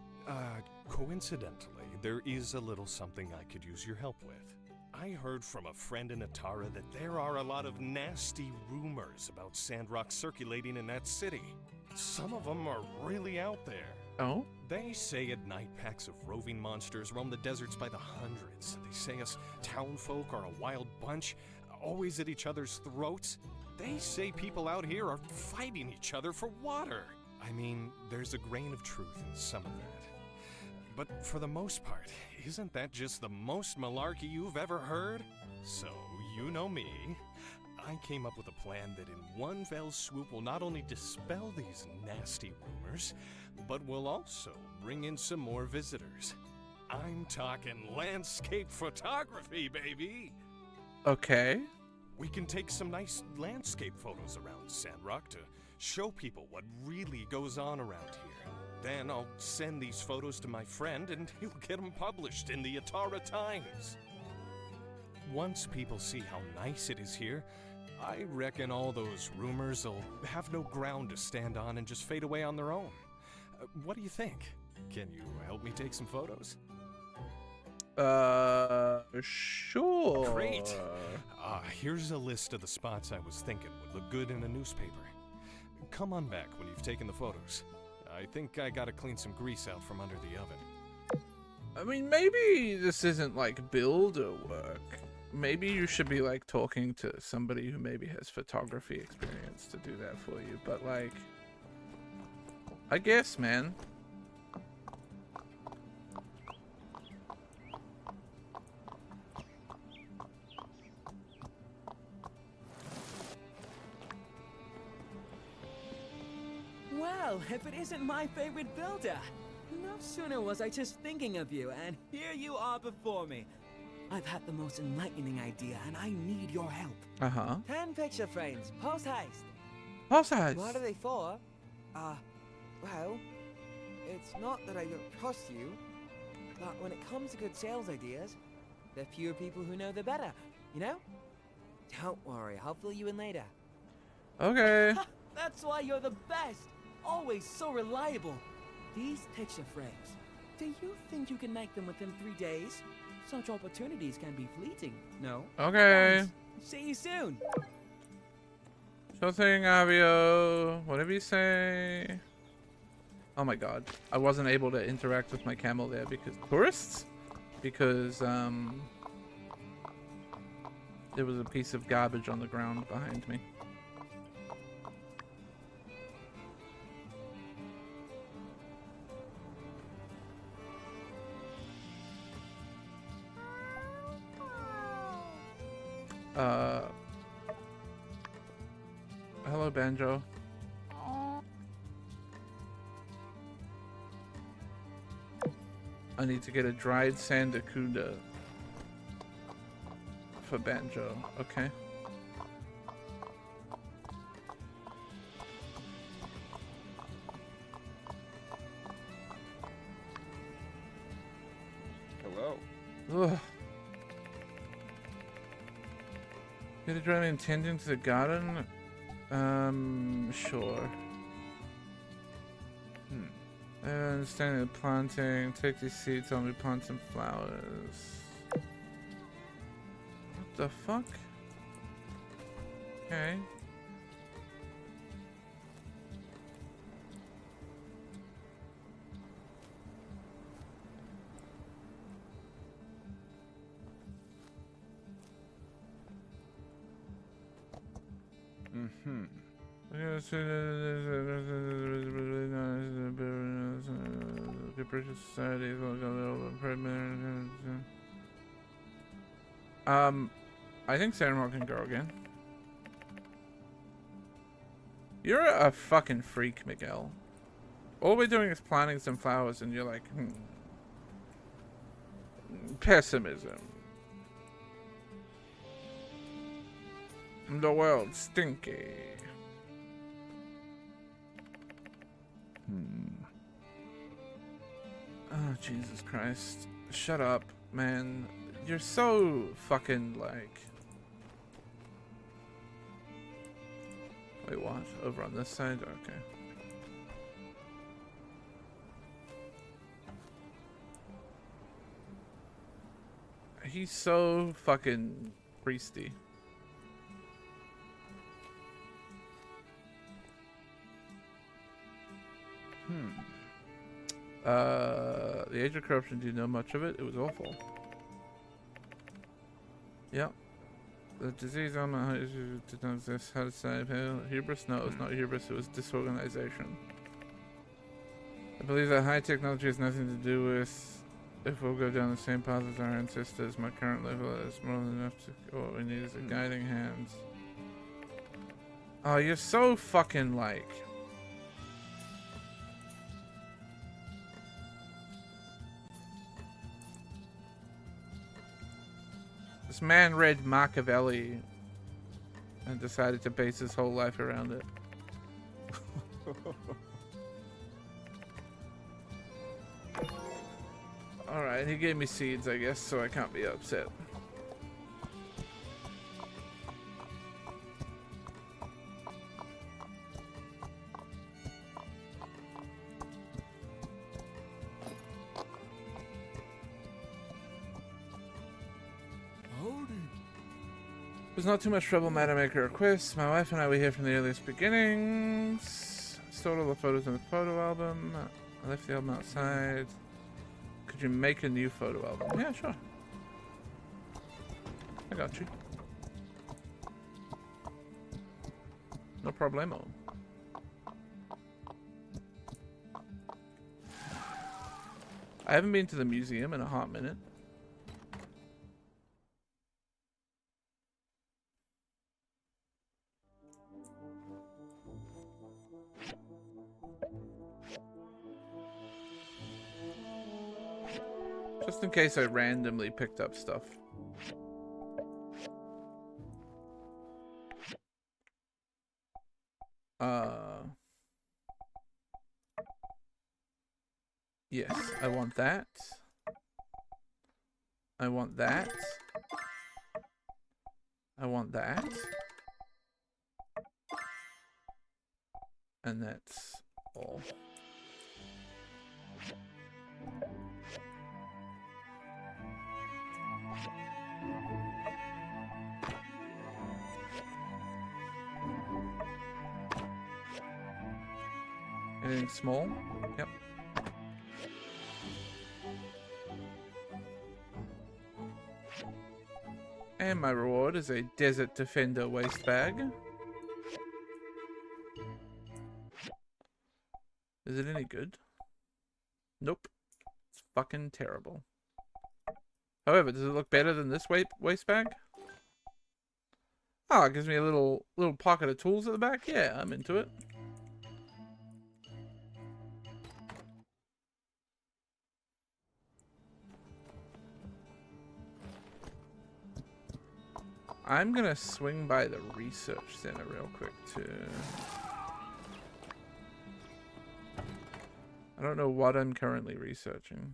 coincidentally, there is a little something I could use your help with. I heard from a friend in Atara that there are a lot of nasty rumors about Sandrock circulating in that city. Some of them are really out there. Oh? They say at night packs of roving monsters roam the deserts by the hundreds. They say us townfolk are a wild bunch, always at each other's throats. They say people out here are fighting each other for water. I mean, there's a grain of truth in some of that. But for the most part, isn't that just the most malarkey you've ever heard? So, you know me. I came up with a plan that in one fell swoop will not only dispel these nasty rumors, but will also bring in some more visitors. I'm talking landscape photography, baby! Okay. We can take some nice landscape photos around Sandrock to show people what really goes on around here. Then I'll send these photos to my friend and he'll get them published in the Atara Times. Once people see how nice it is here, I reckon all those rumors will have no ground to stand on and just fade away on their own. What do you think? Can you help me take some photos? Sure. Great. Here's a list of the spots I was thinking would look good in a newspaper. Come on back when you've taken the photos. I think I gotta clean some grease out from under the oven. I mean, maybe this isn't like builder work. Maybe you should be like talking to somebody who maybe has photography experience to do that for you. But like, I guess, man. Well, if it isn't my favorite builder. No sooner was I just thinking of you, and here you are before me. I've had the most enlightening idea, and I need your help. Uh-huh. 10 picture frames, post haste. Post haste? What are they for? Well, it's not that I don't trust you, but when it comes to good sales ideas, the fewer people who know the better, you know? Don't worry, I'll fill you in later. Okay. That's why you're the best. Always so reliable. These picture frames. Do you think you can make them within 3 days? Such opportunities can be fleeting, no? Okay. Thanks. See you soon. Sure thing, Avio. Whatever you say. Oh my god. I wasn't able to interact with my camel there because... Tourists? Because, there was a piece of garbage on the ground behind me. Hello, Banjo. I need to get a dried sandacuda for Banjo. Okay. Hello. Ugh. Get a drive intending to the garden? Sure. I understand the planting. Take these seeds, help me plant some flowers. What the fuck? Okay. Mm-hmm. I think Sandrock can go again. You're a fucking freak, Miguel. All we're doing is planting some flowers and you're like, pessimism. The world's stinky. Oh, Jesus Christ. Shut up, man. You're so fucking like... Wait, what? Over on this side? Okay. He's so fucking priesty. The age of corruption, do you know much of it? It was awful. Yep. The disease on my did not exist. How to say hubris? No, it was not hubris, it was disorganization. I believe that high technology has nothing to do with if we'll go down the same path as our ancestors. My current level is more than enough to... What we need is a guiding hand. Oh, you're so fucking like... This man read Machiavelli and decided to base his whole life around it. Alright, he gave me seeds, I guess, so I can't be upset. There's not too much trouble, Madam Maker requests. My wife and I were here from the earliest beginnings. Stored all the photos in the photo album. I left the album outside. Could you make a new photo album? Yeah, sure. I got you. No problemo. I haven't been to the museum in a hot minute. Just in case I randomly picked up stuff. Yes, I want that. I want that. I want that. And that's all. Anything small? Yep. And my reward is a Desert Defender waste bag. Is it any good? Nope. It's fucking terrible. However, does it look better than this waste bag? Oh, it gives me a little pocket of tools at the back. Yeah, I'm into it. I'm gonna swing by the research center real quick too. I don't know what I'm currently researching.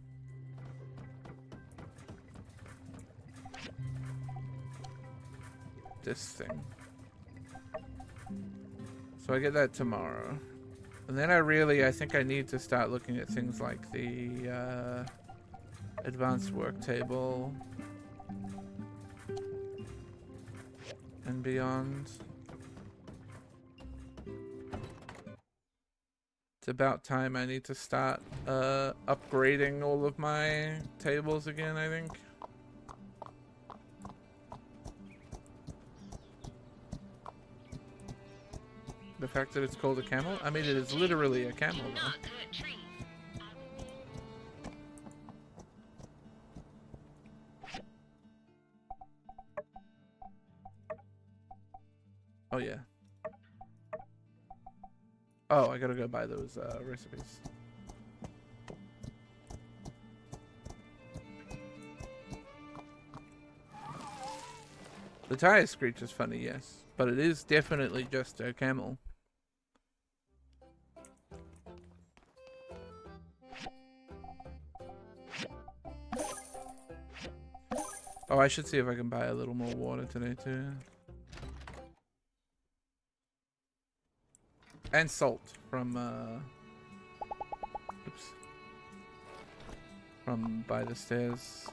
This thing. So I get that tomorrow. And then I think I need to start looking at things like the advanced work table and beyond. It's about time I need to start upgrading all of my tables again, I think. The fact that it's called a camel? I mean, it is literally a camel, though. Oh, yeah. Oh, I gotta go buy those recipes. The tire screech is funny, yes. But it is definitely just a camel. Oh, I should see if I can buy a little more water today, too. And salt from, oops. From by the stairs.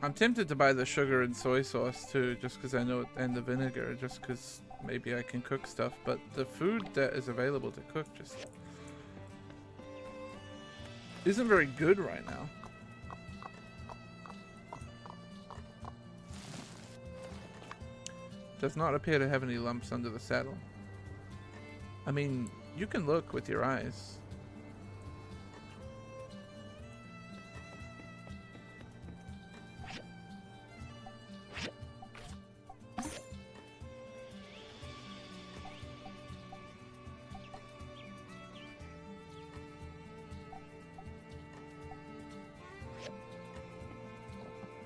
I'm tempted to buy the sugar and soy sauce too, just because I know it, and the vinegar, just because maybe I can cook stuff, but the food that is available to cook just isn't very good right now. Does not appear to have any lumps under the saddle. I mean, you can look with your eyes.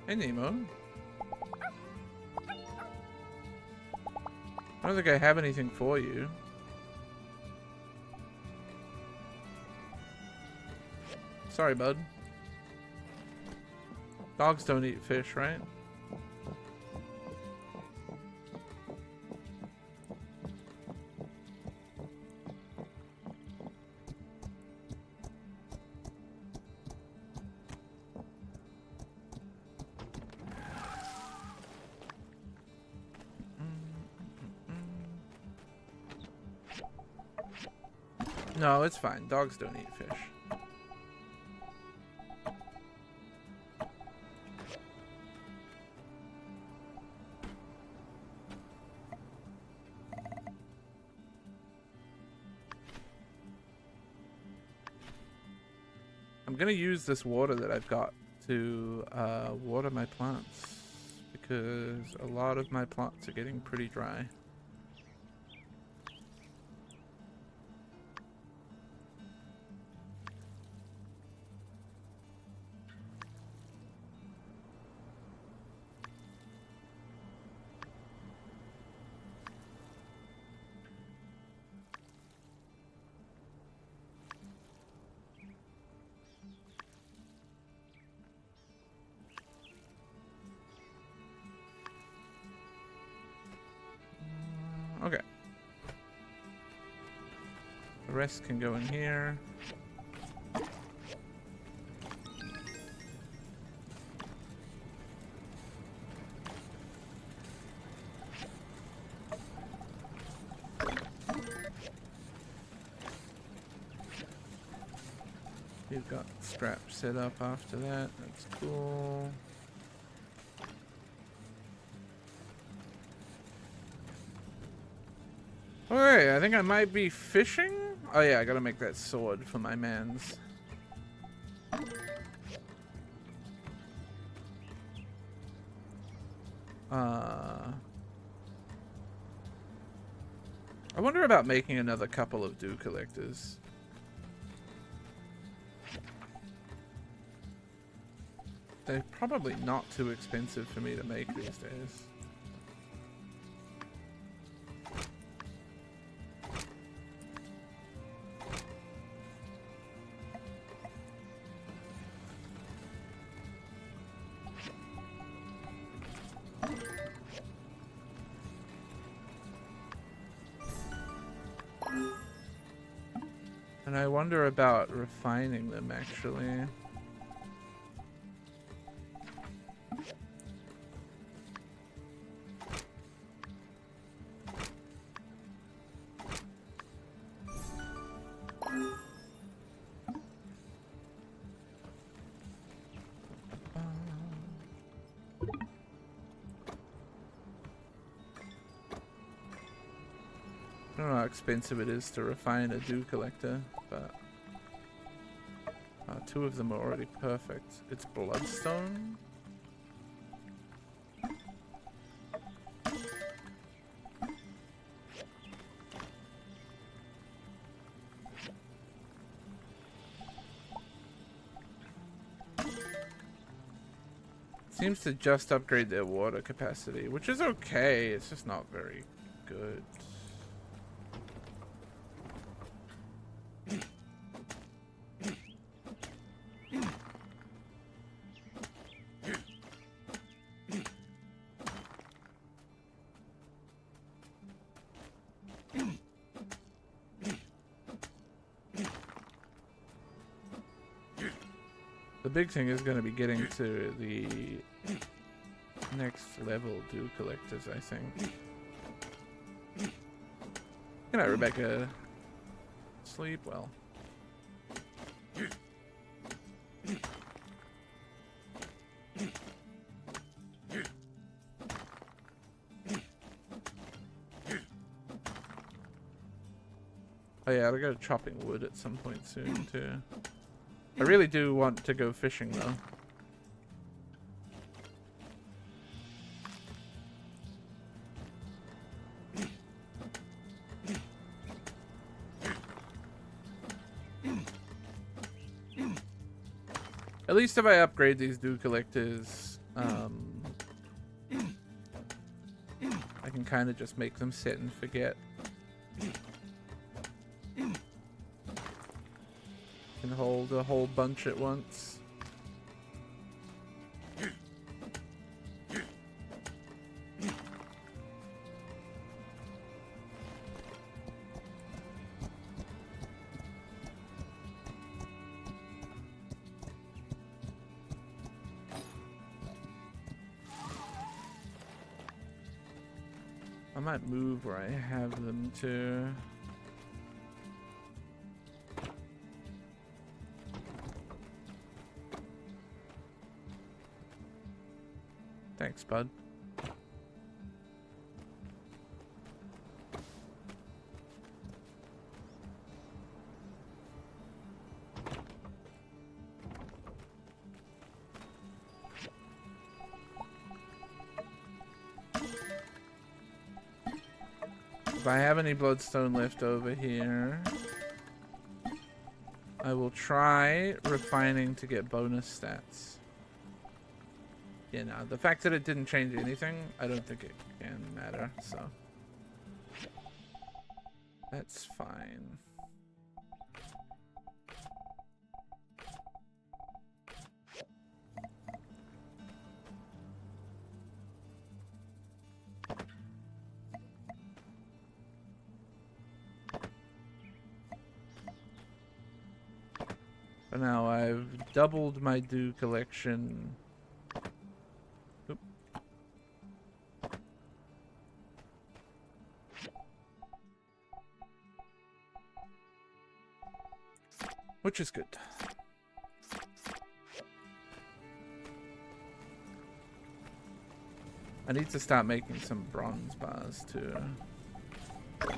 Hey, Nemo. I don't think I have anything for you. Sorry, bud. Dogs don't eat fish, right? No, it's fine. Dogs don't eat fish. I'm gonna use this water that I've got to water my plants, because a lot of my plants are getting pretty dry. rest can go in here. You've got straps set up after that. That's cool. Okay, I think I might be fishing. Oh yeah, I gotta make that sword for my mans. I wonder about making another couple of dew collectors. They're probably not too expensive for me to make these days. And I wonder about refining them actually. I don't know how expensive it is to refine a dew collector, but 2 of them are already perfect. It's bloodstone. Seems to just upgrade their water capacity, which is okay. It's just not very good. The big thing is going to be getting to the next level dew collectors, I think. Good night, Rebecca. Sleep well. Oh yeah, I gotta chopping wood at some point soon too. I really do want to go fishing though. At least if I upgrade these dew collectors, I can kind of just make them set and forget. Can hold a whole bunch at once. I might move where I have them to. Thanks, bud. If I have any bloodstone left over here, I will try refining to get bonus stats. You know, the fact that it didn't change anything, I don't think it can matter, so that's fine. now I've doubled my dew collection. Oop. Which is good. I need to start making some bronze bars too. So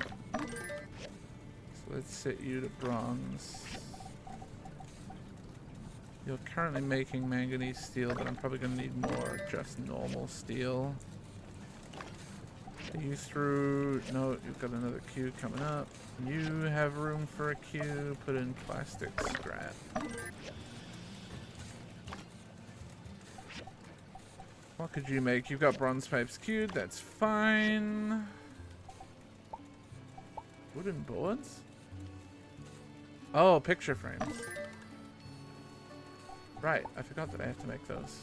let's set you to bronze. You're currently making manganese steel, but I'm probably going to need more just normal steel. Are you through? No, you've got another queue coming up. You have room for a queue. Put in plastic scrap. What could you make? You've got bronze pipes queued. That's fine. Wooden boards? Oh, picture frames. Right, I forgot that I have to make those.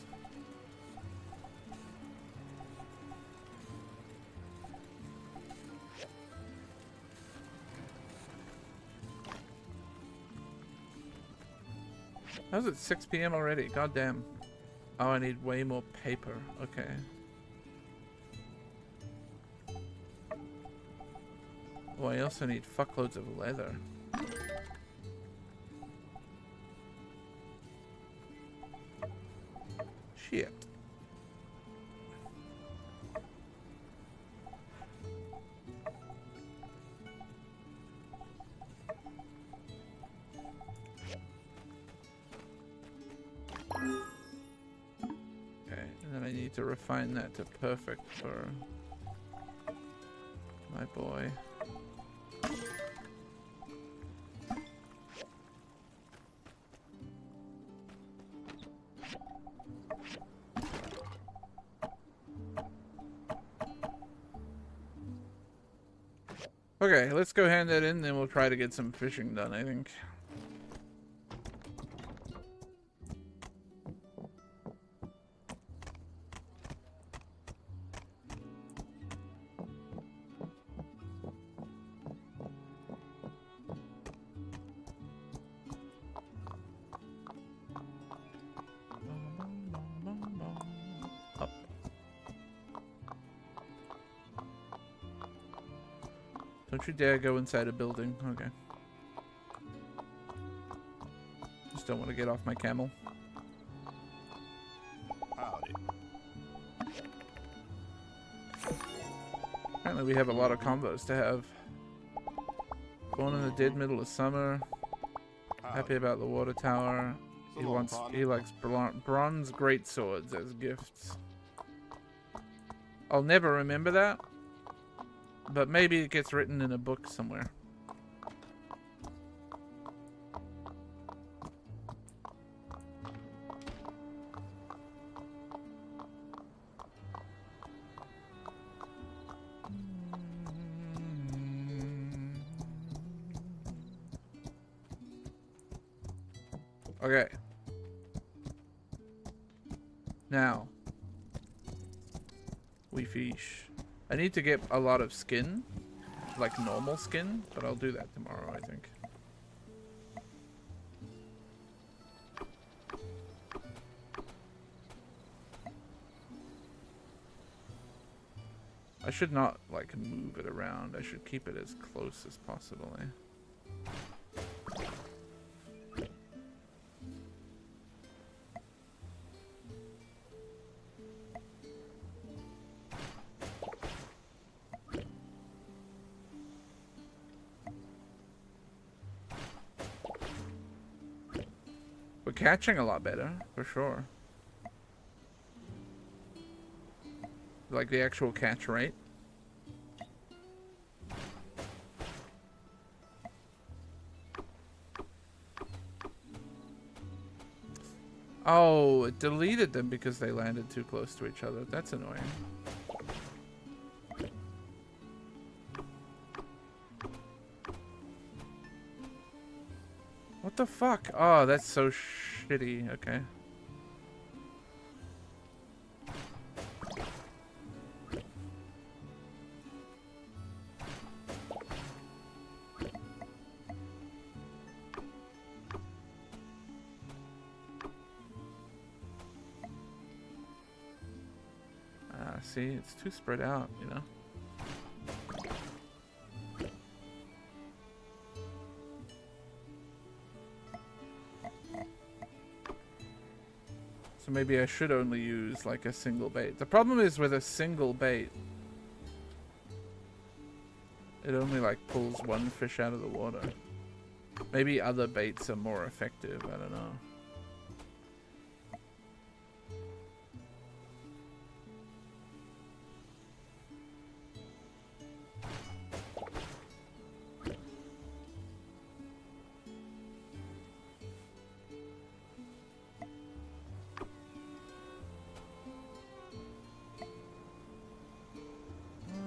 How's it 6 p.m. already? God damn. Oh, I need way more paper. Okay. Oh, I also need fuckloads of leather. Shit. And then I need to refine that to perfect for my boy. Okay, let's go hand that in, then we'll try to get some fishing done, I think. Don't you dare go inside a building. Okay. Just don't want to get off my camel. Howdy. Apparently we have a lot of combos to have. Born in the dead middle of summer. Happy about the water tower. He likes bronze great swords as gifts. I'll never remember that. But maybe it gets written in a book somewhere. Okay. Now. We fish. I need to get a lot of skin, like normal skin, but I'll do that tomorrow, I think. I should not, like, move it around. I should keep it as close as possible, eh? We're catching a lot better, for sure. Like the actual catch rate. Oh, it deleted them because they landed too close to each other. That's annoying. What the fuck? Oh, that's so shitty. Okay. See, it's too spread out, you know? So maybe I should only use like a single bait. The problem is with a single bait, it only like pulls one fish out of the water. Maybe other baits are more effective, I don't know.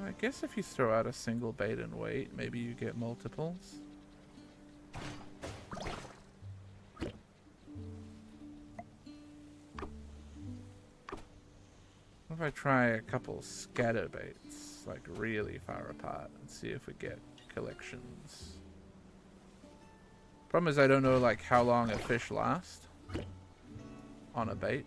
I guess if you throw out a single bait and wait, maybe you get multiples. What if I try a couple scatter baits, like really far apart, and see if we get collections? Problem is I don't know like how long a fish lasts on a bait.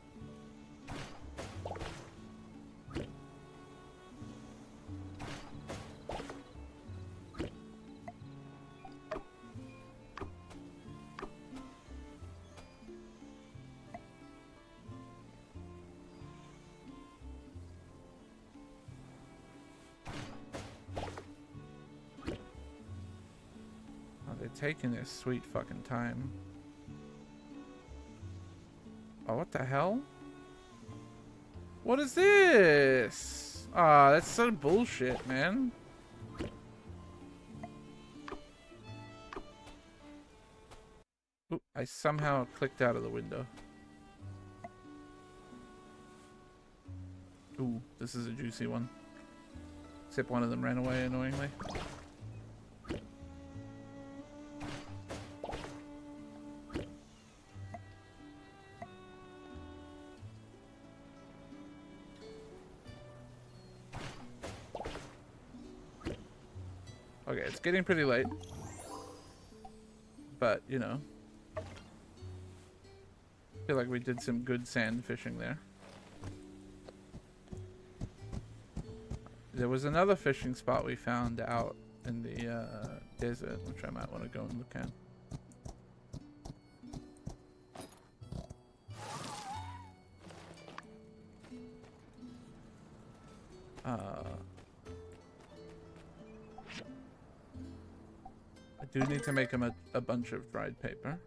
Taking their sweet fucking time. Oh, what the hell? What is this? Ah, that's so bullshit, man. Ooh, I somehow clicked out of the window. Ooh, this is a juicy one. Except one of them ran away annoyingly. Okay, it's getting pretty late. But, you know. I feel like we did some good sand fishing there. There was another fishing spot we found out in the desert, which I might want to go and look at. I do need to make him a bunch of dried paper.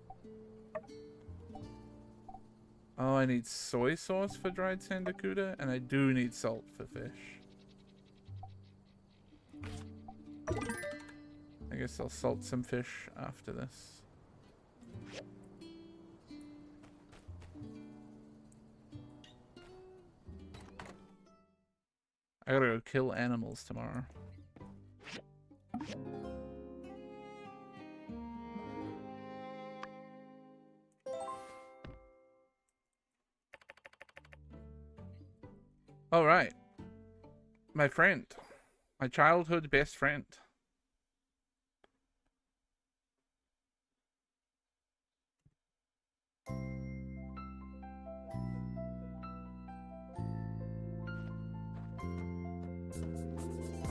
Oh, I need soy sauce for dried sandakuda, and I do need salt for fish. I guess I'll salt some fish after this. I gotta go kill animals tomorrow. All right. My friend. My childhood best friend.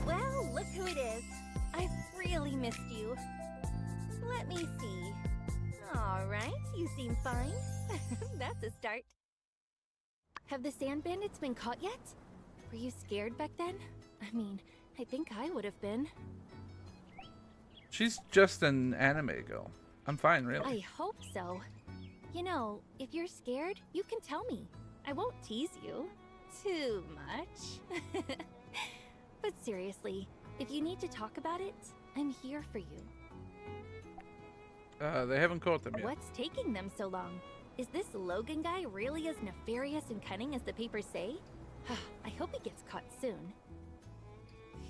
Well, look who it is. I've really missed you. Let me see. All right, you seem fine. That's a start. Have the sand bandits been caught yet? Were you scared back then? I mean, I think I would have been. She's just an anime girl. I'm fine, really. I hope so. You know, if you're scared, you can tell me. I won't tease you too much. But seriously, if you need to talk about it, I'm here for you. They haven't caught them yet. What's taking them so long? Is this Logan guy really as nefarious and cunning as the papers say? I hope he gets caught soon.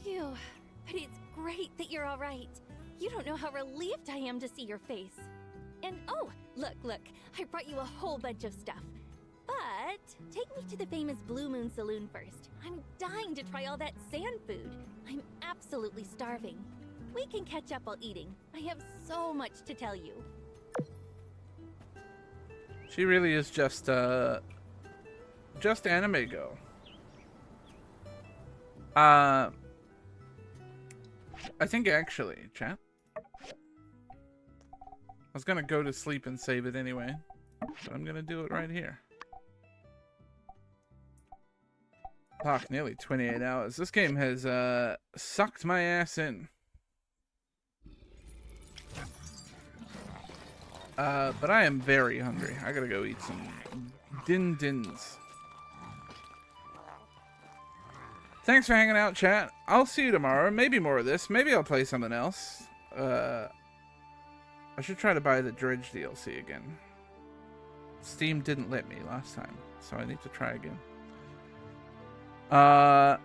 Phew, but it's great that you're all right. You don't know how relieved I am to see your face. And oh, look, I brought you a whole bunch of stuff. But take me to the famous Blue Moon Saloon first. I'm dying to try all that sand food. I'm absolutely starving. We can catch up while eating. I have so much to tell you. She really is just anime girl. I think actually, chat. I was gonna go to sleep and save it anyway, but I'm gonna do it right here. Fuck, nearly 28 hours. This game has sucked my ass in. But I am very hungry. I gotta go eat some din-dins. Thanks for hanging out, chat. I'll see you tomorrow. Maybe more of this. Maybe I'll play something else. I should try to buy the Dredge DLC again. Steam didn't let me last time, so I need to try again. Yeah,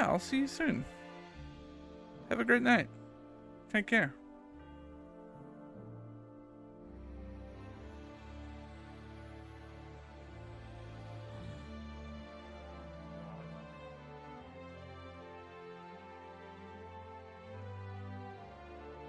I'll see you soon. Have a great night. Take care.